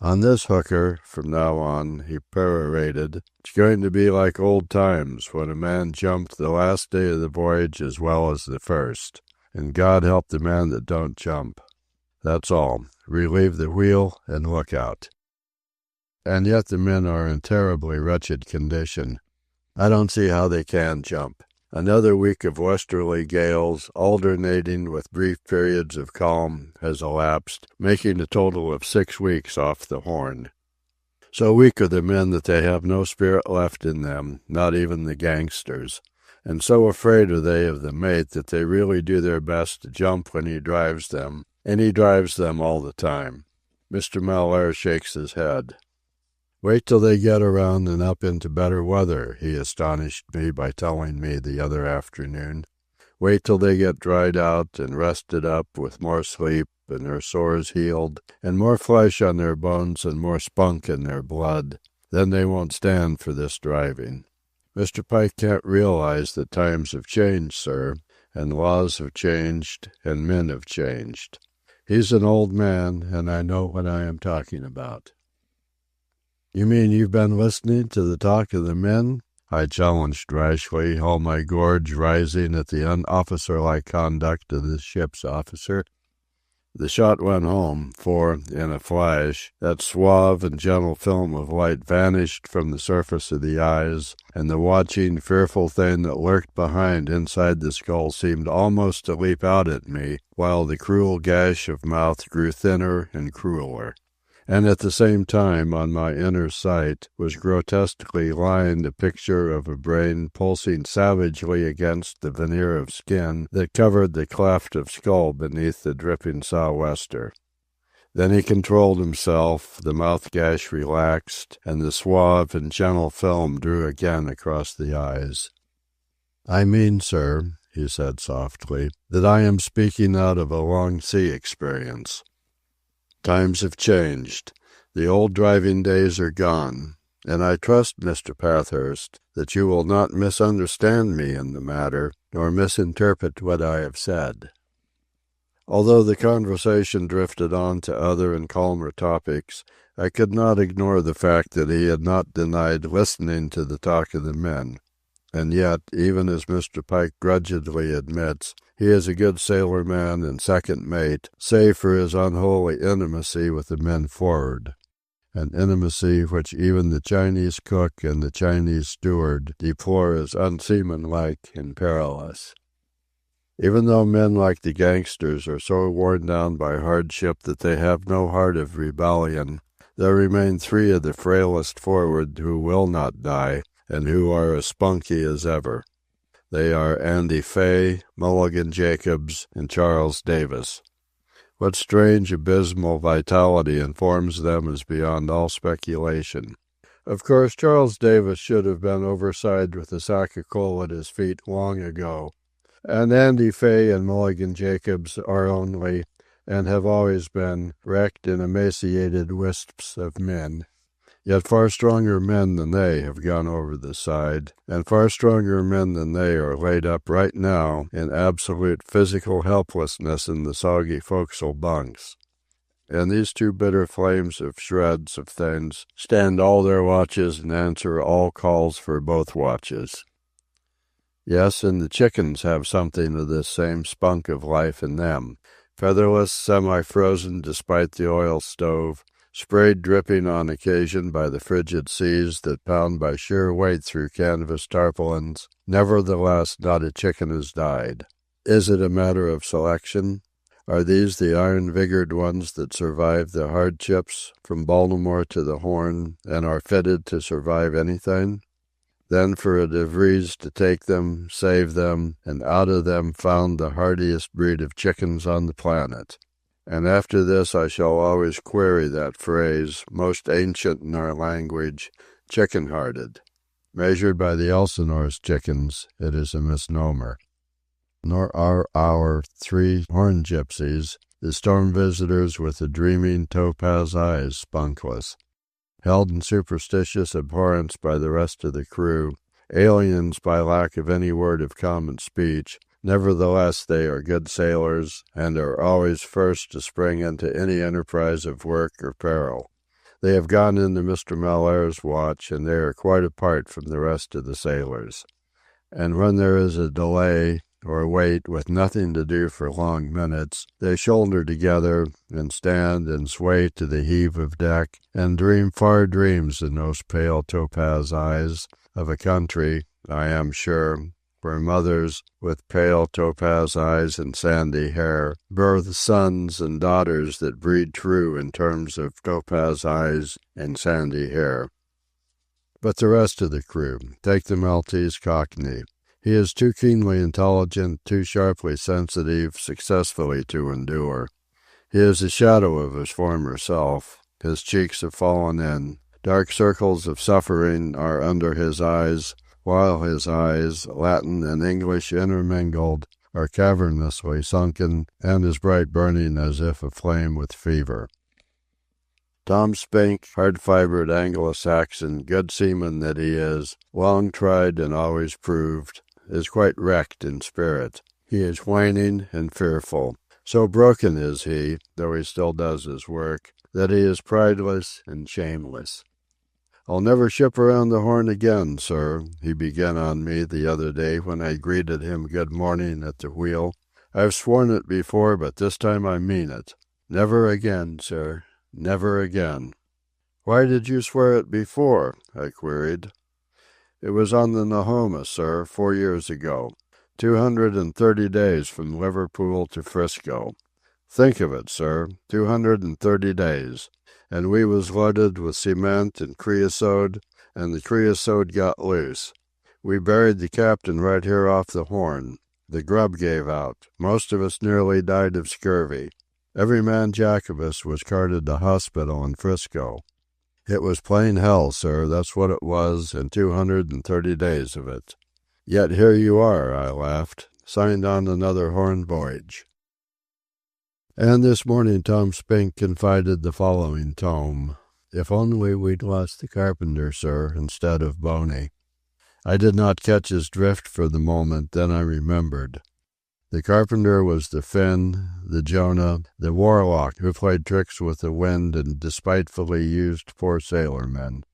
On this hooker, from now on, he perorated, it's going to be like old times when a man jumped the last day of the voyage as well as the first. And God help the man that don't jump. That's all. Relieve the wheel and look out. And yet the men are in terribly wretched condition. I don't see how they can jump. Another week of westerly gales, alternating with brief periods of calm, has elapsed, making a total of 6 weeks off the Horn. So weak are the men that they have no spirit left in them, not even the gangsters. And so afraid are they of the mate that they really do their best to jump when he drives them, and he drives them all the time. Mr. Malaire shakes his head. Wait till they get around and up into better weather, he astonished me by telling me the other afternoon. Wait till they get dried out and rested up with more sleep and their sores healed and more flesh on their bones and more spunk in their blood. Then they won't stand for this driving. Mr. Pike can't realize that times have changed, sir, and laws have changed and men have changed. He's an old man, and I know what I am talking about. You mean you've been listening to the talk of the men? I challenged rashly, all my gorge rising at the unofficer-like conduct of this ship's officer. The shot went home, for, in a flash, that suave and gentle film of light vanished from the surface of the eyes, and the watching, fearful thing that lurked behind inside the skull seemed almost to leap out at me, while the cruel gash of mouth grew thinner and crueler. And at the same time, on my inner sight, was grotesquely lined a picture of a brain pulsing savagely against the veneer of skin that covered the cleft of skull beneath the dripping sou'wester. Then he controlled himself, the mouth gash relaxed, and the suave and gentle film drew again across the eyes. I mean, sir, he said softly, that I am speaking out of a long sea experience. Times have changed. The old driving days are gone, and I trust, Mr. Pathurst, that you will not misunderstand me in the matter, nor misinterpret what I have said. Although the conversation drifted on to other and calmer topics, I could not ignore the fact that he had not denied listening to the talk of the men. And yet, even as Mr. Pike grudgingly admits, he is a good sailor-man and second mate, save for his unholy intimacy with the men forward, an intimacy which even the Chinese cook and the Chinese steward deplore as unseamanlike and perilous. Even though men like the gangsters are so worn down by hardship that they have no heart of rebellion, there remain 3 of the frailest forward who will not die, and who are as spunky as ever. They are Andy Fay, Mulligan Jacobs, and Charles Davis. What strange abysmal vitality informs them is beyond all speculation. Of course, Charles Davis should have been overside with a sack of coal at his feet long ago, and Andy Fay and Mulligan Jacobs are only, and have always been, wrecked and emaciated wisps of men. Yet far stronger men than they have gone over the side, and far stronger men than they are laid up right now in absolute physical helplessness in the soggy forecastle bunks. And these two bitter flames of shreds of things stand all their watches and answer all calls for both watches. Yes, and the chickens have something of this same spunk of life in them, featherless, semi-frozen despite the oil stove, sprayed dripping on occasion by the frigid seas that pound by sheer weight through canvas tarpaulins. Nevertheless, not a chicken has died. Is it a matter of selection? Are these the iron-vigored ones that survive the hardships from Baltimore to the Horn and are fitted to survive anything? Then for a De Vries to take them, save them, and out of them found the hardiest breed of chickens on the planet. And after this I shall always query that phrase, most ancient in our language, chicken-hearted. Measured by the Elsinore's chickens, it is a misnomer. Nor are our 3 horn gypsies, the storm visitors with the dreaming topaz eyes, spunkless. Held in superstitious abhorrence by the rest of the crew, aliens by lack of any word of common speech, nevertheless they are good sailors, and are always first to spring into any enterprise of work or peril. They have gone into Mr. Mellaire's watch, and they are quite apart from the rest of the sailors. And when there is a delay, or wait with nothing to do for long minutes, they shoulder together and stand and sway to the heave of deck and dream far dreams in those pale topaz eyes of a country, I am sure, where mothers with pale topaz eyes and sandy hair birth sons and daughters that breed true in terms of topaz eyes and sandy hair. But the rest of the crew, take the Maltese Cockney. He is too keenly intelligent, too sharply sensitive, successfully to endure. He is a shadow of his former self. His cheeks have fallen in. Dark circles of suffering are under his eyes, while his eyes, Latin and English intermingled, are cavernously sunken and as bright burning as if aflame with fever. Tom Spink, hard-fibred Anglo-Saxon, good seaman that he is, long tried and always proved, is quite wrecked in spirit. He is waning and fearful. So broken is he, though he still does his work, that he is prideless and shameless. "I'll never ship around the Horn again, sir," he began on me the other day when I greeted him good morning at the wheel. "I've sworn it before, but this time I mean it. Never again, sir. Never again." "Why did you swear it before?" I queried. "It was on the Nahoma, sir, 4 years ago. 230 days from Liverpool to Frisco. Think of it, sir, 230 days. And we was loaded with cement and creosote, and the creosote got loose. We buried the captain right here off the Horn. The grub gave out. Most of us nearly died of scurvy. Every man jack of us was carted to hospital in Frisco. It was plain hell, sir, that's what it was, and 230 days of it. Yet here you are," I laughed, "signed on another Horn voyage." And this morning Tom Spink confided the following tome. "If only we'd lost the carpenter, sir, instead of Boney." I did not catch his drift for the moment, then I remembered. The carpenter was the Finn, the Jonah, the warlock who played tricks with the wind and despitefully used poor sailormen.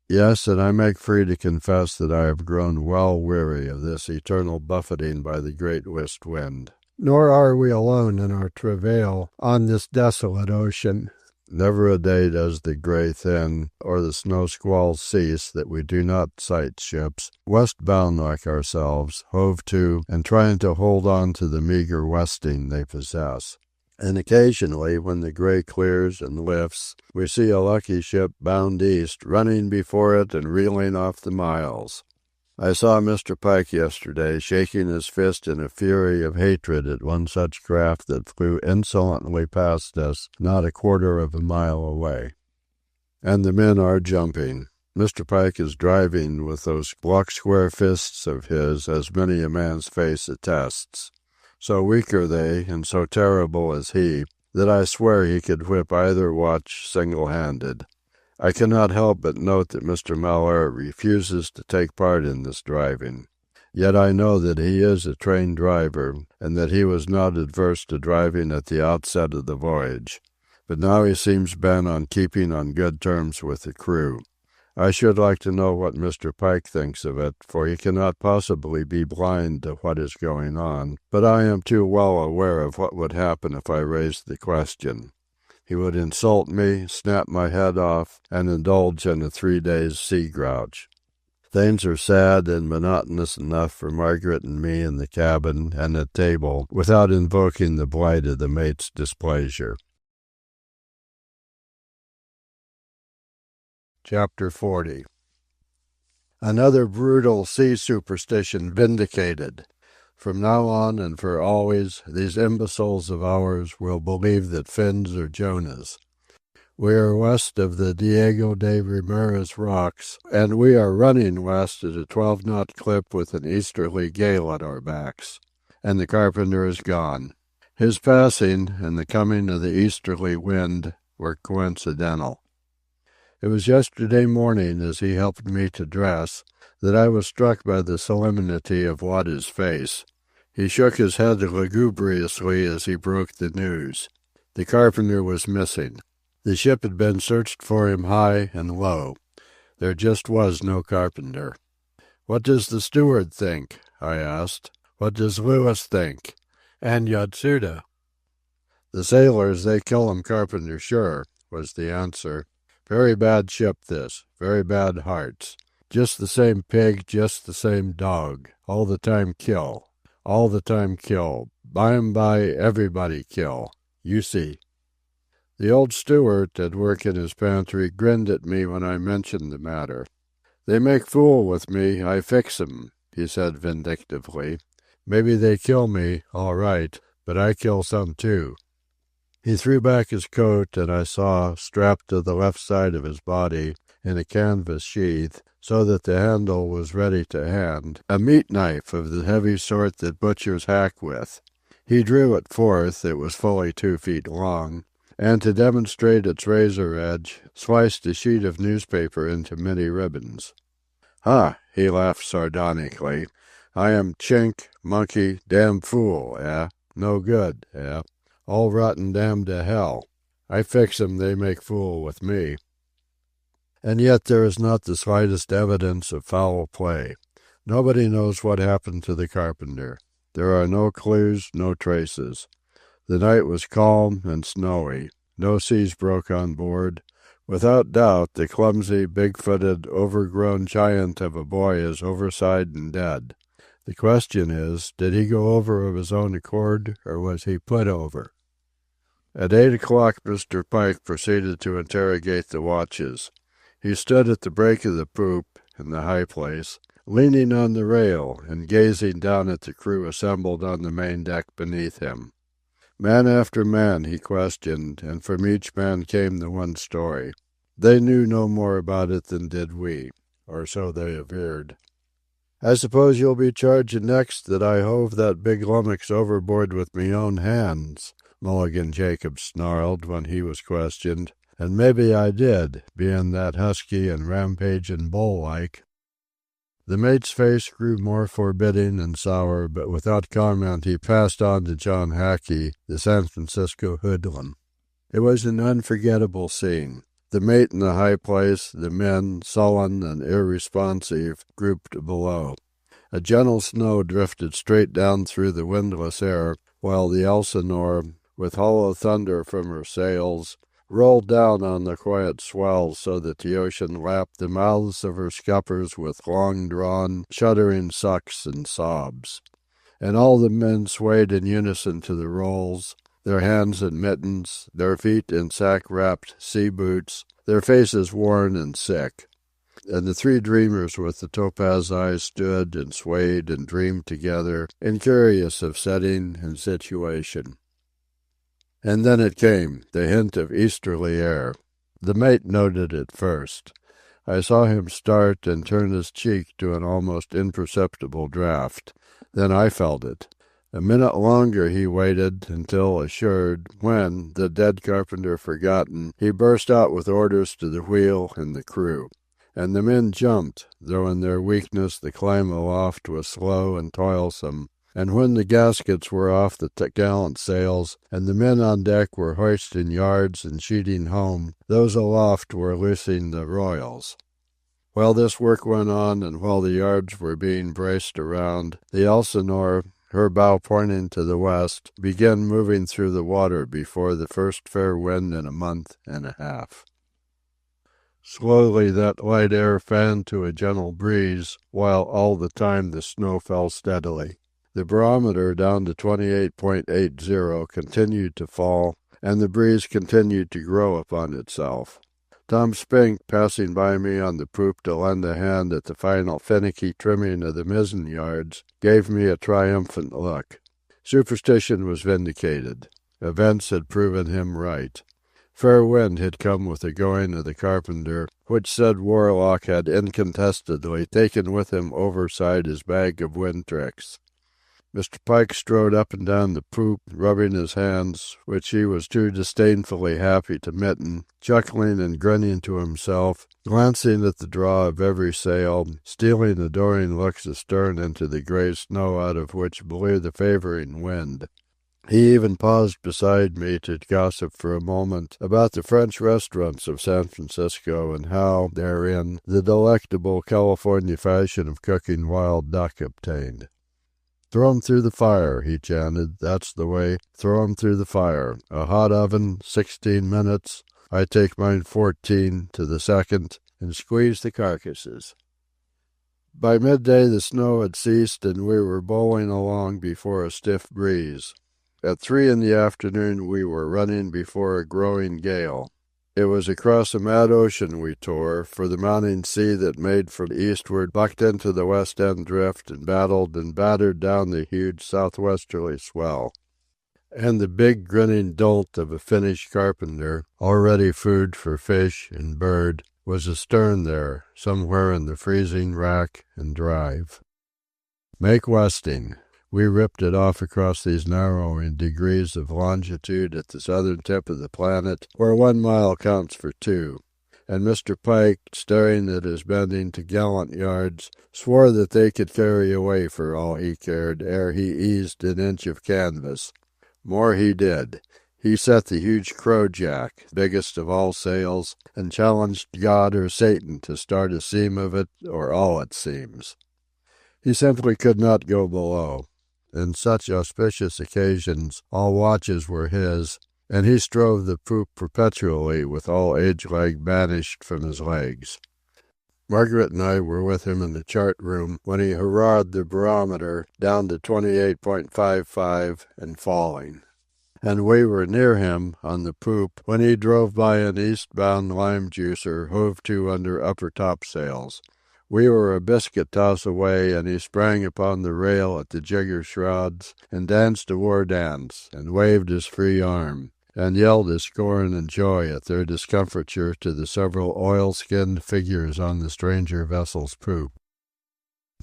Yes, and I make free to confess that I have grown well weary of this eternal buffeting by the great west wind. Nor are we alone in our travail on this desolate ocean. Never a day does the gray thin or the snow squalls cease that we do not sight ships, westbound like ourselves, hove to and trying to hold on to the meager westing they possess. And occasionally, when the gray clears and lifts, we see a lucky ship bound east, running before it and reeling off the miles. I saw Mr. Pike yesterday shaking his fist in a fury of hatred at one such craft that flew insolently past us not a quarter of a mile away. And the men are jumping. Mr. Pike is driving with those block-square fists of his, as many a man's face attests. So weak are they, and so terrible is he, that I swear he could whip either watch single-handed. I cannot help but note that Mr. Malheur refuses to take part in this driving. Yet I know that he is a trained driver, and that he was not adverse to driving at the outset of the voyage. But now he seems bent on keeping on good terms with the crew. I should like to know what Mr. Pike thinks of it, for he cannot possibly be blind to what is going on, but I am too well aware of what would happen if I raised the question. He would insult me, snap my head off, and indulge in a 3 days' sea grouch. Things are sad and monotonous enough for Margaret and me in the cabin and at table without invoking the blight of the mate's displeasure. Chapter 40. Another brutal sea superstition vindicated. From now on and for always, these imbeciles of ours will believe that Finns are Jonahs. We are west of the Diego de Ramirez rocks, and we are running west at a 12-knot clip with an easterly gale at our backs. And the carpenter is gone. His passing and the coming of the easterly wind were coincidental. It was yesterday morning, as he helped me to dress, that I was struck by the solemnity of Wada's face. He shook his head lugubriously as he broke the news. The carpenter was missing. The ship had been searched for him high and low. There just was no carpenter. "What does the steward think?" I asked. "What does Lewis think? And Yatsuda?" "The sailors, they kill 'em carpenter sure," was the answer. "Very bad ship this, very bad hearts. Just the same pig, just the same dog. All the time kill. All the time kill. By everybody kill. You see." The old steward, at work in his pantry, grinned at me when I mentioned the matter. "They make fool with me, I fix 'em," he said vindictively. "Maybe they kill me, all right, but I kill some too." He threw back his coat, and I saw, strapped to the left side of his body, in a canvas sheath, so that the handle was ready to hand, a meat knife of the heavy sort that butchers hack with. He drew it forth, it was fully 2 feet long, and to demonstrate its razor edge, sliced a sheet of newspaper into many ribbons. "Ha!" he laughed sardonically. "I am chink, monkey, damn fool, eh? No good, eh? All rotten damn to hell. I fix 'em, they make fool with me." And yet there is not the slightest evidence of foul play. Nobody knows what happened to the carpenter. There are no clues, no traces. The night was calm and snowy. No seas broke on board. Without doubt, the clumsy, big-footed, overgrown giant of a boy is overside and dead. The question is, did he go over of his own accord, or was he put over? At 8 o'clock Mr. Pike proceeded to interrogate the watches. He stood at the break of the poop, in the high place, leaning on the rail and gazing down at the crew assembled on the main deck beneath him. Man after man he questioned, and from each man came the one story. They knew no more about it than did we, or so they averred. "I suppose you'll be charging next that I hove that big lummox overboard with me own hands," Mulligan Jacobs snarled when he was questioned. "And maybe I did, being that husky and rampaging bull-like." The mate's face grew more forbidding and sour, but without comment he passed on to John Hackey, the San Francisco hoodlum. It was an unforgettable scene. The mate in the high place, the men, sullen and irresponsive, grouped below. A gentle snow drifted straight down through the windless air, while the Elsinore, with hollow thunder from her sails, rolled down on the quiet swells so that the ocean lapped the mouths of her scuppers with long-drawn, shuddering sucks and sobs. And all the men swayed in unison to the rolls, their hands in mittens, their feet in sack-wrapped sea boots, their faces worn and sick. And the 3 dreamers with the topaz eyes stood and swayed and dreamed together, incurious of setting and situation. And then it came, the hint of easterly air. The mate noted it first. I saw him start and turn his cheek to an almost imperceptible draught. Then I felt it. A minute longer he waited until assured, when, the dead carpenter forgotten, he burst out with orders to the wheel and the crew. And the men jumped, though in their weakness the climb aloft was slow and toilsome. And when the gaskets were off the gallant sails, and the men on deck were hoisting yards and sheeting home, those aloft were loosing the royals. While this work went on, and while the yards were being braced around, the Elsinore, her bow pointing to the west, began moving through the water before the first fair wind in a month and a half. Slowly that light air fanned to a gentle breeze, while all the time the snow fell steadily. The barometer down to 28.80 continued to fall, and the breeze continued to grow upon itself. Tom Spink, passing by me on the poop to lend a hand at the final finicky trimming of the mizzen yards, gave me a triumphant look. Superstition was vindicated. Events had proven him right. Fair wind had come with the going of the carpenter, which said warlock had incontestably taken with him overside his bag of wind tricks. Mr. Pike strode up and down the poop, rubbing his hands, which he was too disdainfully happy to mitten, chuckling and grinning to himself, glancing at the draw of every sail, stealing adoring looks astern into the gray snow out of which blew the favoring wind. He even paused beside me to gossip for a moment about the French restaurants of San Francisco and how, therein, the delectable California fashion of cooking wild duck obtained. "Throw 'em through the fire," he chanted. "That's the way. Throw 'em through the fire. A hot oven, 16 minutes. I take mine 14 to the second, and squeeze the carcasses." By midday the snow had ceased, and we were bowling along before a stiff breeze. At 3 in the afternoon we were running before a growing gale. It was across a mad ocean we tore, for the mounting sea that made from eastward bucked into the west end drift and battled and battered down the huge southwesterly swell. And the big grinning dolt of a Finnish carpenter, already food for fish and bird, was astern there, somewhere in the freezing rack and drive. Make westing. We ripped it off across these narrowing degrees of longitude at the southern tip of the planet, where 1 mile counts for 2. And Mr. Pike, staring at his bending to gallant yards, swore that they could carry away for all he cared ere he eased an inch of canvas. More he did. He set the huge crojack, biggest of all sails, and challenged God or Satan to start a seam of it or all its seams. He simply could not go below. In such auspicious occasions all watches were his, and he strove the poop perpetually with all age-lag banished from his legs. Margaret and I were with him in the chart-room when he hurrahed the barometer down to 28.55 and falling. And we were near him, on the poop, when he drove by an eastbound lime juicer hove to under upper topsails. We were a biscuit toss away, and he sprang upon the rail at the jigger shrouds, and danced a war dance, and waved his free arm, and yelled his scorn and joy at their discomfiture to the several oil-skinned figures on the stranger vessel's poop.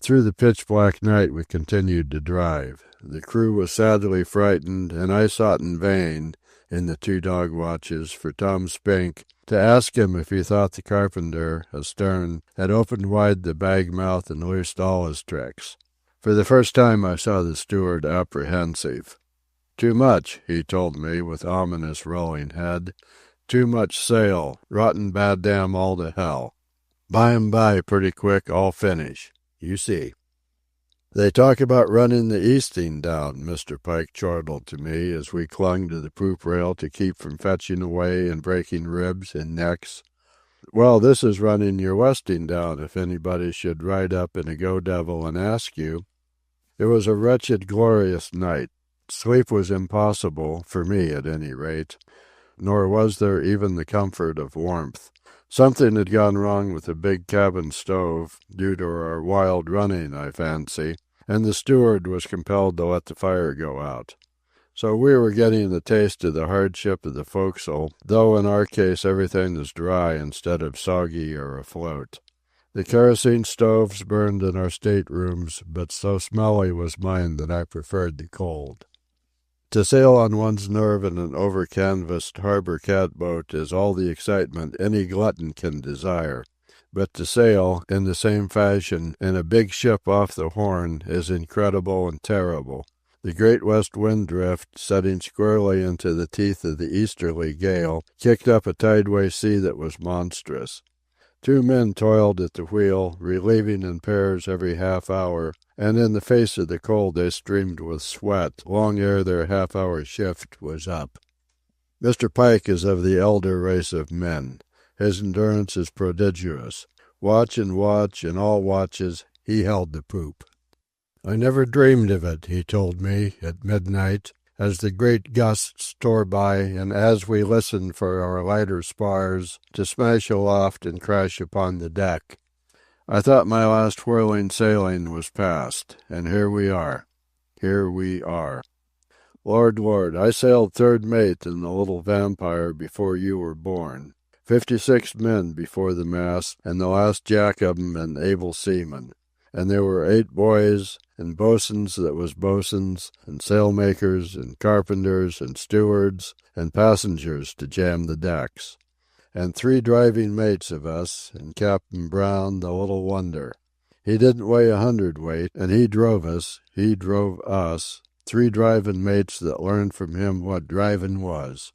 Through the pitch-black night we continued to drive. The crew was sadly frightened, and I sought in vain, in the 2 dog watches, for Tom Spink, to ask him if he thought the carpenter, astern, had opened wide the bag mouth and loosed all his tricks. For the first time I saw the steward apprehensive. "Too much," he told me with ominous rolling head. "Too much sail. Rotten bad dam all to hell. By pretty quick all finish. You see." "They talk about running the easting down," Mr. Pike chortled to me as we clung to the poop rail to keep from fetching away and breaking ribs and necks. "Well, this is running your westing down if anybody should ride up in a go-devil and ask you." It was a wretched, glorious night. Sleep was impossible, for me at any rate, nor was there even the comfort of warmth. Something had gone wrong with the big cabin stove, due to our wild running, I fancy, and the steward was compelled to let the fire go out. So we were getting a taste of the hardship of the forecastle, though in our case everything was dry instead of soggy or afloat. The kerosene stoves burned in our staterooms, but so smelly was mine that I preferred the cold. To sail on one's nerve in an over-canvassed harbor catboat is all the excitement any glutton can desire. But to sail, in the same fashion, in a big ship off the Horn is incredible and terrible. The great west wind drift, setting squarely into the teeth of the easterly gale, kicked up a tideway sea that was monstrous. 2 men toiled at the wheel, relieving in pairs every half hour, and in the face of the cold they streamed with sweat long ere their half-hour shift was up. Mr. Pike is of the elder race of men. His endurance is prodigious. Watch, and all watches, he held the poop. "I never dreamed of it," he told me at midnight, as the great gusts tore by and as we listened for our lighter spars to smash aloft and crash upon the deck. "I thought my last whirling sailing was past, and here we are. Here we are. Lord, I sailed third mate in the little Vampire before you were born. 56 men before the mast, and the last jack of 'em an able seaman. And there were 8 boys, and boatswains that was boatswains, and sailmakers, and carpenters, and stewards, and passengers to jam the decks. And 3 driving mates of us, and Captain Brown, the little wonder. He didn't weigh 100 weight, and he drove us, 3 driving mates that learned from him what driving was.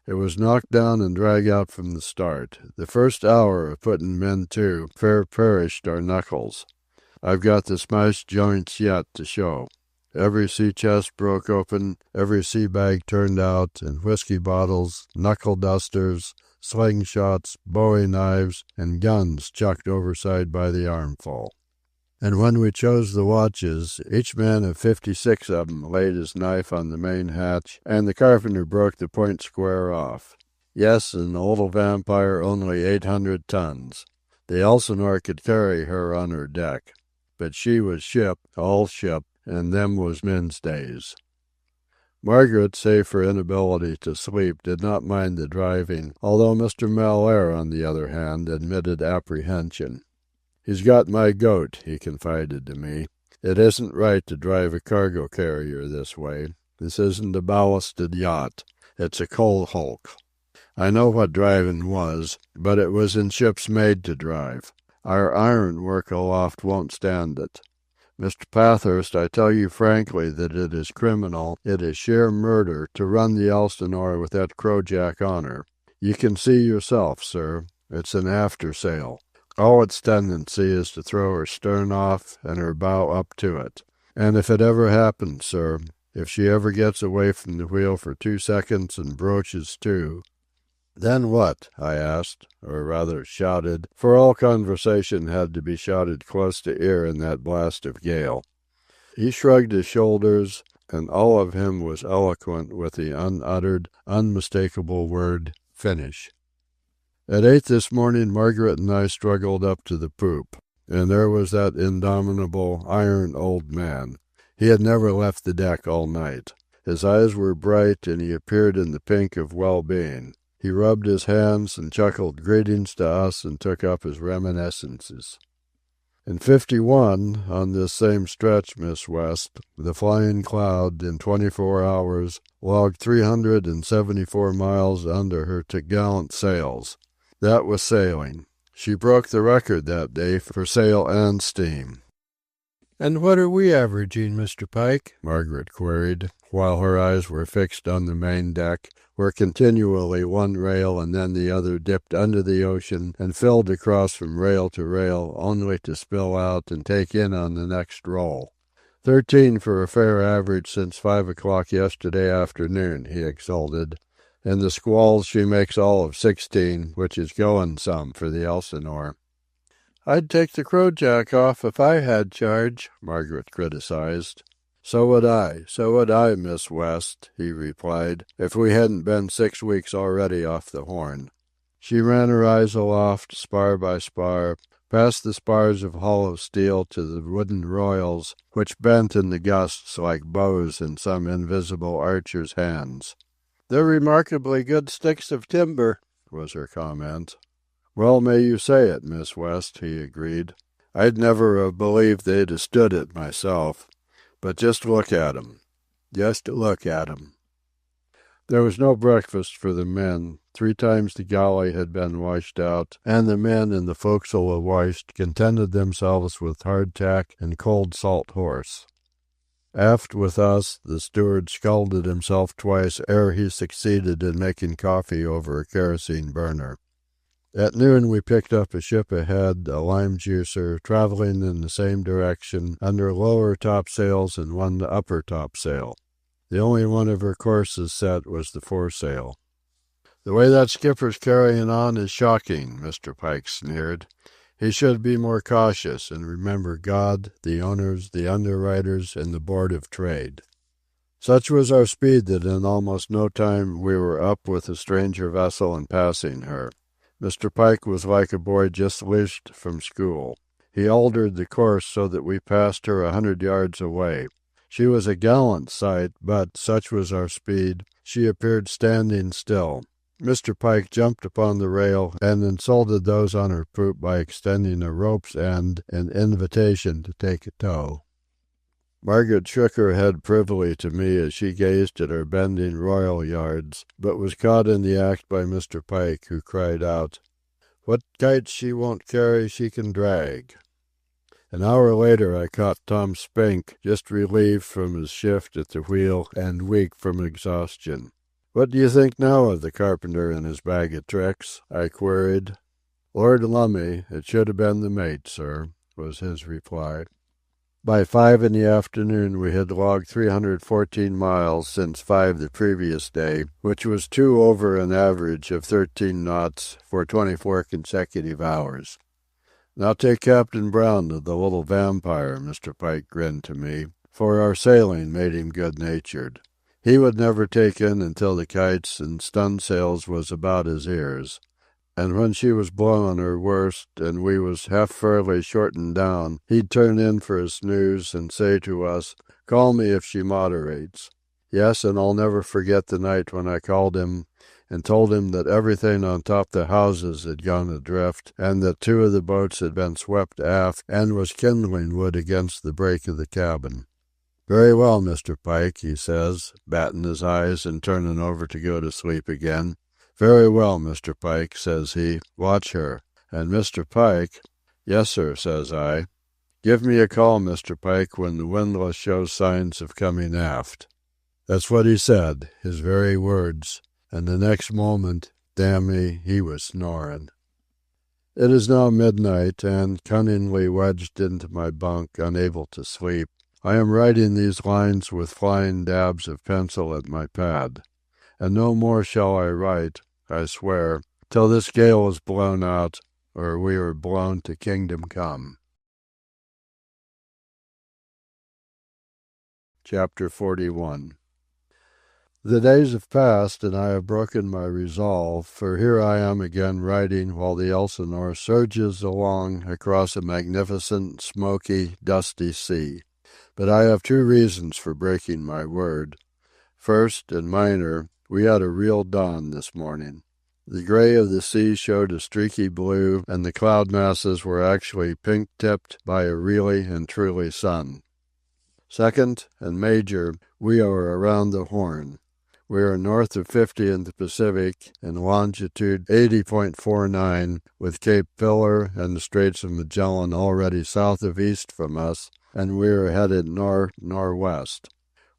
It was knock down and drag out from the start. The first hour of putting men to fair perished our knuckles. I've got the smashed joints yet to show. Every sea chest broke open, every sea bag turned out, and whiskey bottles, knuckle dusters, slingshots, bowie knives, and guns chucked overside by the armful. And when we chose the watches, each man of 56 of 'em laid his knife on the main hatch, and the carpenter broke the point square off. Yes, and the little Vampire only 800 tons. The Elsinore could carry her on her deck. But she was ship, all ship, and them was men's days. Margaret, save for inability to sleep, did not mind the driving, although Mr. Malaire, on the other hand, admitted apprehension. "He's got my goat," he confided to me. "It isn't right to drive a cargo carrier this way. This isn't a ballasted yacht. It's a coal hulk. I know what driving was, but it was in ships made to drive. Our ironwork aloft won't stand it. Mr. Pathurst, I tell you frankly that it is criminal, it is sheer murder, to run the Elsinore with that crojack on her. You can see yourself, sir. It's an aftersail. All its tendency is to throw her stern off and her bow up to it. And if it ever happens, sir, if she ever gets away from the wheel for 2 seconds and broaches to—" "Then what?" I asked, or rather shouted, for all conversation had to be shouted close to ear in that blast of gale. He shrugged his shoulders, and all of him was eloquent with the unuttered, unmistakable word, "finish." At 8 this morning Margaret and I struggled up to the poop, and there was that indomitable, iron old man. He had never left the deck all night. His eyes were bright, and he appeared in the pink of well-being. He rubbed his hands and chuckled greetings to us and took up his reminiscences. In '51, on this same stretch, Miss West, the Flying Cloud, in 24 hours, logged 374 miles under her topgallant sails. That was sailing. She broke the record that day for sail and steam. "And what are we averaging, Mr. Pike?" Margaret queried, while her eyes were fixed on the main deck, where continually one rail and then the other dipped under the ocean and filled across from rail to rail, only to spill out and take in on the next roll. 13 for a fair average since 5 o'clock yesterday afternoon," he exulted. "In the squalls she makes all of 16, which is going some for the Elsinore." "I'd take the crojack off if I had charge," Margaret criticized. So would I, Miss West," he replied, "if we hadn't been 6 weeks already off the Horn." She ran her eyes aloft, spar by spar, past the spars of hollow steel to the wooden royals, which bent in the gusts like bows in some invisible archer's hands. "They're remarkably good sticks of timber," was her comment. "Well may you say it, Miss West," he agreed. "I'd never have believed they'd have stood it myself. But just look at 'em. Just look at 'em." There was no breakfast for the men. 3 times the galley had been washed out, and the men in the forecastle awash contented themselves with hardtack and cold salt horse. Aft with us, the steward scalded himself twice ere he succeeded in making coffee over a kerosene burner. At noon we picked up a ship ahead, a lime juicer, traveling in the same direction, under lower topsails and one upper topsail. The only one of her courses set was the foresail. "The way that skipper's carrying on is shocking," Mr. Pike sneered. "He should be more cautious and remember God, the owners, the underwriters, and the Board of Trade." Such was our speed that in almost no time we were up with a stranger vessel and passing her. Mr. Pike was like a boy just leashed from school. He altered the course so that we passed her 100 yards away. She was a gallant sight, but, such was our speed, she appeared standing still. Mr. Pike jumped upon the rail and insulted those on her poop by extending a rope's end in invitation to take a tow. Margaret shook her head privily to me as she gazed at our bending royal yards, but was caught in the act by Mr. Pike, who cried out, "What kites she won't carry she can drag." An hour later I caught Tom Spink, just relieved from his shift at the wheel and weak from exhaustion. "What do you think now of the carpenter and his bag of tricks?" I queried. "Lord lumme, it should have been the mate, sir," was his reply. By 5 in the afternoon we had logged 314 miles since 5 the previous day, which was 2 over an average of 13 knots for 24 consecutive hours. "Now take Captain Brown to the little vampire," Mr. Pike grinned to me, for our sailing made him good-natured. He would never take in until the kites and stunsails was about his ears. And when she was blowing her worst and we was half fairly shortened down, he'd turn in for a snooze and say to us, "Call me if she moderates." Yes, and I'll never forget the night when I called him and told him that everything on top the houses had gone adrift and that 2 of the boats had been swept aft and was kindling wood against the break of the cabin. "Very well, Mr. Pike," he says, batting his eyes and turning over to go to sleep again. "Very well, Mr. Pike," says he, "watch her." And Mr. Pike, "Yes, sir," says I. "Give me a call, Mr. Pike, when the windlass shows signs of coming aft." That's what he said, his very words, and the next moment, damn me, he was snoring. It is now midnight, and, cunningly wedged into my bunk, unable to sleep, I am writing these lines with flying dabs of pencil at my pad. And no more shall I write, I swear, till this gale is blown out, or we are blown to kingdom come. Chapter 41. The days have passed, and I have broken my resolve, for here I am again writing while the Elsinore surges along across a magnificent, smoky, dusty sea. But I have 2 reasons for breaking my word. First, and minor, we had a real dawn this morning. The gray of the sea showed a streaky blue, and the cloud masses were actually pink-tipped by a really and truly sun. Second, and major, we are around the Horn. We are north of 50 in the Pacific, in longitude 80.49, with Cape Pillar and the Straits of Magellan already south of east from us, and we are headed north-northwest.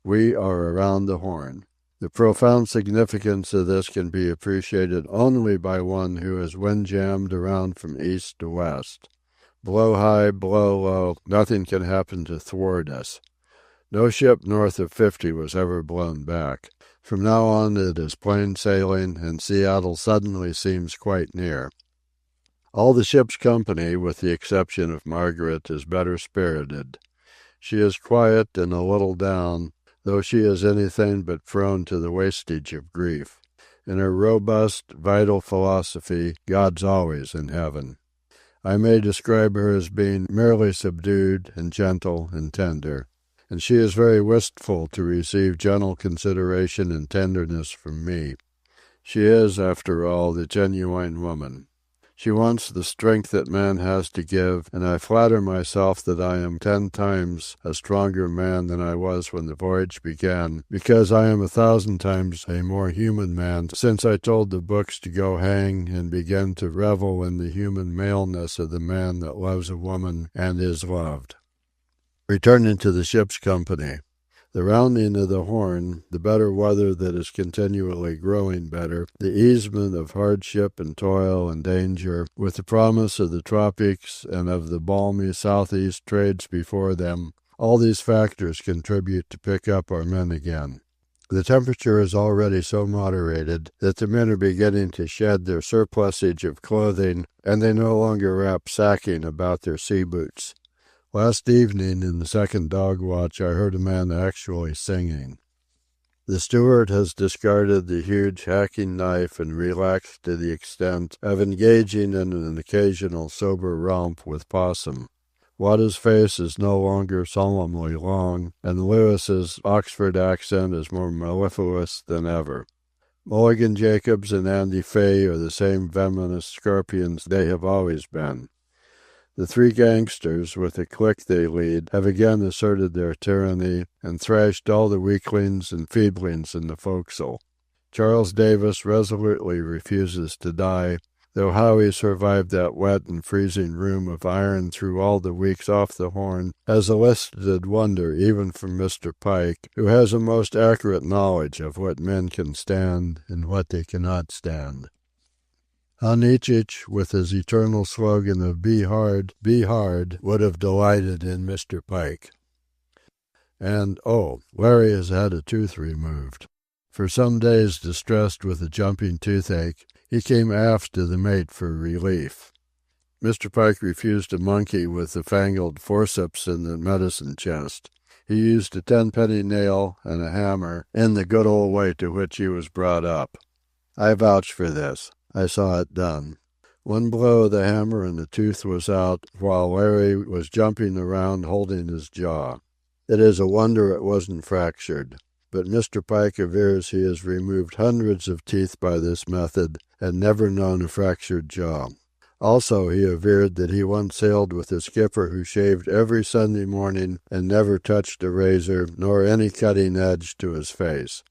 We are around the Horn. The profound significance of this can be appreciated only by one who has wind-jammed around from east to west. Blow high, blow low, nothing can happen to thwart us. No ship north of 50 was ever blown back. From now on it is plain sailing, and Seattle suddenly seems quite near. All the ship's company, with the exception of Margaret, is better spirited. She is quiet and a little down, though she is anything but prone to the wastage of grief. In her robust, vital philosophy, God's always in heaven. I may describe her as being merely subdued and gentle and tender. And she is very wistful to receive gentle consideration and tenderness from me. She is, after all, the genuine woman. She wants the strength that man has to give, and I flatter myself that I am 10 times a stronger man than I was when the voyage began, because I am 1,000 times a more human man since I told the books to go hang and began to revel in the human maleness of the man that loves a woman and is loved. Returning to the ship's company. The rounding of the Horn, the better weather that is continually growing better, the easement of hardship and toil and danger, with the promise of the tropics and of the balmy southeast trades before them, all these factors contribute to pick up our men again. The temperature is already so moderated that the men are beginning to shed their surplusage of clothing, and they no longer wrap sacking about their sea boots. Last evening, in the second dog watch, I heard a man actually singing. The steward has discarded the huge hacking knife and relaxed to the extent of engaging in an occasional sober romp with Possum. Wada's face is no longer solemnly long, and Lewis's Oxford accent is more mellifluous than ever. Mulligan Jacobs and Andy Fay are the same venomous scorpions they have always been. The three gangsters, with the clique they lead, have again asserted their tyranny and thrashed all the weaklings and feeblings in the forecastle. Charles Davis resolutely refuses to die, though how he survived that wet and freezing room of iron through all the weeks off the Horn has elicited wonder even from Mr. Pike, who has a most accurate knowledge of what men can stand and what they cannot stand. Anichich, with his eternal slogan of be hard, would have delighted in Mr. Pike. And, Larry has had a tooth removed. For some days distressed with a jumping toothache, he came aft to the mate for relief. Mr. Pike refused to monkey with the fangled forceps in the medicine chest. He used a 10-penny nail and a hammer in the good old way to which he was brought up. I vouch for this. I saw it done. One blow of the hammer and the tooth was out, while Larry was jumping around holding his jaw. It is a wonder it wasn't fractured. But Mr. Pike avers he has removed hundreds of teeth by this method and never known a fractured jaw. Also, he averred that he once sailed with a skipper who shaved every Sunday morning and never touched a razor nor any cutting edge to his face.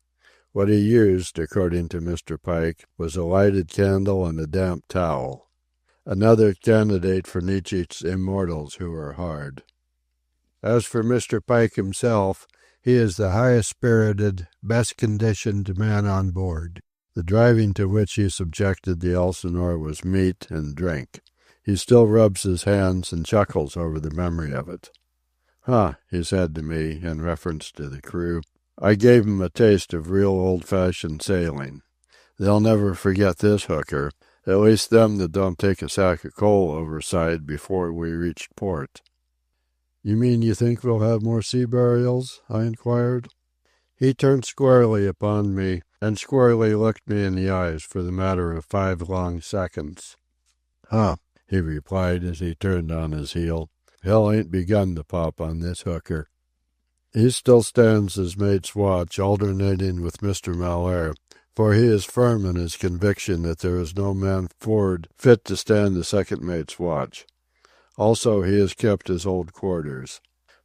What he used, according to Mr. Pike, was a lighted candle and a damp towel. Another candidate for Nietzsche's immortals who are hard. As for Mr. Pike himself, he is the highest-spirited, best-conditioned man on board. The driving to which he subjected the Elsinore was meat and drink. He still rubs his hands and chuckles over the memory of it. He said to me, in reference to the crew, I gave 'em a taste of real old-fashioned sailing. They'll never forget this hooker, at least them that don't take a sack of coal overside before we reached port. You mean you think we'll have more sea burials? I inquired. He turned squarely upon me, and squarely looked me in the eyes for the matter of 5 long seconds. He replied as he turned on his heel. Hell ain't begun to pop on this hooker. He still stands as mate's watch, alternating with Mr. Malaire, for he is firm in his conviction that there is no man for'ard fit to stand the second mate's watch. Also, he has kept his old quarters.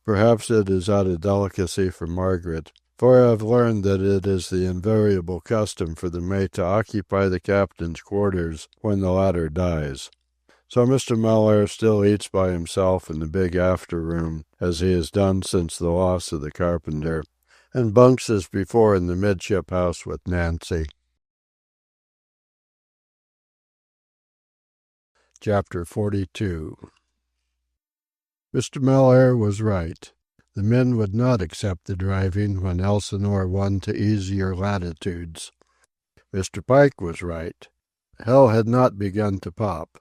Perhaps it is out of delicacy for Margaret, for I have learned that it is the invariable custom for the mate to occupy the captain's quarters when the latter dies. So Mr. Malaire still eats by himself in the big after room, as he has done since the loss of the carpenter, and bunks as before in the midship house with Nancy. Chapter 42. Mr. Malaire was right. The men would not accept the driving when Elsinore won to easier latitudes. Mr. Pike was right. Hell had not begun to pop.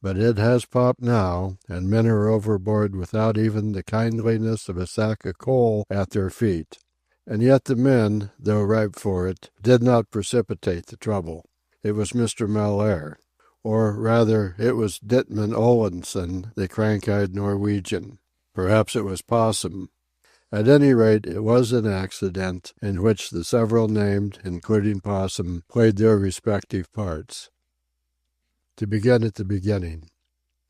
But it has popped now, and men are overboard without even the kindliness of a sack of coal at their feet. And yet the men, though ripe for it, did not precipitate the trouble. It was Mr. Malaire. Or, rather, it was Ditman Olensen, the crank-eyed Norwegian. Perhaps it was Possum. At any rate, it was an accident, in which the several named, including Possum, played their respective parts. To begin at the beginning.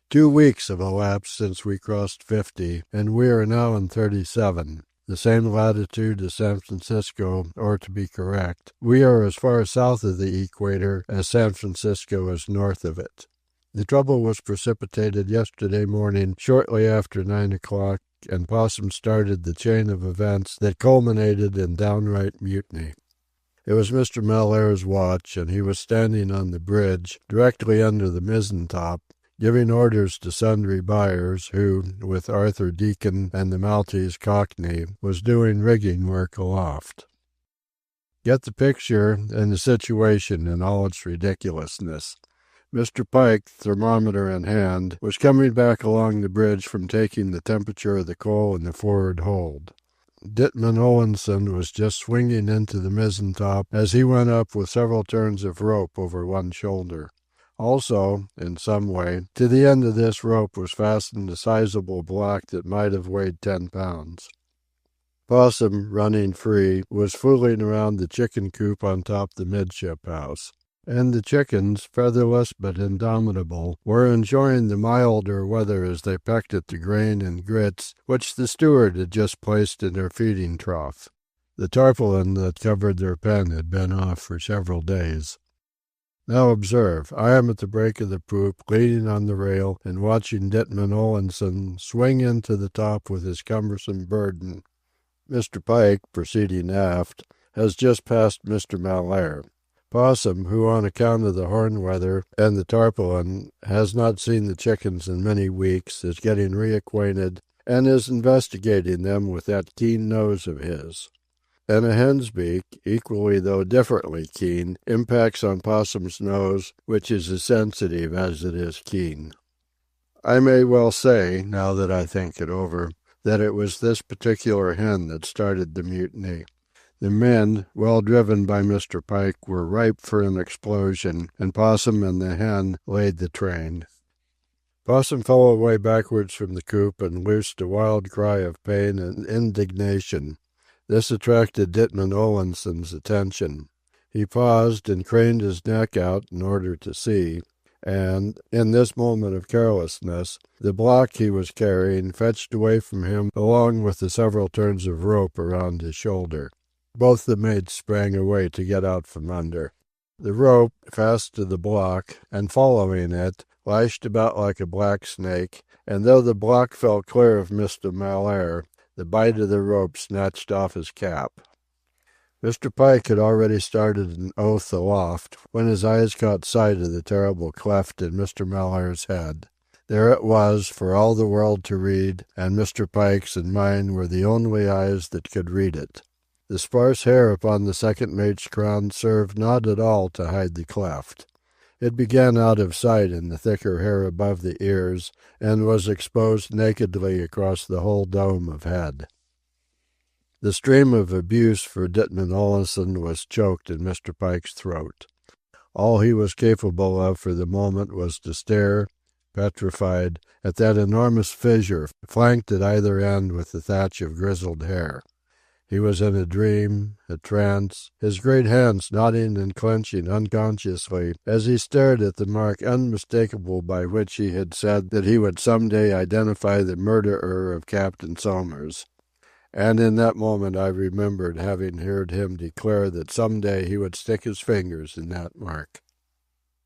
2 weeks have elapsed since we crossed 50, and we are now in 37. The same latitude as San Francisco, or to be correct, we are as far south of the equator as San Francisco is north of it. The trouble was precipitated yesterday morning shortly after 9 o'clock, and Possum started the chain of events that culminated in downright mutiny. It was Mr. Malaire's watch, and he was standing on the bridge, directly under the mizzen-top, giving orders to sundry buyers who, with Arthur Deacon and the Maltese Cockney, was doing rigging work aloft. Get the picture and the situation in all its ridiculousness. Mr. Pike, thermometer in hand, was coming back along the bridge from taking the temperature of the coal in the forward hold. Ditman Owenson was just swinging into the mizzen-top as he went up with several turns of rope over one shoulder. Also, in some way, to the end of this rope was fastened a sizable block that might have weighed 10 pounds. Possum, running free, was fooling around the chicken coop on top the midship house. And the chickens, featherless but indomitable, were enjoying the milder weather as they pecked at the grain and grits which the steward had just placed in their feeding trough. The tarpaulin that covered their pen had been off for several days. Now observe, I am at the break of the poop, leaning on the rail, and watching Ditman Owenson swing into the top with his cumbersome burden. Mr. Pike, proceeding aft, has just passed Mr. Malaire. Possum, who on account of the horn weather and the tarpaulin has not seen the chickens in many weeks, is getting reacquainted and is investigating them with that keen nose of his. And a hen's beak, equally though differently keen, impacts on Possum's nose, which is as sensitive as it is keen. I may well say, now that I think it over, that it was this particular hen that started the mutiny. The men, well driven by Mr. Pike, were ripe for an explosion, and Possum and the hen laid the train. Possum fell away backwards from the coop and loosed a wild cry of pain and indignation. This attracted Ditman Owenson's attention. He paused and craned his neck out in order to see, and, in this moment of carelessness, the block he was carrying fetched away from him along with the several turns of rope around his shoulder. Both the mates sprang away to get out from under. The rope, fast to the block, and following it, lashed about like a black snake, and though the block fell clear of Mr. Malaire, the bite of the rope snatched off his cap. Mr. Pike had already started an oath aloft when his eyes caught sight of the terrible cleft in Mr. Malaire's head. There it was for all the world to read, and Mr. Pike's and mine were the only eyes that could read it. The sparse hair upon the second mate's crown served not at all to hide the cleft. It began out of sight in the thicker hair above the ears, and was exposed nakedly across the whole dome of head. The stream of abuse for Ditman Owenson was choked in Mr. Pike's throat. All he was capable of for the moment was to stare, petrified, at that enormous fissure, flanked at either end with the thatch of grizzled hair. He was in a dream, a trance, his great hands knotting and clenching unconsciously as he stared at the mark unmistakable by which he had said that he would some day identify the murderer of Captain Somers. And in that moment I remembered having heard him declare that some day he would stick his fingers in that mark.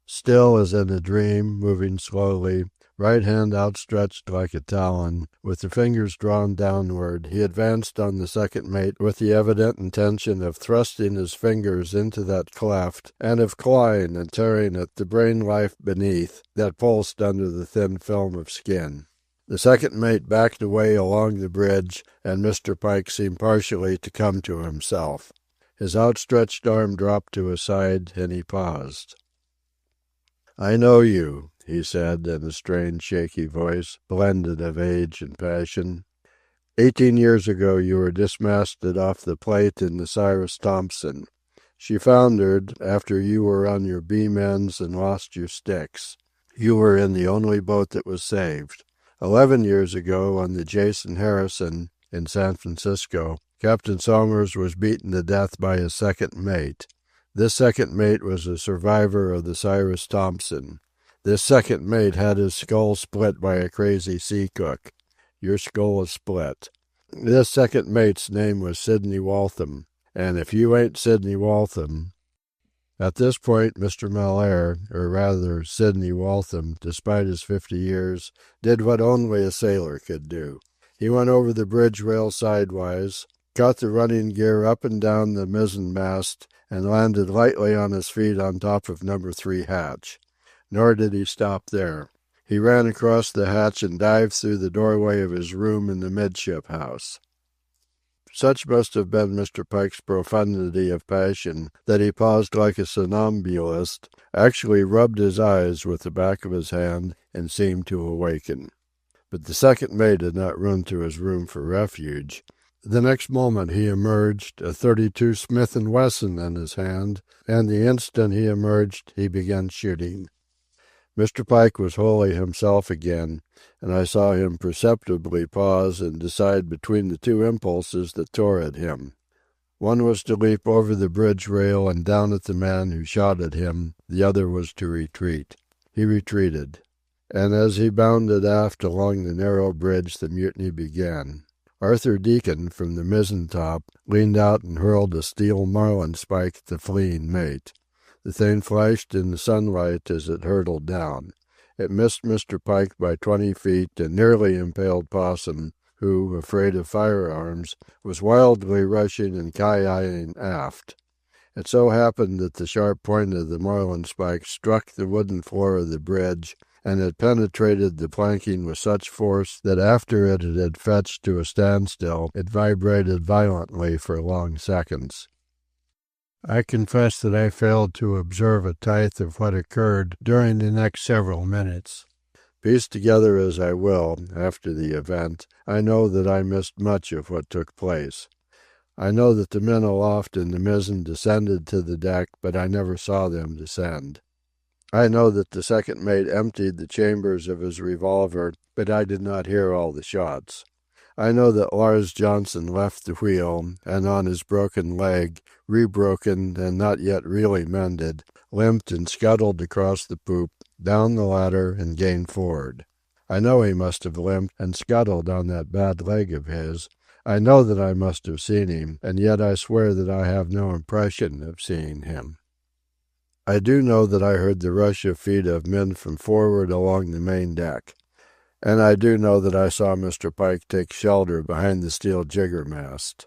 Still as in a dream, moving slowly, right hand outstretched like a talon, with the fingers drawn downward, he advanced on the second mate with the evident intention of thrusting his fingers into that cleft and of clawing and tearing at the brain life beneath that pulsed under the thin film of skin. The second mate backed away along the bridge, and Mr. Pike seemed partially to come to himself. His outstretched arm dropped to his side, and he paused. "I know you," he said in a strange, shaky voice, blended of age and passion. 18 years ago you were dismasted off the Plate in the Cyrus Thompson. She foundered after you were on your beam ends and lost your sticks. You were in the only boat that was saved. 11 years ago, on the Jason Harrison, in San Francisco, Captain Somers was beaten to death by his second mate. This second mate was a survivor of the Cyrus Thompson. This second mate had his skull split by a crazy sea cook. Your skull is split. This second mate's name was Sidney Waltham, and if you ain't Sidney Waltham... At this point, Mr. Malaire, or rather Sidney Waltham, despite his 50 years, did what only a sailor could do. He went over the bridge rail sidewise, caught the running gear up and down the mizzen mast, and landed lightly on his feet on top of number 3 hatch. Nor did he stop there. He ran across the hatch and dived through the doorway of his room in the midship house. Such must have been Mr. Pike's profundity of passion that he paused like a somnambulist, actually rubbed his eyes with the back of his hand, and seemed to awaken. But the second mate did not run to his room for refuge. The next moment he emerged, a .32 Smith & Wesson in his hand, and the instant he emerged he began shooting. Mr. Pike was wholly himself again, and I saw him perceptibly pause and decide between the two impulses that tore at him. One was to leap over the bridge rail and down at the man who shot at him, the other was to retreat. He retreated, and as he bounded aft along the narrow bridge the mutiny began. Arthur Deacon, from the mizzen top, leaned out and hurled a steel marlinspike at the fleeing mate. The thing flashed in the sunlight as it hurtled down. It missed Mr. Pike by 20 feet and nearly impaled Possum, who, afraid of firearms, was wildly rushing and ki-yiing aft. It so happened that the sharp point of the marlinspike struck the wooden floor of the bridge, and it penetrated the planking with such force that after it had fetched to a standstill, it vibrated violently for long seconds. I confess that I failed to observe a tithe of what occurred during the next several minutes. Pieced together as I will, after the event, I know that I missed much of what took place. I know that the men aloft in the mizzen descended to the deck, but I never saw them descend. I know that the second mate emptied the chambers of his revolver, but I did not hear all the shots. I know that Lars Johnson left the wheel, and on his broken leg, rebroken and not yet really mended, limped and scuttled across the poop, down the ladder, and gained forward. I know he must have limped and scuttled on that bad leg of his. I know that I must have seen him, and yet I swear that I have no impression of seeing him. I do know that I heard the rush of feet of men from forward along the main deck. And I do know that I saw Mr. Pike take shelter behind the steel jiggermast.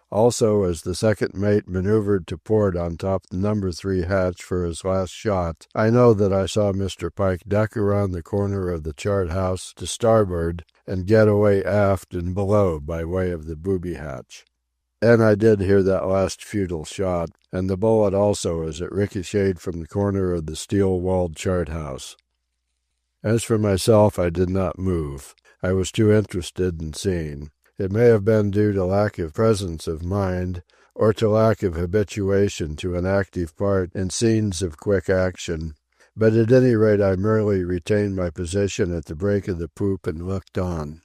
Also, as the second mate maneuvered to port on top the number 3 hatch for his last shot, I know that I saw Mr. Pike duck around the corner of the chart house to starboard and get away aft and below by way of the booby hatch. And I did hear that last futile shot, and the bullet also as it ricocheted from the corner of the steel-walled chart house. As for myself, I did not move. I was too interested in seeing. It may have been due to lack of presence of mind, or to lack of habituation to an active part in scenes of quick action, but at any rate I merely retained my position at the break of the poop and looked on.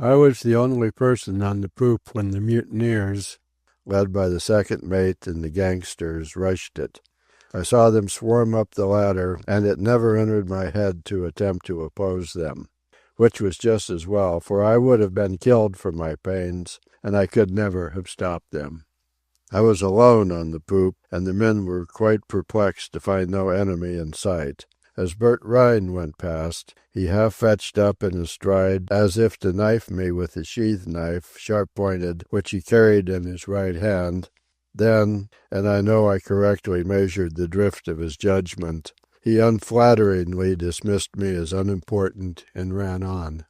I was the only person on the poop when the mutineers, led by the second mate and the gangsters, rushed it. I saw them swarm up the ladder, and it never entered my head to attempt to oppose them, which was just as well, for I would have been killed for my pains, and I could never have stopped them. I was alone on the poop, and the men were quite perplexed to find no enemy in sight. As Bert Rhine went past, he half fetched up in his stride, as if to knife me with a sheath knife, sharp-pointed, which he carried in his right hand. Then, and I know I correctly measured the drift of his judgment, he unflatteringly dismissed me as unimportant and ran on.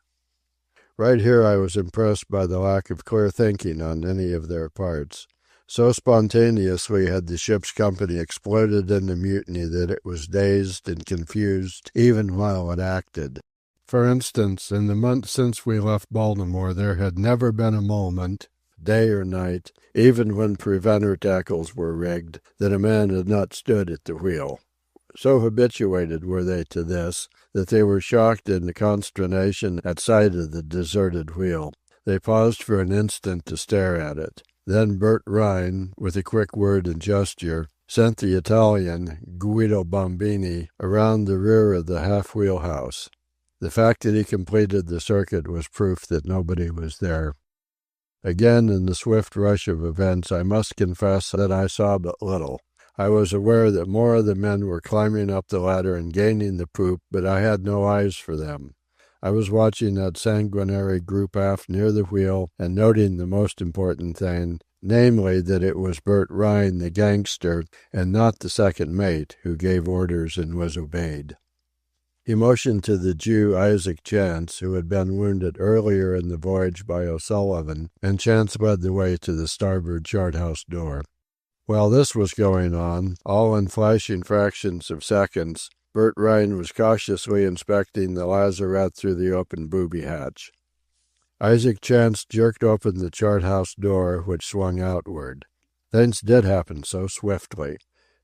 Right here I was impressed by the lack of clear thinking on any of their parts. So spontaneously had the ship's company exploded in the mutiny that it was dazed and confused even while it acted. For instance, in the months since we left Baltimore there had never been a moment, day or night, even when preventer tackles were rigged, that a man had not stood at the wheel. So habituated were they to this, that they were shocked into consternation at sight of the deserted wheel. They paused for an instant to stare at it. Then Bert Rhine, with a quick word and gesture, sent the Italian, Guido Bombini, around the rear of the half-wheelhouse. The fact that he completed the circuit was proof that nobody was there. Again, in the swift rush of events, I must confess that I saw but little. I was aware that more of the men were climbing up the ladder and gaining the poop, but I had no eyes for them. I was watching that sanguinary group aft near the wheel and noting the most important thing, namely that it was Bert Rhine, the gangster, and not the second mate, who gave orders and was obeyed. He motioned to the Jew Isaac Chance, who had been wounded earlier in the voyage by O'Sullivan, and Chance led the way to the starboard chart-house door. While this was going on, all in flashing fractions of seconds, Bert Rhine was cautiously inspecting the lazarette through the open booby hatch. Isaac Chance jerked open the chart-house door, which swung outward. Things did happen so swiftly.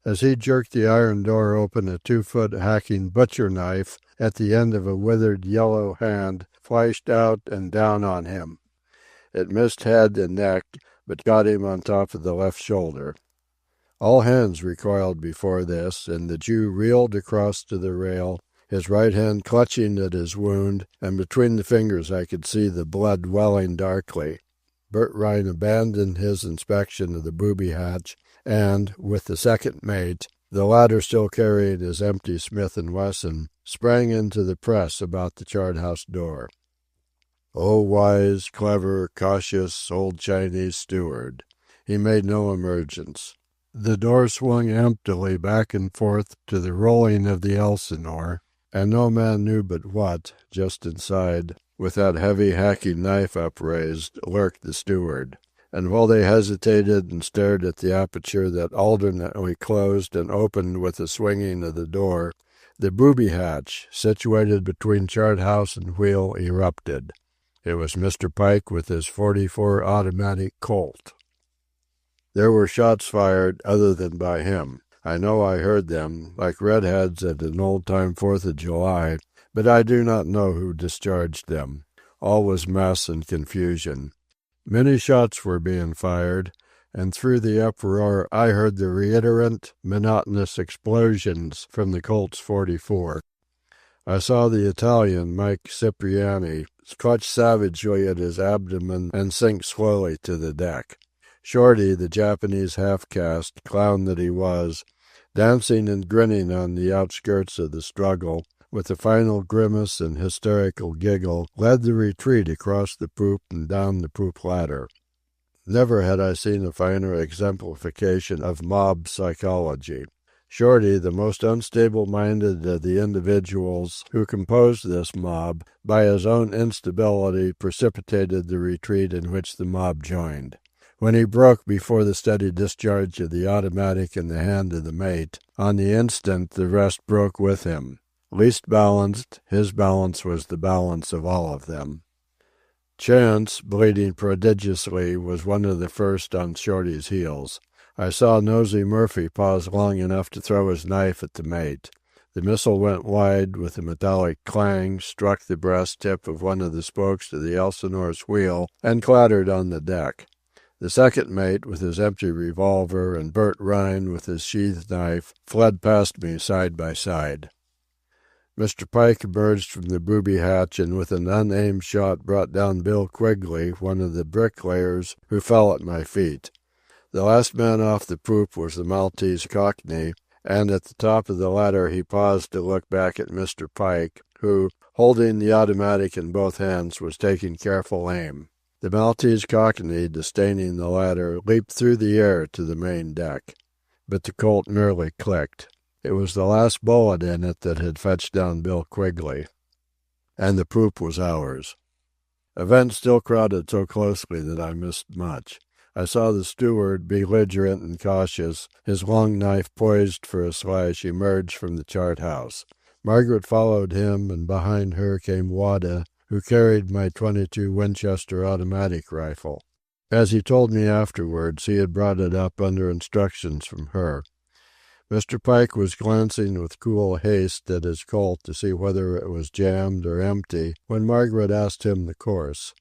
As he jerked the iron door open, a 2-foot hacking butcher knife at the end of a withered yellow hand flashed out and down on him. It missed head and neck, but got him on top of the left shoulder. All hands recoiled before this, and the Jew reeled across to the rail, his right hand clutching at his wound, and between the fingers I could see the blood welling darkly. Bert Rhine abandoned his inspection of the booby hatch, and, with the second mate, the latter still carrying his empty Smith & Wesson, sprang into the press about the chart-house door. Oh, wise, clever, cautious old Chinese steward! He made no emergence. The door swung emptily back and forth to the rolling of the Elsinore, and no man knew but what, just inside, with that heavy hacking knife upraised, lurked the steward. And while they hesitated and stared at the aperture that alternately closed and opened with the swinging of the door, the booby hatch, situated between chart-house and wheel, erupted. It was Mr. Pike with his .44 automatic Colt. There were shots fired, other than by him. I know I heard them, like redheads at an old-time 4th of July, but I do not know who discharged them. All was mess and confusion. Many shots were being fired, and through the uproar I heard the reiterant, monotonous explosions from the Colt's .44. I saw the Italian, Mike Cipriani, clutch savagely at his abdomen and sink slowly to the deck. Shorty, the Japanese half-caste, clown that he was, dancing and grinning on the outskirts of the struggle, with a final grimace and hysterical giggle, led the retreat across the poop and down the poop ladder. Never had I seen a finer exemplification of mob psychology. Shorty, the most unstable-minded of the individuals who composed this mob, by his own instability precipitated the retreat in which the mob joined. When he broke before the steady discharge of the automatic in the hand of the mate, on the instant the rest broke with him. Least balanced, his balance was the balance of all of them. Chance, bleeding prodigiously, was one of the first on Shorty's heels. I saw Nosey Murphy pause long enough to throw his knife at the mate. The missile went wide with a metallic clang, struck the brass tip of one of the spokes of the Elsinore's wheel, and clattered on the deck. The second mate, with his empty revolver, and Bert Rhine, with his sheathed knife, fled past me side by side. Mr. Pike emerged from the booby hatch and with an unaimed shot brought down Bill Quigley, one of the bricklayers, who fell at my feet. The last man off the poop was the Maltese Cockney, and at the top of the ladder he paused to look back at Mr. Pike, who, holding the automatic in both hands, was taking careful aim. The Maltese Cockney, disdaining the ladder, leaped through the air to the main deck. But the Colt merely clicked. It was the last bullet in it that had fetched down Bill Quigley. And the poop was ours. Events still crowded so closely that I missed much. I saw the steward, belligerent and cautious, his long knife poised for a slash, emerge from the chart-house. Margaret followed him, and behind her came Wada, who carried my .22 Winchester automatic rifle. As he told me afterwards, he had brought it up under instructions from her. Mr. Pike was glancing with cool haste at his Colt to see whether it was jammed or empty, when Margaret asked him the course.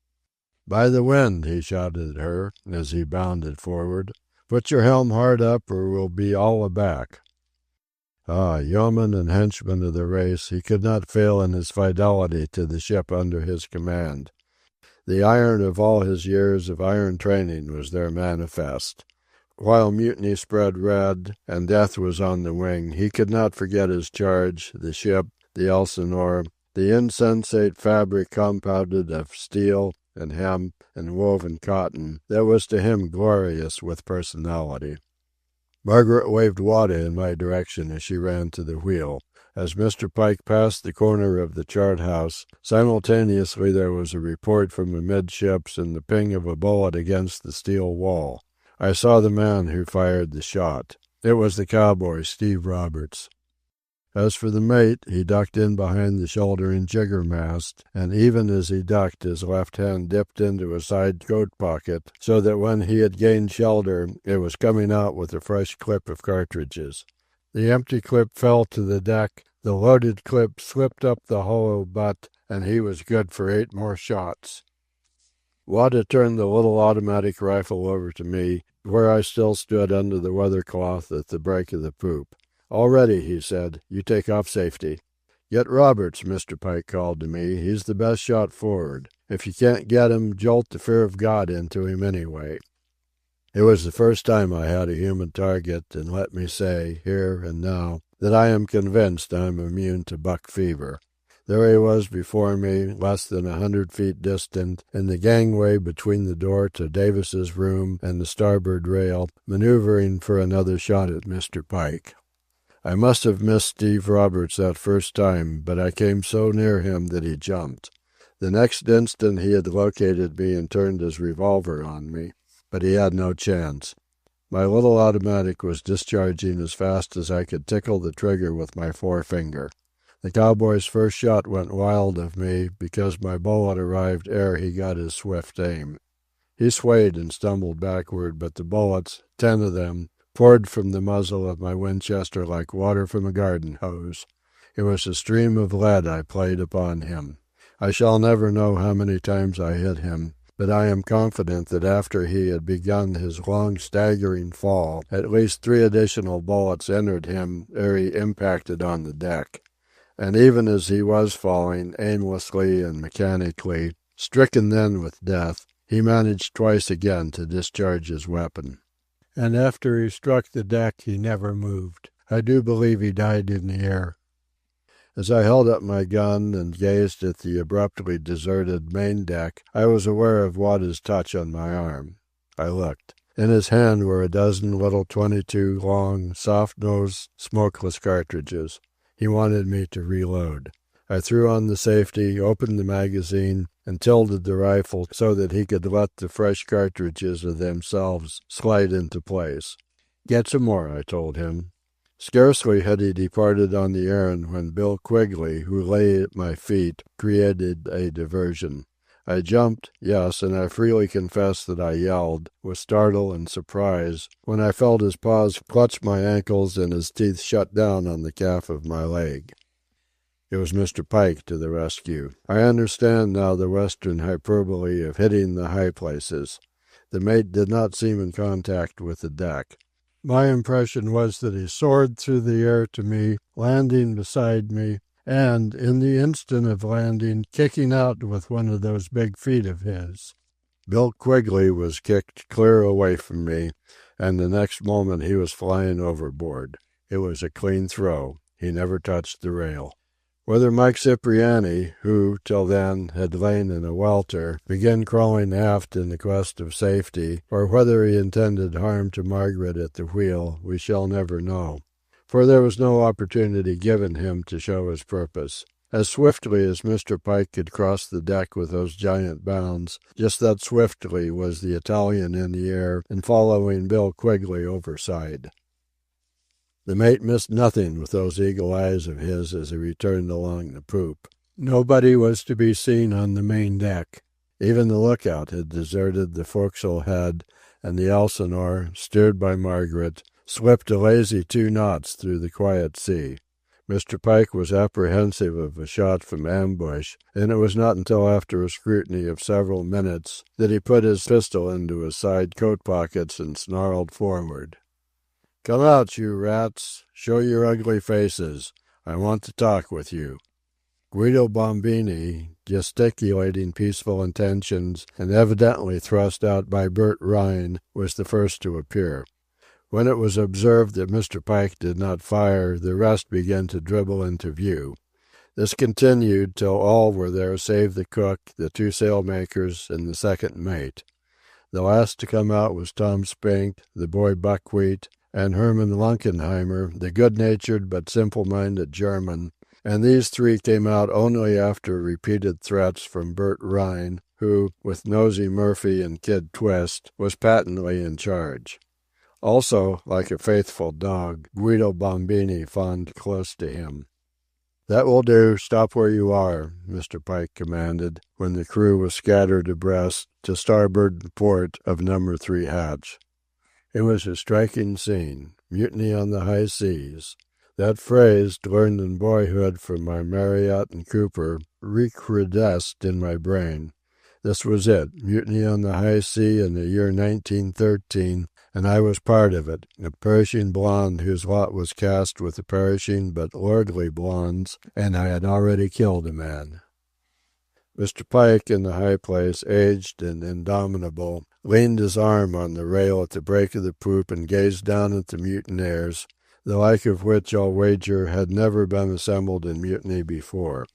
"By the wind," he shouted at her, as he bounded forward. Put your helm hard up or we'll be all aback." Ah, yeoman and henchman of the race, he could not fail in his fidelity to the ship under his command. The iron of all his years of iron training was there manifest. While mutiny spread red and death was on the wing, he could not forget his charge, the ship, the Elsinore, the insensate fabric compounded of steel and hemp and woven cotton that was to him glorious with personality. Margaret waved Wada in my direction as she ran to the wheel. As Mr. Pike passed the corner of the chart house, simultaneously there was a report from amidships and the ping of a bullet against the steel wall. I saw the man who fired the shot. It was the cowboy, Steve Roberts. As for the mate, he ducked in behind the shouldering jiggermast, and even as he ducked, his left hand dipped into a side coat pocket, so that when he had gained shelter, it was coming out with a fresh clip of cartridges. The empty clip fell to the deck, the loaded clip slipped up the hollow butt, and he was good for 8 more shots. Wada turned the little automatic rifle over to me, where I still stood under the weathercloth at the break of the poop. "All ready," he said. "You take off safety." "Get Roberts," Mr. Pike called to me. "He's the best shot forward. If you can't get him, jolt the fear of God into him anyway." It was the first time I had a human target, and let me say, here and now, that I am convinced I am immune to buck fever. There he was before me, less than 100 feet distant, in the gangway between the door to Davis's room and the starboard rail, maneuvering for another shot at Mr. Pike. I must have missed Steve Roberts that first time, but I came so near him that he jumped. The next instant he had located me and turned his revolver on me, but he had no chance. My little automatic was discharging as fast as I could tickle the trigger with my forefinger. The cowboy's first shot went wild of me because my bullet arrived ere he got his swift aim. He swayed and stumbled backward, but the bullets, 10 of them, poured from the muzzle of my Winchester like water from a garden hose. It was a stream of lead I played upon him. I shall never know how many times I hit him, but I am confident that after he had begun his long staggering fall, at least 3 additional bullets entered him ere he impacted on the deck. And even as he was falling, aimlessly and mechanically, stricken then with death, he managed twice again to discharge his weapon. And after he struck the deck, he never moved. I do believe he died in the air. As I held up my gun and gazed at the abruptly deserted main deck, I was aware of Wada's touch on my arm. I looked. In his hand were a dozen little .22 long, soft-nosed, smokeless cartridges. He wanted me to reload. I threw on the safety, opened the magazine, and tilted the rifle so that he could let the fresh cartridges of themselves slide into place. "Get some more," I told him. Scarcely had he departed on the errand when Bill Quigley, who lay at my feet, created a diversion. I jumped, yes, and I freely confess that I yelled, with startle and surprise, when I felt his paws clutch my ankles and his teeth shut down on the calf of my leg. It was Mr. Pike to the rescue. I understand now the Western hyperbole of hitting the high places. The mate did not seem in contact with the deck. My impression was that he soared through the air to me, landing beside me, and, in the instant of landing, kicking out with one of those big feet of his. Bill Quigley was kicked clear away from me, and the next moment he was flying overboard. It was a clean throw. He never touched the rail. Whether Mike Cipriani, who, till then, had lain in a welter, began crawling aft in the quest of safety, or whether he intended harm to Margaret at the wheel, we shall never know. For there was no opportunity given him to show his purpose. As swiftly as Mr. Pike could cross the deck with those giant bounds, just that swiftly was the Italian in the air and following Bill Quigley overside. The mate missed nothing with those eagle eyes of his as he returned along the poop. Nobody was to be seen on the main deck. Even the lookout had deserted the forecastle head, and the Elsinore, steered by Margaret, slipped a lazy 2 knots through the quiet sea. Mr. Pike was apprehensive of a shot from ambush, and it was not until after a scrutiny of several minutes that he put his pistol into his side coat pockets and snarled forward. "Come out, you rats! Show your ugly faces! I want to talk with you." Guido Bombini, gesticulating peaceful intentions and evidently thrust out by Bert Rhine, was the first to appear. When it was observed that Mr. Pike did not fire, the rest began to dribble into view. This continued till all were there save the cook, the two sailmakers, and the second mate. The last to come out was Tom Spink, the boy Buckwheat, and Herman Lunkenheimer, the good-natured but simple-minded German, and these three came out only after repeated threats from Bert Rhine, who, with Nosey Murphy and Kid Twist, was patently in charge. Also, like a faithful dog, Guido Bombini fawned close to him. "That will do. Stop where you are," Mr. Pike commanded, when the crew was scattered abreast to starboard and port of No. 3 hatch. It was a striking scene. Mutiny on the high seas. That phrase, learned in boyhood from my Marriott and Cooper, recrudesced in my brain. This was it, mutiny on the high sea in the year 1913, and I was part of it, a perishing blonde whose lot was cast with the perishing but lordly blondes, and I had already killed a man. Mr. Pike, in the high place, aged and indomitable, leaned his arm on the rail at the break of the poop and gazed down at the mutineers, the like of which, I'll wager, had never been assembled in mutiny before.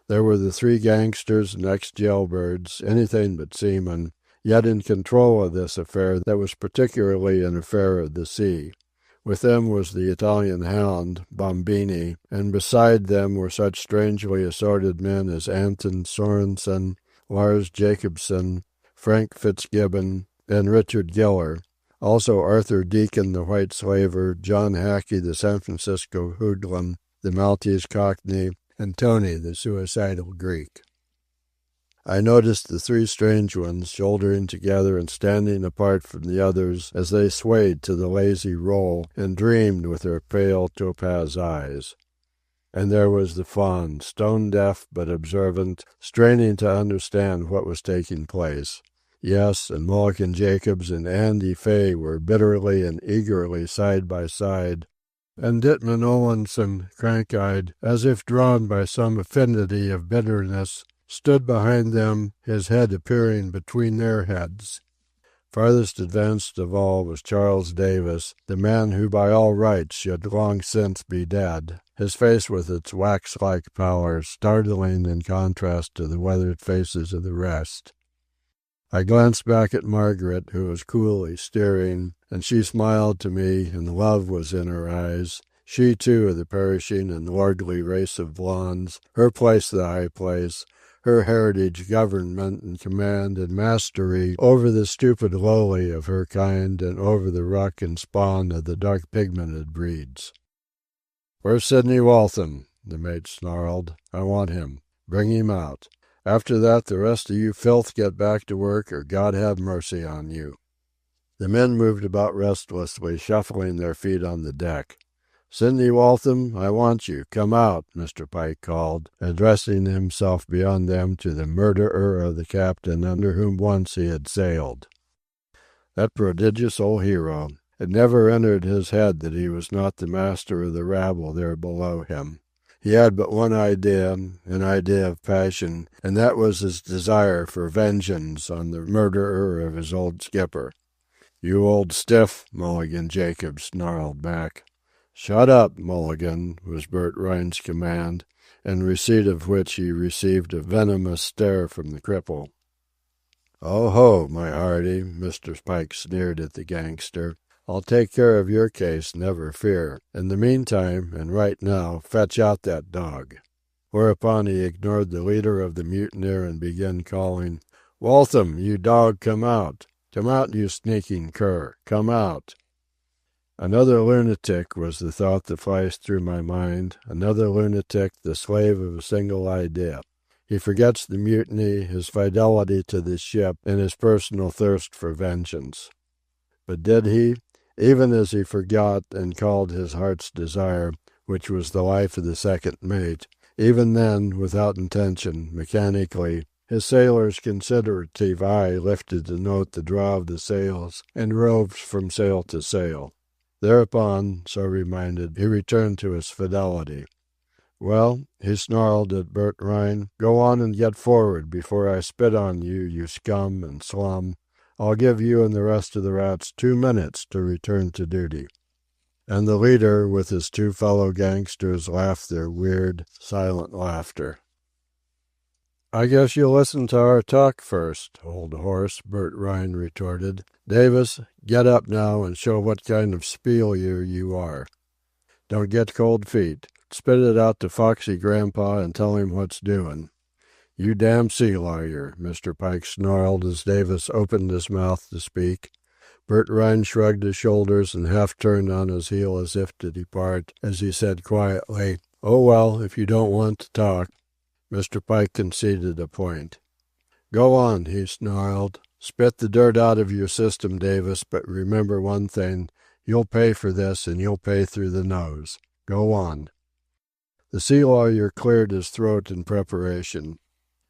There were the three gangsters and ex-jailbirds, anything but seamen, yet in control of this affair that was particularly an affair of the sea. With them was the Italian hound, Bombini, and beside them were such strangely assorted men as Anton Sorensen, Lars Jacobsen, Frank Fitzgibbon, and Richard Giller, also Arthur Deacon the white slaver, John Hackey the San Francisco hoodlum, the Maltese cockney, and Tony the suicidal Greek. I noticed the three strange ones shouldering together and standing apart from the others as they swayed to the lazy roll and dreamed with their pale topaz eyes. And there was the fawn, stone-deaf but observant, straining to understand what was taking place. Yes, and Mulligan Jacobs and Andy Fay were bitterly and eagerly side by side, and Dittman Owenson, crank-eyed, as if drawn by some affinity of bitterness, stood behind them, his head appearing between their heads. Farthest advanced of all was Charles Davis, the man who by all rights should long since be dead, his face with its wax-like pallor startling in contrast to the weathered faces of the rest. I glanced back at Margaret, who was coolly steering, and she smiled to me, and love was in her eyes. She, too, of the perishing and lordly race of blondes, her place the high place, her heritage government and command and mastery over the stupid lowly of her kind and over the ruck and spawn of the dark pigmented breeds. "Where's Sidney Waltham?" the mate snarled. "I want him. Bring him out. After that, the rest of you filth get back to work, or God have mercy on you." The men moved about restlessly, shuffling their feet on the deck. "Sidney Waltham, I want you. Come out," Mr. Pike called, addressing himself beyond them to the murderer of the captain under whom once he had sailed. That prodigious old hero! It never entered his head that he was not the master of the rabble there below him. He had but one idea, an idea of passion, and that was his desire for vengeance on the murderer of his old skipper. "You old stiff," Mulligan Jacobs snarled back. "Shut up, Mulligan," was Bert Rhine's command, in receipt of which he received a venomous stare from the cripple. "Oh ho, my hearty," Mr. Pike sneered at the gangster. "I'll take care of your case, never fear. In the meantime, and right now, fetch out that dog." Whereupon he ignored the leader of the mutineer and began calling, "Waltham, you dog, come out. Come out, you sneaking cur. Come out." Another lunatic was the thought that flashed through my mind, another lunatic, the slave of a single idea. He forgets the mutiny, his fidelity to the ship, and his personal thirst for vengeance. But did he? Even as he forgot and called his heart's desire, which was the life of the second mate. Even then, without intention, mechanically, his sailor's considerative eye lifted to note the draw of the sails and roved from sail to sail. Thereupon, so reminded, he returned to his fidelity. "Well," he snarled at Bert Rhine, "go on and get forward before I spit on you, you scum and slum. I'll give you and the rest of the rats 2 minutes to return to duty." And the leader, with his two fellow gangsters, laughed their weird, silent laughter. "I guess you'll listen to our talk first, old horse," Bert Rhine retorted. "Davis, get up now and show what kind of spielier you are. Don't get cold feet. Spit it out to Foxy Grandpa and tell him what's doing." "You damn sea lawyer," Mr. Pike snarled as Davis opened his mouth to speak. Bert Rhine shrugged his shoulders and half turned on his heel as if to depart, as he said quietly, "Oh, well, if you don't want to talk." Mr. Pike conceded a point. "Go on," he snarled. "Spit the dirt out of your system, Davis, but remember one thing. You'll pay for this, and you'll pay through the nose. Go on." The sea lawyer cleared his throat in preparation.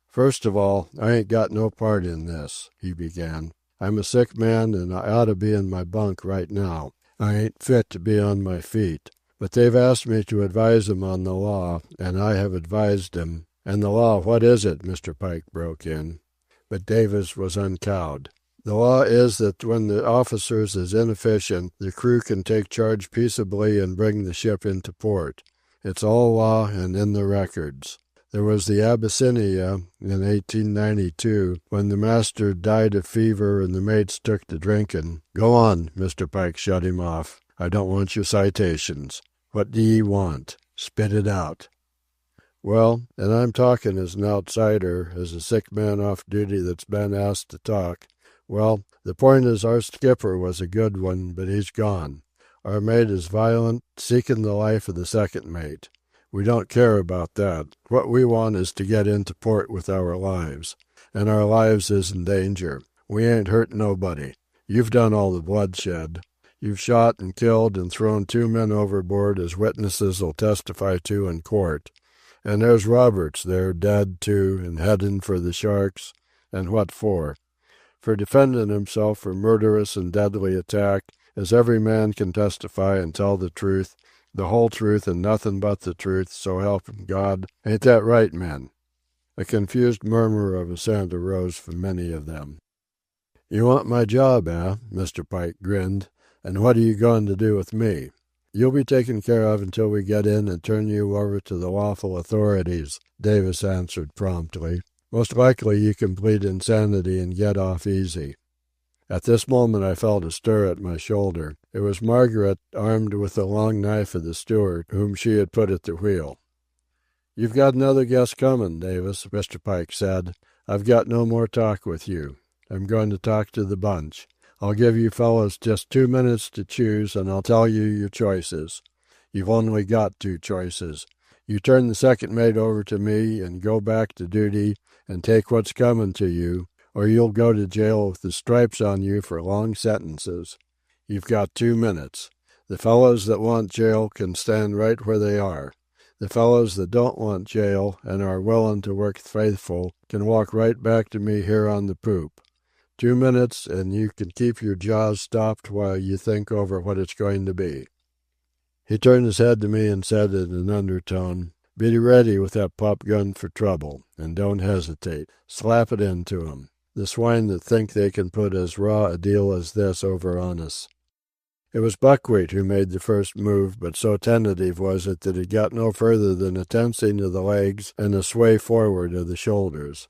"First of all, I ain't got no part in this," he began. "I'm a sick man, and I ought to be in my bunk right now. I ain't fit to be on my feet. But they've asked me to advise 'em on the law, and I have advised 'em. "And the law, what is it?" Mr. Pike broke in. But Davis was uncowed. "The law is that when the officers is inefficient, the crew can take charge peaceably and bring the ship into port. It's all law and in the records. There was the Abyssinia in 1892, when the master died of fever and the mates took to drinking." "Go on," Mr. Pike shut him off. "I don't want your citations. What do ye want? Spit it out." "Well, and I'm talking as an outsider, as a sick man off duty that's been asked to talk. Well, the point is our skipper was a good one, but he's gone. Our mate is violent, seeking the life of the second mate. We don't care about that. What we want is to get into port with our lives. And our lives is in danger. We ain't hurt nobody. You've done all the bloodshed. You've shot and killed and thrown 2 men overboard as witnesses'll testify to in court. And there's Roberts there, dead, too, and heading for the sharks. And what for? For defending himself from murderous and deadly attack, as every man can testify and tell the truth, the whole truth and nothing but the truth, so help him God. Ain't that right, men?" A confused murmur of assent arose from many of them. "You want my job, eh?" Mr. Pike grinned. "And what are you going to do with me?" "You'll be taken care of until we get in and turn you over to the lawful authorities," Davis answered promptly. "Most likely you can plead insanity and get off easy." At this moment I felt a stir at my shoulder. It was Margaret, armed with the long knife of the steward, whom she had put at the wheel. "You've got another guest coming, Davis," Mr. Pike said. "I've got no more talk with you. I'm going to talk to the bunch. I'll give you fellows just 2 minutes to choose, and I'll tell you your choices. You've only got 2 choices. You turn the second mate over to me and go back to duty and take what's coming to you, or you'll go to jail with the stripes on you for long sentences. You've got 2 minutes. The fellows that want jail can stand right where they are. The fellows that don't want jail and are willing to work faithful can walk right back to me here on the poop. 2 minutes, and you can keep your jaws stopped while you think over what it's going to be." He turned his head to me and said in an undertone, "Be ready with that pop gun for trouble, and don't hesitate. Slap it into 'em. The swine that think they can put as raw a deal as this over on us." It was Buckwheat who made the first move, but so tentative was it that it got no further than a tensing of the legs and a sway forward of the shoulders.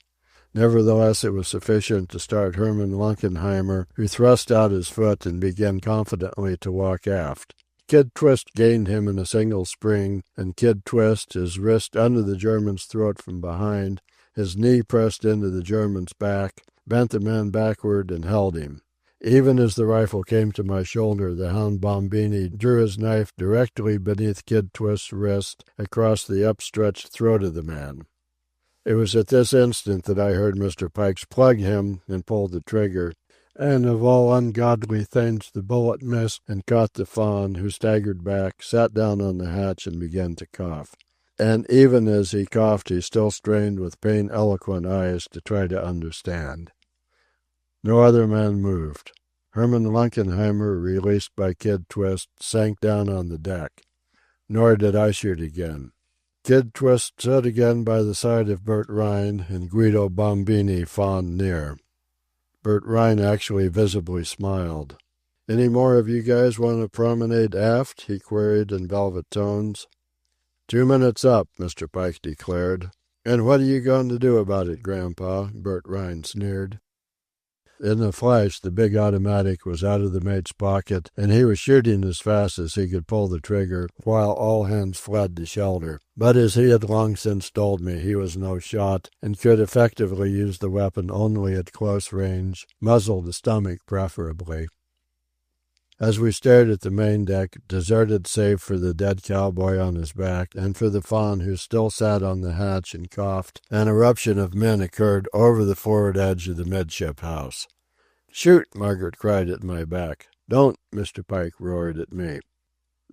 Nevertheless, it was sufficient to start Herman Lunkenheimer, who thrust out his foot and began confidently to walk aft. Kid Twist gained him in a single spring, and Kid Twist, his wrist under the German's throat from behind, his knee pressed into the German's back, bent the man backward and held him. Even as the rifle came to my shoulder, the hound Bombini drew his knife directly beneath Kid Twist's wrist across the upstretched throat of the man. It was at this instant that I heard Mr. Pike's plug him and pulled the trigger, And of all ungodly things the bullet missed and caught the fawn, who staggered back, sat down on the hatch, and began to cough. And even as he coughed he still strained with pain-eloquent eyes to try to understand. No other man moved. Herman Lunkenheimer, released by Kid Twist, sank down on the deck. Nor did I shoot again. Kid Twist stood again by the side of Bert Rhine, and Guido Bombini fawned near. Bert Rhine actually visibly smiled. "Any more of you guys want to promenade aft?" he queried in velvet tones. 2 minutes up," Mr. Pike declared. "And what are you going to do about it, Grandpa?" Bert Rhine sneered. In a flash the big automatic was out of the mate's pocket, and he was shooting as fast as he could pull the trigger, while all hands fled to shelter. But as he had long since told me, he was no shot, and could effectively use the weapon only at close range, muzzle to stomach preferably. As we stared at the main deck, deserted save for the dead cowboy on his back, and for the fawn who still sat on the hatch and coughed, an eruption of men occurred over the forward edge of the midship house. "Shoot!" Margaret cried at my back. "Don't!" Mr. Pike roared at me.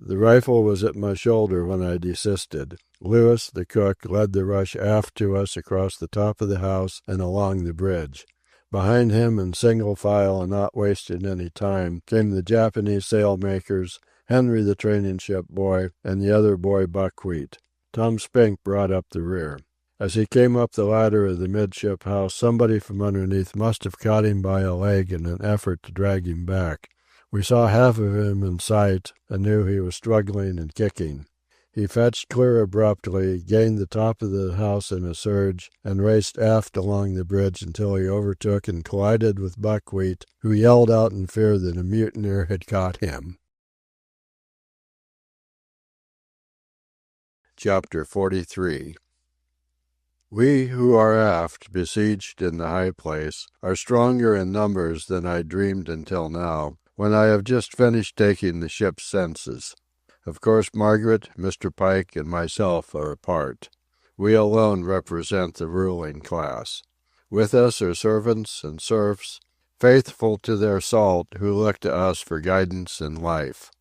The rifle was at my shoulder when I desisted. Lewis, the cook, led the rush aft to us across the top of the house and along the bridge. Behind him, in single file and not wasting any time, came the Japanese sailmakers, Henry the training ship boy, and the other boy Buckwheat. Tom Spink brought up the rear. As he came up the ladder of the midship house, somebody from underneath must have caught him by a leg in an effort to drag him back. We saw half of him in sight and knew he was struggling and kicking. He fetched clear abruptly, gained the top of the house in a surge, and raced aft along the bridge until he overtook and collided with Buckwheat, who yelled out in fear that a mutineer had caught him. Chapter 43. We who are aft, besieged in the high place, are stronger in numbers than I dreamed until now, when I have just finished taking the ship's census. Of course Margaret, Mr. Pike, and myself are apart. We alone represent the ruling class. With us are servants and serfs, faithful to their salt, who look to us for guidance in life.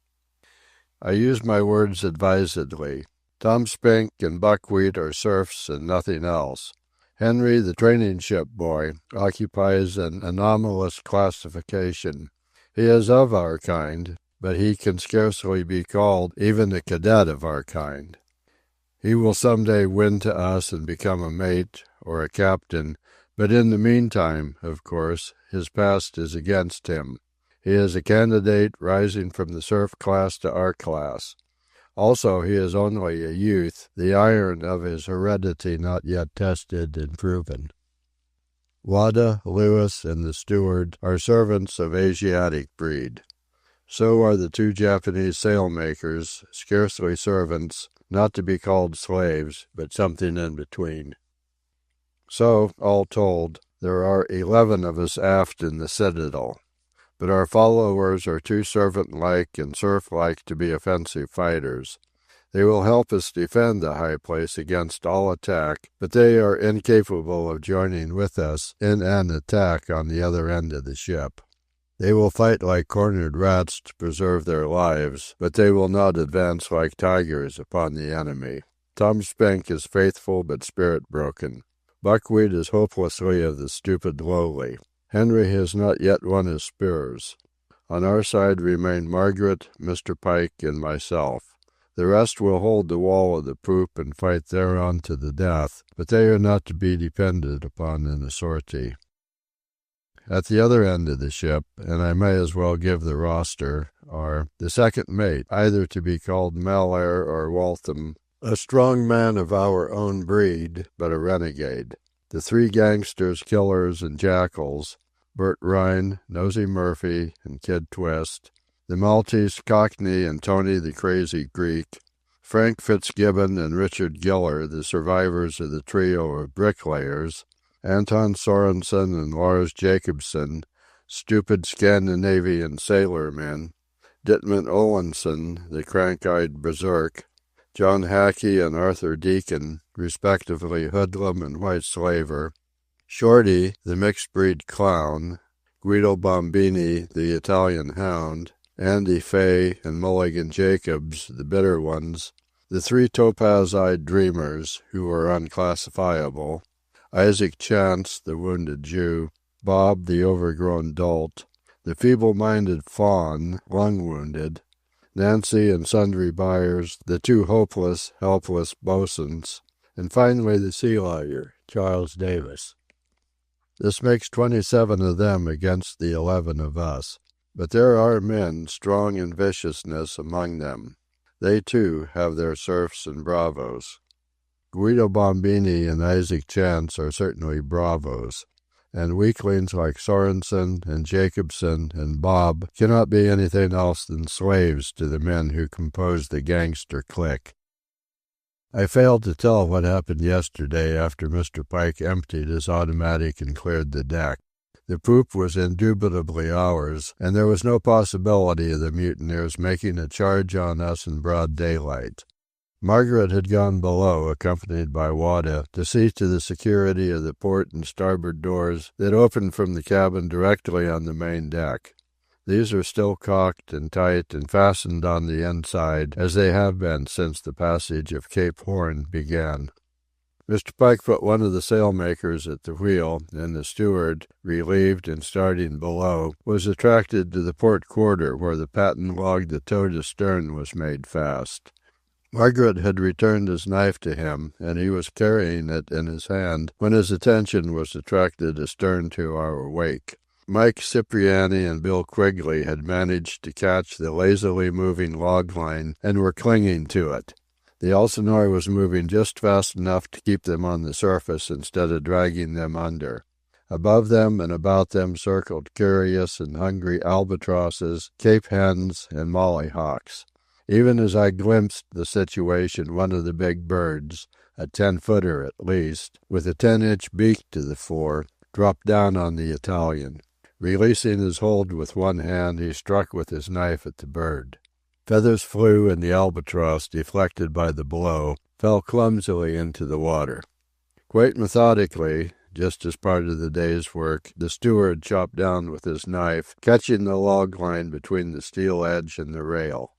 I use my words advisedly. Tom Spink and Buckwheat are serfs and nothing else. Henry, the training ship boy, occupies an anomalous classification. He is of our kind, but he can scarcely be called even a cadet of our kind. He will some day win to us and become a mate or a captain, but in the meantime, of course, his past is against him. He is a candidate rising from the serf class to our class. Also, he is only a youth, the iron of his heredity not yet tested and proven. Wada, Lewis, and the steward are servants of Asiatic breed. So are the 2 Japanese sailmakers, scarcely servants, not to be called slaves, but something in between. So, all told, there are 11 of us aft in the citadel. But our followers are too servant-like and serf-like to be offensive fighters. They will help us defend the high place against all attack, but they are incapable of joining with us in an attack on the other end of the ship. They will fight like cornered rats to preserve their lives, but they will not advance like tigers upon the enemy. Tom Spink is faithful but spirit-broken. Buckwheat is hopelessly of the stupid lowly. Henry has not yet won his spurs. On our side remain Margaret, Mr. Pike, and myself. The rest will hold the wall of the poop and fight thereon to the death, but they are not to be depended upon in a sortie. At the other end of the ship, and I may as well give the roster, are the second mate, either to be called Malair or Waltham, a strong man of our own breed, but a renegade. The 3 gangsters, killers, and jackals, Bert Rhine, Nosey Murphy, and Kid Twist, the Maltese Cockney and Tony the Crazy Greek, Frank Fitzgibbon and Richard Giller, the survivors of the trio of bricklayers, Anton Sorensen and Lars Jacobsen, stupid Scandinavian sailormen, Dittman Olensen, the crank-eyed berserk, John Hackey and Arthur Deacon, respectively hoodlum and white slaver, Shorty, the mixed-breed clown, Guido Bombini, the Italian hound, Andy Fay and Mulligan Jacobs, the bitter ones, the three topaz-eyed dreamers, who were unclassifiable, Isaac Chance, the wounded Jew, Bob, the overgrown dolt, the feeble-minded fawn, lung-wounded, Nancy and Sundry Byers, the two hopeless, helpless boatswains, and finally the sea lawyer, Charles Davis. This makes 27 of them against the 11 of us. But there are men strong in viciousness among them. They, too, have their serfs and bravos. Guido Bombini and Isaac Chance are certainly bravos, and weaklings like Sorensen and Jacobson and Bob cannot be anything else than slaves to the men who compose the gangster clique. I failed to tell what happened yesterday after Mr. Pike emptied his automatic and cleared the deck. The poop was indubitably ours, and there was no possibility of the mutineers making a charge on us in broad daylight. Margaret had gone below, accompanied by Wada, to see to the security of the port and starboard doors that opened from the cabin directly on the main deck. These are still caulked and tight and fastened on the inside, as they have been since the passage of Cape Horn began. Mr. Pike put one of the sailmakers at the wheel, and the steward, relieved and starting below, was attracted to the port quarter where the patent log that towed astern was made fast. Margaret had returned his knife to him, and he was carrying it in his hand when his attention was attracted astern to our wake. Mike Cipriani and Bill Quigley had managed to catch the lazily moving log line and were clinging to it. The Elsinore was moving just fast enough to keep them on the surface instead of dragging them under. Above them and about them circled curious and hungry albatrosses, cape hens, and mollyhawks. Even as I glimpsed the situation, one of the big birds, a 10-footer at least, with a 10-inch beak to the fore, dropped down on the Italian. Releasing his hold with one hand, he struck with his knife at the bird. Feathers flew, and the albatross, deflected by the blow, fell clumsily into the water. Quite methodically, just as part of the day's work, the steward chopped down with his knife, catching the log line between the steel edge and the rail.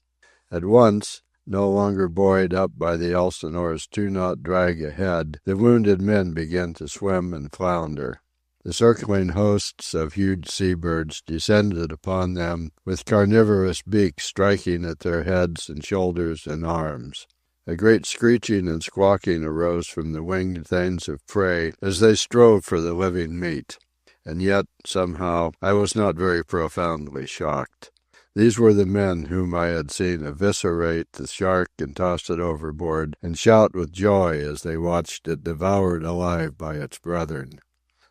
At once, no longer buoyed up by the Elsinore's 2-knot drag ahead, the wounded men began to swim and flounder. The circling hosts of huge seabirds descended upon them, with carnivorous beaks striking at their heads and shoulders and arms. A great screeching and squawking arose from the winged things of prey as they strove for the living meat. And yet, somehow, I was not very profoundly shocked. These were the men whom I had seen eviscerate the shark and toss it overboard, and shout with joy as they watched it devoured alive by its brethren.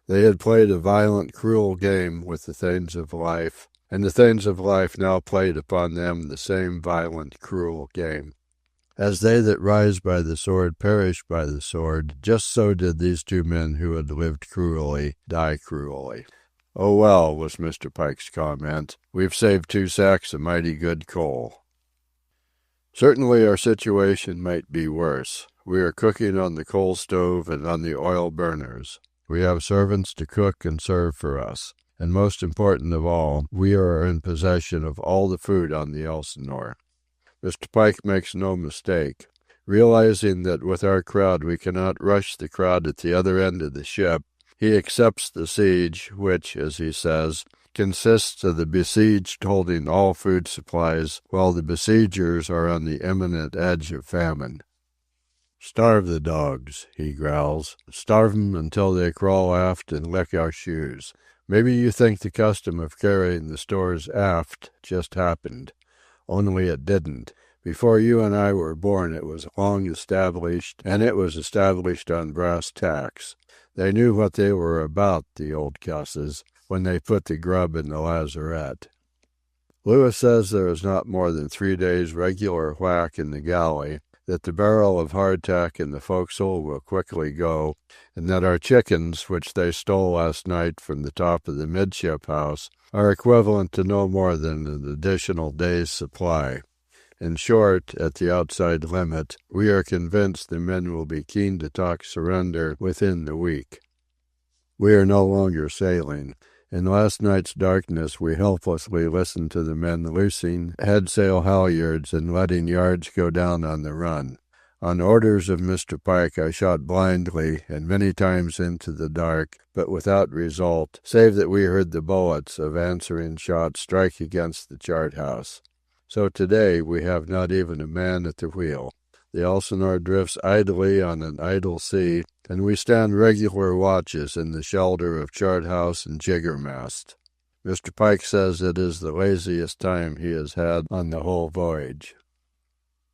They had played a violent, cruel game with the things of life, and the things of life now played upon them the same violent, cruel game. As they that rise by the sword perish by the sword, just so did these two men who had lived cruelly die cruelly. "Oh well," was Mr. Pike's comment, "we've saved 2 sacks of mighty good coal." Certainly our situation might be worse. We are cooking on the coal stove and on the oil burners. We have servants to cook and serve for us. And most important of all, we are in possession of all the food on the Elsinore. Mr. Pike makes no mistake. Realizing that with our crowd we cannot rush the crowd at the other end of the ship, he accepts the siege, which, as he says, consists of the besieged holding all food supplies, while the besiegers are on the imminent edge of famine. "Starve the dogs," he growls. "Starve 'em until they crawl aft and lick our shoes. Maybe you think the custom of carrying the stores aft just happened. Only it didn't. Before you and I were born it was long established, and it was established on brass tacks. They knew what they were about, the old cusses, when they put the grub in the lazarette." Lewis says there is not more than 3 days' regular whack in the galley, that the barrel of hardtack in the forecastle will quickly go, and that our chickens, which they stole last night from the top of the midship house, are equivalent to no more than an additional day's supply. In short, at the outside limit, we are convinced the men will be keen to talk surrender within the week. We are no longer sailing. In last night's darkness we helplessly listened to the men loosing headsail halyards and letting yards go down on the run. On orders of Mr. Pike I shot blindly and many times into the dark, but without result, save that we heard the bullets of answering shots strike against the chart house. So today we have not even a man at the wheel. The Elsinore drifts idly on an idle sea, and we stand regular watches in the shelter of chart house and jiggermast. Mr. Pike says it is the laziest time he has had on the whole voyage.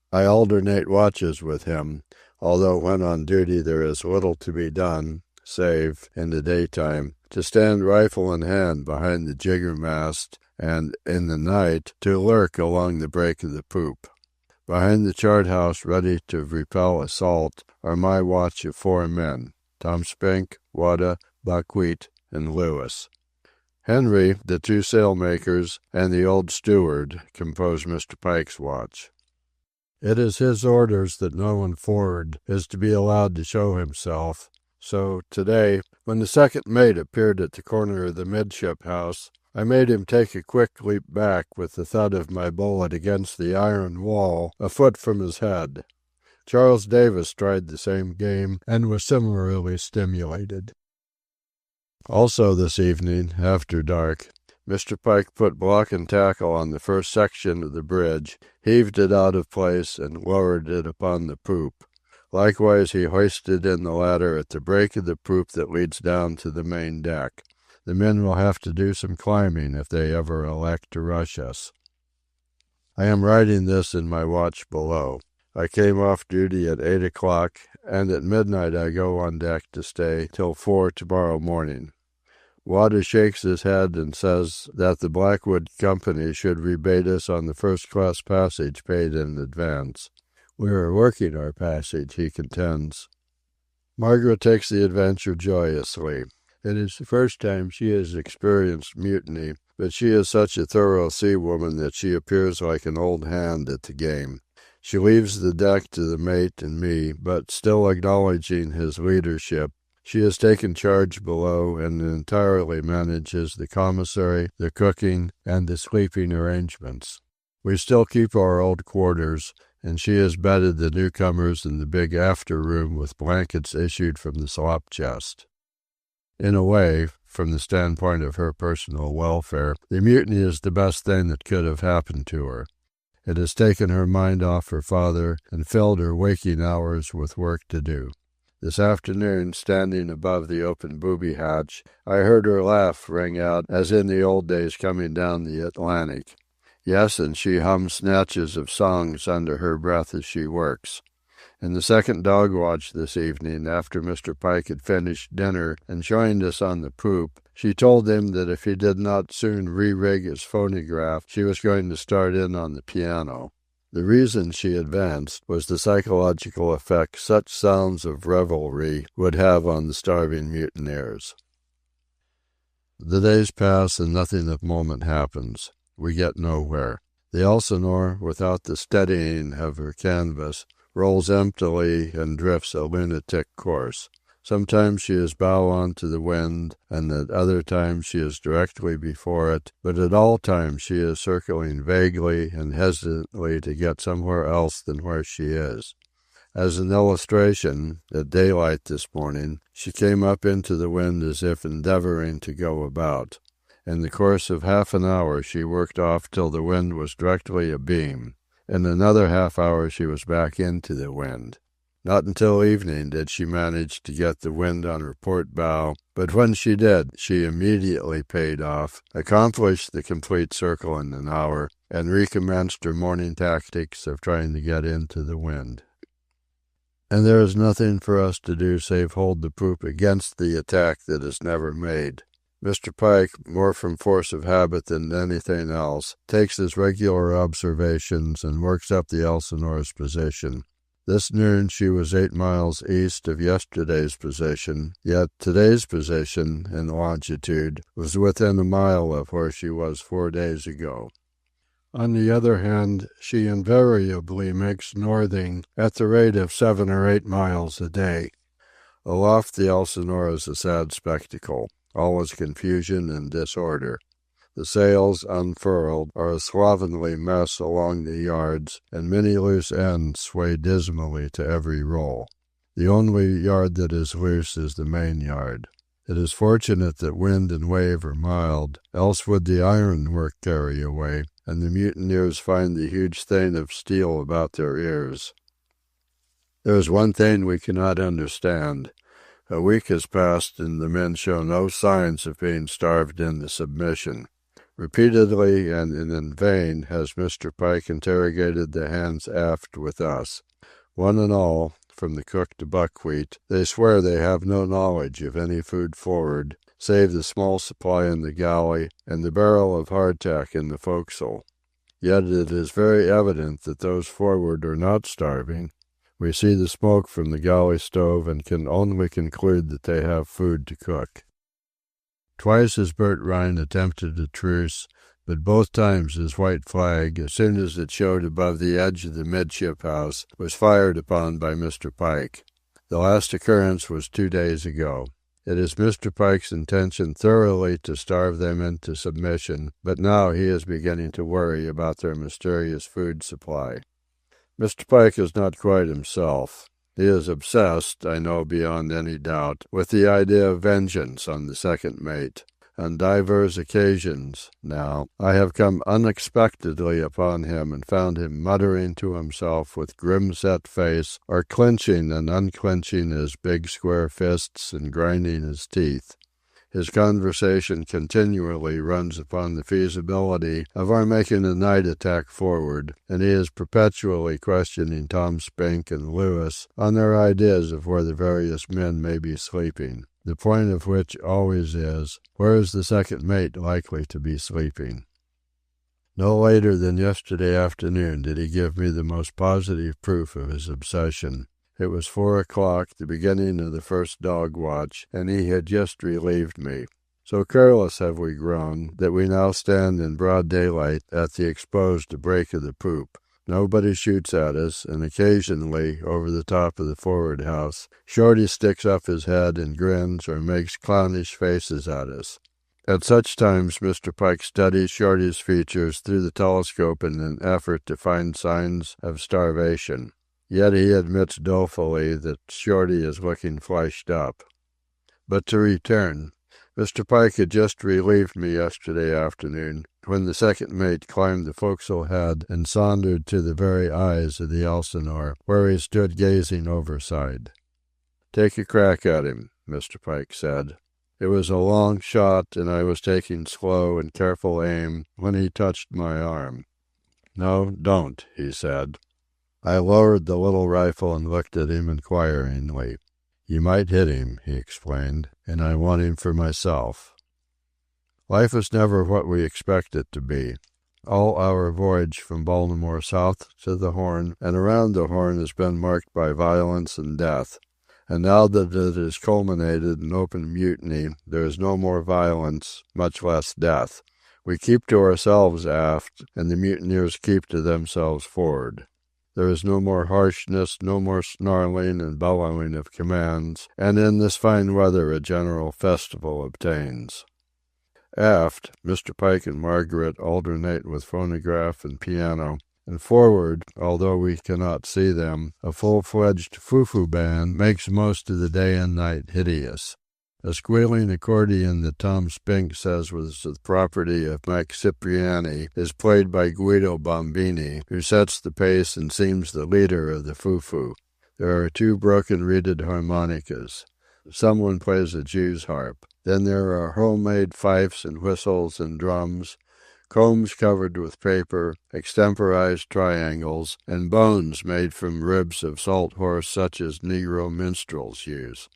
I alternate watches with him, although when on duty there is little to be done, save, in the daytime, to stand rifle in hand behind the jiggermast and, in the night, to lurk along the break of the poop. Behind the chart house, ready to repel assault, are my watch of 4 men, Tom Spink, Wada, Buckwheat, and Lewis. Henry, the 2 sailmakers, and the old steward compose Mr. Pike's watch. It is his orders that no one forward is to be allowed to show himself. So, today, when the second mate appeared at the corner of the midship house, I made him take a quick leap back with the thud of my bullet against the iron wall a foot from his head. Charles Davis tried the same game and was similarly stimulated. Also this evening, after dark, Mr. Pike put block and tackle on the first section of the bridge, heaved it out of place, and lowered it upon the poop. Likewise he hoisted in the ladder at the break of the poop that leads down to the main deck. The men will have to do some climbing if they ever elect to rush us. I am writing this in my watch below. I came off duty at 8 o'clock, and at midnight I go on deck to stay till 4 tomorrow morning. Wada shakes his head and says that the Blackwood Company should rebate us on the first-class passage paid in advance. We are working our passage, he contends. Margaret takes the adventure joyously. It is the first time she has experienced mutiny, but she is such a thorough seawoman that she appears like an old hand at the game. She leaves the deck to the mate and me, but still acknowledging his leadership, she has taken charge below and entirely manages the commissary, the cooking, and the sleeping arrangements. We still keep our old quarters, and she has bedded the newcomers in the big after room with blankets issued from the slop chest. In a way, from the standpoint of her personal welfare, the mutiny is the best thing that could have happened to her. It has taken her mind off her father and filled her waking hours with work to do. This afternoon, standing above the open booby hatch, I heard her laugh ring out as in the old days coming down the Atlantic. Yes, and she hums snatches of songs under her breath as she works. In the second dog watch this evening, after Mr. Pike had finished dinner and joined us on the poop, she told him that if he did not soon re-rig his phonograph, she was going to start in on the piano. The reason she advanced was the psychological effect such sounds of revelry would have on the starving mutineers. The days pass and nothing of moment happens. We get nowhere. The Elsinore, without the steadying of her canvas, rolls emptily and drifts a lunatic course. Sometimes she is bow on to the wind, and at other times she is directly before it, but at all times she is circling vaguely and hesitantly to get somewhere else than where she is. As an illustration, at daylight this morning, she came up into the wind as if endeavoring to go about. In the course of half an hour she worked off till the wind was directly abeam. In another half hour she was back into the wind. Not until evening did she manage to get the wind on her port bow, but when she did, she immediately paid off, accomplished the complete circle in an hour, and recommenced her morning tactics of trying to get into the wind. And there is nothing for us to do save hold the poop against the attack that is never made. Mr. Pike, more from force of habit than anything else, takes his regular observations and works up the Elsinore's position. This noon she was 8 miles east of yesterday's position, yet today's position, in longitude, was within a mile of where she was 4 days ago. On the other hand, she invariably makes northing at the rate of 7 or 8 miles a day. Aloft the Elsinore is a sad spectacle. all is confusion and disorder. The sails, unfurled, are a slovenly mess along the yards, and many loose ends sway dismally to every roll. The only yard that is loose is the main yard. It is fortunate that wind and wave are mild, else would the ironwork carry away, and the mutineers find the huge thing of steel about their ears. There is one thing we cannot understand. A week has passed, and the men show no signs of being starved into submission. Repeatedly and in vain has Mr. Pike interrogated the hands aft with us. One and all, from the cook to buckwheat, they swear they have no knowledge of any food forward, save the small supply in the galley and the barrel of hardtack in the forecastle. Yet it is very evident that those forward are not starving. We see the smoke from the galley stove and can only conclude that they have food to cook. Twice has Bert Rhine attempted a truce, but both times his white flag, as soon as it showed above the edge of the midship house, was fired upon by Mr. Pike. The last occurrence was 2 days ago. It is Mr. Pike's intention thoroughly to starve them into submission, but now he is beginning to worry about their mysterious food supply. Mr. Pike is not quite himself. He is obsessed, I know beyond any doubt, with the idea of vengeance on the second mate. On divers occasions, now, I have come unexpectedly upon him and found him muttering to himself with grim-set face, or clenching and unclenching his big square fists and grinding his teeth. His conversation continually runs upon the feasibility of our making a night attack forward, and he is perpetually questioning Tom Spink and Lewis on their ideas of where the various men may be sleeping, the point of which always is, where is the second mate likely to be sleeping? No later than yesterday afternoon did he give me the most positive proof of his obsession. It was 4 o'clock, the beginning of the first dog watch, and he had just relieved me. So careless have we grown that we now stand in broad daylight at the exposed break of the poop. Nobody shoots at us, and occasionally, over the top of the forward house, Shorty sticks up his head and grins or makes clownish faces at us. At such times Mr. Pike studies Shorty's features through the telescope in an effort to find signs of starvation. Yet he admits dolefully that Shorty is looking fleshed up. But to return, Mr. Pike had just relieved me yesterday afternoon, when the second mate climbed the forecastle head and sauntered to the very eyes of the Elsinore, where he stood gazing overside. "Take a crack at him," Mr. Pike said. It was a long shot, and I was taking slow and careful aim when he touched my arm. "No, don't," he said. I lowered the little rifle and looked at him inquiringly. "You might hit him," he explained, "and I want him for myself." Life is never what we expect it to be. All our voyage from Baltimore south to the Horn and around the Horn has been marked by violence and death. And now that it has culminated in open mutiny, there is no more violence, much less death. We keep to ourselves aft, and the mutineers keep to themselves forward. There is no more harshness, no more snarling and bellowing of commands, and in this fine weather a general festival obtains. Aft, Mr. Pike and Margaret alternate with phonograph and piano, and forward, although we cannot see them, a full-fledged foo-foo band makes most of the day and night hideous. A squealing accordion that Tom Spink says was the property of Max Cipriani is played by Guido Bombini, who sets the pace and seems the leader of the foo-foo. There are 2 broken-reeded harmonicas. Someone plays a Jew's harp. Then there are homemade fifes and whistles and drums, combs covered with paper, extemporized triangles, and bones made from ribs of salt horse such as Negro minstrels use.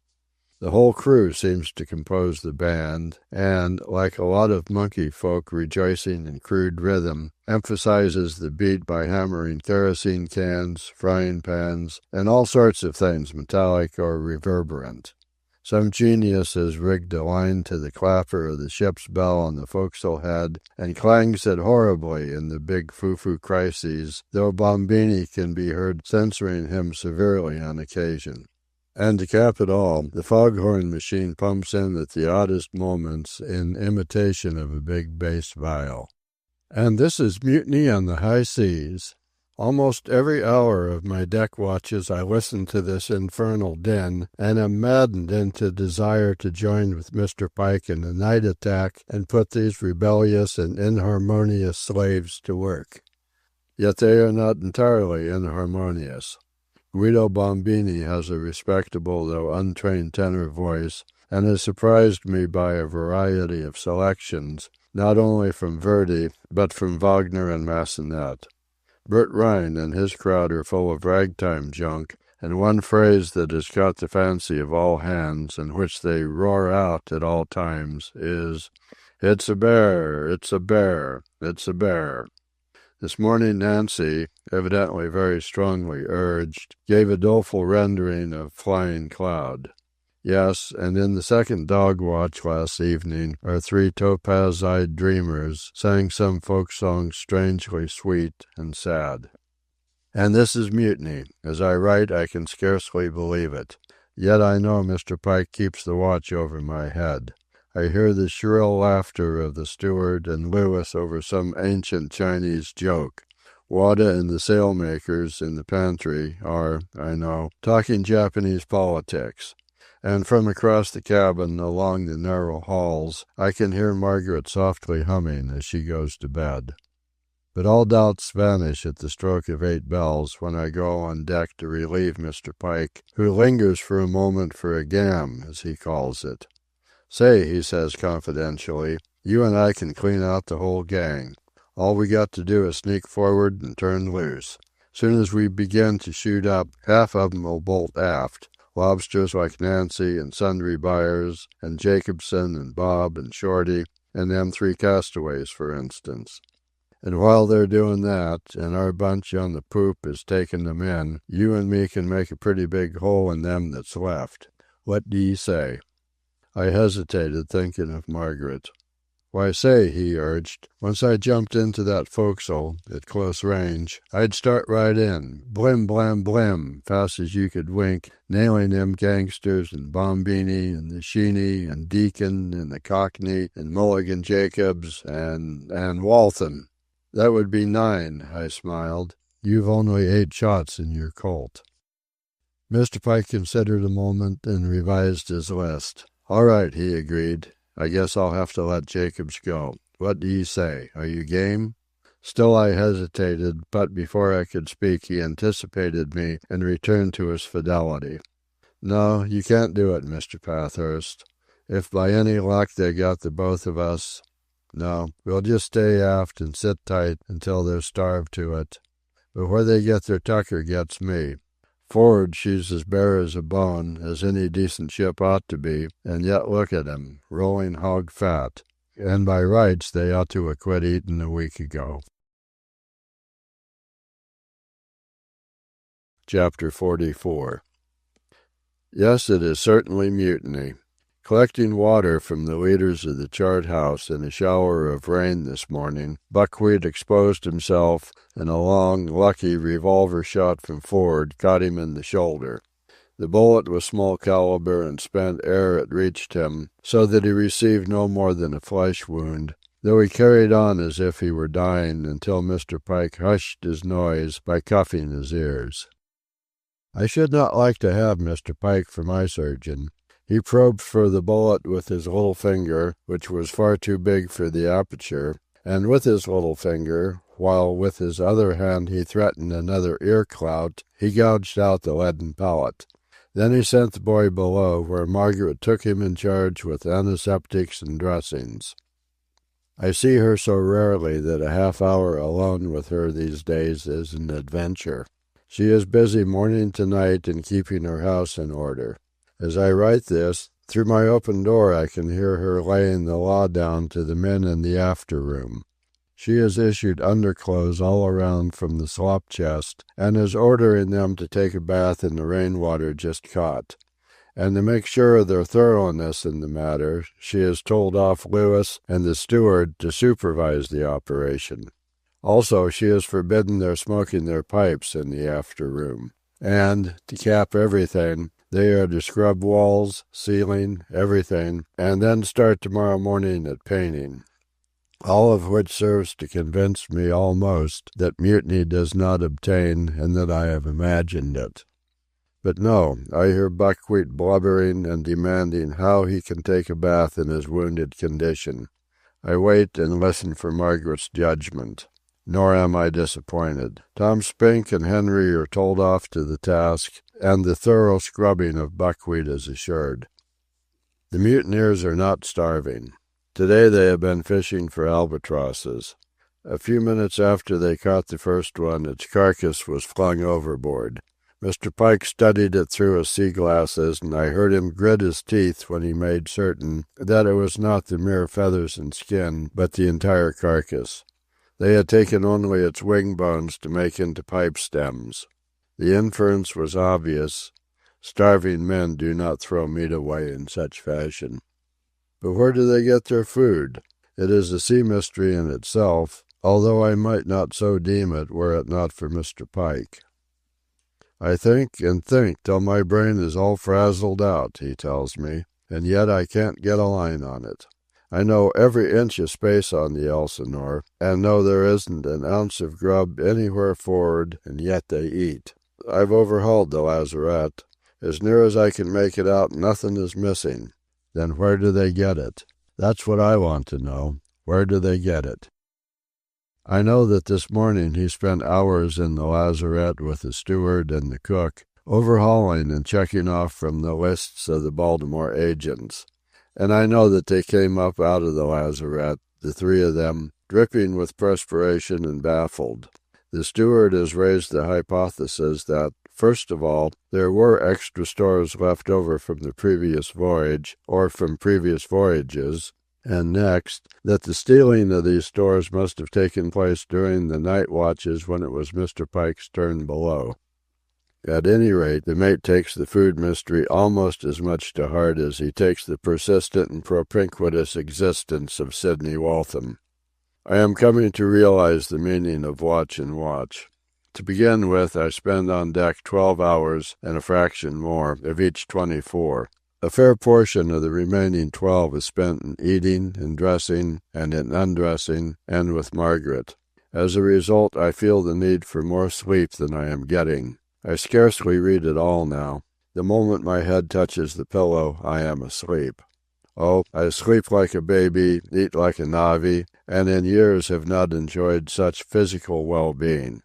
The whole crew seems to compose the band, and, like a lot of monkey folk rejoicing in crude rhythm, emphasizes the beat by hammering kerosene cans, frying pans, and all sorts of things metallic or reverberant. Some genius has rigged a line to the clapper of the ship's bell on the forecastle head, and clangs it horribly in the big foo-foo crises, though Bombini can be heard censuring him severely on occasion. And to cap it all, the foghorn machine pumps in at the oddest moments in imitation of a big bass viol. And this is Mutiny on the High Seas. Almost every hour of my deck watches I listen to this infernal din, and am maddened into desire to join with Mr. Pike in a night attack and put these rebellious and inharmonious slaves to work. Yet they are not entirely inharmonious. Guido Bombini has a respectable though untrained tenor voice, and has surprised me by a variety of selections, not only from Verdi, but from Wagner and Massenet. Bert Rhine and his crowd are full of ragtime junk, and one phrase that has caught the fancy of all hands, and which they roar out at all times, is, "It's a bear, it's a bear, it's a bear." This morning Nancy, evidently very strongly urged, gave a doleful rendering of Flying Cloud. Yes, and in the second dog watch last evening, our three topaz-eyed dreamers sang some folk songs strangely sweet and sad. And this is Mutiny. As I write, I can scarcely believe it. Yet I know Mr. Pike keeps the watch over my head. I hear the shrill laughter of the steward and Lewis over some ancient Chinese joke. Wada and the sailmakers in the pantry are, I know, talking Japanese politics. And from across the cabin, along the narrow halls, I can hear Margaret softly humming as she goes to bed. But all doubts vanish at the stroke of 8 bells when I go on deck to relieve Mr. Pike, who lingers for a moment for a gam, as he calls it. "Say," he says confidentially, "you and I can clean out the whole gang. All we got to do is sneak forward and turn loose. Soon as we begin to shoot up, half of 'em will bolt aft. Lobsters like Nancy and Sundry Byers and Jacobson and Bob and Shorty and them 3 castaways, for instance. And while they're doing that, and our bunch on the poop is taking them in, you and me can make a pretty big hole in them that's left. What do ye say?" I hesitated, thinking of Margaret. "Why, say," he urged, "once I jumped into that forecastle, at close range, I'd start right in, blim, blam, blim, fast as you could wink, nailing them gangsters and Bombini and the Sheeny and Deacon and the Cockney and Mulligan Jacobs and Waltham." "That would be 9, I smiled. "You've only 8 shots in your Colt." Mr. Pike considered a moment and revised his list. "All right," he agreed. "I guess I'll have to let Jacobs go. What do you say? Are you game?" Still I hesitated, but before I could speak he anticipated me and returned to his fidelity. "No, you can't do it, Mr. Pathurst. If by any luck they got the both of us... No, we'll just stay aft and sit tight until they're starved to it. But where they get their tucker gets me. For'ard she's as bare as a bone, as any decent ship ought to be, and yet look at 'em, rolling hog fat. And by rights they ought to have quit eating a week ago." Chapter 44. Yes, it is certainly mutiny. Collecting water from the leaders of the chart house in a shower of rain this morning, Buckwheat exposed himself, and a long, lucky revolver shot from forward caught him in the shoulder. The bullet was small caliber and spent ere it reached him, so that he received no more than a flesh wound, though he carried on as if he were dying until Mr. Pike hushed his noise by cuffing his ears. I should not like to have Mr. Pike for my surgeon. He probed for the bullet with his little finger, which was far too big for the aperture, and with his little finger, while with his other hand he threatened another ear clout, he gouged out the leaden pellet. Then he sent the boy below, where Margaret took him in charge with antiseptics and dressings. I see her so rarely that a half-hour alone with her these days is an adventure. She is busy morning to night in keeping her house in order. As I write this, through my open door I can hear her laying the law down to the men in the after room. She has issued underclothes all around from the slop chest, and is ordering them to take a bath in the rainwater just caught. And to make sure of their thoroughness in the matter, she has told off Lewis and the steward to supervise the operation. Also, she has forbidden their smoking their pipes in the after room. And, to cap everything, They are to scrub walls, ceiling, everything, and then start tomorrow morning at painting. All of which serves to convince me almost that mutiny does not obtain and that I have imagined it. But no, I hear Buckwheat blubbering and demanding how he can take a bath in his wounded condition. I wait and listen for Margaret's judgment. Nor am I disappointed. Tom Spink and Henry are told off to the task, and the thorough scrubbing of Buckwheat is assured. The mutineers are not starving. Today they have been fishing for albatrosses. A few minutes after they caught the first one, its carcass was flung overboard. Mr. Pike studied it through his sea-glasses, and I heard him grit his teeth when he made certain that it was not the mere feathers and skin, but the entire carcass. They had taken only its wing bones to make into pipe stems. The inference was obvious. Starving men do not throw meat away in such fashion. But where do they get their food? It is a sea mystery in itself, although I might not so deem it were it not for Mr. Pike. I think and think till my brain is all frazzled out, he tells me, and yet I can't get a line on it. I know every inch of space on the Elsinore, and know there isn't an ounce of grub anywhere forward, and yet they eat. I've overhauled the lazarette. As near as I can make it out, nothing is missing. Then where do they get it? That's what I want to know. Where do they get it? I know that this morning he spent hours in the lazarette with the steward and the cook, overhauling and checking off from the lists of the Baltimore agents. And I know that they came up out of the lazarette, the three of them, dripping with perspiration and baffled. The steward has raised the hypothesis that, first of all, there were extra stores left over from the previous voyage, or from previous voyages, and next, that the stealing of these stores must have taken place during the night watches when it was Mr. Pike's turn below. At any rate, the mate takes the food mystery almost as much to heart as he takes the persistent and propinquitous existence of Sidney Waltham. I am coming to realize the meaning of watch and watch. To begin with, I spend on deck 12 hours and a fraction more of each 24. A fair portion of the remaining 12 is spent in eating and dressing and in undressing and with Margaret. As a result, I feel the need for more sleep than I am getting. I scarcely read at all now. The moment my head touches the pillow, I am asleep. Oh, I sleep like a baby, eat like a navvy, and in years have not enjoyed such physical well-being.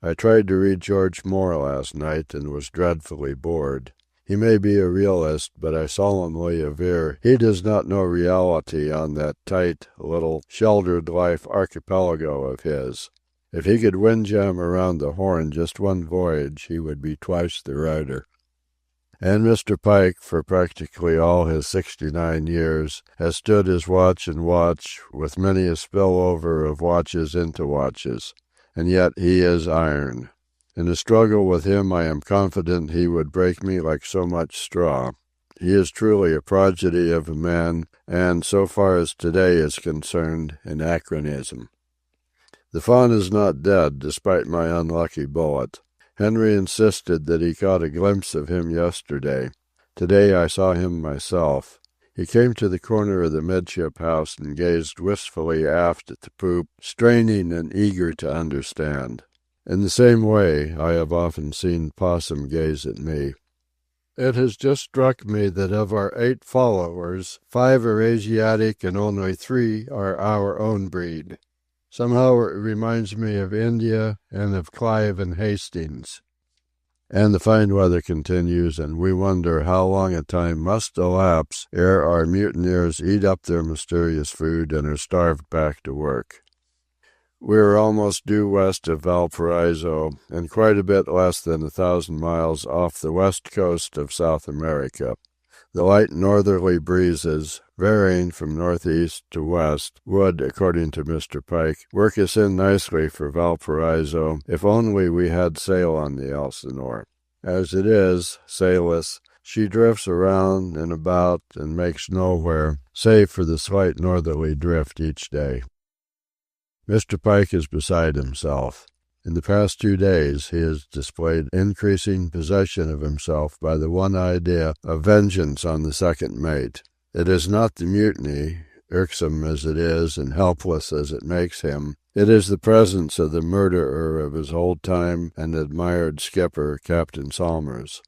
I tried to read George Moore last night and was dreadfully bored. He may be a realist, but I solemnly aver he does not know reality on that tight, little, sheltered life archipelago of his. If he could windjam around the Horn just one voyage, he would be twice the writer. And Mr. Pike, for practically all his 69 years, has stood his watch and watch, with many a spillover of watches into watches. And yet he is iron. In a struggle with him, I am confident he would break me like so much straw. He is truly a prodigy of a man, and, so far as today is concerned, an anachronism. The fawn is not dead, despite my unlucky bullet. Henry insisted that he caught a glimpse of him yesterday. Today I saw him myself. He came to the corner of the midship house and gazed wistfully aft at the poop, straining and eager to understand. In the same way, I have often seen Possum gaze at me. It has just struck me that of our 8 followers, 5 are Asiatic and only 3 are our own breed. Somehow it reminds me of India and of Clive and Hastings. And the fine weather continues, and we wonder how long a time must elapse ere our mutineers eat up their mysterious food and are starved back to work. We are almost due west of Valparaiso, and quite a bit less than 1,000 miles off the west coast of South America. The light northerly breezes, varying from northeast to west, would, according to Mr. Pike, work us in nicely for Valparaiso if only we had sail on the Elsinore. As it is, sailless, she drifts around and about and makes nowhere, save for the slight northerly drift each day. Mr. Pike is beside himself. In the past 2 days he has displayed increasing possession of himself by the one idea of vengeance on the second mate. It is not the mutiny, irksome as it is and helpless as it makes him. It is the presence of the murderer of his old-time and admired skipper, Captain Salmers.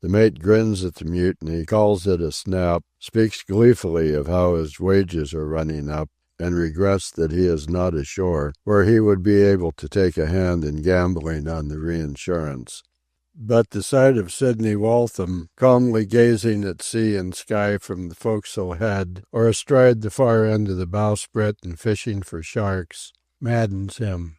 The mate grins at the mutiny, calls it a snap, speaks gleefully of how his wages are running up, and regrets that he is not ashore, where he would be able to take a hand in gambling on the reinsurance. But the sight of Sidney Waltham, calmly gazing at sea and sky from the forecastle head, or astride the far end of the bowsprit and fishing for sharks, maddens him.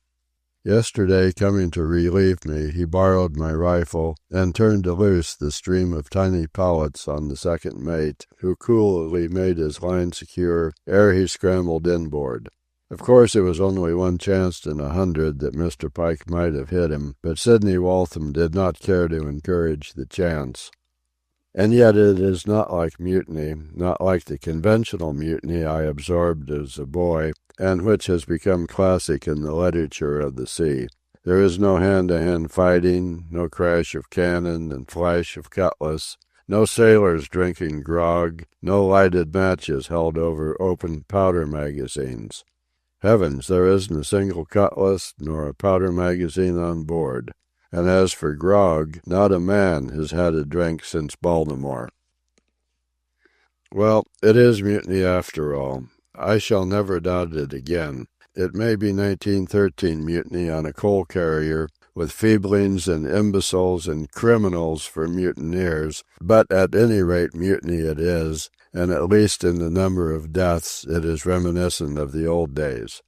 Yesterday, coming to relieve me, he borrowed my rifle and turned to loose the stream of tiny pellets on the second mate, who coolly made his line secure ere he scrambled inboard. Of course, it was only 1 chance in 100 that Mr. Pike might have hit him, but Sidney Waltham did not care to encourage the chance. And yet it is not like mutiny, not like the conventional mutiny I absorbed as a boy, and which has become classic in the literature of the sea. There is no hand-to-hand fighting, no crash of cannon and flash of cutlass, no sailors drinking grog, no lighted matches held over open powder magazines. Heavens, there isn't a single cutlass nor a powder magazine on board. And as for grog, not a man has had a drink since Baltimore. Well, it is mutiny after all. I shall never doubt it again. It may be 1913 mutiny on a coal carrier, with feeblings and imbeciles and criminals for mutineers, but at any rate mutiny it is, and at least in the number of deaths it is reminiscent of the old days.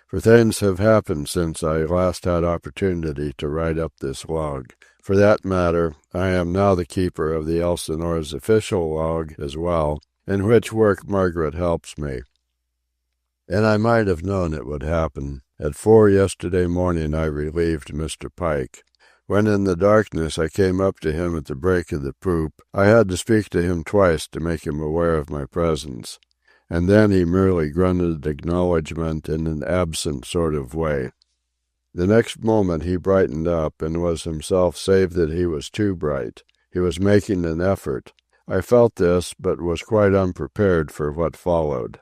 For things have happened since I last had opportunity to write up this log. For that matter, I am now the keeper of the Elsinore's official log as well, in which work Margaret helps me. And I might have known it would happen. At 4 yesterday morning I relieved Mr. Pike. When in the darkness I came up to him at the break of the poop, I had to speak to him twice to make him aware of my presence. And then he merely grunted acknowledgment in an absent sort of way. The next moment he brightened up, and was himself save that he was too bright. He was making an effort. I felt this, but was quite unprepared for what followed.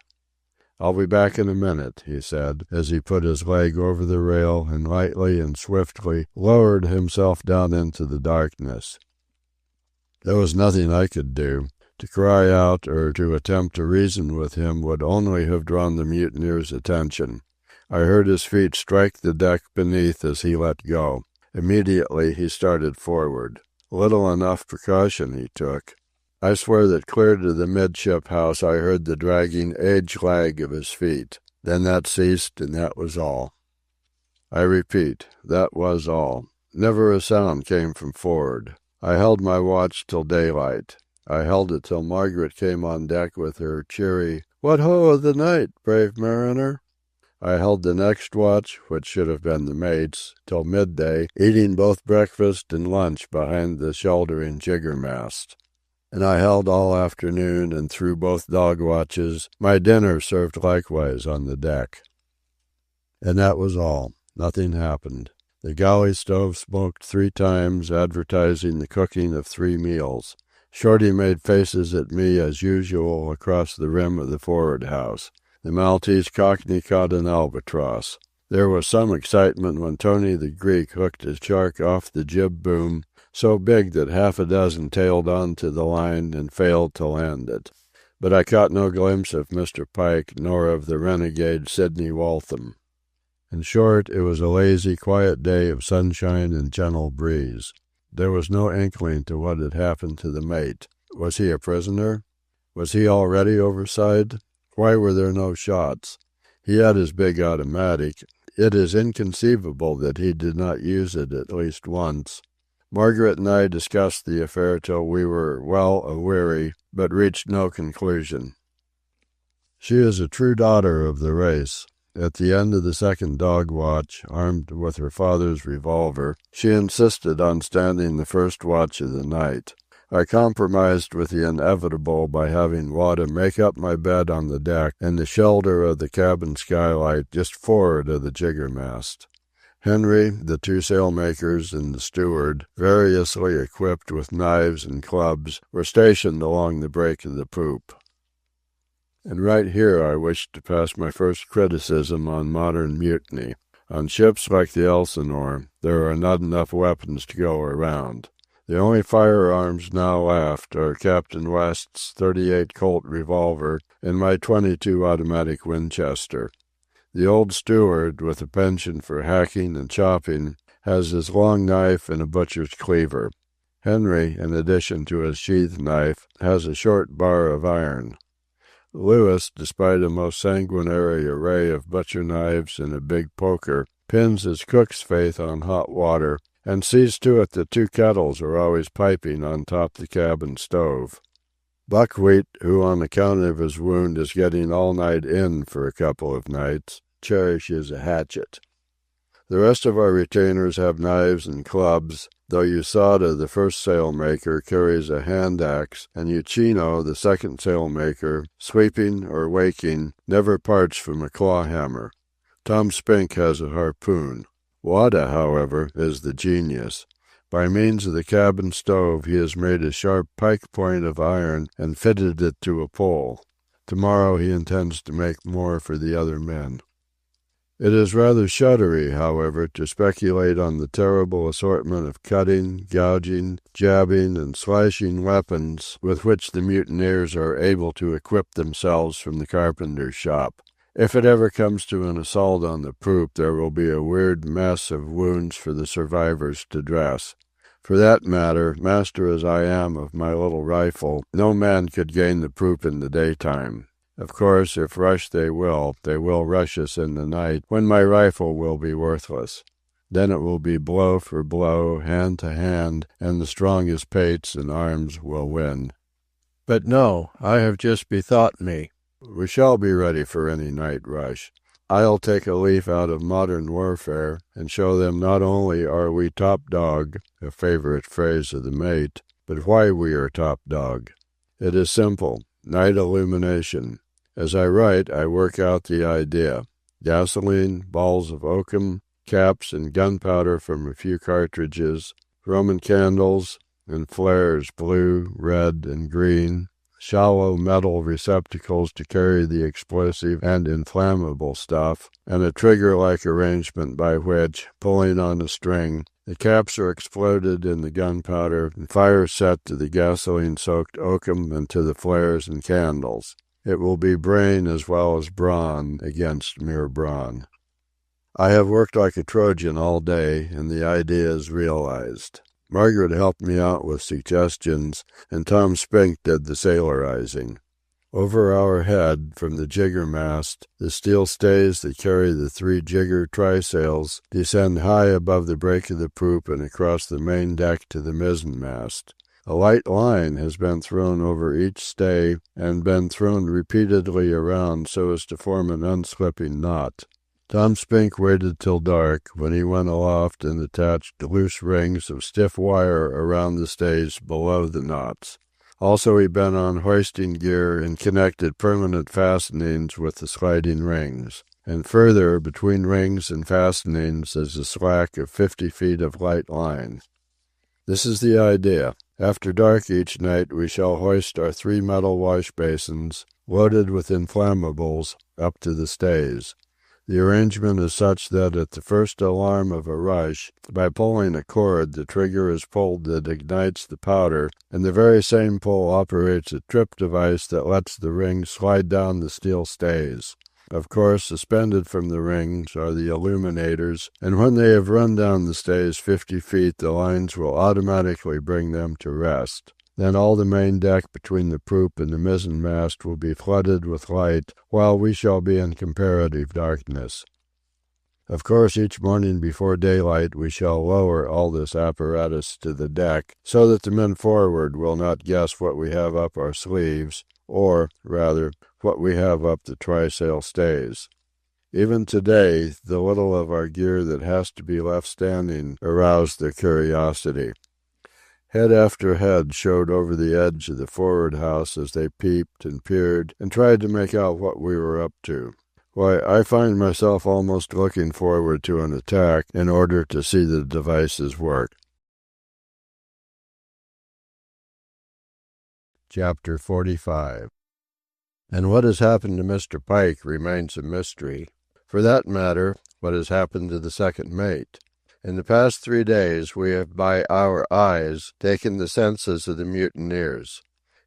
"I'll be back in a minute," he said, as he put his leg over the rail and lightly and swiftly lowered himself down into the darkness. There was nothing I could do. To cry out or to attempt to reason with him would only have drawn the mutineers' attention. I heard his feet strike the deck beneath as he let go. Immediately he started forward. Little enough precaution he took. I swear that clear to the midship house I heard the dragging age-lag of his feet. Then that ceased, and that was all. I repeat, that was all. Never a sound came from forward. I held my watch till daylight. I held it till Margaret came on deck with her cheery, "What ho of the night, brave mariner?" I held the next watch, which should have been the mate's, till midday, eating both breakfast and lunch behind the sheltering jiggermast. And I held all afternoon and through both dog watches, my dinner served likewise on the deck. And that was all. Nothing happened. The galley stove smoked 3 times, advertising the cooking of 3 meals. Shorty made faces at me as usual across the rim of the forward house. The Maltese Cockney caught an albatross. There was some excitement when Tony the Greek hooked a shark off the jib boom, so big that 6 tailed on to the line and failed to land it. But I caught no glimpse of Mr. Pike nor of the renegade Sidney Waltham. In short, it was a lazy, quiet day of sunshine and gentle breeze. There was no inkling to what had happened to the mate. Was he a prisoner? Was he already overside? Why were there no shots? He had his big automatic. It is inconceivable that he did not use it at least once. Margaret and I discussed the affair till we were well aweary, but reached no conclusion. She is a true daughter of the race. At the end of the second dog watch, armed with her father's revolver, she insisted on standing the first watch of the night. I compromised with the inevitable by having Wada make up my bed on the deck in the shelter of the cabin skylight just forward of the jiggermast. Henry, the two sailmakers, and the steward, variously equipped with knives and clubs, were stationed along the break of the poop. And right here I wish to pass my first criticism on modern mutiny. On ships like the Elsinore, there are not enough weapons to go around. The only firearms now aft are Captain West's .38 Colt revolver and my .22 automatic Winchester. The old steward, with a penchant for hacking and chopping, has his long knife and a butcher's cleaver. Henry, in addition to his sheath knife, has a short bar of iron. Lewis, despite a most sanguinary array of butcher knives and a big poker, pins his cook's faith on hot water and sees to it that 2 kettles are always piping on top the cabin stove. Buckwheat, who on account of his wound is getting all night in for a couple of nights, cherishes a hatchet. The rest of our retainers have knives and clubs, though Usada, the first sailmaker, carries a hand axe, and Uchino, the second sailmaker, sleeping or waking, never parts from a claw hammer. Tom Spink has a harpoon. Wada, however, is the genius. By means of the cabin stove he has made a sharp pike point of iron and fitted it to a pole. Tomorrow he intends to make more for the other men. It is rather shuddery, however, to speculate on the terrible assortment of cutting, gouging, jabbing, and slashing weapons with which the mutineers are able to equip themselves from the carpenter's shop. If it ever comes to an assault on the poop, there will be a weird mess of wounds for the survivors to dress. For that matter, master as I am of my little rifle, no man could gain the poop in the daytime. Of course, if rush they will rush us in the night, when my rifle will be worthless. Then it will be blow for blow, hand to hand, and the strongest pates and arms will win. But no, I have just bethought me. We shall be ready for any night rush. I'll take a leaf out of modern warfare and show them not only are we top dog, a favorite phrase of the mate, but why we are top dog. It is simple, night illumination. As I write, I work out the idea. Gasoline, balls of oakum, caps and gunpowder from a few cartridges, Roman candles, and flares blue, red, and green, shallow metal receptacles to carry the explosive and inflammable stuff, and a trigger-like arrangement by which, pulling on a string, the caps are exploded in the gunpowder and fire set to the gasoline-soaked oakum and to the flares and candles. It will be brain as well as brawn against mere brawn. I have worked like a Trojan all day, and the idea is realized. Margaret helped me out with suggestions, and Tom Spink did the sailorizing. Over our head, from the jiggermast, the steel stays that carry the 3 jigger trysails descend high above the break of the poop and across the main deck to the mizzenmast. A light line has been thrown over each stay and been thrown repeatedly around so as to form an unslipping knot. Tom Spink waited till dark, when he went aloft and attached loose rings of stiff wire around the stays below the knots. Also he bent on hoisting gear and connected permanent fastenings with the sliding rings. And further, between rings and fastenings is a slack of 50 feet of light line. This is the idea. After dark each night we shall hoist our 3 metal wash basins, loaded with inflammables, up to the stays. The arrangement is such that at the first alarm of a rush, by pulling a cord the trigger is pulled that ignites the powder, and the very same pull operates a trip device that lets the rings slide down the steel stays. Of course, suspended from the rings are the illuminators, and when they have run down the stays 50 feet, the lines will automatically bring them to rest. Then all the main deck between the poop and the mizzenmast will be flooded with light, while we shall be in comparative darkness. Of course, each morning before daylight we shall lower all this apparatus to the deck, so that the men forward will not guess what we have up our sleeves, or, rather, what we have up the trysail stays. Even today, the little of our gear that has to be left standing aroused their curiosity. Head after head showed over the edge of the forward house as they peeped and peered and tried to make out what we were up to. Why, I find myself almost looking forward to an attack in order to see the devices work. Chapter 45. And what has happened to Mr. Pike remains a mystery. For that matter, what has happened to the second mate? In the past 3 days we have by our eyes taken the senses of the mutineers.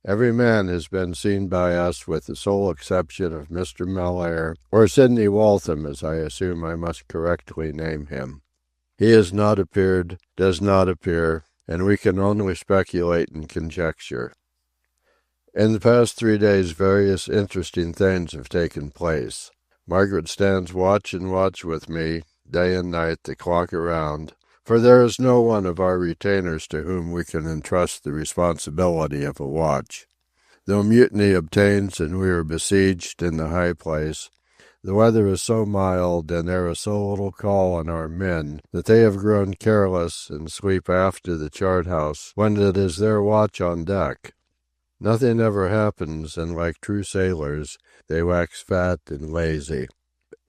Every man has been seen by us with the sole exception of Mr. Mellaire, or Sidney Waltham, as I assume I must correctly name him. He has not appeared, does not appear, and we can only speculate and conjecture. In the past 3 days various interesting things have taken place. Margaret stands watch and watch with me, day and night, the clock around, for there is no one of our retainers to whom we can entrust the responsibility of a watch. Though mutiny obtains and we are besieged in the high place, the weather is so mild and there is so little call on our men that they have grown careless and sleep aft to the chart-house when it is their watch on deck. Nothing ever happens, and like true sailors, they wax fat and lazy.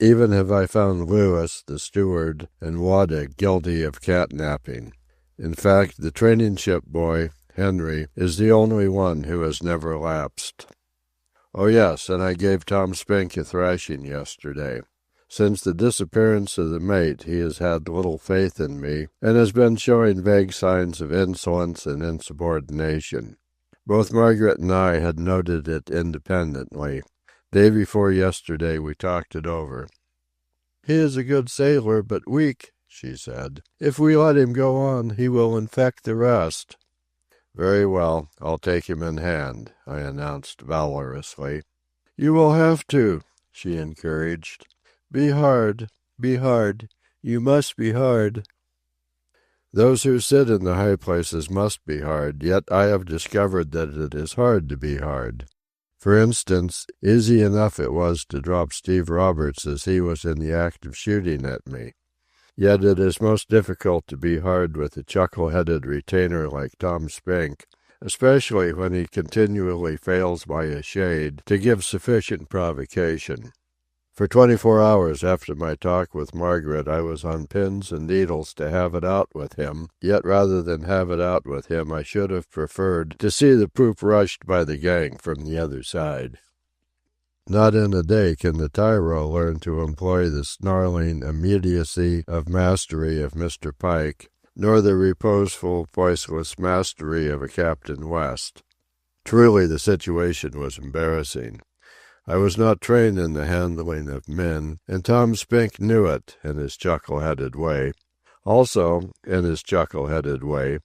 Even have I found Lewis, the steward, and Wada guilty of catnapping. In fact, the training ship boy, Henry, is the only one who has never lapsed. Oh yes, and I gave Tom Spink a thrashing yesterday. Since the disappearance of the mate he has had little faith in me, and has been showing vague signs of insolence and insubordination. Both Margaret and I had noted it independently. Day before yesterday we talked it over. "He is a good sailor, but weak," she said. "If we let him go on, he will infect the rest." "Very well, I'll take him in hand," I announced valorously. "You will have to," she encouraged. Be hard. You must be hard." Those who sit in the high places must be hard, yet I have discovered that it is hard to be hard. For instance, easy enough it was to drop Steve Roberts as he was in the act of shooting at me. Yet it is most difficult to be hard with a chuckle-headed retainer like Tom Spink, especially when he continually fails by a shade to give sufficient provocation. For 24 hours after my talk with Margaret I was on pins and needles to have it out with him, yet rather than have it out with him I should have preferred to see the poop rushed by the gang from the other side. Not in a day can the tyro learn to employ the snarling immediacy of mastery of Mr. Pike, nor the reposeful, voiceless mastery of a Captain West. Truly the situation was embarrassing. I was not trained in the handling of men, and Tom Spink knew it in his chuckle-headed way. Also, in his chuckle-headed way,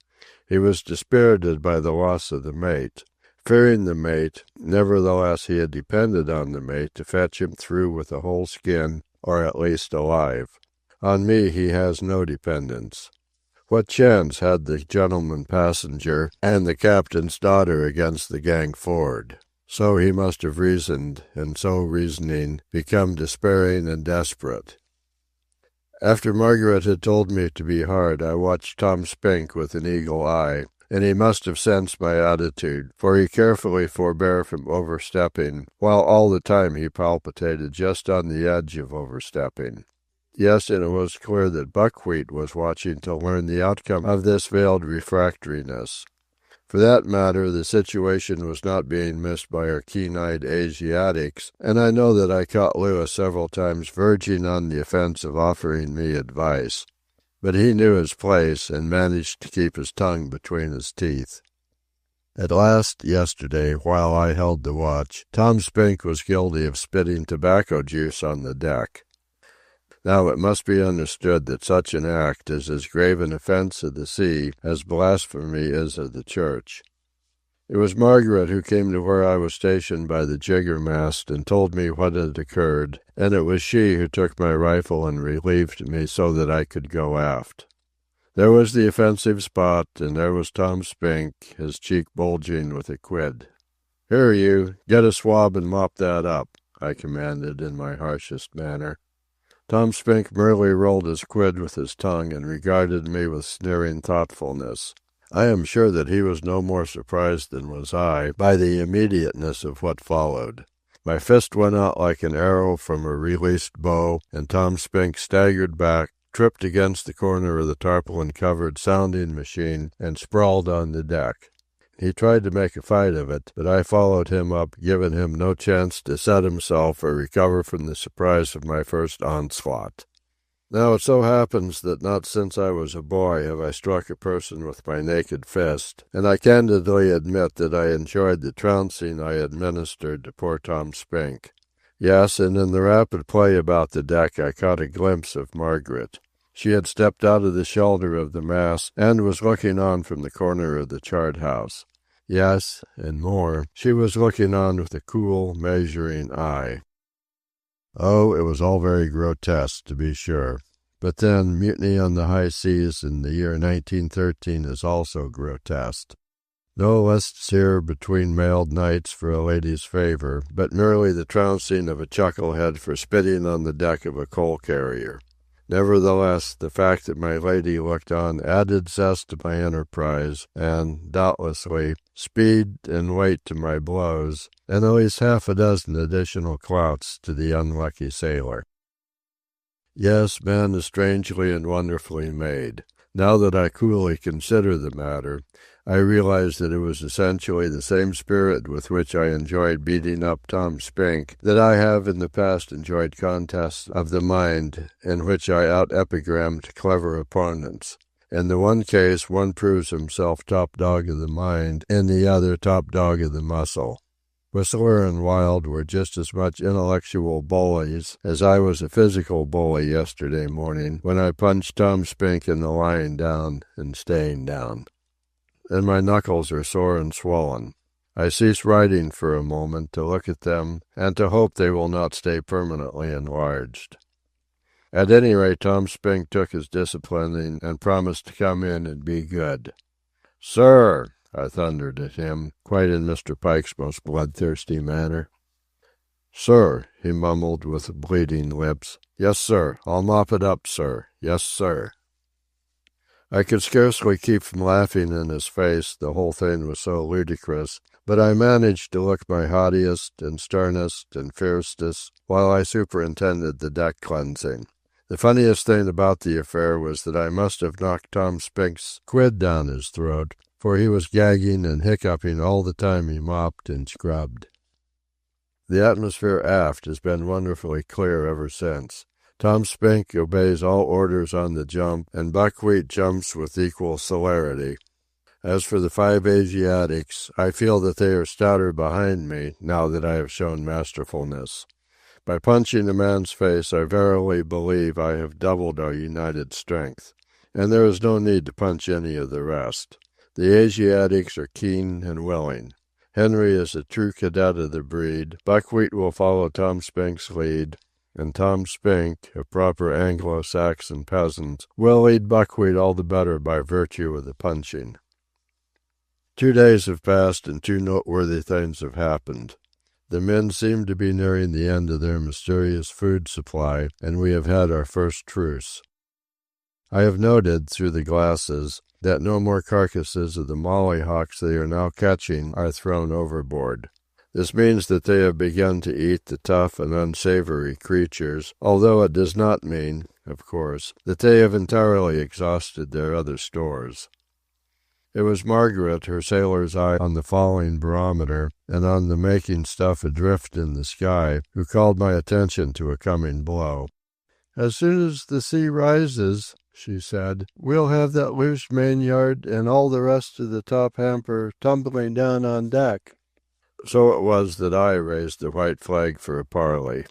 he was dispirited by the loss of the mate. Fearing the mate, nevertheless he had depended on the mate to fetch him through with a whole skin, or at least alive. On me he has no dependence. What chance had the gentleman passenger and the captain's daughter against the gang forward? So he must have reasoned, and so reasoning, become despairing and desperate. After Margaret had told me to be hard, I watched Tom Spink with an eagle eye, and he must have sensed my attitude, for he carefully forbore from overstepping, while all the time he palpitated just on the edge of overstepping. Yes, and it was clear that Buckwheat was watching to learn the outcome of this veiled refractoriness. For that matter, the situation was not being missed by our keen-eyed Asiatics, and I know that I caught Lewis several times verging on the offence of offering me advice. But he knew his place, and managed to keep his tongue between his teeth. At last, yesterday, while I held the watch, Tom Spink was guilty of spitting tobacco juice on the deck. Now it must be understood that such an act is as grave an offence of the sea as blasphemy is of the church. It was Margaret who came to where I was stationed by the jigger-mast and told me what had occurred, and it was she who took my rifle and relieved me so that I could go aft. There was the offensive spot, and there was Tom Spink, his cheek bulging with a quid. "Here, you, get a swab and mop that up," I commanded in my harshest manner. Tom Spink merely rolled his quid with his tongue and regarded me with sneering thoughtfulness. I am sure that he was no more surprised than was I by the immediateness of what followed. My fist went out like an arrow from a released bow, and Tom Spink staggered back, tripped against the corner of the tarpaulin-covered sounding machine, and sprawled on the deck. He tried to make a fight of it, but I followed him up, giving him no chance to set himself or recover from the surprise of my first onslaught. Now it so happens that not since I was a boy have I struck a person with my naked fist, and I candidly admit that I enjoyed the trouncing I administered to poor Tom Spink. Yes, and in the rapid play about the deck I caught a glimpse of Margaret. She had stepped out of the shelter of the mast and was looking on from the corner of the chart house. Yes, and more, she was looking on with a cool, measuring eye. Oh, it was all very grotesque, to be sure. But then, mutiny on the high seas in the year 1913 is also grotesque. No lists here between mailed knights for a lady's favour, but merely the trouncing of a chucklehead for spitting on the deck of a coal carrier. Nevertheless, the fact that my lady looked on added zest to my enterprise, and, doubtlessly, speed and weight to my blows, and at least half a dozen additional clouts to the unlucky sailor. Yes, man is strangely and wonderfully made. Now that I coolly consider the matter, I realize that it was essentially the same spirit with which I enjoyed beating up Tom Spink that I have in the past enjoyed contests of the mind in which I out-epigrammed clever opponents. In the one case, one proves himself top dog of the mind, in the other top dog of the muscle. Whistler and Wilde were just as much intellectual bullies as I was a physical bully yesterday morning when I punched Tom Spink in the lying down and staying down. And my knuckles are sore and swollen. I cease writing for a moment to look at them and to hope they will not stay permanently enlarged. At any rate, Tom Spink took his disciplining and promised to come in and be good. "Sir!" I thundered at him, quite in Mr. Pike's most bloodthirsty manner. "Sir," he mumbled with bleeding lips. "Yes, sir. I'll mop it up, sir. Yes, sir." I could scarcely keep from laughing in his face, the whole thing was so ludicrous, but I managed to look my haughtiest and sternest and fiercest while I superintended the deck cleansing. The funniest thing about the affair was that I must have knocked Tom Spink's quid down his throat, for he was gagging and hiccuping all the time he mopped and scrubbed. The atmosphere aft has been wonderfully clear ever since. Tom Spink obeys all orders on the jump, and Buckwheat jumps with equal celerity. As for the 5 Asiatics, I feel that they are stouter behind me, now that I have shown masterfulness. By punching a man's face, I verily believe I have doubled our united strength. And there is no need to punch any of the rest. The Asiatics are keen and willing. Henry is a true cadet of the breed. Buckwheat will follow Tom Spink's lead, and Tom Spink, a proper Anglo-Saxon peasant, will lead Buckwheat all the better by virtue of the punching. 2 days have passed, and 2 noteworthy things have happened. The men seem to be nearing the end of their mysterious food supply, and we have had our first truce. I have noted, through the glasses, that no more carcasses of the mollyhawks they are now catching are thrown overboard. This means that they have begun to eat the tough and unsavory creatures, although it does not mean, of course, that they have entirely exhausted their other stores. It was Margaret, her sailor's eye on the falling barometer and on the making stuff adrift in the sky, who called my attention to a coming blow. "As soon as the sea rises," she said, "we'll have that loose mainyard and all the rest of the top hamper tumbling down on deck." So it was that I raised the white flag for a parley.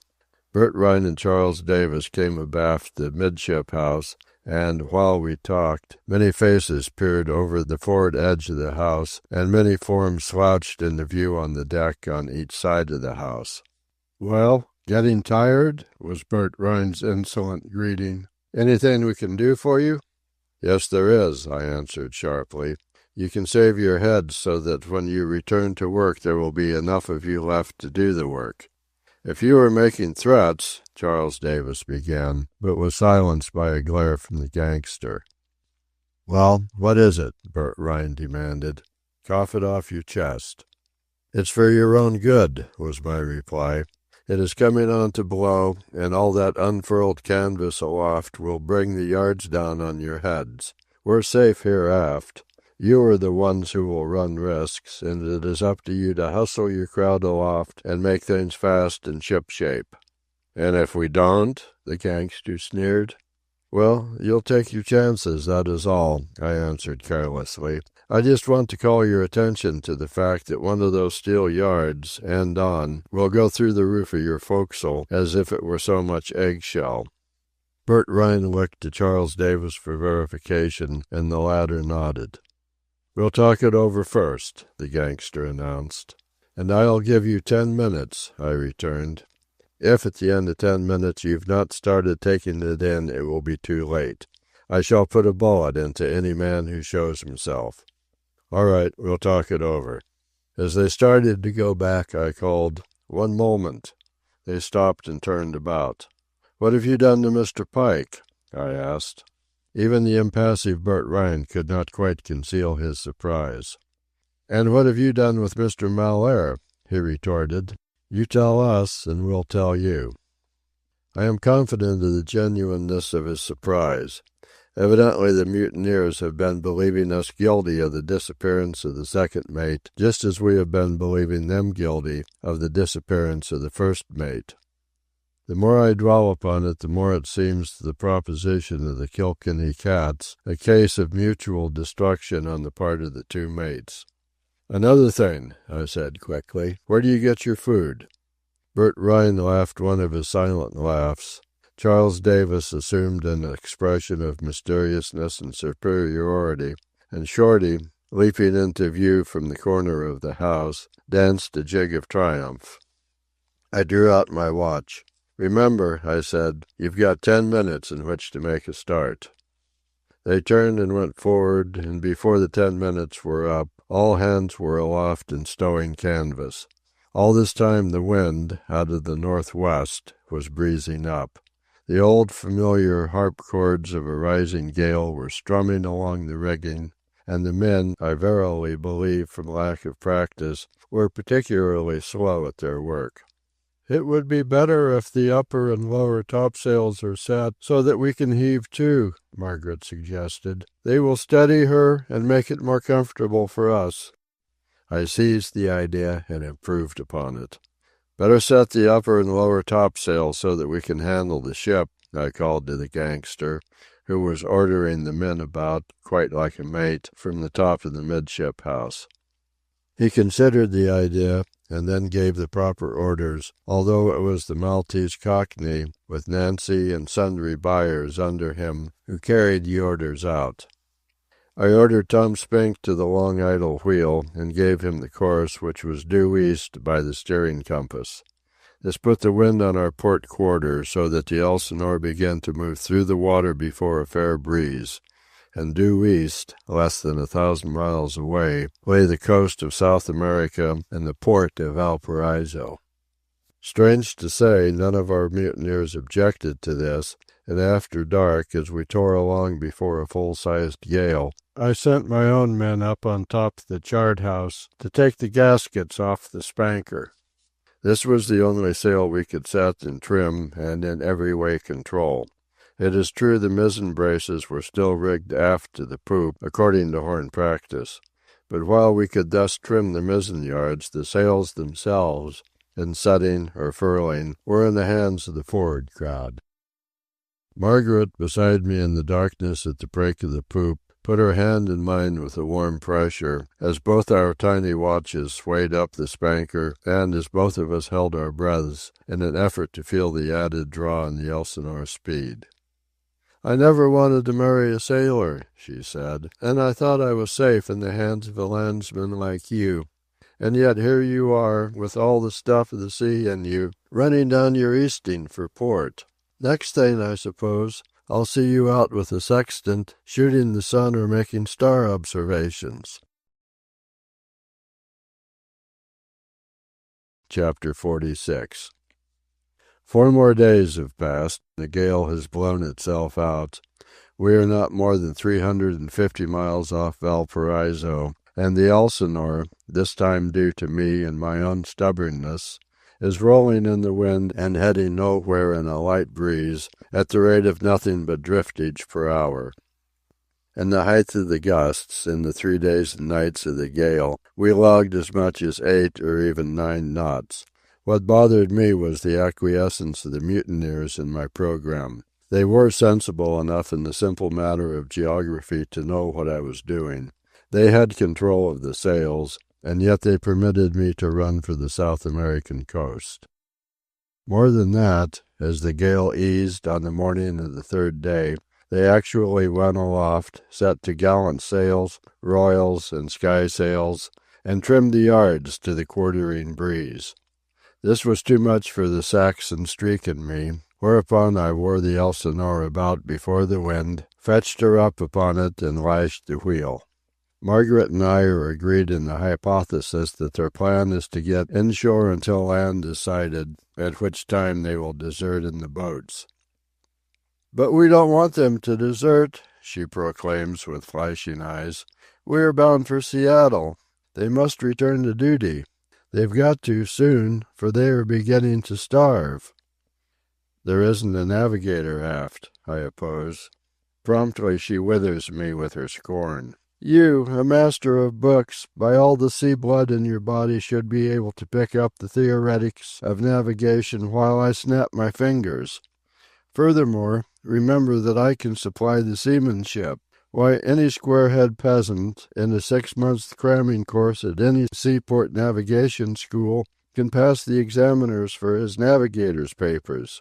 Bert Rhine and Charles Davis came abaft the midship house, and, while we talked, many faces peered over the forward edge of the house, and many forms slouched into view on the deck on each side of the house. "Well, getting tired?" was Bert Rhine's insolent greeting. "Anything we can do for you?" "Yes, there is," I answered sharply. "You can save your heads so that when you return to work there will be enough of you left to do the work." "If you are making threats," Charles Davis began, but was silenced by a glare from the gangster. "Well, what is it?" Bert Rhine demanded. "Cough it off your chest." "It's for your own good," was my reply. "It is coming on to blow, and all that unfurled canvas aloft will bring the yards down on your heads. We're safe here aft. You are the ones who will run risks, and it is up to you to hustle your crowd aloft and make things fast and ship-shape." "And if we don't?" the gangster sneered. "Well, you'll take your chances, that is all," I answered carelessly. "I just want to call your attention to the fact that one of those steel yards, end on, will go through the roof of your forecastle as if it were so much eggshell." Bert Rhine looked to Charles Davis for verification, and the latter nodded. "We'll talk it over first," the gangster announced. "And I'll give you 10 minutes," I returned. "If at the end of 10 minutes you've not started taking it in, it will be too late. I shall put a bullet into any man who shows himself." "All right, we'll talk it over." As they started to go back, I called, "One moment." They stopped and turned about. "What have you done to Mr. Pike?" I asked. Even the impassive Bert Rhine could not quite conceal his surprise. "And what have you done with Mr. Malheur?" he retorted. "You tell us, and we'll tell you." I am confident of the genuineness of his surprise. Evidently the mutineers have been believing us guilty of the disappearance of the second mate, just as we have been believing them guilty of the disappearance of the first mate. The more I dwell upon it, the more it seems the proposition of the Kilkenny cats a case of mutual destruction on the part of the two mates. "Another thing," I said quickly. "Where do you get your food?" Bert Rhine laughed one of his silent laughs. Charles Davis assumed an expression of mysteriousness and superiority, and Shorty, leaping into view from the corner of the house, danced a jig of triumph. I drew out my watch. "Remember," I said, "you've got 10 minutes in which to make a start." They turned and went forward, and before the 10 minutes were up, all hands were aloft and stowing canvas. All this time the wind, out of the northwest, was breezing up. The old familiar harp chords of a rising gale were strumming along the rigging, and the men, I verily believe from lack of practice, were particularly slow at their work. "It would be better if the upper and lower topsails are set so that we can heave to," Margaret suggested. "They will steady her and make it more comfortable for us." I seized the idea and improved upon it. "Better set the upper and lower topsails so that we can handle the ship," I called to the gangster, who was ordering the men about, quite like a mate, from the top of the midship house. He considered the idea, and then gave the proper orders, although it was the Maltese Cockney, with Nancy and sundry buyers under him, who carried the orders out. I ordered Tom Spink to the long idle wheel, and gave him the course, which was due east by the steering compass. This put the wind on our port quarter, so that the Elsinore began to move through the water before a fair breeze, and due east, less than 1,000 miles away, lay the coast of South America and the port of Valparaiso. Strange to say, none of our mutineers objected to this, and after dark, as we tore along before a full-sized gale, I sent my own men up on top of the chart house to take the gaskets off the spanker. This was the only sail we could set and trim and in every way control. It is true the mizzen braces were still rigged aft to the poop, according to horn practice. But while we could thus trim the mizzen yards, the sails themselves, in setting or furling, were in the hands of the forward crowd. Margaret, beside me in the darkness at the break of the poop, put her hand in mine with a warm pressure, as both our tiny watches swayed up the spanker and as both of us held our breaths in an effort to feel the added draw on the Elsinore speed. "I never wanted to marry a sailor," she said, "and I thought I was safe in the hands of a landsman like you. And yet here you are, with all the stuff of the sea in you, running down your easting for port. Next thing, I suppose, I'll see you out with a sextant, shooting the sun or making star observations." Chapter 46. 4 more days have passed. The gale has blown itself out. We are not more than 350 miles off Valparaiso, and the Elsinore, this time due to me and my own stubbornness, is rolling in the wind and heading nowhere in a light breeze at the rate of nothing but driftage per hour. In the height of the gusts, in the 3 days and nights of the gale, we logged as much as 8 or even 9 knots. What bothered me was the acquiescence of the mutineers in my program. They were sensible enough in the simple matter of geography to know what I was doing. They had control of the sails, and yet they permitted me to run for the South American coast. More than that, as the gale eased on the morning of the 3rd day, they actually went aloft, set to gallant sails, royals, and skysails, and trimmed the yards to the quartering breeze. This was too much for the Saxon streak in me, whereupon I wore the Elsinore about before the wind, fetched her up upon it, and lashed the wheel. Margaret and I are agreed in the hypothesis that their plan is to get inshore until land is sighted, at which time they will desert in the boats. "But we don't want them to desert," she proclaims with flashing eyes. "We are bound for Seattle. They must return to duty. They've got to soon, for they are beginning to starve." "There isn't a navigator aft," I oppose. Promptly she withers me with her scorn. "You, a master of books, by all the sea blood in your body should be able to pick up the theoretics of navigation while I snap my fingers. Furthermore, remember that I can supply the seamanship. Why, any square-head peasant, in a 6-month cramming course at any seaport navigation school, can pass the examiners for his navigator's papers.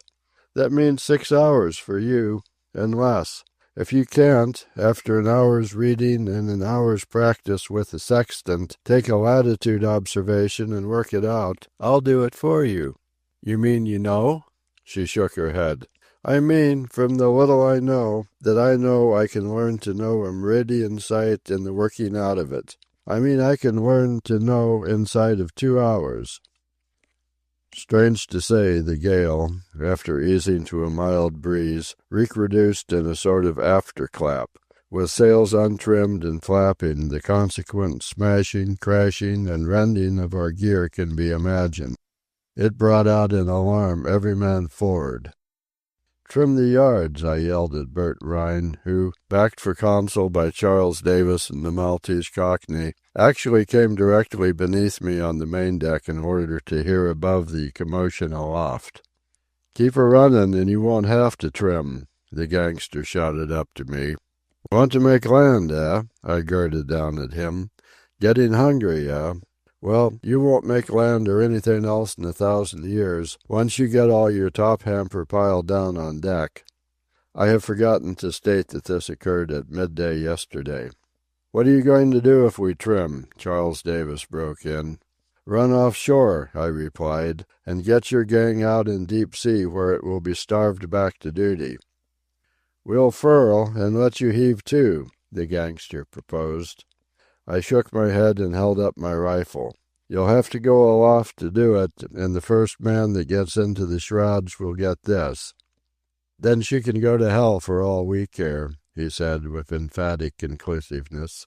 That means 6 hours for you, and less. If you can't, after an hour's reading and an hour's practice with the sextant, take a latitude observation and work it out, I'll do it for you." "You mean you know?" She shook her head. "I mean, from the little I know I can learn to know a meridian sight and the working out of it. I mean I can learn to know inside of 2 hours." Strange to say, the gale, after easing to a mild breeze, reproduced in a sort of afterclap. With sails untrimmed and flapping, the consequent smashing, crashing, and rending of our gear can be imagined. It brought out in alarm every man forward. "Trim the yards," I yelled at Bert Rhine, who, backed for consul by Charles Davis and the Maltese Cockney, actually came directly beneath me on the main deck in order to hear above the commotion aloft. "Keep her running and you won't have to trim," the gangster shouted up to me. "Want to make land, eh?" I girded down at him. "Getting hungry, eh? Well, you won't make land or anything else in 1,000 years, once you get all your top hamper piled down on deck." I have forgotten to state that this occurred at midday yesterday. "What are you going to do if we trim?" Charles Davis broke in. "Run offshore," I replied, "and get your gang out in deep sea where it will be starved back to duty." "We'll furl and let you heave to," the gangster proposed. I shook my head and held up my rifle. "You'll have to go aloft to do it, and the first man that gets into the shrouds will get this." "Then she can go to hell for all we care," he said with emphatic conclusiveness.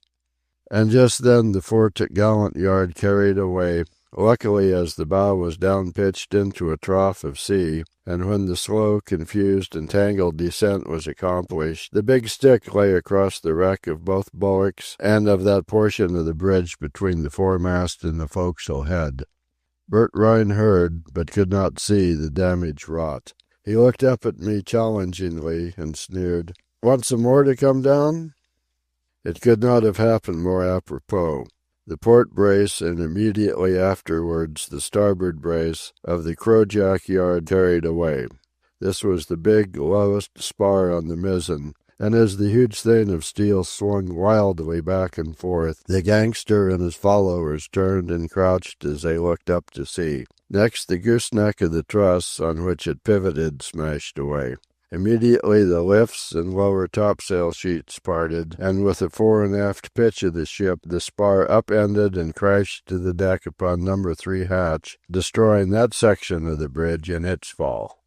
And just then the fore-topgallant yard carried away, luckily as the bow was down-pitched into a trough of sea, and when the slow, confused, and tangled descent was accomplished, the big stick lay across the wreck of both bulwarks and of that portion of the bridge between the foremast and the forecastle head. Bert Rhine heard, but could not see, the damage wrought. He looked up at me challengingly and sneered, "Want some more to come down?" It could not have happened more apropos. The port brace and immediately afterwards the starboard brace of the crojack yard carried away. This was the big, lowest spar on the mizzen, and as the huge thing of steel swung wildly back and forth, the gangster and his followers turned and crouched as they looked up to see. Next, the gooseneck of the truss on which it pivoted smashed away. Immediately the lifts and lower topsail sheets parted, and with the fore and aft pitch of the ship, the spar upended and crashed to the deck upon No. 3 hatch, destroying that section of the bridge in its fall.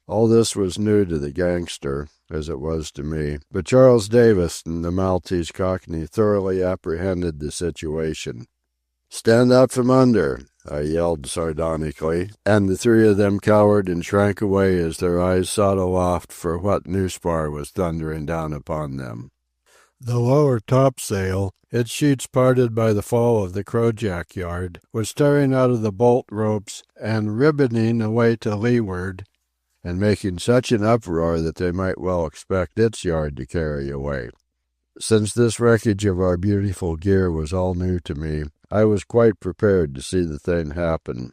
All this was new to the gangster, as it was to me, but Charles Davis and the Maltese Cockney thoroughly apprehended the situation. "Stand out from under," I yelled sardonically, and the three of them cowered and shrank away as their eyes sought aloft for what new spar was thundering down upon them. The lower topsail, its sheets parted by the fall of the crojack yard, was tearing out of the bolt ropes and ribboning away to leeward, and making such an uproar that they might well expect its yard to carry away. Since this wreckage of our beautiful gear was all new to me, I was quite prepared to see the thing happen.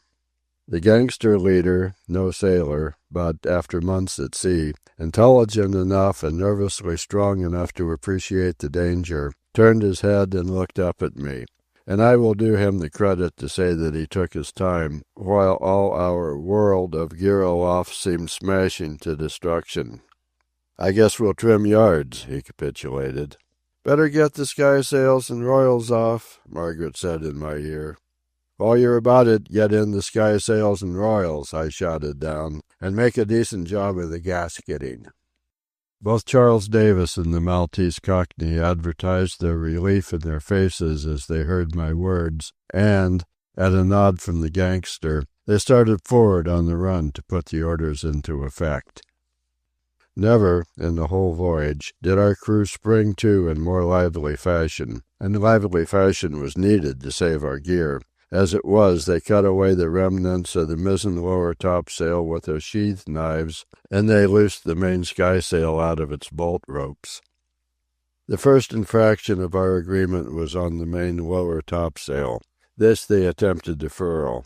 The gangster leader, no sailor, but, after months at sea, intelligent enough and nervously strong enough to appreciate the danger, turned his head and looked up at me. And I will do him the credit to say that he took his time, while all our world of gear aloft seemed smashing to destruction. "I guess we'll trim yards," he capitulated. "Better get the skysails and royals off," Margaret said in my ear. "While you're about it, get in the skysails and royals," I shouted down, "and make a decent job of the gasketing." Both Charles Davis and the Maltese Cockney advertised their relief in their faces as they heard my words, and, at a nod from the gangster, they started forward on the run to put the orders into effect. Never, in the whole voyage, did our crew spring to in more lively fashion, and lively fashion was needed to save our gear. As it was, they cut away the remnants of the mizzen lower topsail with their sheath knives, and they loosed the main skysail out of its bolt ropes. The first infraction of our agreement was on the main lower topsail. This they attempted to furl.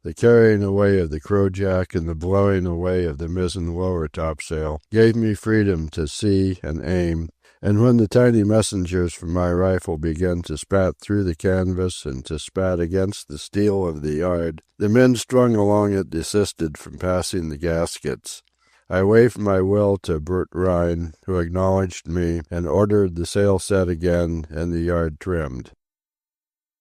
The carrying away of the crojack and the blowing away of the mizzen lower topsail gave me freedom to see and aim, and when the tiny messengers from my rifle began to spat through the canvas and to spat against the steel of the yard, the men strung along it desisted from passing the gaskets. I waved my will to Bert Rhine, who acknowledged me, and ordered the sail set again and the yard trimmed.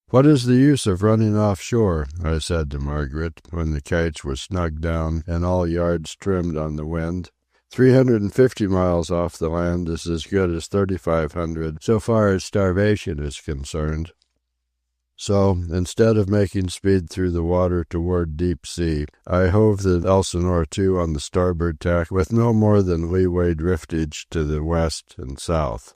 "What is the use of running offshore?" I said to Margaret, when the kites were snugged down and all yards trimmed on the wind. 350 miles off the land is as good as 3,500 so far as starvation is concerned. So, instead of making speed through the water toward deep sea, I hove the Elsinore to on the starboard tack with no more than leeway driftage to the west and south.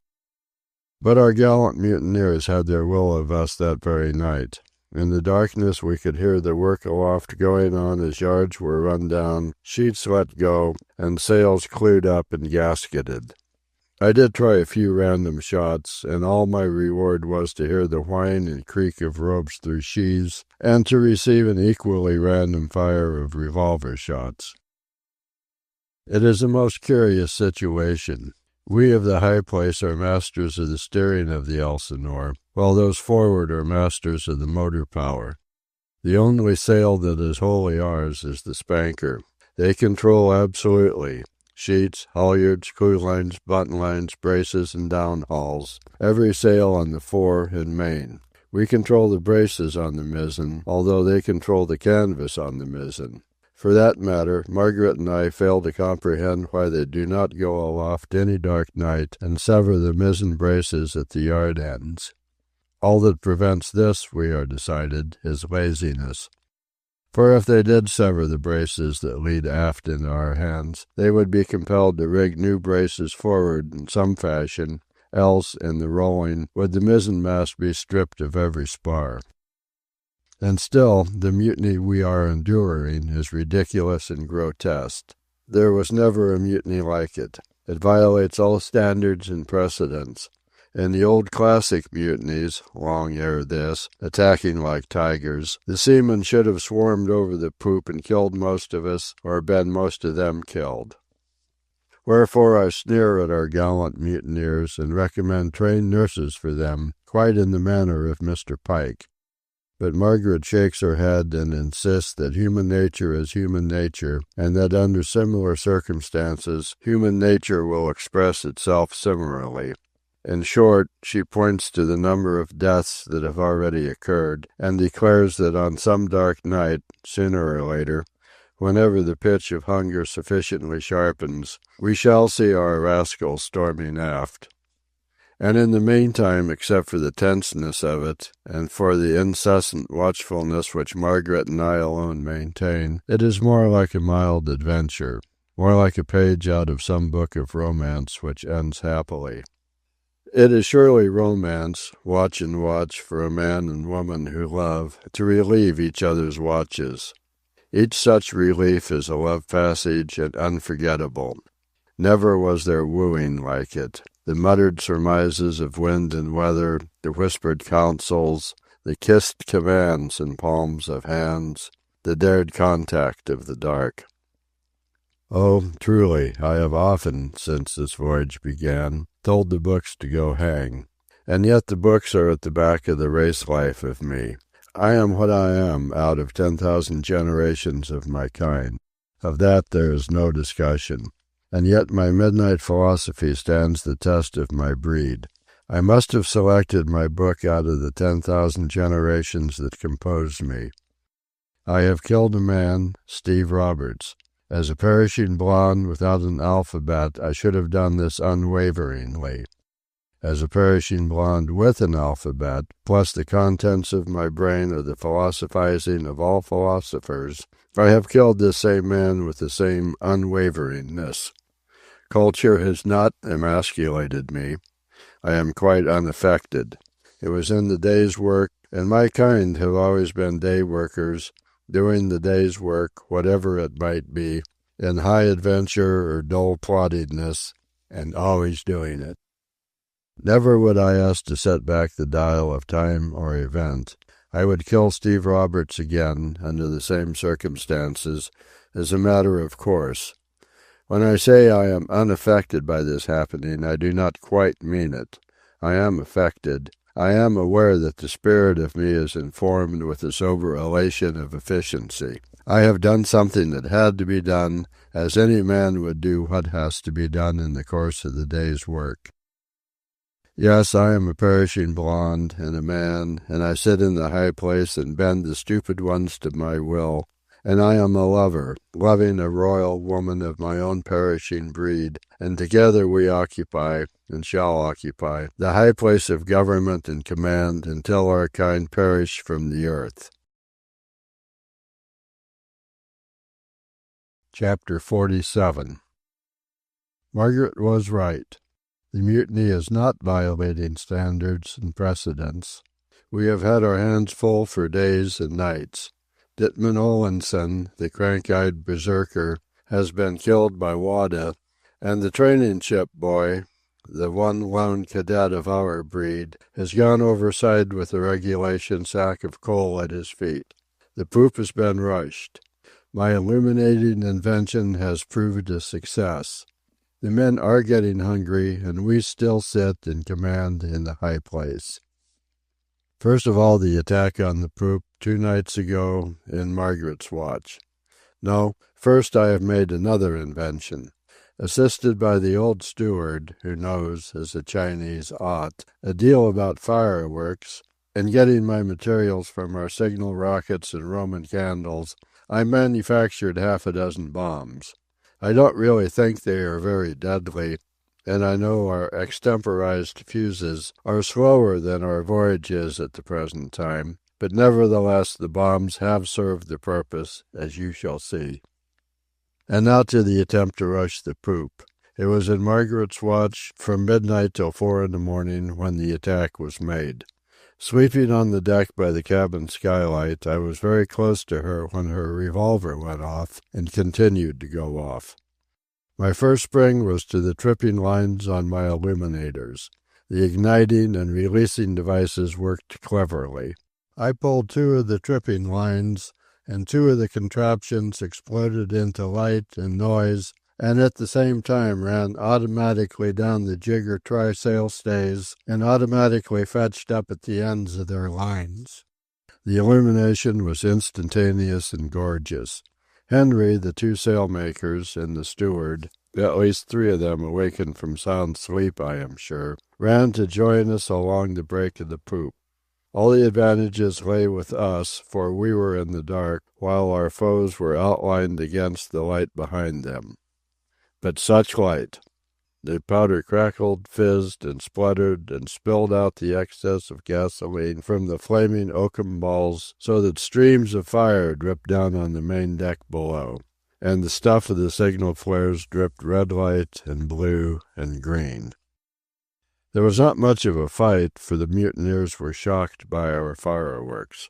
But our gallant mutineers had their will of us that very night. In the darkness we could hear the work aloft going on as yards were run down, sheets let go, and sails clewed up and gasketed. I did try a few random shots, and all my reward was to hear the whine and creak of ropes through sheaves, and to receive an equally random fire of revolver shots. It is a most curious situation. We of the high place are masters of the steering of the Elsinore, while those forward are masters of the motor power. The only sail that is wholly ours is the spanker. They control absolutely sheets, halyards, clewlines, buntlines, braces, and downhauls, every sail on the fore and main. We control the braces on the mizzen, although they control the canvas on the mizzen. For that matter, Margaret and I fail to comprehend why they do not go aloft any dark night and sever the mizzen braces at the yard ends. All that prevents this, we are decided, is laziness. For if they did sever the braces that lead aft into our hands, they would be compelled to rig new braces forward in some fashion, else, in the rolling, would the mizzenmast be stripped of every spar. And still, the mutiny we are enduring is ridiculous and grotesque. There was never a mutiny like it. It violates all standards and precedents. In the old classic mutinies, long ere this, attacking like tigers, the seamen should have swarmed over the poop and killed most of us, or been most of them killed. Wherefore I sneer at our gallant mutineers and recommend trained nurses for them, quite in the manner of Mr. Pike. But Margaret shakes her head and insists that human nature is human nature, and that under similar circumstances human nature will express itself similarly. In short, she points to the number of deaths that have already occurred, and declares that on some dark night, sooner or later, whenever the pitch of hunger sufficiently sharpens, we shall see our rascals storming aft. And in the meantime, except for the tenseness of it, and for the incessant watchfulness which Margaret and I alone maintain, it is more like a mild adventure, more like a page out of some book of romance which ends happily. It is surely romance, watch and watch, for a man and woman who love, to relieve each other's watches. Each such relief is a love passage and unforgettable. Never was there wooing like it. The muttered surmises of wind and weather, the whispered counsels, the kissed commands and palms of hands, the dared contact of the dark. Oh, truly, I have often, since this voyage began, told the books to go hang. And yet the books are at the back of the race life of me. I am what I am out of 10,000 generations of my kind. Of that there is no discussion. And yet my midnight philosophy stands the test of my breed. I must have selected my book out of the 10,000 generations that compose me. I have killed a man, Steve Roberts. As a perishing blonde without an alphabet, I should have done this unwaveringly. As a perishing blonde with an alphabet, plus the contents of my brain are the philosophizing of all philosophers, I have killed this same man with the same unwaveringness. Culture has not emasculated me. I am quite unaffected. It was in the day's work, and my kind have always been day workers, doing the day's work, whatever it might be, in high adventure or dull ploddingness, and always doing it. Never would I ask to set back the dial of time or event. I would kill Steve Roberts again, under the same circumstances, as a matter of course. When I say I am unaffected by this happening, I do not quite mean it. I am affected. I am aware that the spirit of me is informed with a sober elation of efficiency. I have done something that had to be done, as any man would do what has to be done in the course of the day's work. Yes, I am a perishing blonde and a man, and I sit in the high place and bend the stupid ones to my will. And I am a lover, loving a royal woman of my own perishing breed, and together we occupy, and shall occupy, the high place of government and command until our kind perish from the earth. Chapter 47. Margaret was right. The mutiny is not violating standards and precedents. We have had our hands full for days and nights. Dittman Olenson, the crank-eyed berserker, has been killed by Wada, and the training ship boy, the one lone cadet of our breed, has gone overside with a regulation sack of coal at his feet. The poop has been rushed. My illuminating invention has proved a success. The men are getting hungry, and we still sit in command in the high place. First of all, the attack on the poop 2 nights ago in Margaret's watch. No, first I have made another invention. Assisted by the old steward, who knows, as the Chinese ought, a deal about fireworks, and getting my materials from our signal rockets and Roman candles, I manufactured 6 bombs. I don't really think they are very deadly, and I know our extemporized fuses are slower than our voyage is at the present time, but nevertheless the bombs have served the purpose, as you shall see. And now to the attempt to rush the poop. It was in Margaret's watch from midnight till 4 in the morning when the attack was made. Sleeping on the deck by the cabin skylight, I was very close to her when her revolver went off and continued to go off. My first spring was to the tripping lines on my illuminators. The igniting and releasing devices worked cleverly. I pulled 2 of the tripping lines, and 2 of the contraptions exploded into light and noise, and at the same time ran automatically down the jigger trysail stays and automatically fetched up at the ends of their lines. The illumination was instantaneous and gorgeous. Henry, the 2 sailmakers, and the steward, at least 3 of them awakened from sound sleep, I am sure, ran to join us along the break of the poop. All the advantages lay with us, for we were in the dark, while our foes were outlined against the light behind them. But such light! The powder crackled, fizzed, and spluttered, and spilled out the excess of gasoline from the flaming oakum balls, so that streams of fire dripped down on the main deck below, and the stuff of the signal flares dripped red light and blue and green. There was not much of a fight, for the mutineers were shocked by our fireworks.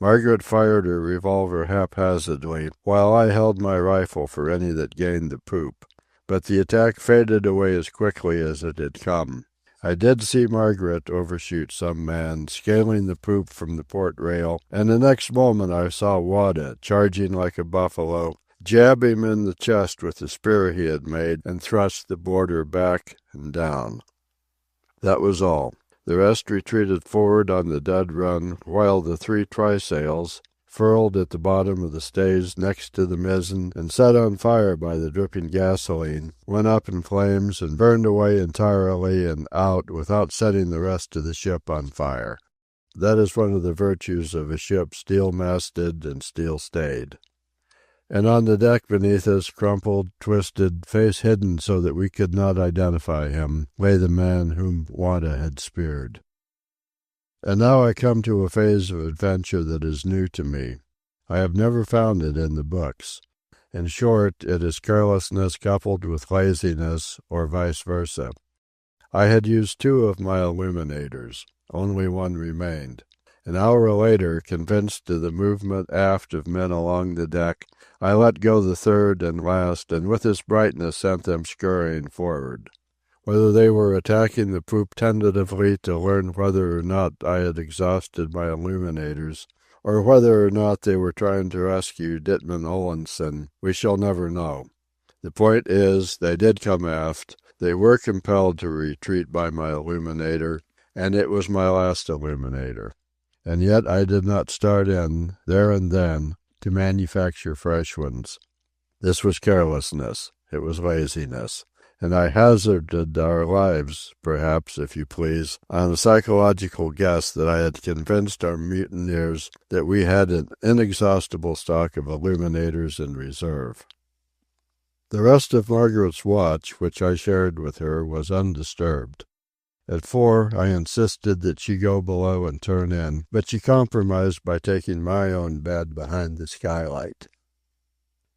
Margaret fired her revolver haphazardly, while I held my rifle for any that gained the poop. But the attack faded away as quickly as it had come. I did see Margaret overshoot some man, scaling the poop from the port rail, and the next moment I saw Wada, charging like a buffalo, jab him in the chest with the spear he had made, and thrust the boarder back and down. That was all. The rest retreated forward on the dead run, while the 3 trysails, furled at the bottom of the stays next to the mizzen and set on fire by the dripping gasoline, went up in flames and burned away entirely and out without setting the rest of the ship on fire. That is one of the virtues of a ship steel-masted and steel-stayed. And on the deck beneath us, crumpled, twisted, face hidden so that we could not identify him, lay the man whom Wada had speared. And now I come to a phase of adventure that is new to me. I have never found it in the books. In short, it is carelessness coupled with laziness, or vice versa. I had used 2 of my illuminators. Only one remained. An hour later, convinced of the movement aft of men along the deck, I let go the 3rd and last, and with its brightness sent them scurrying forward. Whether they were attacking the poop tentatively to learn whether or not I had exhausted my illuminators, or whether or not they were trying to rescue Dittman Olanson, we shall never know. The point is, they did come aft, they were compelled to retreat by my illuminator, and it was my last illuminator. And yet I did not start in, there and then, to manufacture fresh ones. This was carelessness, it was laziness. And I hazarded our lives, perhaps, if you please, on a psychological guess that I had convinced our mutineers that we had an inexhaustible stock of illuminators in reserve. The rest of Margaret's watch, which I shared with her, was undisturbed. At 4, I insisted that she go below and turn in, but she compromised by taking my own bed behind the skylight.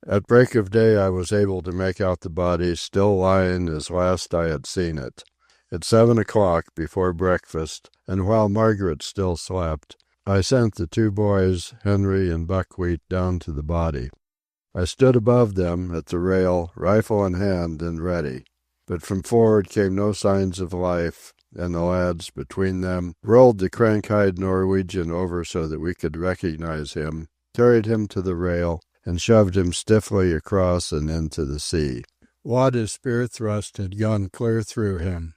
At break of day I was able to make out the body still lying as last I had seen it. At 7 o'clock, before breakfast, and while Margaret still slept, I sent the 2 boys, Henry and Buckwheat, down to the body. I stood above them at the rail, rifle in hand and ready. But from forward came no signs of life, and the lads, between them, rolled the crank-eyed Norwegian over so that we could recognize him, carried him to the rail, and shoved him stiffly across and into the sea. Wada's spear thrust had gone clear through him.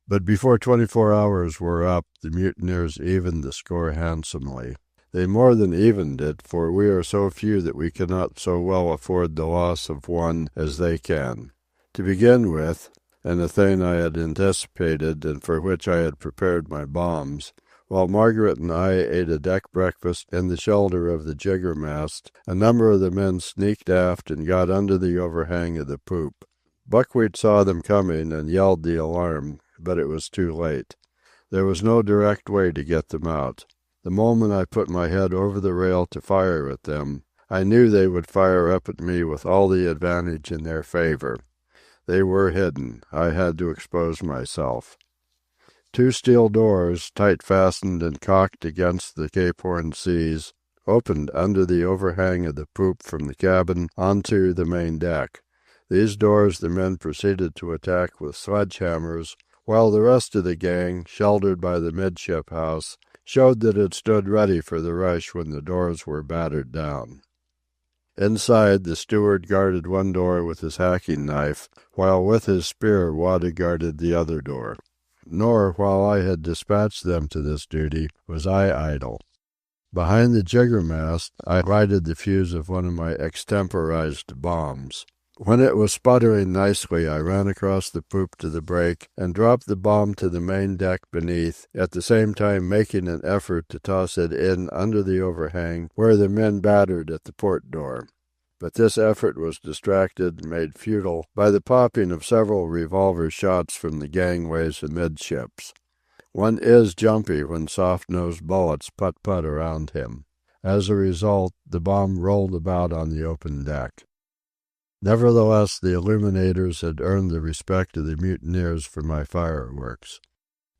But before 24 hours were up, the mutineers evened the score handsomely. They more than evened it, for we are so few that we cannot so well afford the loss of one as they can. To begin with, and a thing I had anticipated and for which I had prepared my bombs, while Margaret and I ate a deck breakfast in the shelter of the jiggermast, a number of the men sneaked aft and got under the overhang of the poop. Buckwheat saw them coming and yelled the alarm, but it was too late. There was no direct way to get them out. The moment I put my head over the rail to fire at them, I knew they would fire up at me with all the advantage in their favor. They were hidden. I had to expose myself. 2 steel doors, tight fastened and cocked against the Cape Horn seas, opened under the overhang of the poop from the cabin onto the main deck. These doors the men proceeded to attack with sledgehammers, while the rest of the gang, sheltered by the midship house, showed that it stood ready for the rush when the doors were battered down. Inside, the steward guarded one door with his hacking knife, while with his spear Wada guarded the other door. Nor, while I had dispatched them to this duty, was I idle. Behind the jiggermast I lighted the fuse of one of my extemporized bombs. When it was sputtering nicely, I ran across the poop to the break and dropped the bomb to the main deck beneath, at the same time making an effort to toss it in under the overhang where the men battered at the port door. But this effort was distracted and made futile by the popping of several revolver shots from the gangways amidships. One is jumpy when soft-nosed bullets putt-putt around him. As a result, the bomb rolled about on the open deck. Nevertheless, the illuminators had earned the respect of the mutineers for my fireworks.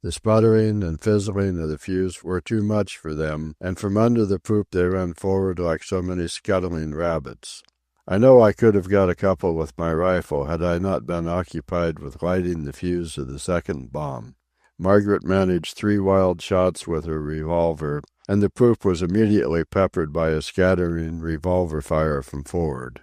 The sputtering and fizzling of the fuse were too much for them, and from under the poop they ran forward like so many scuttling rabbits. I know I could have got a couple with my rifle had I not been occupied with lighting the fuse of the second bomb. Margaret managed 3 wild shots with her revolver, and the poop was immediately peppered by a scattering revolver fire from forward.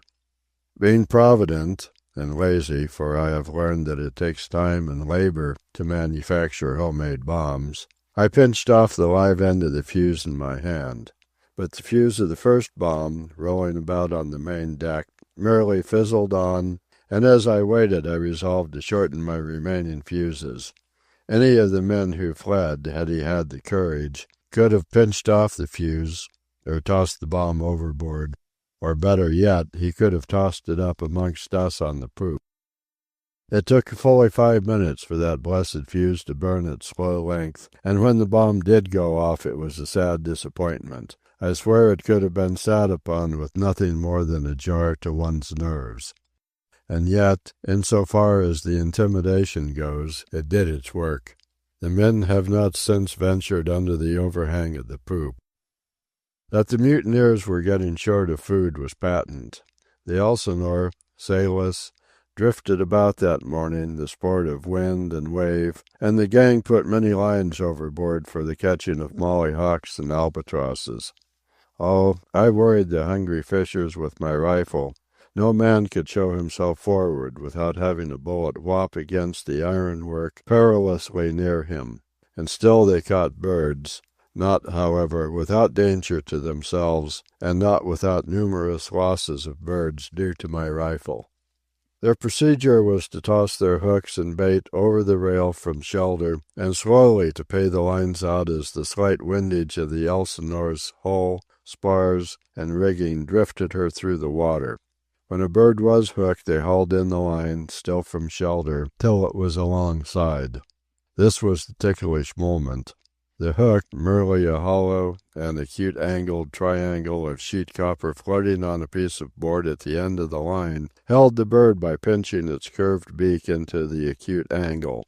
Being provident and lazy, for I have learned that it takes time and labor to manufacture homemade bombs, I pinched off the live end of the fuse in my hand. But the fuse of the first bomb, rolling about on the main deck, merely fizzled on, and as I waited I resolved to shorten my remaining fuses. Any of the men who fled, had he had the courage, could have pinched off the fuse, or tossed the bomb overboard. Or better yet, he could have tossed it up amongst us on the poop. It took fully 5 minutes for that blessed fuse to burn its slow length, and when the bomb did go off it was a sad disappointment. I swear it could have been sat upon with nothing more than a jar to one's nerves. And yet, in so far as the intimidation goes, it did its work. The men have not since ventured under the overhang of the poop. That the mutineers were getting short of food was patent. The Elsinore, sailless, drifted about that morning, the sport of wind and wave, and the gang put many lines overboard for the catching of mollyhawks and albatrosses. Oh, I worried the hungry fishers with my rifle. No man could show himself forward without having a bullet whop against the ironwork perilously near him. And still they caught birds. Not, however, without danger to themselves, and not without numerous losses of birds due to my rifle. Their procedure was to toss their hooks and bait over the rail from shelter, and slowly to pay the lines out as the slight windage of the Elsinore's hull, spars, and rigging drifted her through the water. When a bird was hooked, they hauled in the line, still from shelter, till it was alongside. This was the ticklish moment. The hook, merely a hollow and acute-angled triangle of sheet copper floating on a piece of board at the end of the line, held the bird by pinching its curved beak into the acute angle.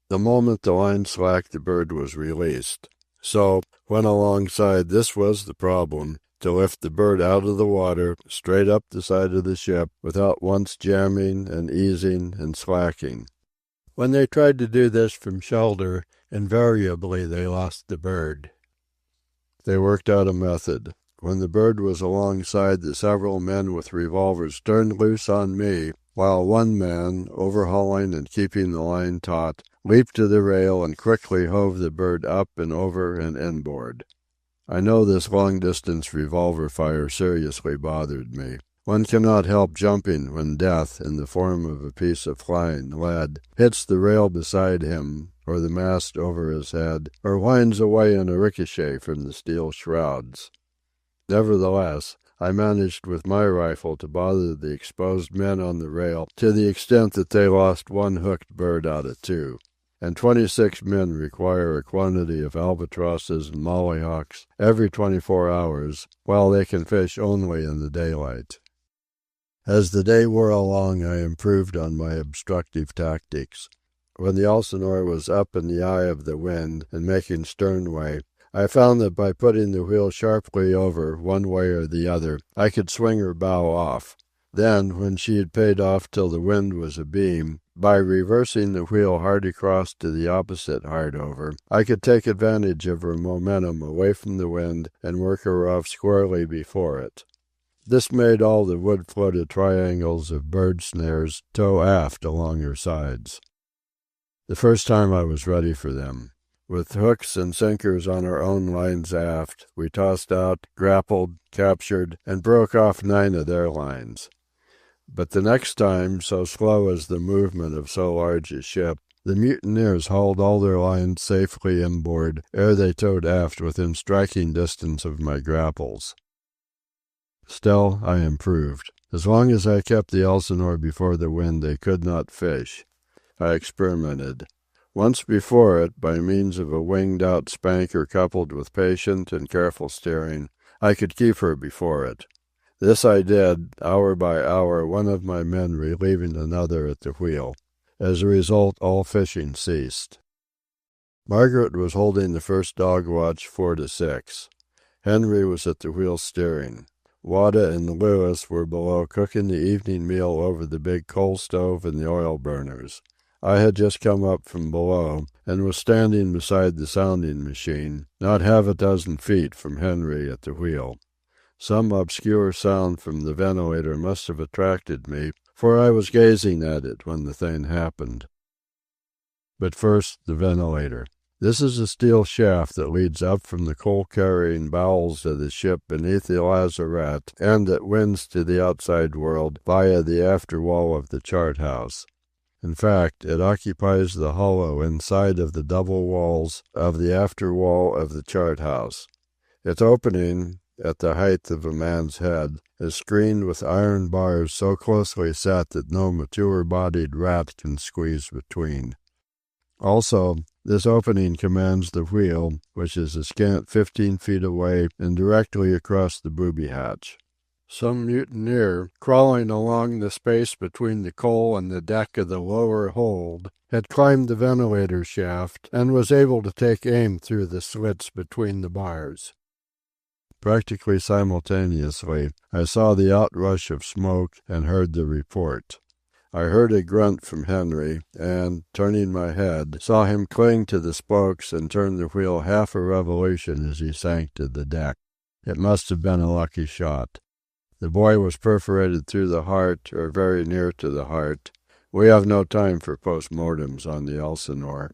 The moment the line slacked, the bird was released. So, when alongside, this was the problem, to lift the bird out of the water, straight up the side of the ship, without once jamming and easing and slacking. When they tried to do this from shelter, invariably they lost the bird. They worked out a method. When the bird was alongside, the several men with revolvers turned loose on me, while one man, overhauling and keeping the line taut, leaped to the rail and quickly hove the bird up and over and inboard. I know this long-distance revolver fire seriously bothered me. One cannot help jumping when death, in the form of a piece of flying lead, hits the rail beside him, or the mast over his head, or winds away in a ricochet from the steel shrouds. Nevertheless, I managed with my rifle to bother the exposed men on the rail to the extent that they lost one hooked bird out of 2. And 26 men require a quantity of albatrosses and mollyhawks every 24 hours, while they can fish only in the daylight. As the day wore along, I improved on my obstructive tactics. When the Elsinore was up in the eye of the wind and making sternway, I found that by putting the wheel sharply over, one way or the other, I could swing her bow off. Then, when she had paid off till the wind was abeam, by reversing the wheel hard across to the opposite hard over, I could take advantage of her momentum away from the wind and work her off squarely before it. This made all the wood-floated triangles of bird snares tow aft along her sides. The first time I was ready for them. With hooks and sinkers on our own lines aft, we tossed out, grappled, captured, and broke off 9 of their lines. But the next time, so slow is the movement of so large a ship, the mutineers hauled all their lines safely inboard ere they towed aft within striking distance of my grapples. Still, I improved. As long as I kept the Elsinore before the wind, they could not fish. I experimented. Once before it, by means of a winged-out spanker coupled with patient and careful steering, I could keep her before it. This I did, hour by hour, one of my men relieving another at the wheel. As a result, all fishing ceased. Margaret was holding the first dog watch 4 to 6. Henry was at the wheel steering. Wada and Lewis were below cooking the evening meal over the big coal stove and the oil burners. I had just come up from below and was standing beside the sounding machine, not half a dozen feet from Henry at the wheel. Some obscure sound from the ventilator must have attracted me, for I was gazing at it when the thing happened. But first, the ventilator. This is a steel shaft that leads up from the coal-carrying bowels of the ship beneath the lazarette and that winds to the outside world via the after wall of the chart house. In fact, it occupies the hollow inside of the double walls of the after wall of the chart house. Its opening, at the height of a man's head, is screened with iron bars so closely set that no mature-bodied rat can squeeze between. Also, this opening commands the wheel, which is a scant 15 feet away and directly across the booby hatch. Some mutineer, crawling along the space between the coal and the deck of the lower hold, had climbed the ventilator shaft and was able to take aim through the slits between the bars. Practically simultaneously, I saw the outrush of smoke and heard the report. I heard a grunt from Henry, and, turning my head, saw him cling to the spokes and turn the wheel half a revolution as he sank to the deck. It must have been a lucky shot. The boy was perforated through the heart, or very near to the heart. We have no time for post-mortems on the Elsinore.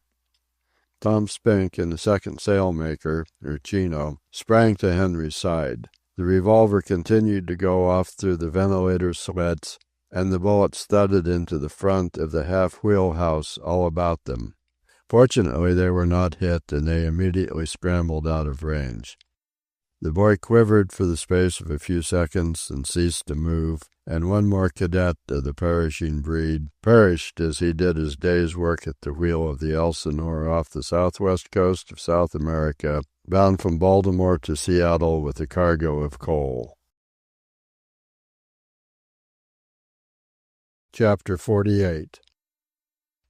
Tom Spink and the second sailmaker, Chino, sprang to Henry's side. The revolver continued to go off through the ventilator slits, and the bullets thudded into the front of the half-wheelhouse all about them. Fortunately, they were not hit, and they immediately scrambled out of range. The boy quivered for the space of a few seconds and ceased to move, and one more cadet of the perishing breed perished as he did his day's work at the wheel of the Elsinore off the southwest coast of South America, bound from Baltimore to Seattle with a cargo of coal. Chapter 48.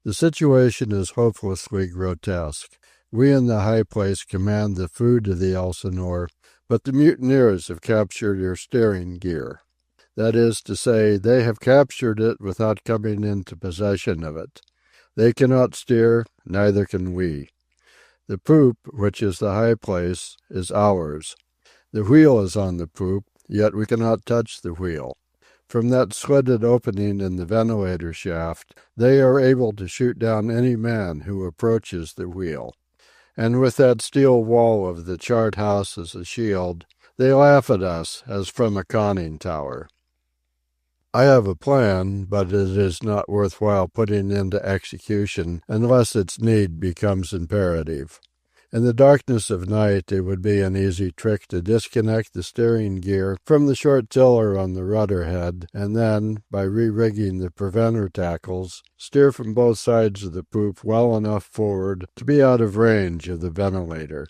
The situation is hopelessly grotesque. We in the high place command the food of the Elsinore, but the mutineers have captured her steering gear. That is to say, they have captured it without coming into possession of it. They cannot steer, neither can we. The poop, which is the high place, is ours. The wheel is on the poop, yet we cannot touch the wheel. From that slitted opening in the ventilator shaft, they are able to shoot down any man who approaches the wheel. And with that steel wall of the chart house as a shield, they laugh at us as from a conning tower. I have a plan, but it is not worthwhile putting into execution unless its need becomes imperative. In the darkness of night, it would be an easy trick to disconnect the steering gear from the short tiller on the rudder head, and then, by re-rigging the preventer tackles, steer from both sides of the poop well enough forward to be out of range of the ventilator.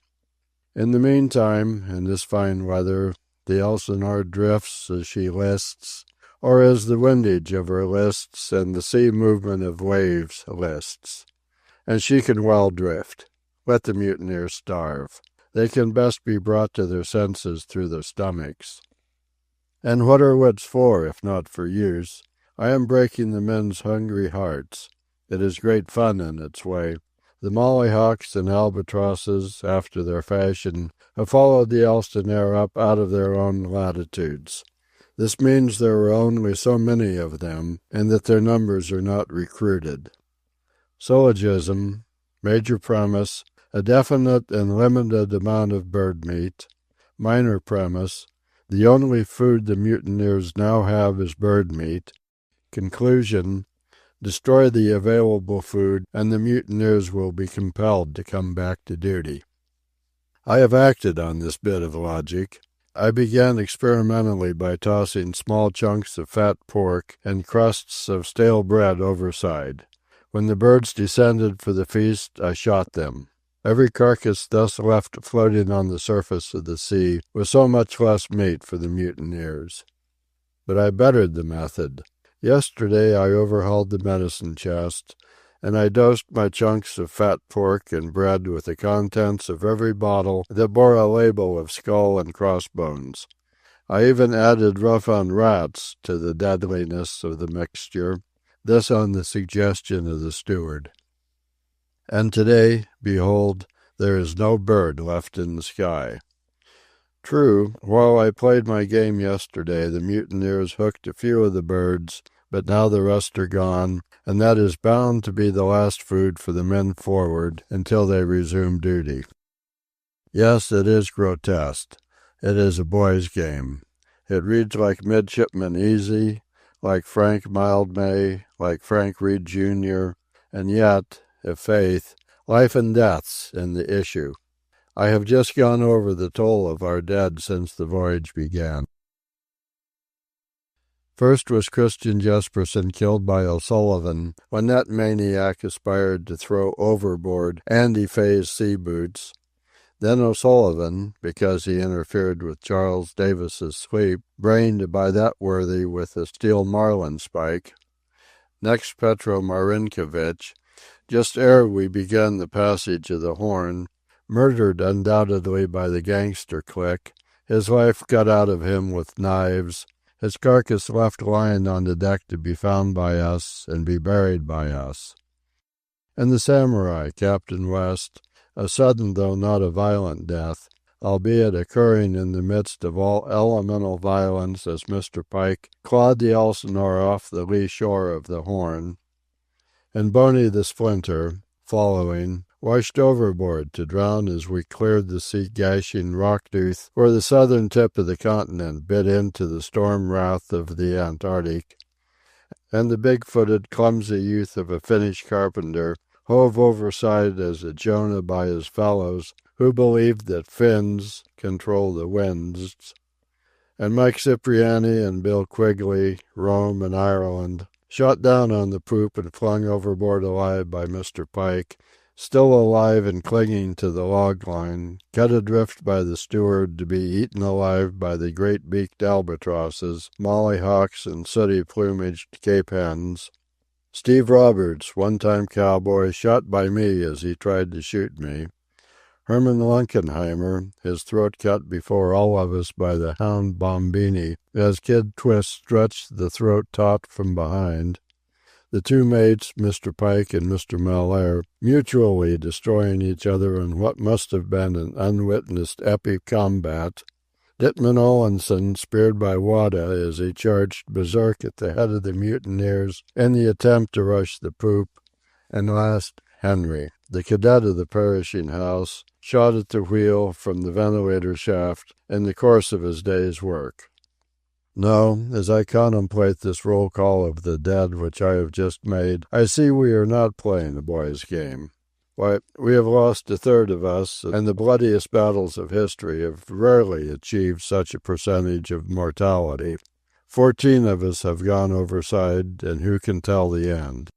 In the meantime, in this fine weather, the Elsinore drifts as she lists, or as the windage of her lists and the sea movement of waves lists. And she can well drift. Let the mutineers starve. They can best be brought to their senses through their stomachs. And what are wits for, if not for use? I am breaking the men's hungry hearts. It is great fun in its way. The mollyhawks and albatrosses, after their fashion, have followed the Elsinore up out of their own latitudes. This means there are only so many of them, and that their numbers are not recruited. Syllogism, major premise, a definite and limited amount of bird meat. Minor premise, the only food the mutineers now have is bird meat. Conclusion: destroy the available food, and the mutineers will be compelled to come back to duty. I have acted on this bit of logic. I began experimentally by tossing small chunks of fat pork and crusts of stale bread overside. When the birds descended for the feast, I shot them. Every carcass thus left floating on the surface of the sea was so much less meat for the mutineers. But I bettered the method. Yesterday I overhauled the medicine chest, and I dosed my chunks of fat pork and bread with the contents of every bottle that bore a label of skull and crossbones. I even added rough-on rats to the deadliness of the mixture, this on the suggestion of the steward. And today, behold, there is no bird left in the sky. True, while I played my game yesterday, the mutineers hooked a few of the birds, but now the rest are gone, and that is bound to be the last food for the men forward until they resume duty. Yes, it is grotesque. It is a boy's game. It reads like Midshipman Easy, like Frank Mildmay, like Frank Reed Jr., and yet, i'faith, life and death's in the issue. I have just gone over the toll of our dead since the voyage began. First was Christian Jesperson killed by O'Sullivan when that maniac aspired to throw overboard Andy Fay's sea boots. Then O'Sullivan, because he interfered with Charles Davis's sleep, brained by that worthy with a steel marlin spike. Next Petro Marinkovich, just ere we began the passage of the Horn, murdered undoubtedly by the gangster clique, his life cut out of him with knives, his carcass left lying on the deck to be found by us and be buried by us. And the samurai, Captain West, a sudden though not a violent death, albeit occurring in the midst of all elemental violence as Mr. Pike clawed the Elsinore off the lee shore of the Horn. And Boney the Splinter, following, washed overboard to drown as we cleared the sea-gashing rock-tooth where the southern tip of the continent bit into the storm-wrath of the Antarctic. And the big-footed, clumsy youth of a Finnish carpenter hove overside as a Jonah by his fellows who believed that Finns control the winds. And Mike Cipriani and Bill Quigley, Rome and Ireland, shot down on the poop and flung overboard alive by Mr. Pike, still alive and clinging to the log line, cut adrift by the steward to be eaten alive by the great-beaked albatrosses, mollyhawks, and sooty-plumaged Cape hens. Steve Roberts, one-time cowboy, shot by me as he tried to shoot me. Herman Lunkenheimer, his throat cut before all of us by the hound Bombini, as Kid Twist stretched the throat taut from behind. The two mates, Mr. Pike and Mr. Malaire, mutually destroying each other in what must have been an unwitnessed epic combat. Dittman Olenson speared by Wada as he charged berserk at the head of the mutineers in the attempt to rush the poop. And last, Henry, the cadet of the perishing house, shot at the wheel from the ventilator shaft in the course of his day's work. No, as I contemplate this roll call of the dead which I have just made, I see we are not playing a boy's game. Why, we have lost a third of us, and the bloodiest battles of history have rarely achieved such a percentage of mortality. 14 of us have gone overside, and who can tell the end?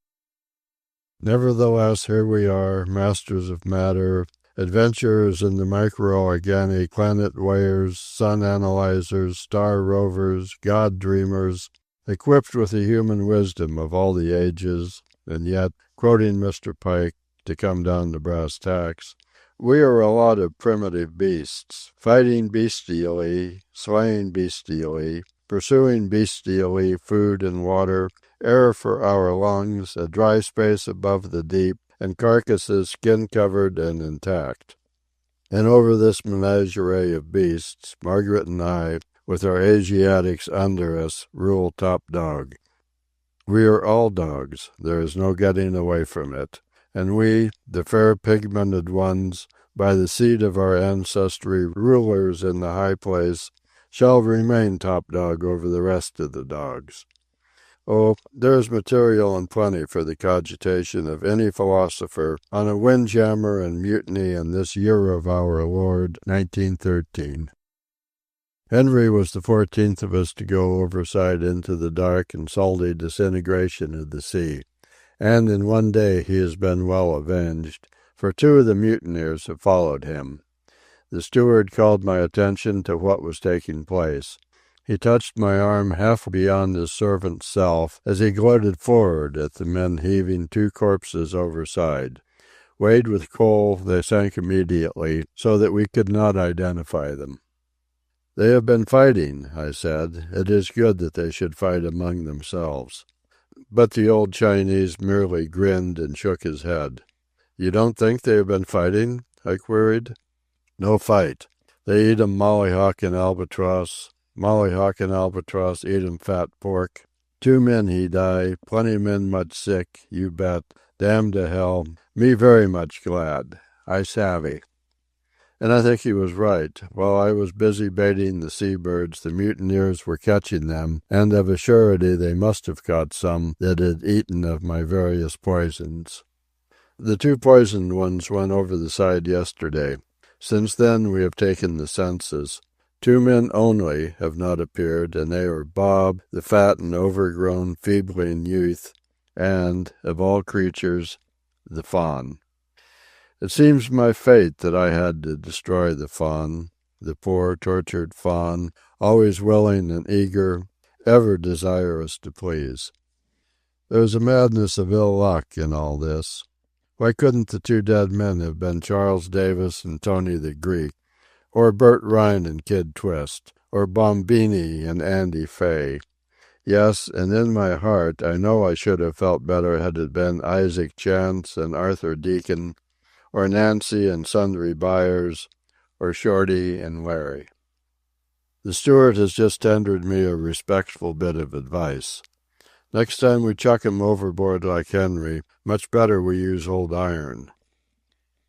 Nevertheless, here we are, masters of matter, adventurers in the micro-organic, planet-weighers, sun-analyzers, star rovers, god-dreamers, equipped with the human wisdom of all the ages, and yet, quoting Mr. Pike, to come down to brass tacks, we are a lot of primitive beasts, fighting bestially, slaying bestially, pursuing bestially food and water, air for our lungs, a dry space above the deep, and carcasses skin-covered and intact. And over this menagerie of beasts, Margaret and I, with our Asiatics under us, rule top dog. We are all dogs, there is no getting away from it. And we, the fair pigmented ones, by the seed of our ancestry rulers in the high place, shall remain top dog over the rest of the dogs. Oh, there is material in plenty for the cogitation of any philosopher on a windjammer and mutiny in this year of our Lord, 1913. Henry was the 14th of us to go overside into the dark and salty disintegration of the sea, and in one day he has been well avenged, for 2 of the mutineers have followed him. The steward called my attention to what was taking place. He touched my arm half beyond his servant's self as he gloated forward at the men heaving 2 corpses overside. Weighed with coal, they sank immediately, so that we could not identify them. "They have been fighting," I said. "It is good that they should fight among themselves." But the old Chinese merely grinned and shook his head. "You don't think they have been fighting?" I queried. "No fight. They eat 'em mollyhawk and albatross. Mollyhawk and albatross eat 'em fat pork. 2 men he die, plenty men much sick, you bet. Damn to hell. Me very much glad. I savvy." And I think he was right. While I was busy baiting the sea-birds, the mutineers were catching them, and of a surety they must have caught some that had eaten of my various poisons. The 2 poisoned ones went over the side yesterday. Since then we have taken the census. 2 men only have not appeared, and they are Bob, the fat and overgrown, feebling youth, and, of all creatures, the fawn. It seems my fate that I had to destroy the fawn, the poor, tortured fawn, always willing and eager, ever desirous to please. There is a madness of ill luck in all this. Why couldn't the 2 dead men have been Charles Davis and Tony the Greek, or Bert Rhine and Kid Twist, or Bombini and Andy Fay? Yes, and in my heart I know I should have felt better had it been Isaac Chance and Arthur Deacon, or Nancy and Sundry Byers, or Shorty and Larry. The steward has just tendered me a respectful bit of advice. Next time we chuck him overboard like Henry, much better we use old iron.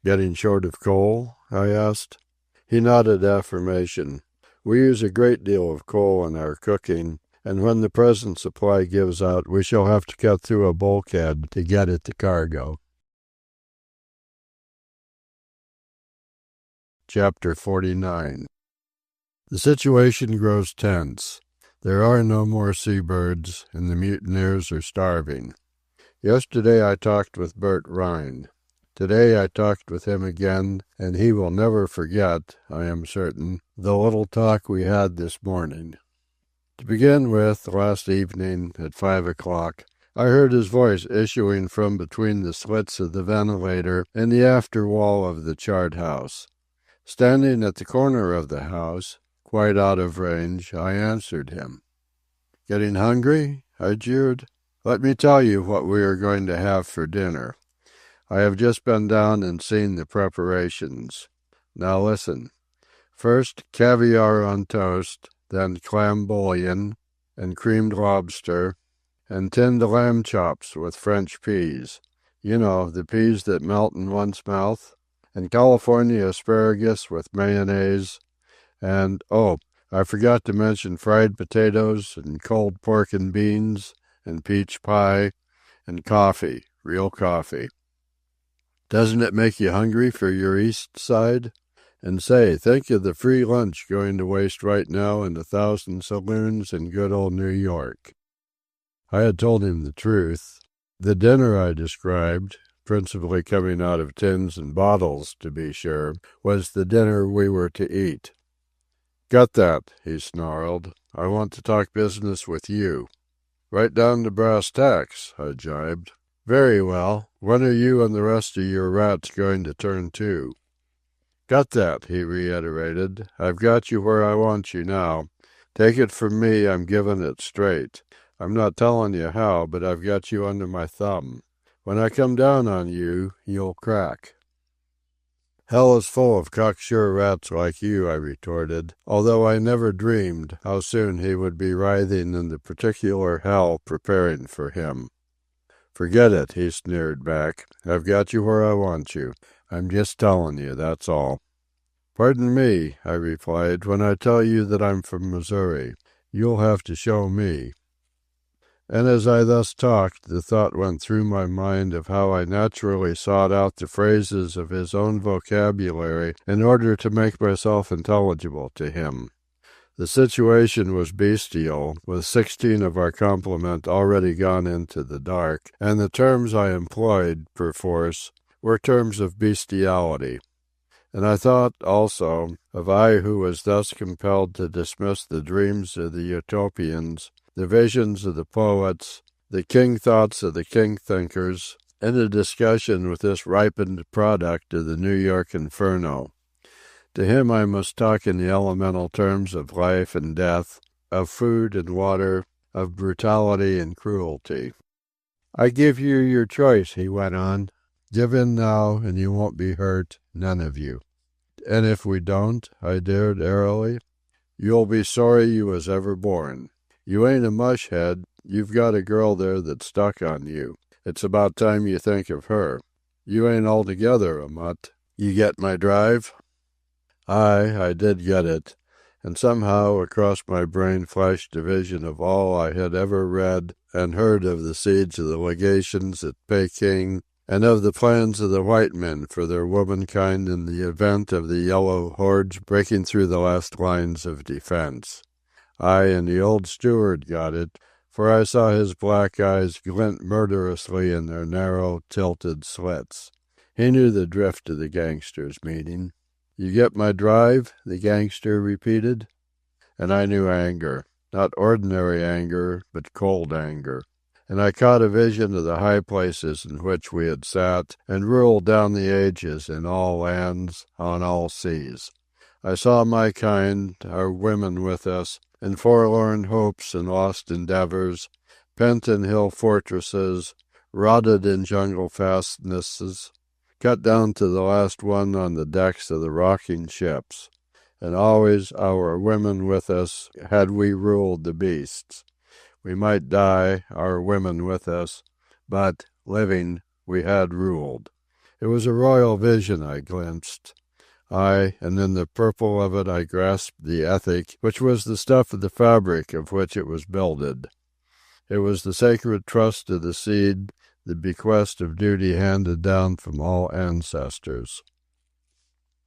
"Getting short of coal?" I asked. He nodded affirmation. "We use a great deal of coal in our cooking, and when the present supply gives out we shall have to cut through a bulkhead to get at the cargo." Chapter 49. The situation grows tense. There are no more seabirds, and the mutineers are starving. Yesterday I talked with Bert Rhine. Today I talked with him again, and he will never forget, I am certain, the little talk we had this morning. To begin with, last evening, at 5 o'clock, I heard his voice issuing from between the slits of the ventilator in the after wall of the chart house. Standing at the corner of the house, quite out of range, I answered him. "Getting hungry?" I jeered. "Let me tell you what we are going to have for dinner. I have just been down and seen the preparations. Now listen. First, caviar on toast, then clam bouillon, and creamed lobster, and tinned lamb chops with French peas. You know, the peas that melt in one's mouth. And California asparagus with mayonnaise, and, oh, I forgot to mention fried potatoes and cold pork and beans and peach pie and coffee, real coffee. Doesn't it make you hungry for your East Side? And say, think of the free lunch going to waste right now in 1,000 saloons in good old New York." I had told him the truth. The dinner I described, principally coming out of tins and bottles, to be sure, was the dinner we were to eat. "Got that," he snarled. "I want to talk business with you." "Right down to brass tacks," I jibed. "Very well. When are you and the rest of your rats going to turn to?" "Got that," he reiterated. "I've got you where I want you now. Take it from me, I'm giving it straight. I'm not telling you how, but I've got you under my thumb. When I come down on you, you'll crack." "Hell is full of cocksure rats like you," I retorted, although I never dreamed how soon he would be writhing in the particular hell preparing for him. "Forget it," he sneered back. "I've got you where I want you. I'm just telling you, that's all." "Pardon me," I replied, "when I tell you that I'm from Missouri. You'll have to show me." And as I thus talked, the thought went through my mind of how I naturally sought out the phrases of his own vocabulary in order to make myself intelligible to him. The situation was bestial, with 16 of our complement already gone into the dark, and the terms I employed, perforce, were terms of bestiality. And I thought, also, of I who was thus compelled to dismiss the dreams of the utopians, the visions of the poets, the king thoughts of the king thinkers, in a discussion with this ripened product of the New York Inferno. To him I must talk in the elemental terms of life and death, of food and water, of brutality and cruelty. "I give you your choice," he went on. "Give in now, and you won't be hurt, none of you." "And if we don't?" I dared airily. "You'll be sorry you was ever born. You ain't a mush head. You've got a girl there that's stuck on you. It's about time you think of her. You ain't altogether a mutt. You get my drive?" I did get it, and somehow across my brain flashed a vision of all I had ever read and heard of the siege of the legations at Peking, and of the plans of the white men for their womankind in the event of the yellow hordes breaking through the last lines of defense. I and the old steward got it, for I saw his black eyes glint murderously in their narrow, tilted slits. He knew the drift of the gangsters' meeting. "You get my drive?" the gangster repeated. And I knew anger, not ordinary anger, but cold anger. And I caught a vision of the high places in which we had sat and ruled down the ages in all lands, on all seas. I saw my kind, our women with us, in forlorn hopes and lost endeavors, pent in hill fortresses, rotted in jungle fastnesses, cut down to the last one on the decks of the rocking ships. And always our women with us had we ruled the beasts. We might die, our women with us, but, living, we had ruled. It was a royal vision I glimpsed. And in the purple of it I grasped the ethic, which was the stuff of the fabric of which it was builded. It was the sacred trust of the seed, the bequest of duty handed down from all ancestors.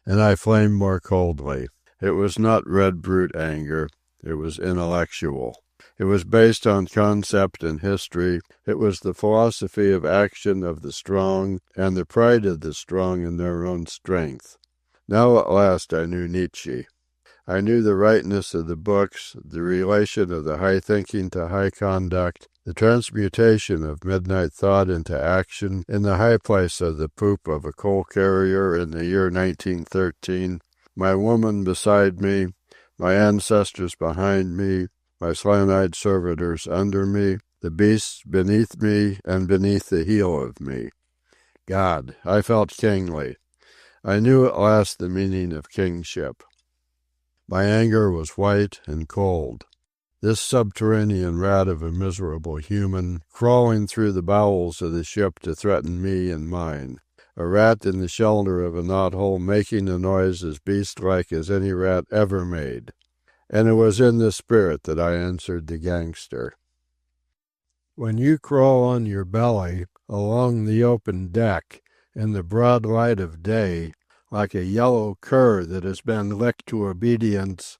And I flamed more coldly. It was not red brute anger. It was intellectual. It was based on concept and history. It was the philosophy of action of the strong and the pride of the strong in their own strength. Now at last I knew Nietzsche. I knew the rightness of the books, the relation of the high thinking to high conduct, the transmutation of midnight thought into action in the high place of the poop of a coal carrier in the year 1913, my woman beside me, my ancestors behind me, my slant-eyed servitors under me, the beasts beneath me and beneath the heel of me. God, I felt kingly. I knew at last the meaning of kingship. My anger was white and cold. This subterranean rat of a miserable human, crawling through the bowels of the ship to threaten me and mine. A rat in the shelter of a knothole making a noise as beast-like as any rat ever made. And it was in this spirit that I answered the gangster. "When you crawl on your belly along the open deck in the broad light of day, like a yellow cur that has been licked to obedience,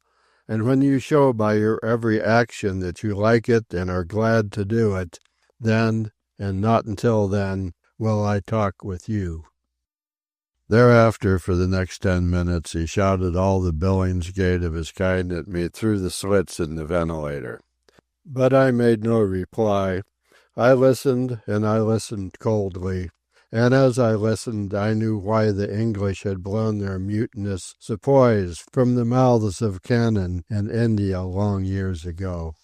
and when you show by your every action that you like it and are glad to do it, then, and not until then, will I talk with you." Thereafter, for the next 10 minutes, he shouted all the Billingsgate of his kind at me through the slits in the ventilator. But I made no reply. I listened, and I listened coldly. And as I listened, I knew why the English had blown their mutinous sepoys from the mouths of cannon in India long years ago.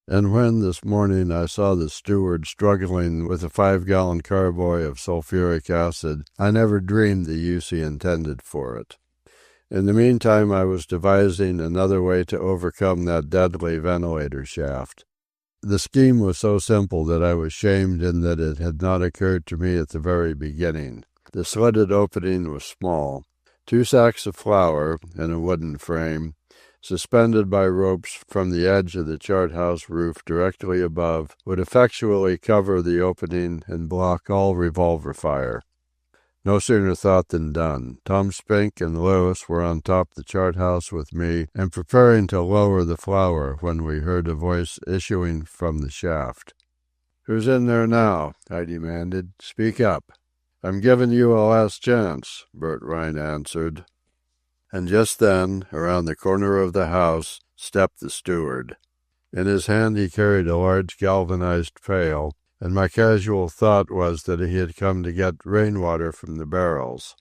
And when this morning I saw the steward struggling with a 5-gallon carboy of sulfuric acid, I never dreamed the use he intended for it. In the meantime I was devising another way to overcome that deadly ventilator shaft. The scheme was so simple that I was shamed in that it had not occurred to me at the very beginning. The slitted opening was small. 2 sacks of flour, in a wooden frame, suspended by ropes from the edge of the chart-house roof directly above, would effectually cover the opening and block all revolver fire. No sooner thought than done. Tom Spink and Lewis were on top the chart-house with me and preparing to lower the flour when we heard a voice issuing from the shaft. "Who's in there now?" I demanded. "Speak up." "I'm giving you a last chance," Bert Rhine answered. And just then, around the corner of the house, stepped the steward. In his hand he carried a large galvanized pail, and my casual thought was that he had come to get rainwater from the barrels.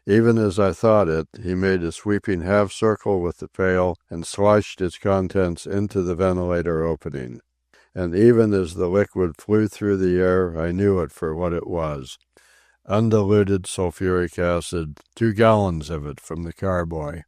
Even as I thought it, he made a sweeping half-circle with the pail and sloshed its contents into the ventilator opening. And even as the liquid flew through the air, I knew it for what it was. Undiluted sulfuric acid, 2 gallons of it from the carboy.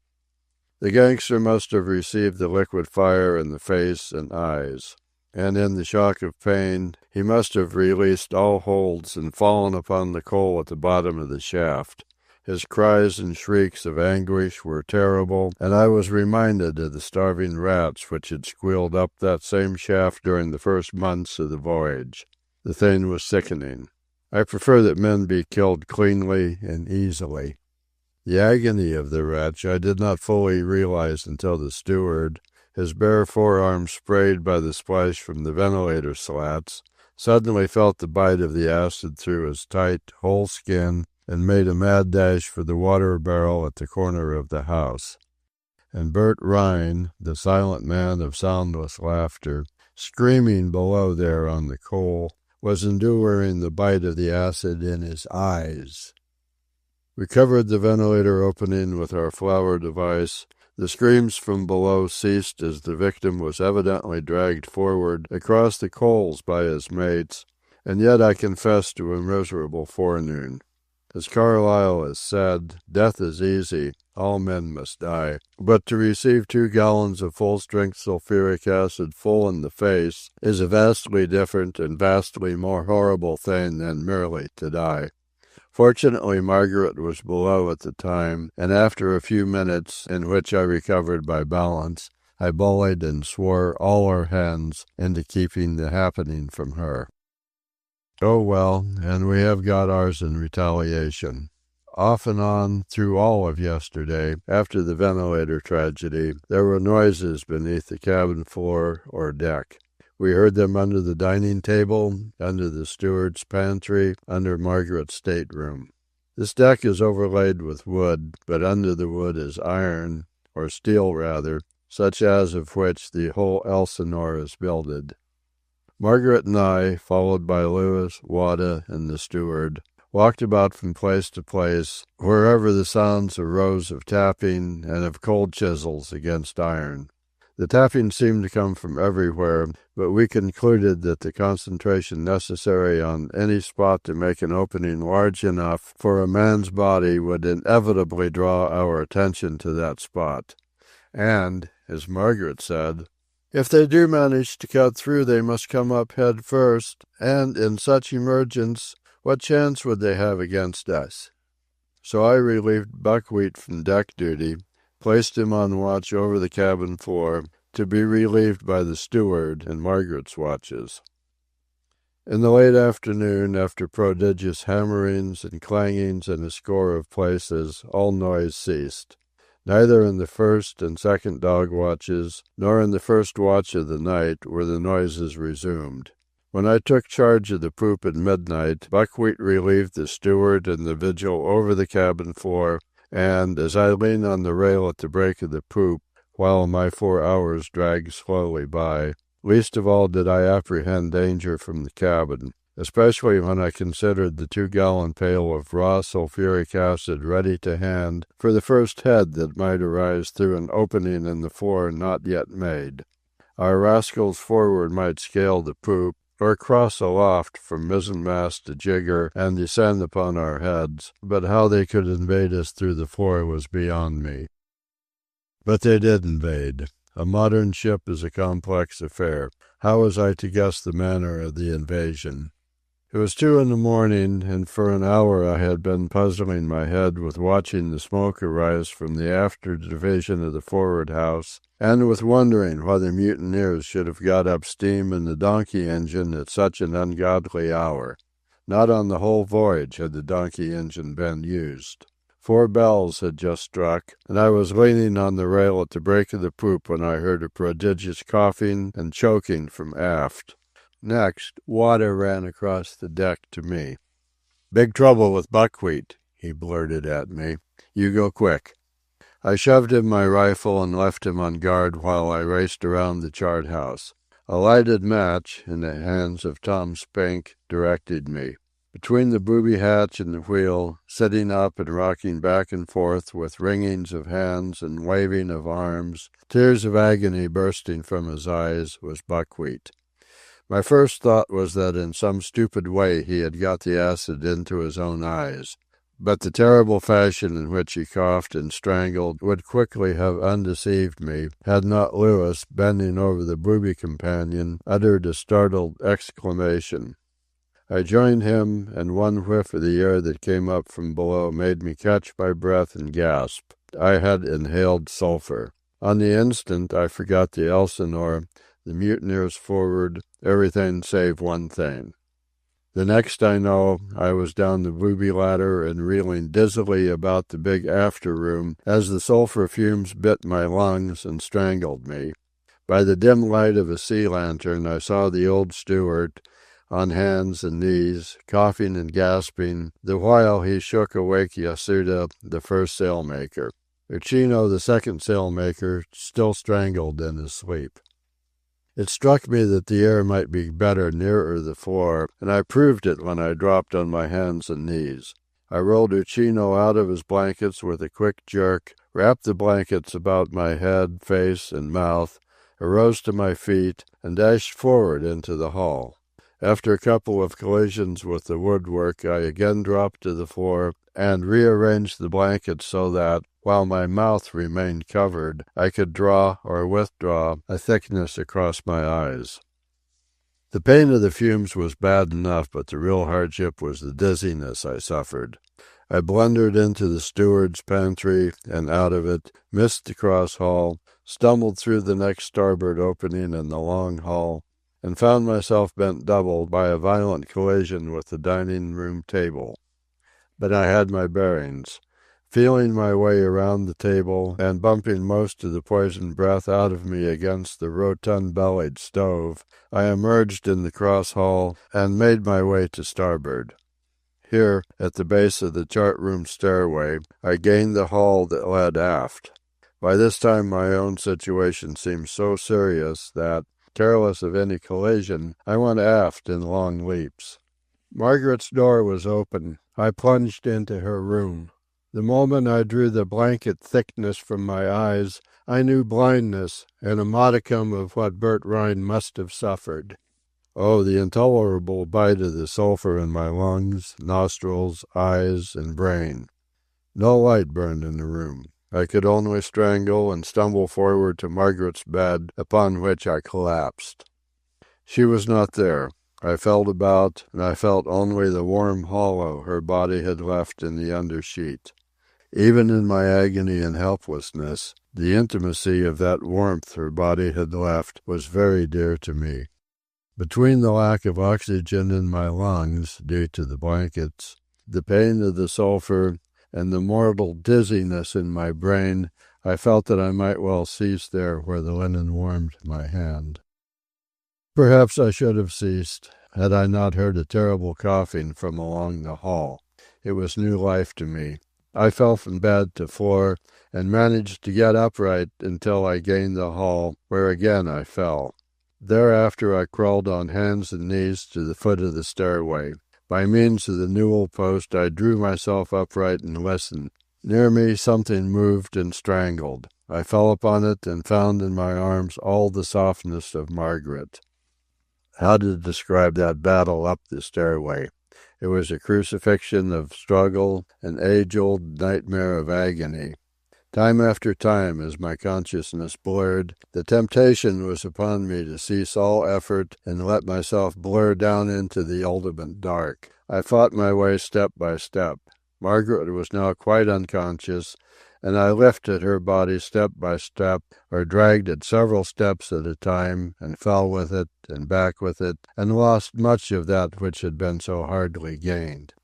The gangster must have received the liquid fire in the face and eyes, and in the shock of pain he must have released all holds and fallen upon the coal at the bottom of the shaft. His cries and shrieks of anguish were terrible, and I was reminded of the starving rats which had squealed up that same shaft during the first months of the voyage. The thing was sickening. I prefer that men be killed cleanly and easily. The agony of the wretch I did not fully realize until the steward, his bare forearm sprayed by the splash from the ventilator slats, suddenly felt the bite of the acid through his tight, whole skin and made a mad dash for the water barrel at the corner of the house. And Bert Rhine, the silent man of soundless laughter, screaming below there on the coal, was enduring the bite of the acid in his eyes. We covered the ventilator opening with our flour device. The screams from below ceased as the victim was evidently dragged forward across the coals by his mates, and yet I confess to a miserable forenoon. As Carlyle has said, death is easy, all men must die, but to receive 2 gallons of full-strength sulfuric acid full in the face is a vastly different and vastly more horrible thing than merely to die. Fortunately, Margaret was below at the time, and after a few minutes, in which I recovered my balance, I bullied and swore all our hands into keeping the happening from her. Oh well, and we have got ours in retaliation. Off and on, through all of yesterday, after the ventilator tragedy, there were noises beneath the cabin floor or deck. We heard them under the dining table, under the steward's pantry, under Margaret's stateroom. This deck is overlaid with wood, but under the wood is iron, or steel rather, such as of which the whole Elsinore is builded. Margaret and I, followed by Lewis, Wada, and the steward, walked about from place to place, wherever the sounds arose of tapping and of cold chisels against iron. The tapping seemed to come from everywhere, but we concluded that the concentration necessary on any spot to make an opening large enough for a man's body would inevitably draw our attention to that spot. And, as Margaret said, if they do manage to cut through, they must come up head first, and in such emergence, what chance would they have against us? So I relieved Buckwheat from deck duty, placed him on watch over the cabin floor, to be relieved by the steward and Margaret's watches. In the late afternoon, after prodigious hammerings and clangings in a score of places, all noise ceased. Neither in the first and second dog watches, nor in the first watch of the night, were the noises resumed. When I took charge of the poop at midnight, Buckwheat relieved the steward and the vigil over the cabin floor, and, as I leaned on the rail at the break of the poop, while my 4 hours dragged slowly by, least of all did I apprehend danger from the cabin, especially when I considered the 2-gallon pail of raw sulfuric acid ready to hand for the first head that might arise through an opening in the floor not yet made. Our rascals forward might scale the poop, or cross aloft from mizzenmast to jigger and descend upon our heads, but how they could invade us through the floor was beyond me. But they did invade. A modern ship is a complex affair. How was I to guess the manner of the invasion? It was 2 in the morning, and for an hour I had been puzzling my head with watching the smoke arise from the after division of the forward house, and with wondering why the mutineers should have got up steam in the donkey engine at such an ungodly hour. Not on the whole voyage had the donkey engine been used. 4 bells had just struck, and I was leaning on the rail at the break of the poop when I heard a prodigious coughing and choking from aft. Next, water ran across the deck to me. "Big trouble with buckwheat," he blurted at me. "You go quick." I shoved him my rifle and left him on guard while I raced around the chart house. A lighted match, in the hands of Tom Spink, directed me. Between the booby hatch and the wheel, sitting up and rocking back and forth with wringings of hands and waving of arms, tears of agony bursting from his eyes, was Buckwheat. My first thought was that in some stupid way he had got the acid into his own eyes. But the terrible fashion in which he coughed and strangled would quickly have undeceived me, had not Lewis, bending over the booby companion, uttered a startled exclamation. I joined him, and one whiff of the air that came up from below made me catch my breath and gasp. I had inhaled sulfur. On the instant I forgot the Elsinore, the mutineers forward, everything save one thing. The next I know, I was down the booby ladder and reeling dizzily about the big after room as the sulfur fumes bit my lungs and strangled me. By the dim light of a sea lantern I saw the old steward, on hands and knees, coughing and gasping, the while he shook awake Yasuda, the first sailmaker. Uchino, the second sailmaker, still strangled in his sleep. It struck me that the air might be better nearer the floor, and I proved it when I dropped on my hands and knees. I rolled Uchino out of his blankets with a quick jerk, wrapped the blankets about my head, face, and mouth, arose to my feet, and dashed forward into the hall. After a couple of collisions with the woodwork, I again dropped to the floor and rearranged the blankets so that, while my mouth remained covered, I could draw or withdraw a thickness across my eyes. The pain of the fumes was bad enough, but the real hardship was the dizziness I suffered. I blundered into the steward's pantry and out of it, missed the cross hall, stumbled through the next starboard opening in the long hall, and found myself bent double by a violent collision with the dining-room table. But I had my bearings. Feeling my way around the table and bumping most of the poisoned breath out of me against the rotund-bellied stove, I emerged in the cross hall and made my way to starboard. Here, at the base of the chart-room stairway, I gained the hall that led aft. By this time my own situation seemed so serious that, careless of any collision, I went aft in long leaps. Margaret's door was open. I plunged into her room. The moment I drew the blanket thickness from my eyes, I knew blindness and a modicum of what Bert Rhine must have suffered. Oh, the intolerable bite of the sulfur in my lungs, nostrils, eyes, and brain. No light burned in the room. I could only strangle and stumble forward to Margaret's bed, upon which I collapsed. She was not there. I felt about, and I felt only the warm hollow her body had left in the undersheet. Even in my agony and helplessness, the intimacy of that warmth her body had left was very dear to me. Between the lack of oxygen in my lungs, due to the blankets, the pain of the sulfur, and the mortal dizziness in my brain, I felt that I might well cease there where the linen warmed my hand. Perhaps I should have ceased, had I not heard a terrible coughing from along the hall. It was new life to me. I fell from bed to floor, and managed to get upright until I gained the hall, where again I fell. Thereafter I crawled on hands and knees to the foot of the stairway. By means of the newel post I drew myself upright and listened. Near me something moved and strangled. I fell upon it and found in my arms all the softness of Margaret. How to describe that battle up the stairway? It was a crucifixion of struggle, an age-old nightmare of agony. Time after time, as my consciousness blurred, the temptation was upon me to cease all effort and let myself blur down into the ultimate dark. I fought my way step by step. Margaret was now quite unconscious, and I lifted her body step by step, or dragged it several steps at a time, and fell with it, and back with it, and lost much of that which had been so hardly gained.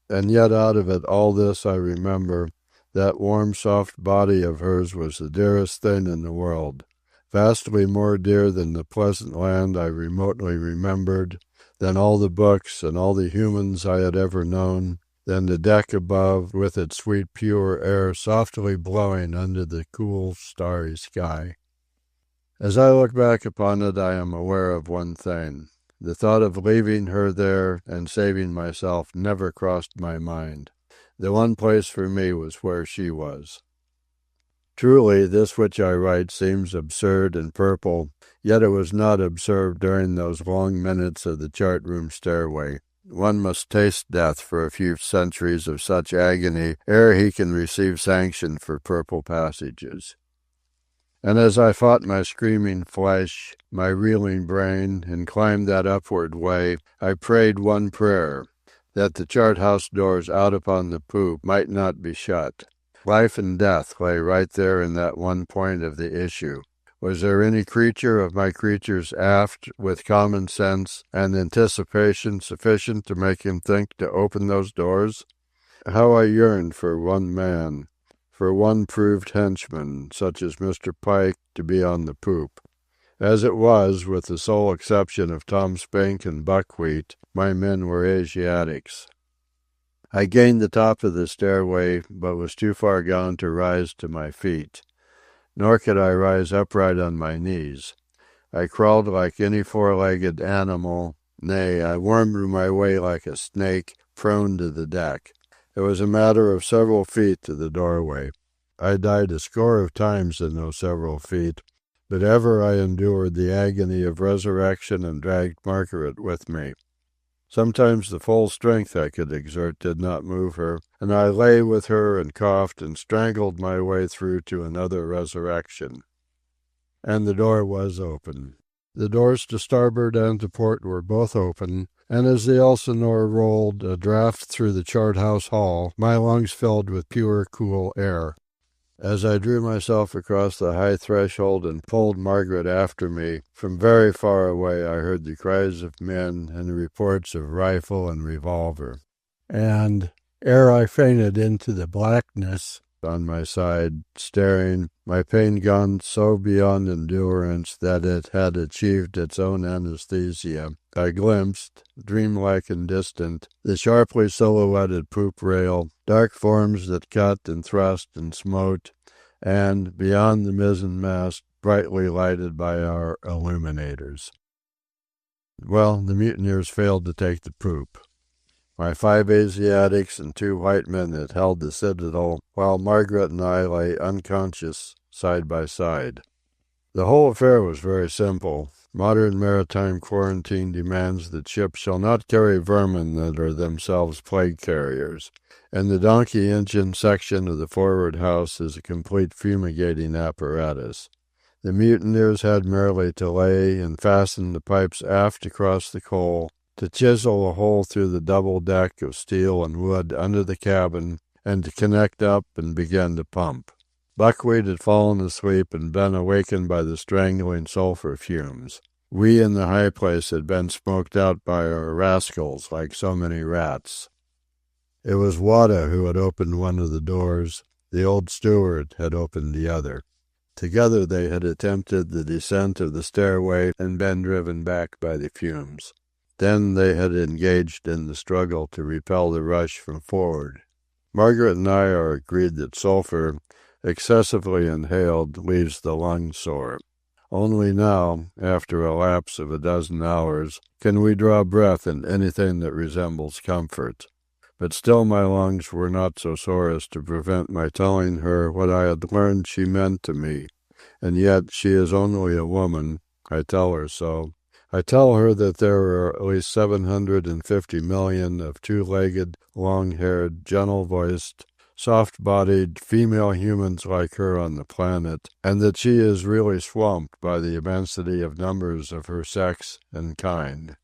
And yet out of it all this I remember, that warm, soft body of hers was the dearest thing in the world, vastly more dear than the pleasant land I remotely remembered, than all the books and all the humans I had ever known, than the deck above with its sweet pure air softly blowing under the cool starry sky. As I look back upon it, I am aware of one thing. The thought of leaving her there and saving myself never crossed my mind. The one place for me was where she was. Truly, this which I write seems absurd and purple, yet it was not absurd during those long minutes of the chart-room stairway. One must taste death for a few centuries of such agony ere he can receive sanction for purple passages. And as I fought my screaming flesh, my reeling brain, and climbed that upward way, I prayed one prayer, that the chart-house doors out upon the poop might not be shut. Life and death lay right there in that one point of the issue. Was there any creature of my creatures aft with common sense and anticipation sufficient to make him think to open those doors? How I yearned for one man, for one proved henchman, such as Mr. Pike, to be on the poop. As it was, with the sole exception of Tom Spink and Buckwheat, my men were Asiatics. I gained the top of the stairway, but was too far gone to rise to my feet. Nor could I rise upright on my knees. I crawled like any four-legged animal, nay, I wormed my way like a snake, prone to the deck. It was a matter of several feet to the doorway. I died a score of times in those several feet, but ever I endured the agony of resurrection and dragged Margaret with me. Sometimes the full strength I could exert did not move her, and I lay with her and coughed and strangled my way through to another resurrection. And the door was open. The doors to starboard and to port were both open, and as the Elsinore rolled a draught through the chart-house hall, my lungs filled with pure, cool air. As I drew myself across the high threshold and pulled Margaret after me, from very far away I heard the cries of men and the reports of rifle and revolver. And, ere I fainted into the blackness, on my side, staring, my pain gone so beyond endurance that it had achieved its own anesthesia, I glimpsed, dreamlike and distant, the sharply silhouetted poop rail, dark forms that cut and thrust and smote, and, beyond the mizzen-mast, brightly lighted by our illuminators. Well, the mutineers failed to take the poop. My 5 Asiatics and 2 white men had held the citadel, while Margaret and I lay unconscious side by side. The whole affair was very simple. Modern maritime quarantine demands that ships shall not carry vermin that are themselves plague carriers, and the donkey engine section of the forward house is a complete fumigating apparatus. The mutineers had merely to lay and fasten the pipes aft across the coal, to chisel a hole through the double deck of steel and wood under the cabin, and to connect up and begin to pump. Buckwheat had fallen asleep and been awakened by the strangling sulfur fumes. We in the high place had been smoked out by our rascals like so many rats. It was Wada who had opened one of the doors. The old steward had opened the other. Together they had attempted the descent of the stairway and been driven back by the fumes. Then they had engaged in the struggle to repel the rush from forward. Margaret and I are agreed that sulfur, excessively inhaled, leaves the lungs sore. Only now, after a lapse of a dozen hours, can we draw breath in anything that resembles comfort. But still my lungs were not so sore as to prevent my telling her what I had learned she meant to me. And yet she is only a woman. I tell her so. I tell her that there are at least 750 million of two-legged, long-haired, gentle-voiced, soft-bodied female humans like her on the planet, and that she is really swamped by the immensity of numbers of her sex and kind.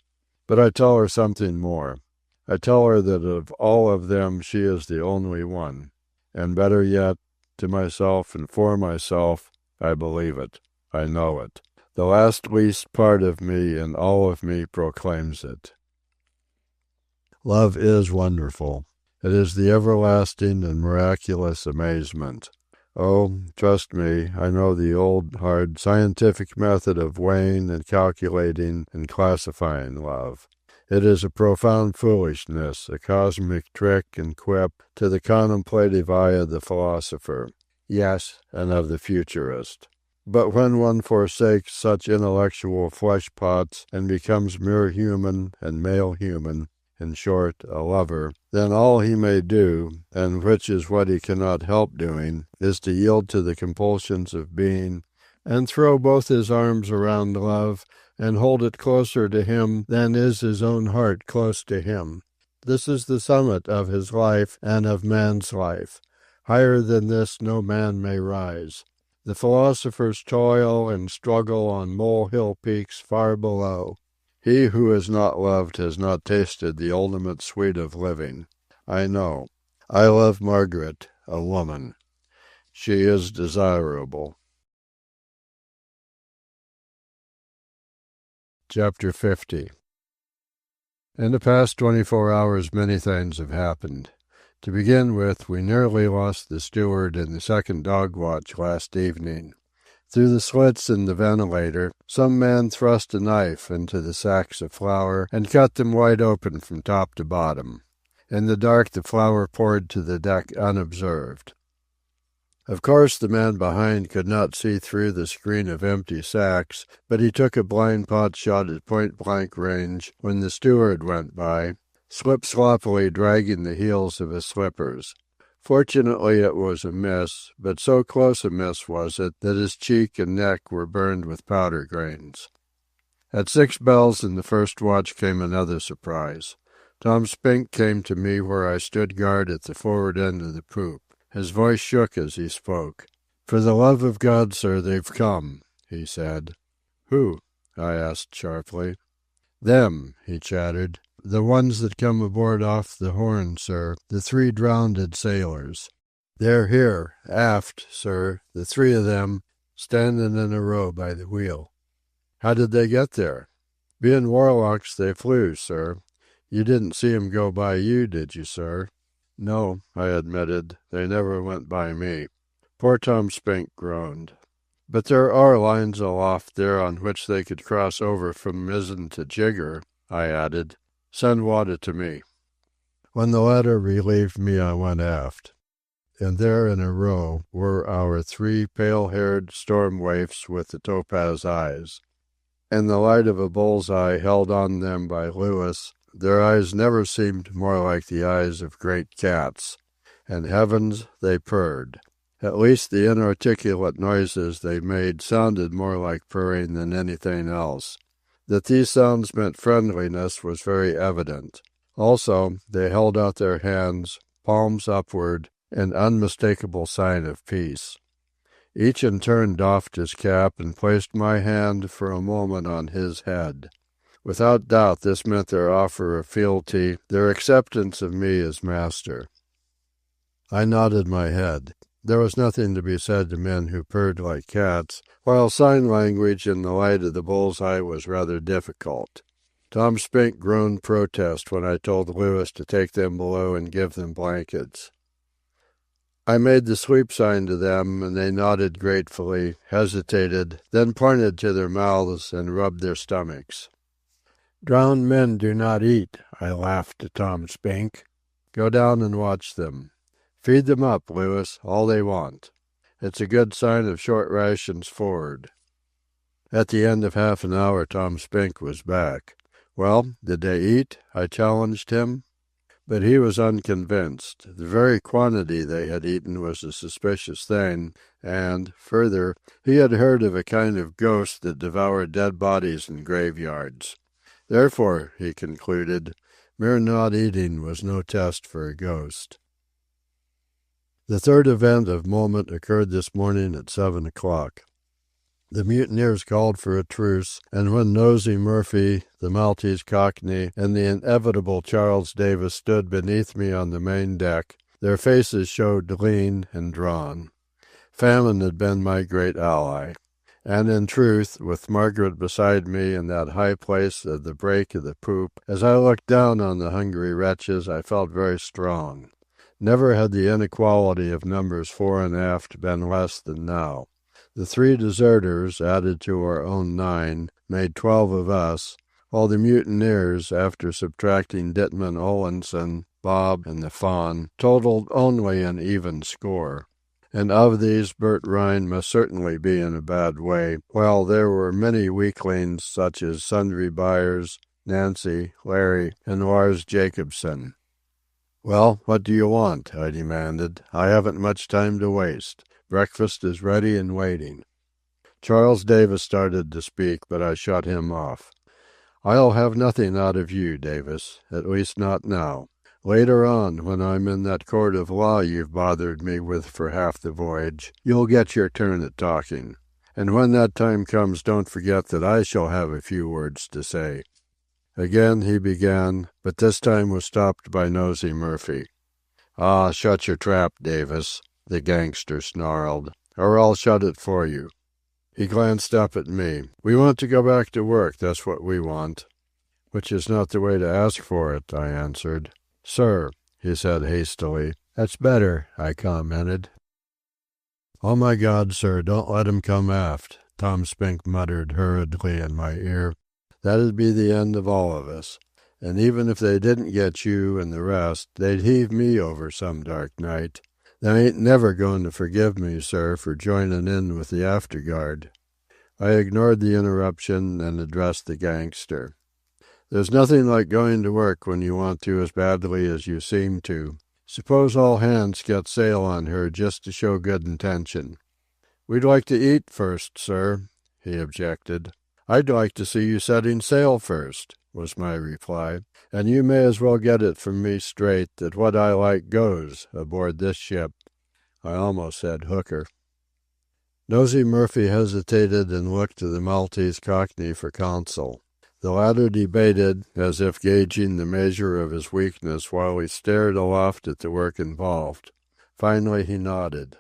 But I tell her something more. I tell her that of all of them she is the only one. And better yet, to myself and for myself, I believe it. I know it. The last least part of me and all of me proclaims it. Love is wonderful. It is the everlasting and miraculous amazement. Oh, trust me, I know the old, hard, scientific method of weighing and calculating and classifying love. It is a profound foolishness, a cosmic trick and quip to the contemplative eye of the philosopher, yes, and of the futurist. But when one forsakes such intellectual flesh-pots and becomes mere human and male human, in short, a lover, then all he may do, and which is what he cannot help doing, is to yield to the compulsions of being, and throw both his arms around love, and hold it closer to him than is his own heart close to him. This is the summit of his life and of man's life. Higher than this no man may rise. The philosophers toil and struggle on molehill peaks far below. He who has not loved has not tasted the ultimate sweet of living. I know. I love Margaret, a woman. She is desirable. Chapter 50. In the past 24 hours many things have happened. To begin with, we nearly lost the steward in the second dog watch last evening. Through the slits in the ventilator, some man thrust a knife into the sacks of flour and cut them wide open from top to bottom. In the dark, the flour poured to the deck unobserved. Of course, the man behind could not see through the screen of empty sacks, but he took a blind pot shot at point-blank range when the steward went by, slip-sloppily dragging the heels of his slippers. Fortunately it was a miss, but so close a miss was it that his cheek and neck were burned with powder grains. At 6 bells in the first watch came another surprise. Tom Spink came to me where I stood guard at the forward end of the poop. His voice shook as he spoke. "For the love of God, sir, they've come," he said. "Who?" I asked sharply. "Them," he chattered. "The ones that come aboard off the Horn, sir, the 3 drownded sailors. They're here, aft, sir, the 3 of them, standin' in a row by the wheel." "How did they get there?" "Bein' warlocks, they flew, sir. You didn't see 'em go by you, did you, sir?" "No," I admitted. "They never went by me." Poor Tom Spink groaned. "But there are lines aloft there on which they could cross over from mizzen to jigger," I added. "Send Wada to me." When the latter relieved me, I went aft. And there in a row were our 3 pale-haired storm waifs with the topaz eyes. In the light of a bull's-eye held on them by Lewis, their eyes never seemed more like the eyes of great cats. And heavens, they purred. At least the inarticulate noises they made sounded more like purring than anything else. That these sounds meant friendliness was very evident. Also, they held out their hands, palms upward, in unmistakable sign of peace. Each in turn doffed his cap and placed my hand for a moment on his head. Without doubt this meant their offer of fealty, their acceptance of me as master. I nodded my head. There was nothing to be said to men who purred like cats, while sign language in the light of the bull's-eye was rather difficult. Tom Spink groaned protest when I told Lewis to take them below and give them blankets. I made the sleep sign to them, and they nodded gratefully, hesitated, then pointed to their mouths and rubbed their stomachs. "Drowned men do not eat," I laughed to Tom Spink. "Go down and watch them. Feed them up, Lewis, all they want. It's a good sign of short rations for'ard." At the end of half an hour Tom Spink was back. "Well, did they eat?" I challenged him. But he was unconvinced. The very quantity they had eaten was a suspicious thing, and, further, he had heard of a kind of ghost that devoured dead bodies in graveyards. Therefore, he concluded, mere not eating was no test for a ghost. The third event of moment occurred this morning at 7 o'clock. The mutineers called for a truce, and when Nosey Murphy, the Maltese Cockney, and the inevitable Charles Davis stood beneath me on the main deck, their faces showed lean and drawn. Famine had been my great ally. And in truth, with Margaret beside me in that high place at the break of the poop, as I looked down on the hungry wretches, I felt very strong. Never had the inequality of numbers fore and aft been less than now. The 3 deserters, added to our own 9, made 12 of us, while the mutineers, after subtracting Dittman Olenson, Bob, and the Fawn, totaled only an even score. And of these Bert Rhine must certainly be in a bad way, while there were many weaklings such as Sundry Byers, Nancy, Larry, and Lars Jacobson. "Well, what do you want?" I demanded. "I haven't much time to waste. Breakfast is ready and waiting." Charles Davis started to speak, but I shut him off. "I'll have nothing out of you, Davis, at least not now. Later on, when I'm in that court of law you've bothered me with for half the voyage, you'll get your turn at talking. And when that time comes, don't forget that I shall have a few words to say." Again he began, but this time was stopped by Nosey Murphy. "Ah, shut your trap, Davis," the gangster snarled, "or I'll shut it for you." He glanced up at me. "We want to go back to work, that's what we want." "Which is not the way to ask for it," I answered. "Sir," he said hastily. "That's better," I commented. "Oh, my God, sir, don't let him come aft," Tom Spink muttered hurriedly in my ear. "That'd be the end of all of us. And even if they didn't get you and the rest, they'd heave me over some dark night. They ain't never going to forgive me, sir, for joining in with the afterguard." I ignored the interruption and addressed the gangster. "There's nothing like going to work when you want to as badly as you seem to. Suppose all hands get sail on her just to show good intention." "We'd like to eat first, sir," he objected. "I'd like to see you setting sail first," was my reply. "And you may as well get it from me straight that what I like goes aboard this ship." I almost said hooker. Nosey Murphy hesitated and looked to the Maltese Cockney for counsel. The latter debated, as if gauging the measure of his weakness, while he stared aloft at the work involved. Finally he nodded.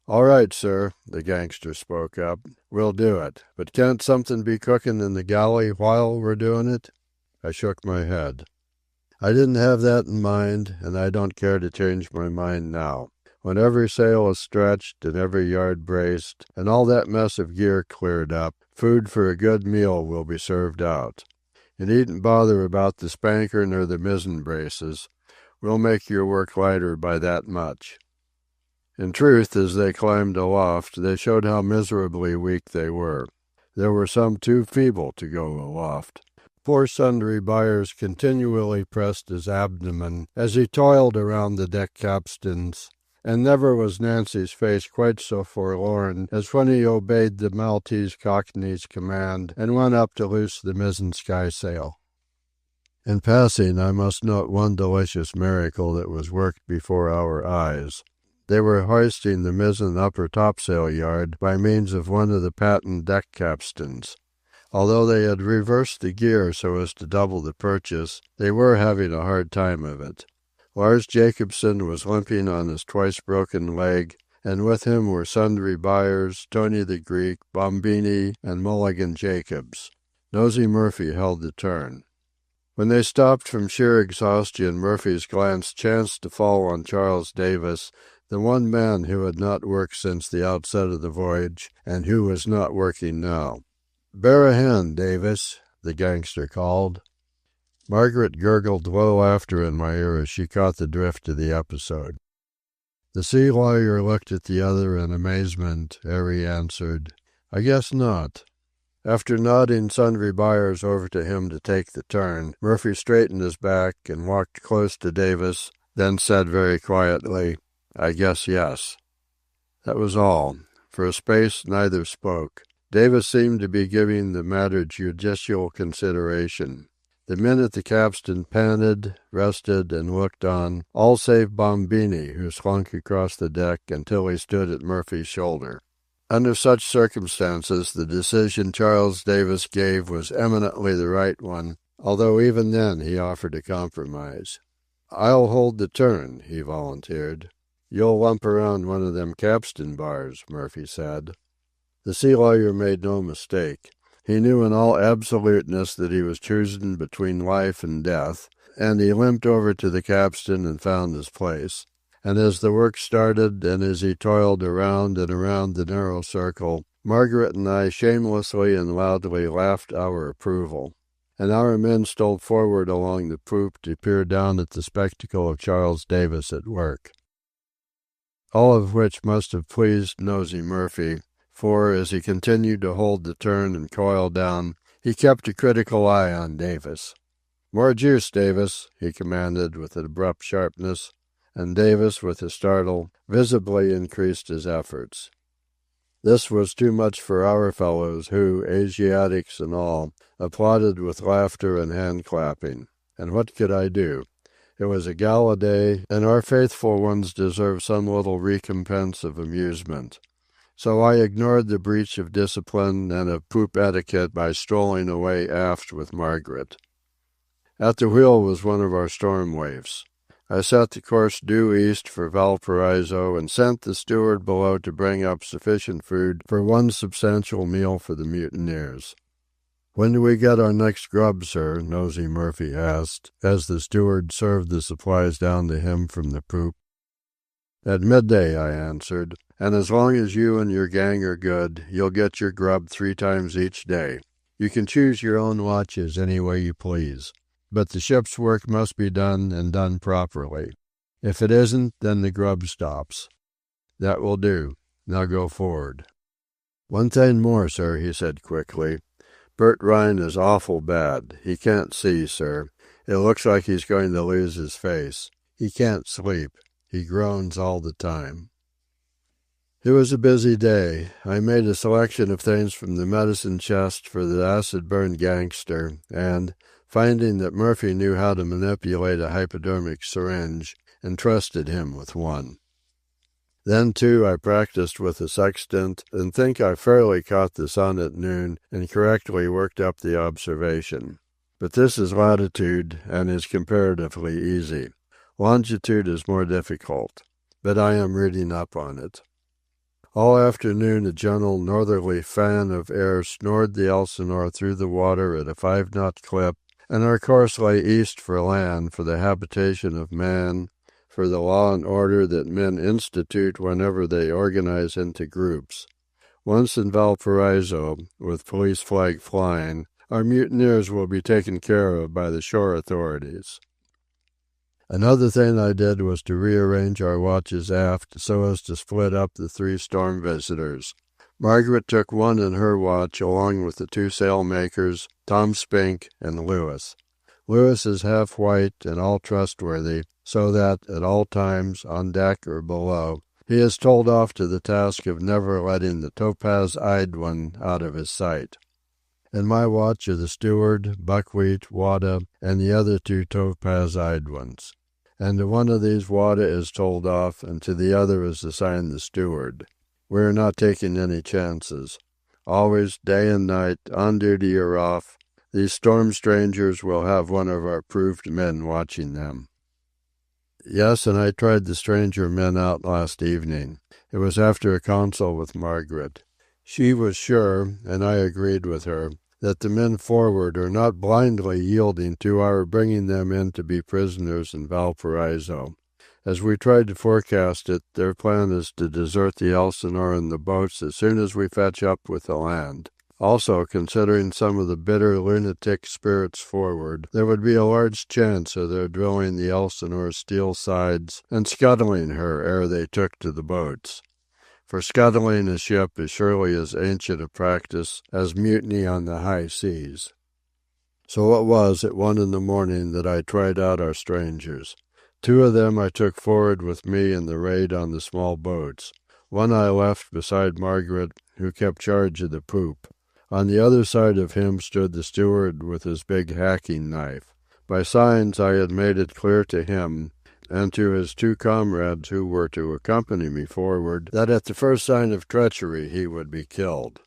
"All right, sir," the gangster spoke up. "We'll do it. But can't something be cooking in the galley while we're doing it?" I shook my head. "I didn't have that in mind, and I don't care to change my mind now. When every sail is stretched and every yard braced, and all that mess of gear cleared up, food for a good meal will be served out. You needn't bother about the spanker nor the mizzen braces. We'll make your work lighter by that much." In truth, as they climbed aloft, they showed how miserably weak they were. There were some too feeble to go aloft. Poor Sundry Byers continually pressed his abdomen as he toiled around the deck capstans, and never was Nancy's face quite so forlorn as when he obeyed the Maltese Cockney's command and went up to loose the mizzen skysail. In passing, I must note one delicious miracle that was worked before our eyes. They were hoisting the mizzen upper topsail yard by means of one of the patent deck capstans. Although they had reversed the gear so as to double the purchase, they were having a hard time of it. Lars Jacobson was limping on his twice-broken leg, and with him were Sundry Byers, Tony the Greek, Bombini, and Mulligan Jacobs. Nosey Murphy held the turn. When they stopped from sheer exhaustion, Murphy's glance chanced to fall on Charles Davis, the one man who had not worked since the outset of the voyage, and who was not working now. "Bear a hand, Davis," the gangster called. Margaret gurgled low laughter in my ear as she caught the drift of the episode. The sea lawyer looked at the other in amazement ere he answered, "I guess not." After nodding Sundry Byers over to him to take the turn, Murphy straightened his back and walked close to Davis, then said very quietly, "I guess yes." That was all. For a space neither spoke. Davis seemed to be giving the matter judicial consideration. The men at the capstan panted, rested, and looked on, all save Bombini, who slunk across the deck until he stood at Murphy's shoulder. Under such circumstances, the decision Charles Davis gave was eminently the right one, although even then he offered a compromise. "I'll hold the turn," he volunteered. "You'll lump around one of them capstan bars," Murphy said. The sea lawyer made no mistake. He knew in all absoluteness that he was choosing between life and death, and he limped over to the capstan and found his place. And as the work started, and as he toiled around and around the narrow circle, Margaret and I shamelessly and loudly laughed our approval. And our men stole forward along the poop to peer down at the spectacle of Charles Davis at work. All of which must have pleased Nosey Murphy, for, as he continued to hold the turn and coil down, he kept a critical eye on Davis. "More juice, Davis," he commanded with an abrupt sharpness, and Davis, with a startle, visibly increased his efforts. This was too much for our fellows who, Asiatics and all, applauded with laughter and hand-clapping. And what could I do? It was a gala day, and our faithful ones deserved some little recompense of amusement. So I ignored the breach of discipline and of poop etiquette by strolling away aft with Margaret. At the wheel was one of our storm waifs. I set the course due east for Valparaiso and sent the steward below to bring up sufficient food for one substantial meal for the mutineers. "When do we get our next grub, sir?" Nosey Murphy asked, as the steward served the supplies down to him from the poop. "At midday," I answered, "and as long as you and your gang are good, you'll get your grub 3 times each day. You can choose your own watches any way you please. But the ship's work must be done and done properly. If it isn't, then the grub stops. That will do. Now go forward." "One thing more, sir," he said quickly. "Bert Rhine is awful bad. He can't see, sir. It looks like he's going to lose his face. He can't sleep. He groans all the time." It was a busy day. I made a selection of things from the medicine chest for the acid-burned gangster, and, finding that Murphy knew how to manipulate a hypodermic syringe, entrusted him with one. Then, too, I practiced with the sextant, and think I fairly caught the sun at noon and correctly worked up the observation. But this is latitude, and is comparatively easy. Longitude is more difficult, but I am reading up on it. All afternoon a gentle northerly fan of air snored the Elsinore through the water at a 5-knot clip, and our course lay east for land, for the habitation of man, for the law and order that men institute whenever they organize into groups. Once in Valparaiso, with police flag flying, our mutineers will be taken care of by the shore authorities. Another thing I did was to rearrange our watches aft so as to split up the 3 storm visitors. Margaret took one in her watch along with the 2 sailmakers, Tom Spink and Lewis. Lewis is half white and all trustworthy, so that, at all times, on deck or below, he is told off to the task of never letting the topaz-eyed one out of his sight. In my watch are the steward, Buckwheat, Wada, and the other 2 topaz-eyed ones. And to one of these Wada is told off, and to the other is assigned the steward. We are not taking any chances. Always, day and night, on duty or off, these storm strangers will have one of our proved men watching them. Yes, and I tried the stranger men out last evening. It was after a council with Margaret. She was sure, and I agreed with her, that the men forward are not blindly yielding to our bringing them in to be prisoners in Valparaiso. As we tried to forecast it, their plan is to desert the Elsinore and the boats as soon as we fetch up with the land. Also, considering some of the bitter lunatic spirits forward, there would be a large chance of their drilling the Elsinore's steel sides and scuttling her ere they took to the boats. For scuttling a ship is surely as ancient a practice as mutiny on the high seas. So it was at 1 a.m. that I tried out our strangers. 2 of them I took forward with me in the raid on the small boats. One I left beside Margaret, who kept charge of the poop. On the other side of him stood the steward with his big hacking knife. By signs I had made it clear to him and to his 2 comrades who were to accompany me forward that at the first sign of treachery he would be killed.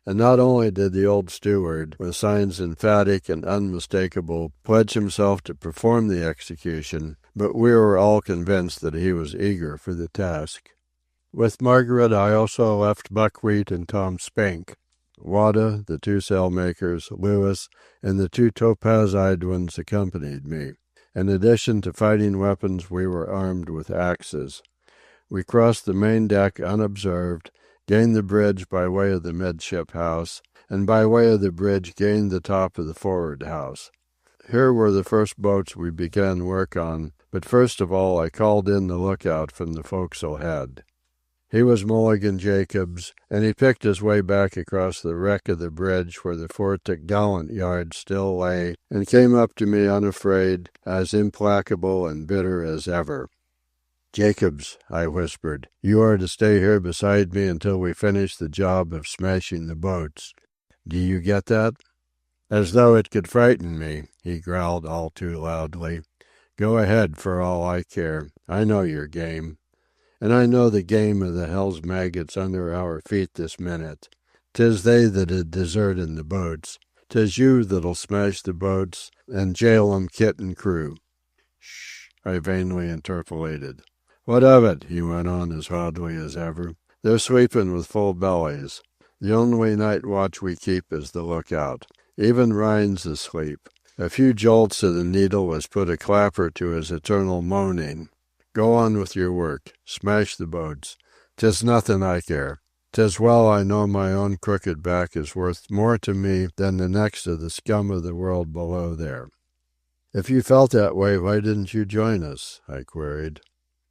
And not only did the old steward, with signs emphatic and unmistakable, pledge himself to perform the execution, but we were all convinced that he was eager for the task. With Margaret I also left Buckwheat and Tom Spink. Wada, the 2 sailmakers, Lewis, and the 2 topaz-eyed ones accompanied me. In addition to fighting weapons, we were armed with axes. We crossed the main deck unobserved, gained the bridge by way of the midship house, and by way of the bridge gained the top of the forward house. Here were the first boats we began work on, but first of all I called in the lookout from the forecastle head. He was Mulligan Jacobs, and he picked his way back across the wreck of the bridge where the fore-topgallant yard still lay, and came up to me unafraid, as implacable and bitter as ever. "Jacobs," I whispered, "you are to stay here beside me until we finish the job of smashing the boats. Do you get that?" As though it could frighten me, he growled all too loudly. "Go ahead for all I care. I know your game. And I know the game of the hell's maggots under our feet this minute. 'Tis they that'd desert in the boats. 'Tis you that'll smash the boats and jail 'em kit and crew." "Shh," I vainly interpolated. "What of it?" he went on as loudly as ever. "They're sleeping with full bellies. The only night watch we keep is the lookout. Even Rhine's asleep. A few jolts of the needle has put a clapper to his eternal moaning. Go on with your work. Smash the boats. 'Tis nothing I care. 'Tis well I know my own crooked back is worth more to me than the next of the scum of the world below there." "If you felt that way, why didn't you join us?" I queried.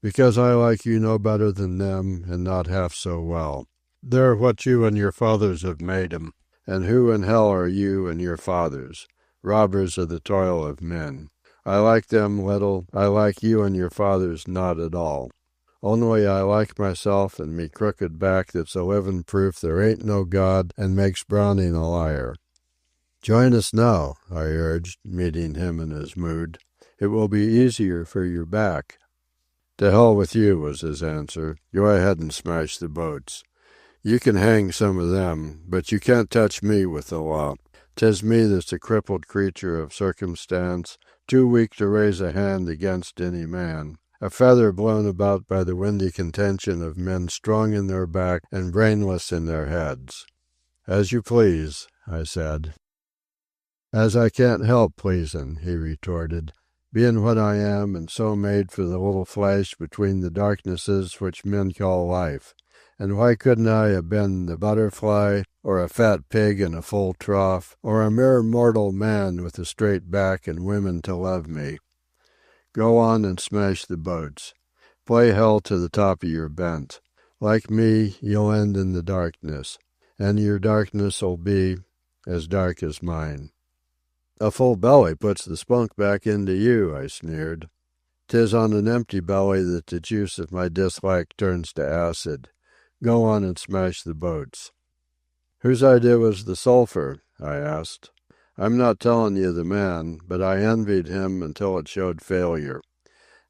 "Because I like you no better than them, and not half so well. They're what you and your fathers have made 'em. And who in hell are you and your fathers? Robbers of the toil of men. I like them little, I like you and your fathers not at all. Only I like myself and me crooked back that's a livin' proof there ain't no God and makes Browning a liar." "Join us now," I urged, meeting him in his mood. "It will be easier for your back." "To hell with you," was his answer. "Go ahead and smash the boats. You can hang some of them, but you can't touch me with the law. 'Tis me that's a crippled creature of circumstance, too weak to raise a hand against any man, a feather blown about by the windy contention of men strong in their back and brainless in their heads." "As you please," I said. "As I can't help pleasin'," he retorted, "bein' what I am and so made for the little flash between the darknesses which men call life. And why couldn't I have been the butterfly, or a fat pig in a full trough, or a mere mortal man with a straight back and women to love me? Go on and smash the boats. Play hell to the top of your bent. Like me, you'll end in the darkness. And your darkness'll be as dark as mine." "A full belly puts the spunk back into you," I sneered. "'Tis on an empty belly that the juice of my dislike turns to acid. Go on and smash the boats." "Whose idea was the sulfur?" I asked. "I'm not telling you the man, but I envied him until it showed failure.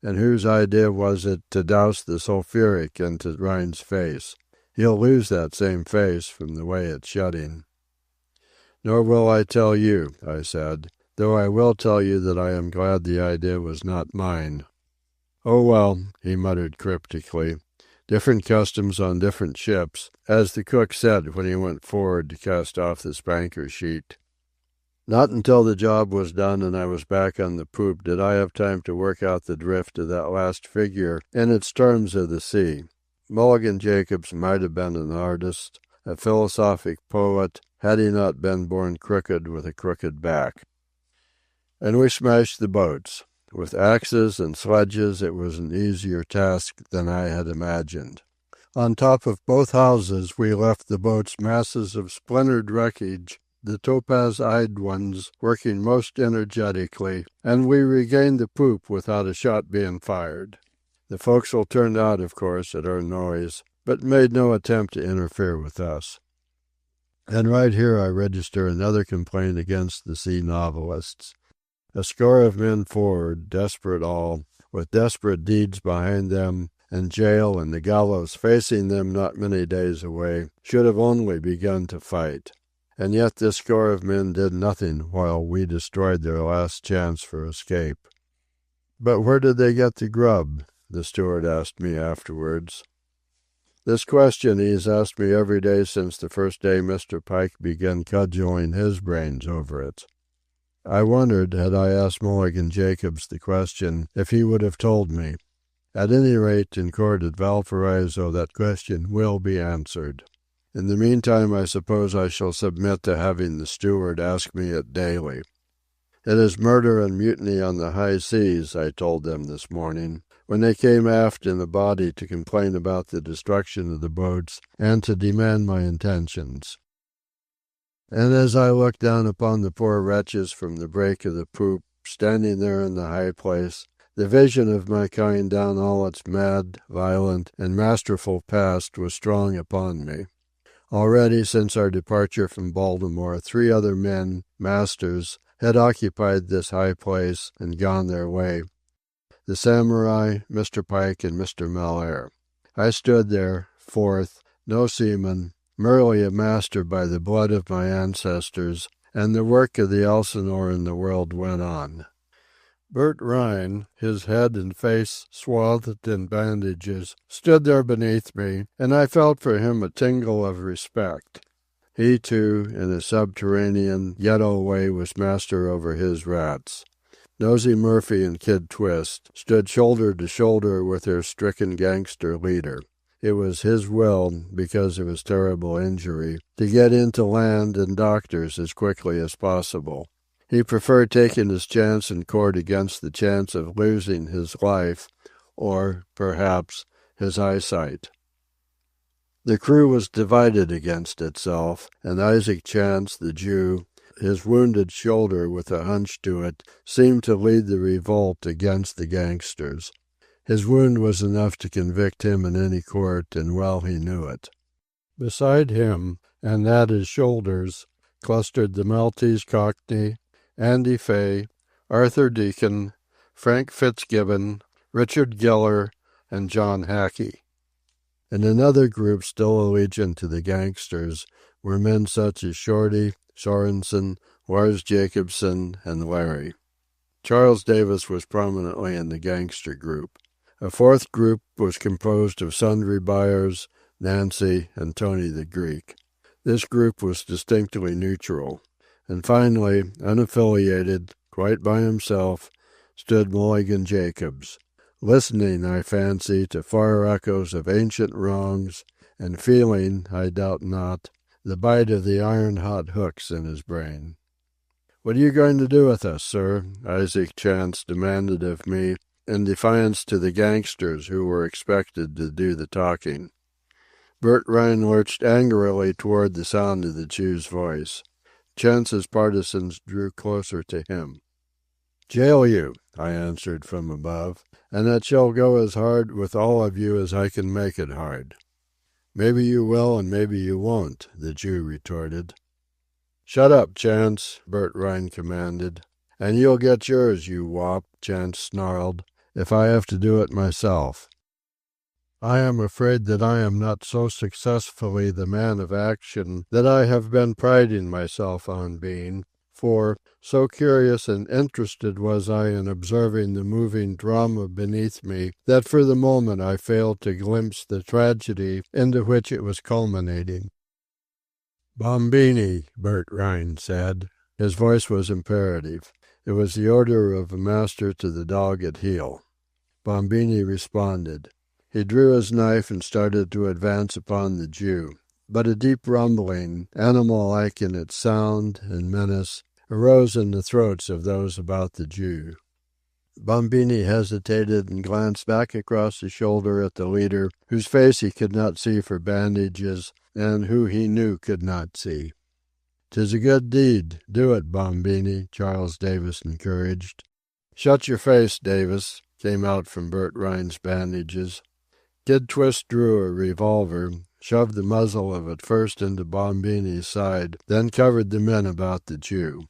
And whose idea was it to douse the sulfuric into Rhine's face? He'll lose that same face from the way it's shutting." "Nor will I tell you," I said, "though I will tell you that I am glad the idea was not mine." "Oh well," he muttered cryptically. "Different customs on different ships, as the cook said when he went forward to cast off the spanker sheet." Not until the job was done and I was back on the poop did I have time to work out the drift of that last figure in its terms of the sea. Mulligan Jacobs might have been an artist, a philosophic poet, had he not been born crooked with a crooked back. And we smashed the boats. With axes and sledges it was an easier task than I had imagined. On top of both houses we left the boats masses of splintered wreckage, the topaz-eyed ones working most energetically, and we regained the poop without a shot being fired. The forecastle turned out, of course, at our noise, but made no attempt to interfere with us. And right here I register another complaint against the sea novelists. A score of men forward, desperate all, with desperate deeds behind them, and jail and the gallows facing them not many days away, should have only begun to fight. And yet this score of men did nothing while we destroyed their last chance for escape. "But where did they get the grub?" the steward asked me afterwards. This question he has asked me every day since the first day Mr. Pike began cudgeling his brains over it. I wondered, had I asked Mulligan Jacobs the question, if he would have told me. At any rate, in court at Valparaiso that question will be answered. In the meantime, I suppose I shall submit to having the steward ask me it daily. "It is murder and mutiny on the high seas," I told them this morning, when they came aft in a body to complain about the destruction of the boats and to demand my intentions. And as I looked down upon the poor wretches from the break of the poop, standing there in the high place, the vision of my kind down all its mad, violent, and masterful past was strong upon me. Already, since our departure from Baltimore, 3 other men, masters, had occupied this high place and gone their way. The samurai, Mr. Pike, and Mr. Malaire. I stood there, 4th, no seaman, merely a master by the blood of my ancestors, and the work of the Elsinore in the world went on. Bert Rhine, his head and face swathed in bandages, stood there beneath me, and I felt for him a tingle of respect. He, too, in a subterranean, ghetto way, was master over his rats. Nosey Murphy and Kid Twist stood shoulder to shoulder with their stricken gangster leader. It was his will, because of his terrible injury, to get into land and doctors as quickly as possible. He preferred taking his chance in court against the chance of losing his life, or, perhaps, his eyesight. The crew was divided against itself, and Isaac Chance, the Jew, his wounded shoulder with a hunch to it, seemed to lead the revolt against the gangsters. His wound was enough to convict him in any court, and well he knew it. Beside him, and at his shoulders, clustered the Maltese Cockney, Andy Fay, Arthur Deacon, Frank Fitzgibbon, Richard Giller, and John Hackey. In another group still allegiant to the gangsters were men such as Shorty, Sorensen, Lars Jacobson, and Larry. Charles Davis was prominently in the gangster group. A 4th group was composed of Sundry Byers, Nancy, and Tony the Greek. This group was distinctly neutral. And finally, unaffiliated, quite by himself, stood Mulligan Jacobs, listening, I fancy, to far echoes of ancient wrongs, and feeling, I doubt not, the bite of the iron-hot hooks in his brain. "What are you going to do with us, sir?" Isaac Chance demanded of me, in defiance to the gangsters who were expected to do the talking. Bert Rhine lurched angrily toward the sound of the Jew's voice. Chance's partisans drew closer to him. "Jail you," I answered from above, "and it shall go as hard with all of you as I can make it hard." "Maybe you will and maybe you won't," the Jew retorted. "Shut up, Chance," Bert Rhine commanded. "And you'll get yours, you wop," Chance snarled, "if I have to do it myself." I am afraid that I am not so successfully the man of action that I have been priding myself on being, for, so curious and interested was I in observing the moving drama beneath me, that for the moment I failed to glimpse the tragedy into which it was culminating. "Bombini," Bert Rhine said. His voice was imperative. It was the order of a master to the dog at heel. Bombini responded. He drew his knife and started to advance upon the Jew. But a deep rumbling, animal-like in its sound and menace, arose in the throats of those about the Jew. Bombini hesitated and glanced back across his shoulder at the leader, whose face he could not see for bandages, and who he knew could not see. "'Tis a good deed. Do it, Bombini," Charles Davis encouraged. "Shut your face, Davis," came out from Bert Rhine's bandages. Kid Twist drew a revolver, shoved the muzzle of it first into Bombini's side, then covered the men about the Jew.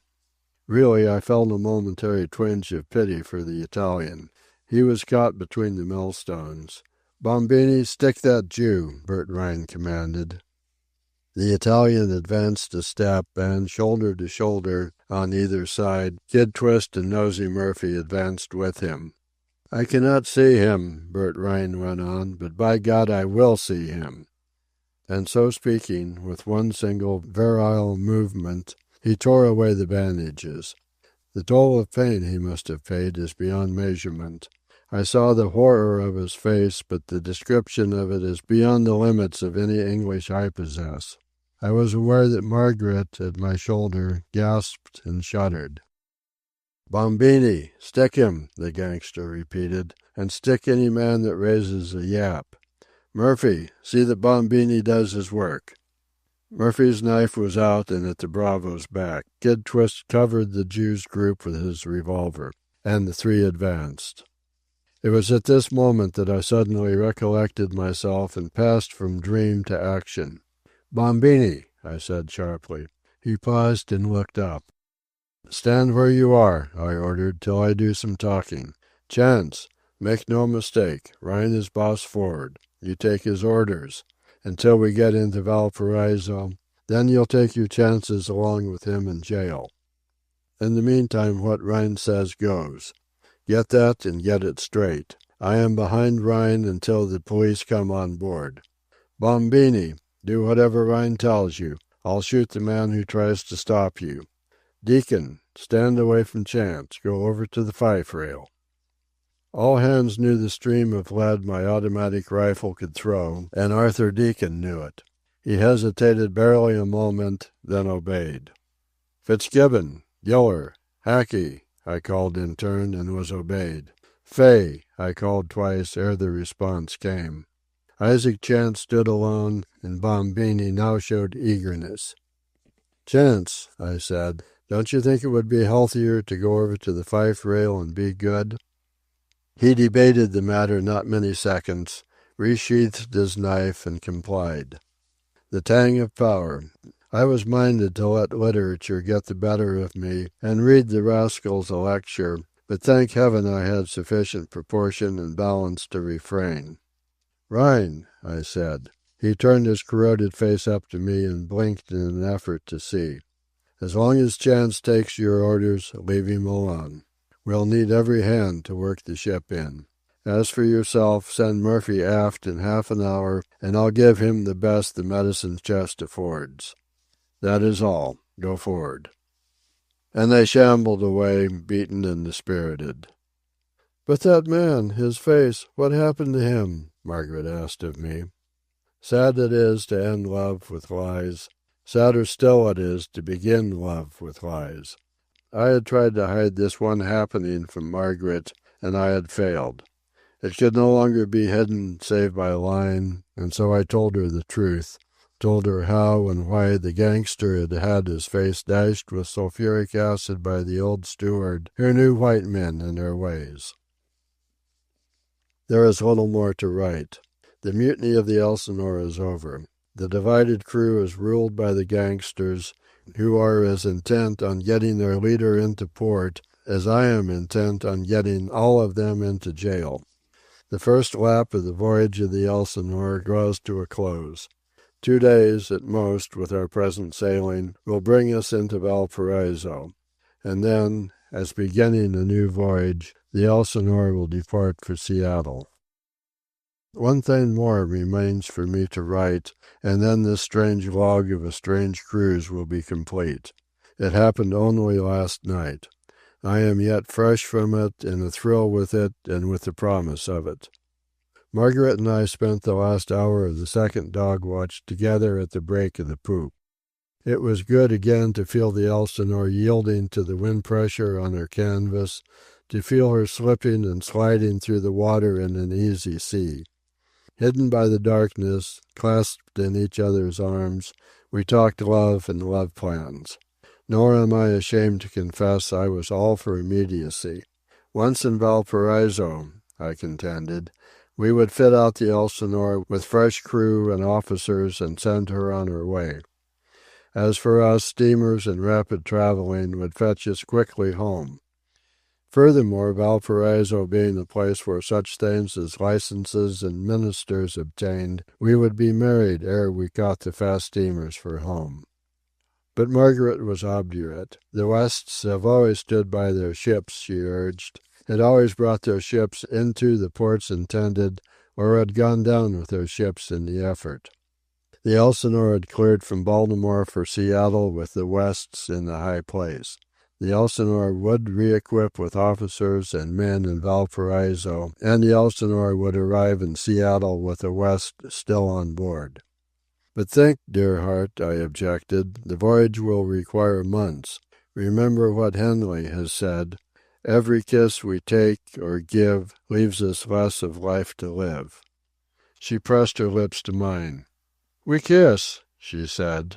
Really, I felt a momentary twinge of pity for the Italian. He was caught between the millstones. "Bombini, stick that Jew," Bert Rhine commanded. The Italian advanced a step, and, shoulder to shoulder, on either side, Kid Twist and Nosey Murphy advanced with him. "I cannot see him," Bert Rhine went on, "but by God I will see him." And so speaking, with one single virile movement, he tore away the bandages. The toll of pain he must have paid is beyond measurement. I saw the horror of his face, but the description of it is beyond the limits of any English I possess. I was aware that Margaret, at my shoulder, gasped and shuddered. "Bombini, stick him," the gangster repeated, "and stick any man that raises a yap. Murphy, see that Bombini does his work." Murphy's knife was out and at the bravo's back. Kid Twist covered the Jew's group with his revolver, and the three advanced. It was at this moment that I suddenly recollected myself and passed from dream to action. "Bombini," I said sharply. He paused and looked up. "Stand where you are," I ordered, "till I do some talking. Chance, make no mistake, Rhine is boss forward. You take his orders. Until we get into Valparaiso, then you'll take your chances along with him in jail. In the meantime, what Rhine says goes. Get that and get it straight. I am behind Rhine until the police come on board. Bombini, do whatever Rhine tells you. I'll shoot the man who tries to stop you. Deacon, stand away from Chance. Go over to the fife rail." All hands knew the stream of lead my automatic rifle could throw, and Arthur Deacon knew it. He hesitated barely a moment, then obeyed. "Fitzgibbon, Giller, Hackey," I called in turn, and was obeyed. "Fay," I called twice ere the response came. Isaac Chance stood alone, and Bombini now showed eagerness. "Chance," I said, "don't you think it would be healthier to go over to the fife rail and be good?" He debated the matter not many seconds, resheathed his knife, and complied. The tang of power. I was minded to let literature get the better of me and read the rascals a lecture, but thank heaven I had sufficient proportion and balance to refrain. "Rhine," I said. He turned his corroded face up to me and blinked in an effort to see. "As long as Chance takes your orders, leave him alone. We'll need every hand to work the ship in. As for yourself, send Murphy aft in half an hour, and I'll give him the best the medicine chest affords. That is all. Go forward." And they shambled away, beaten and dispirited. "But that man, his face, what happened to him?" Margaret asked of me. Sad it is to end love with lies. Sadder still it is to begin love with lies. I had tried to hide this one happening from Margaret, and I had failed. It could no longer be hidden save by lying, and so I told her the truth, told her how and why the gangster had had his face dashed with sulfuric acid by the old steward who knew white men and their ways. There is little more to write. The mutiny of the Elsinore is over. The divided crew is ruled by the gangsters, who are as intent on getting their leader into port as I am intent on getting all of them into jail. The first lap of the voyage of the Elsinore draws to a close. 2 days, at most, with our present sailing, will bring us into Valparaiso. And then, as beginning a new voyage, the Elsinore will depart for Seattle. One thing more remains for me to write, and then this strange log of a strange cruise will be complete. It happened only last night. I am yet fresh from it, in a thrill with it, and with the promise of it. Margaret and I spent the last hour of the second dog watch together at the break of the poop. It was good again to feel the Elsinore yielding to the wind pressure on her canvas, to feel her slipping and sliding through the water in an easy sea. Hidden by the darkness, clasped in each other's arms, we talked love and love plans. Nor am I ashamed to confess I was all for immediacy. Once in Valparaiso, I contended, We would fit out the Elsinore with fresh crew and officers and send her on her way. As for us, steamers and rapid traveling would fetch us quickly home. Furthermore, Valparaiso being the place where such things as licenses and ministers obtained, we would be married ere we caught the fast steamers for home. But Margaret was obdurate. The Wests have always stood by their ships, she urged, had always brought their ships into the ports intended, or had gone down with their ships in the effort. The Elsinore had cleared from Baltimore for Seattle with the Wests in the high place. The Elsinore would re-equip with officers and men in Valparaiso, and the Elsinore would arrive in Seattle with the West still on board. But think, dear heart, I objected, the voyage will require months. Remember what Henley has said, every kiss we take or give leaves us less of life to live. She pressed her lips to mine. We kiss, she said,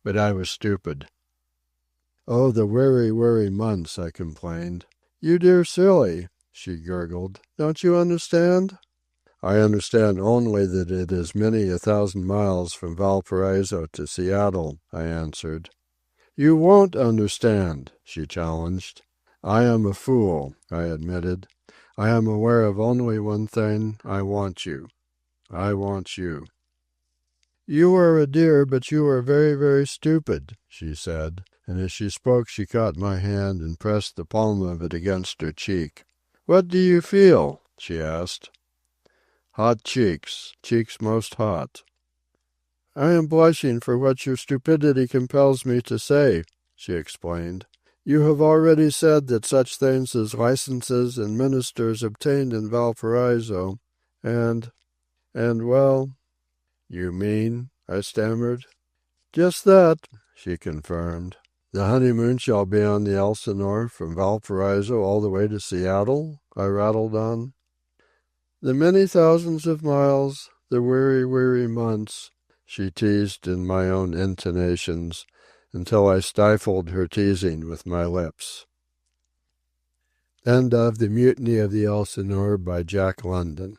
but I was stupid. Oh, the weary, weary months, I complained. You dear silly, she gurgled. Don't you understand? I understand only that it is many 1,000 miles from Valparaiso to Seattle, I answered. You won't understand, she challenged. I am a fool, I admitted. I am aware of only one thing. I want you. I want you. You are a dear, but you are very, very stupid, she said, and as she spoke she caught my hand and pressed the palm of it against her cheek. What do you feel? She asked. Hot cheeks, cheeks most hot. I am blushing for what your stupidity compels me to say, she explained. You have already said that such things as licenses and ministers obtained in Valparaiso, and well... You mean? I stammered. Just that, she confirmed. The honeymoon shall be on the Elsinore from Valparaiso all the way to Seattle, I rattled on. The many thousands of miles, the weary, weary months, she teased in my own intonations, until I stifled her teasing with my lips. End of The Mutiny of the Elsinore by Jack London.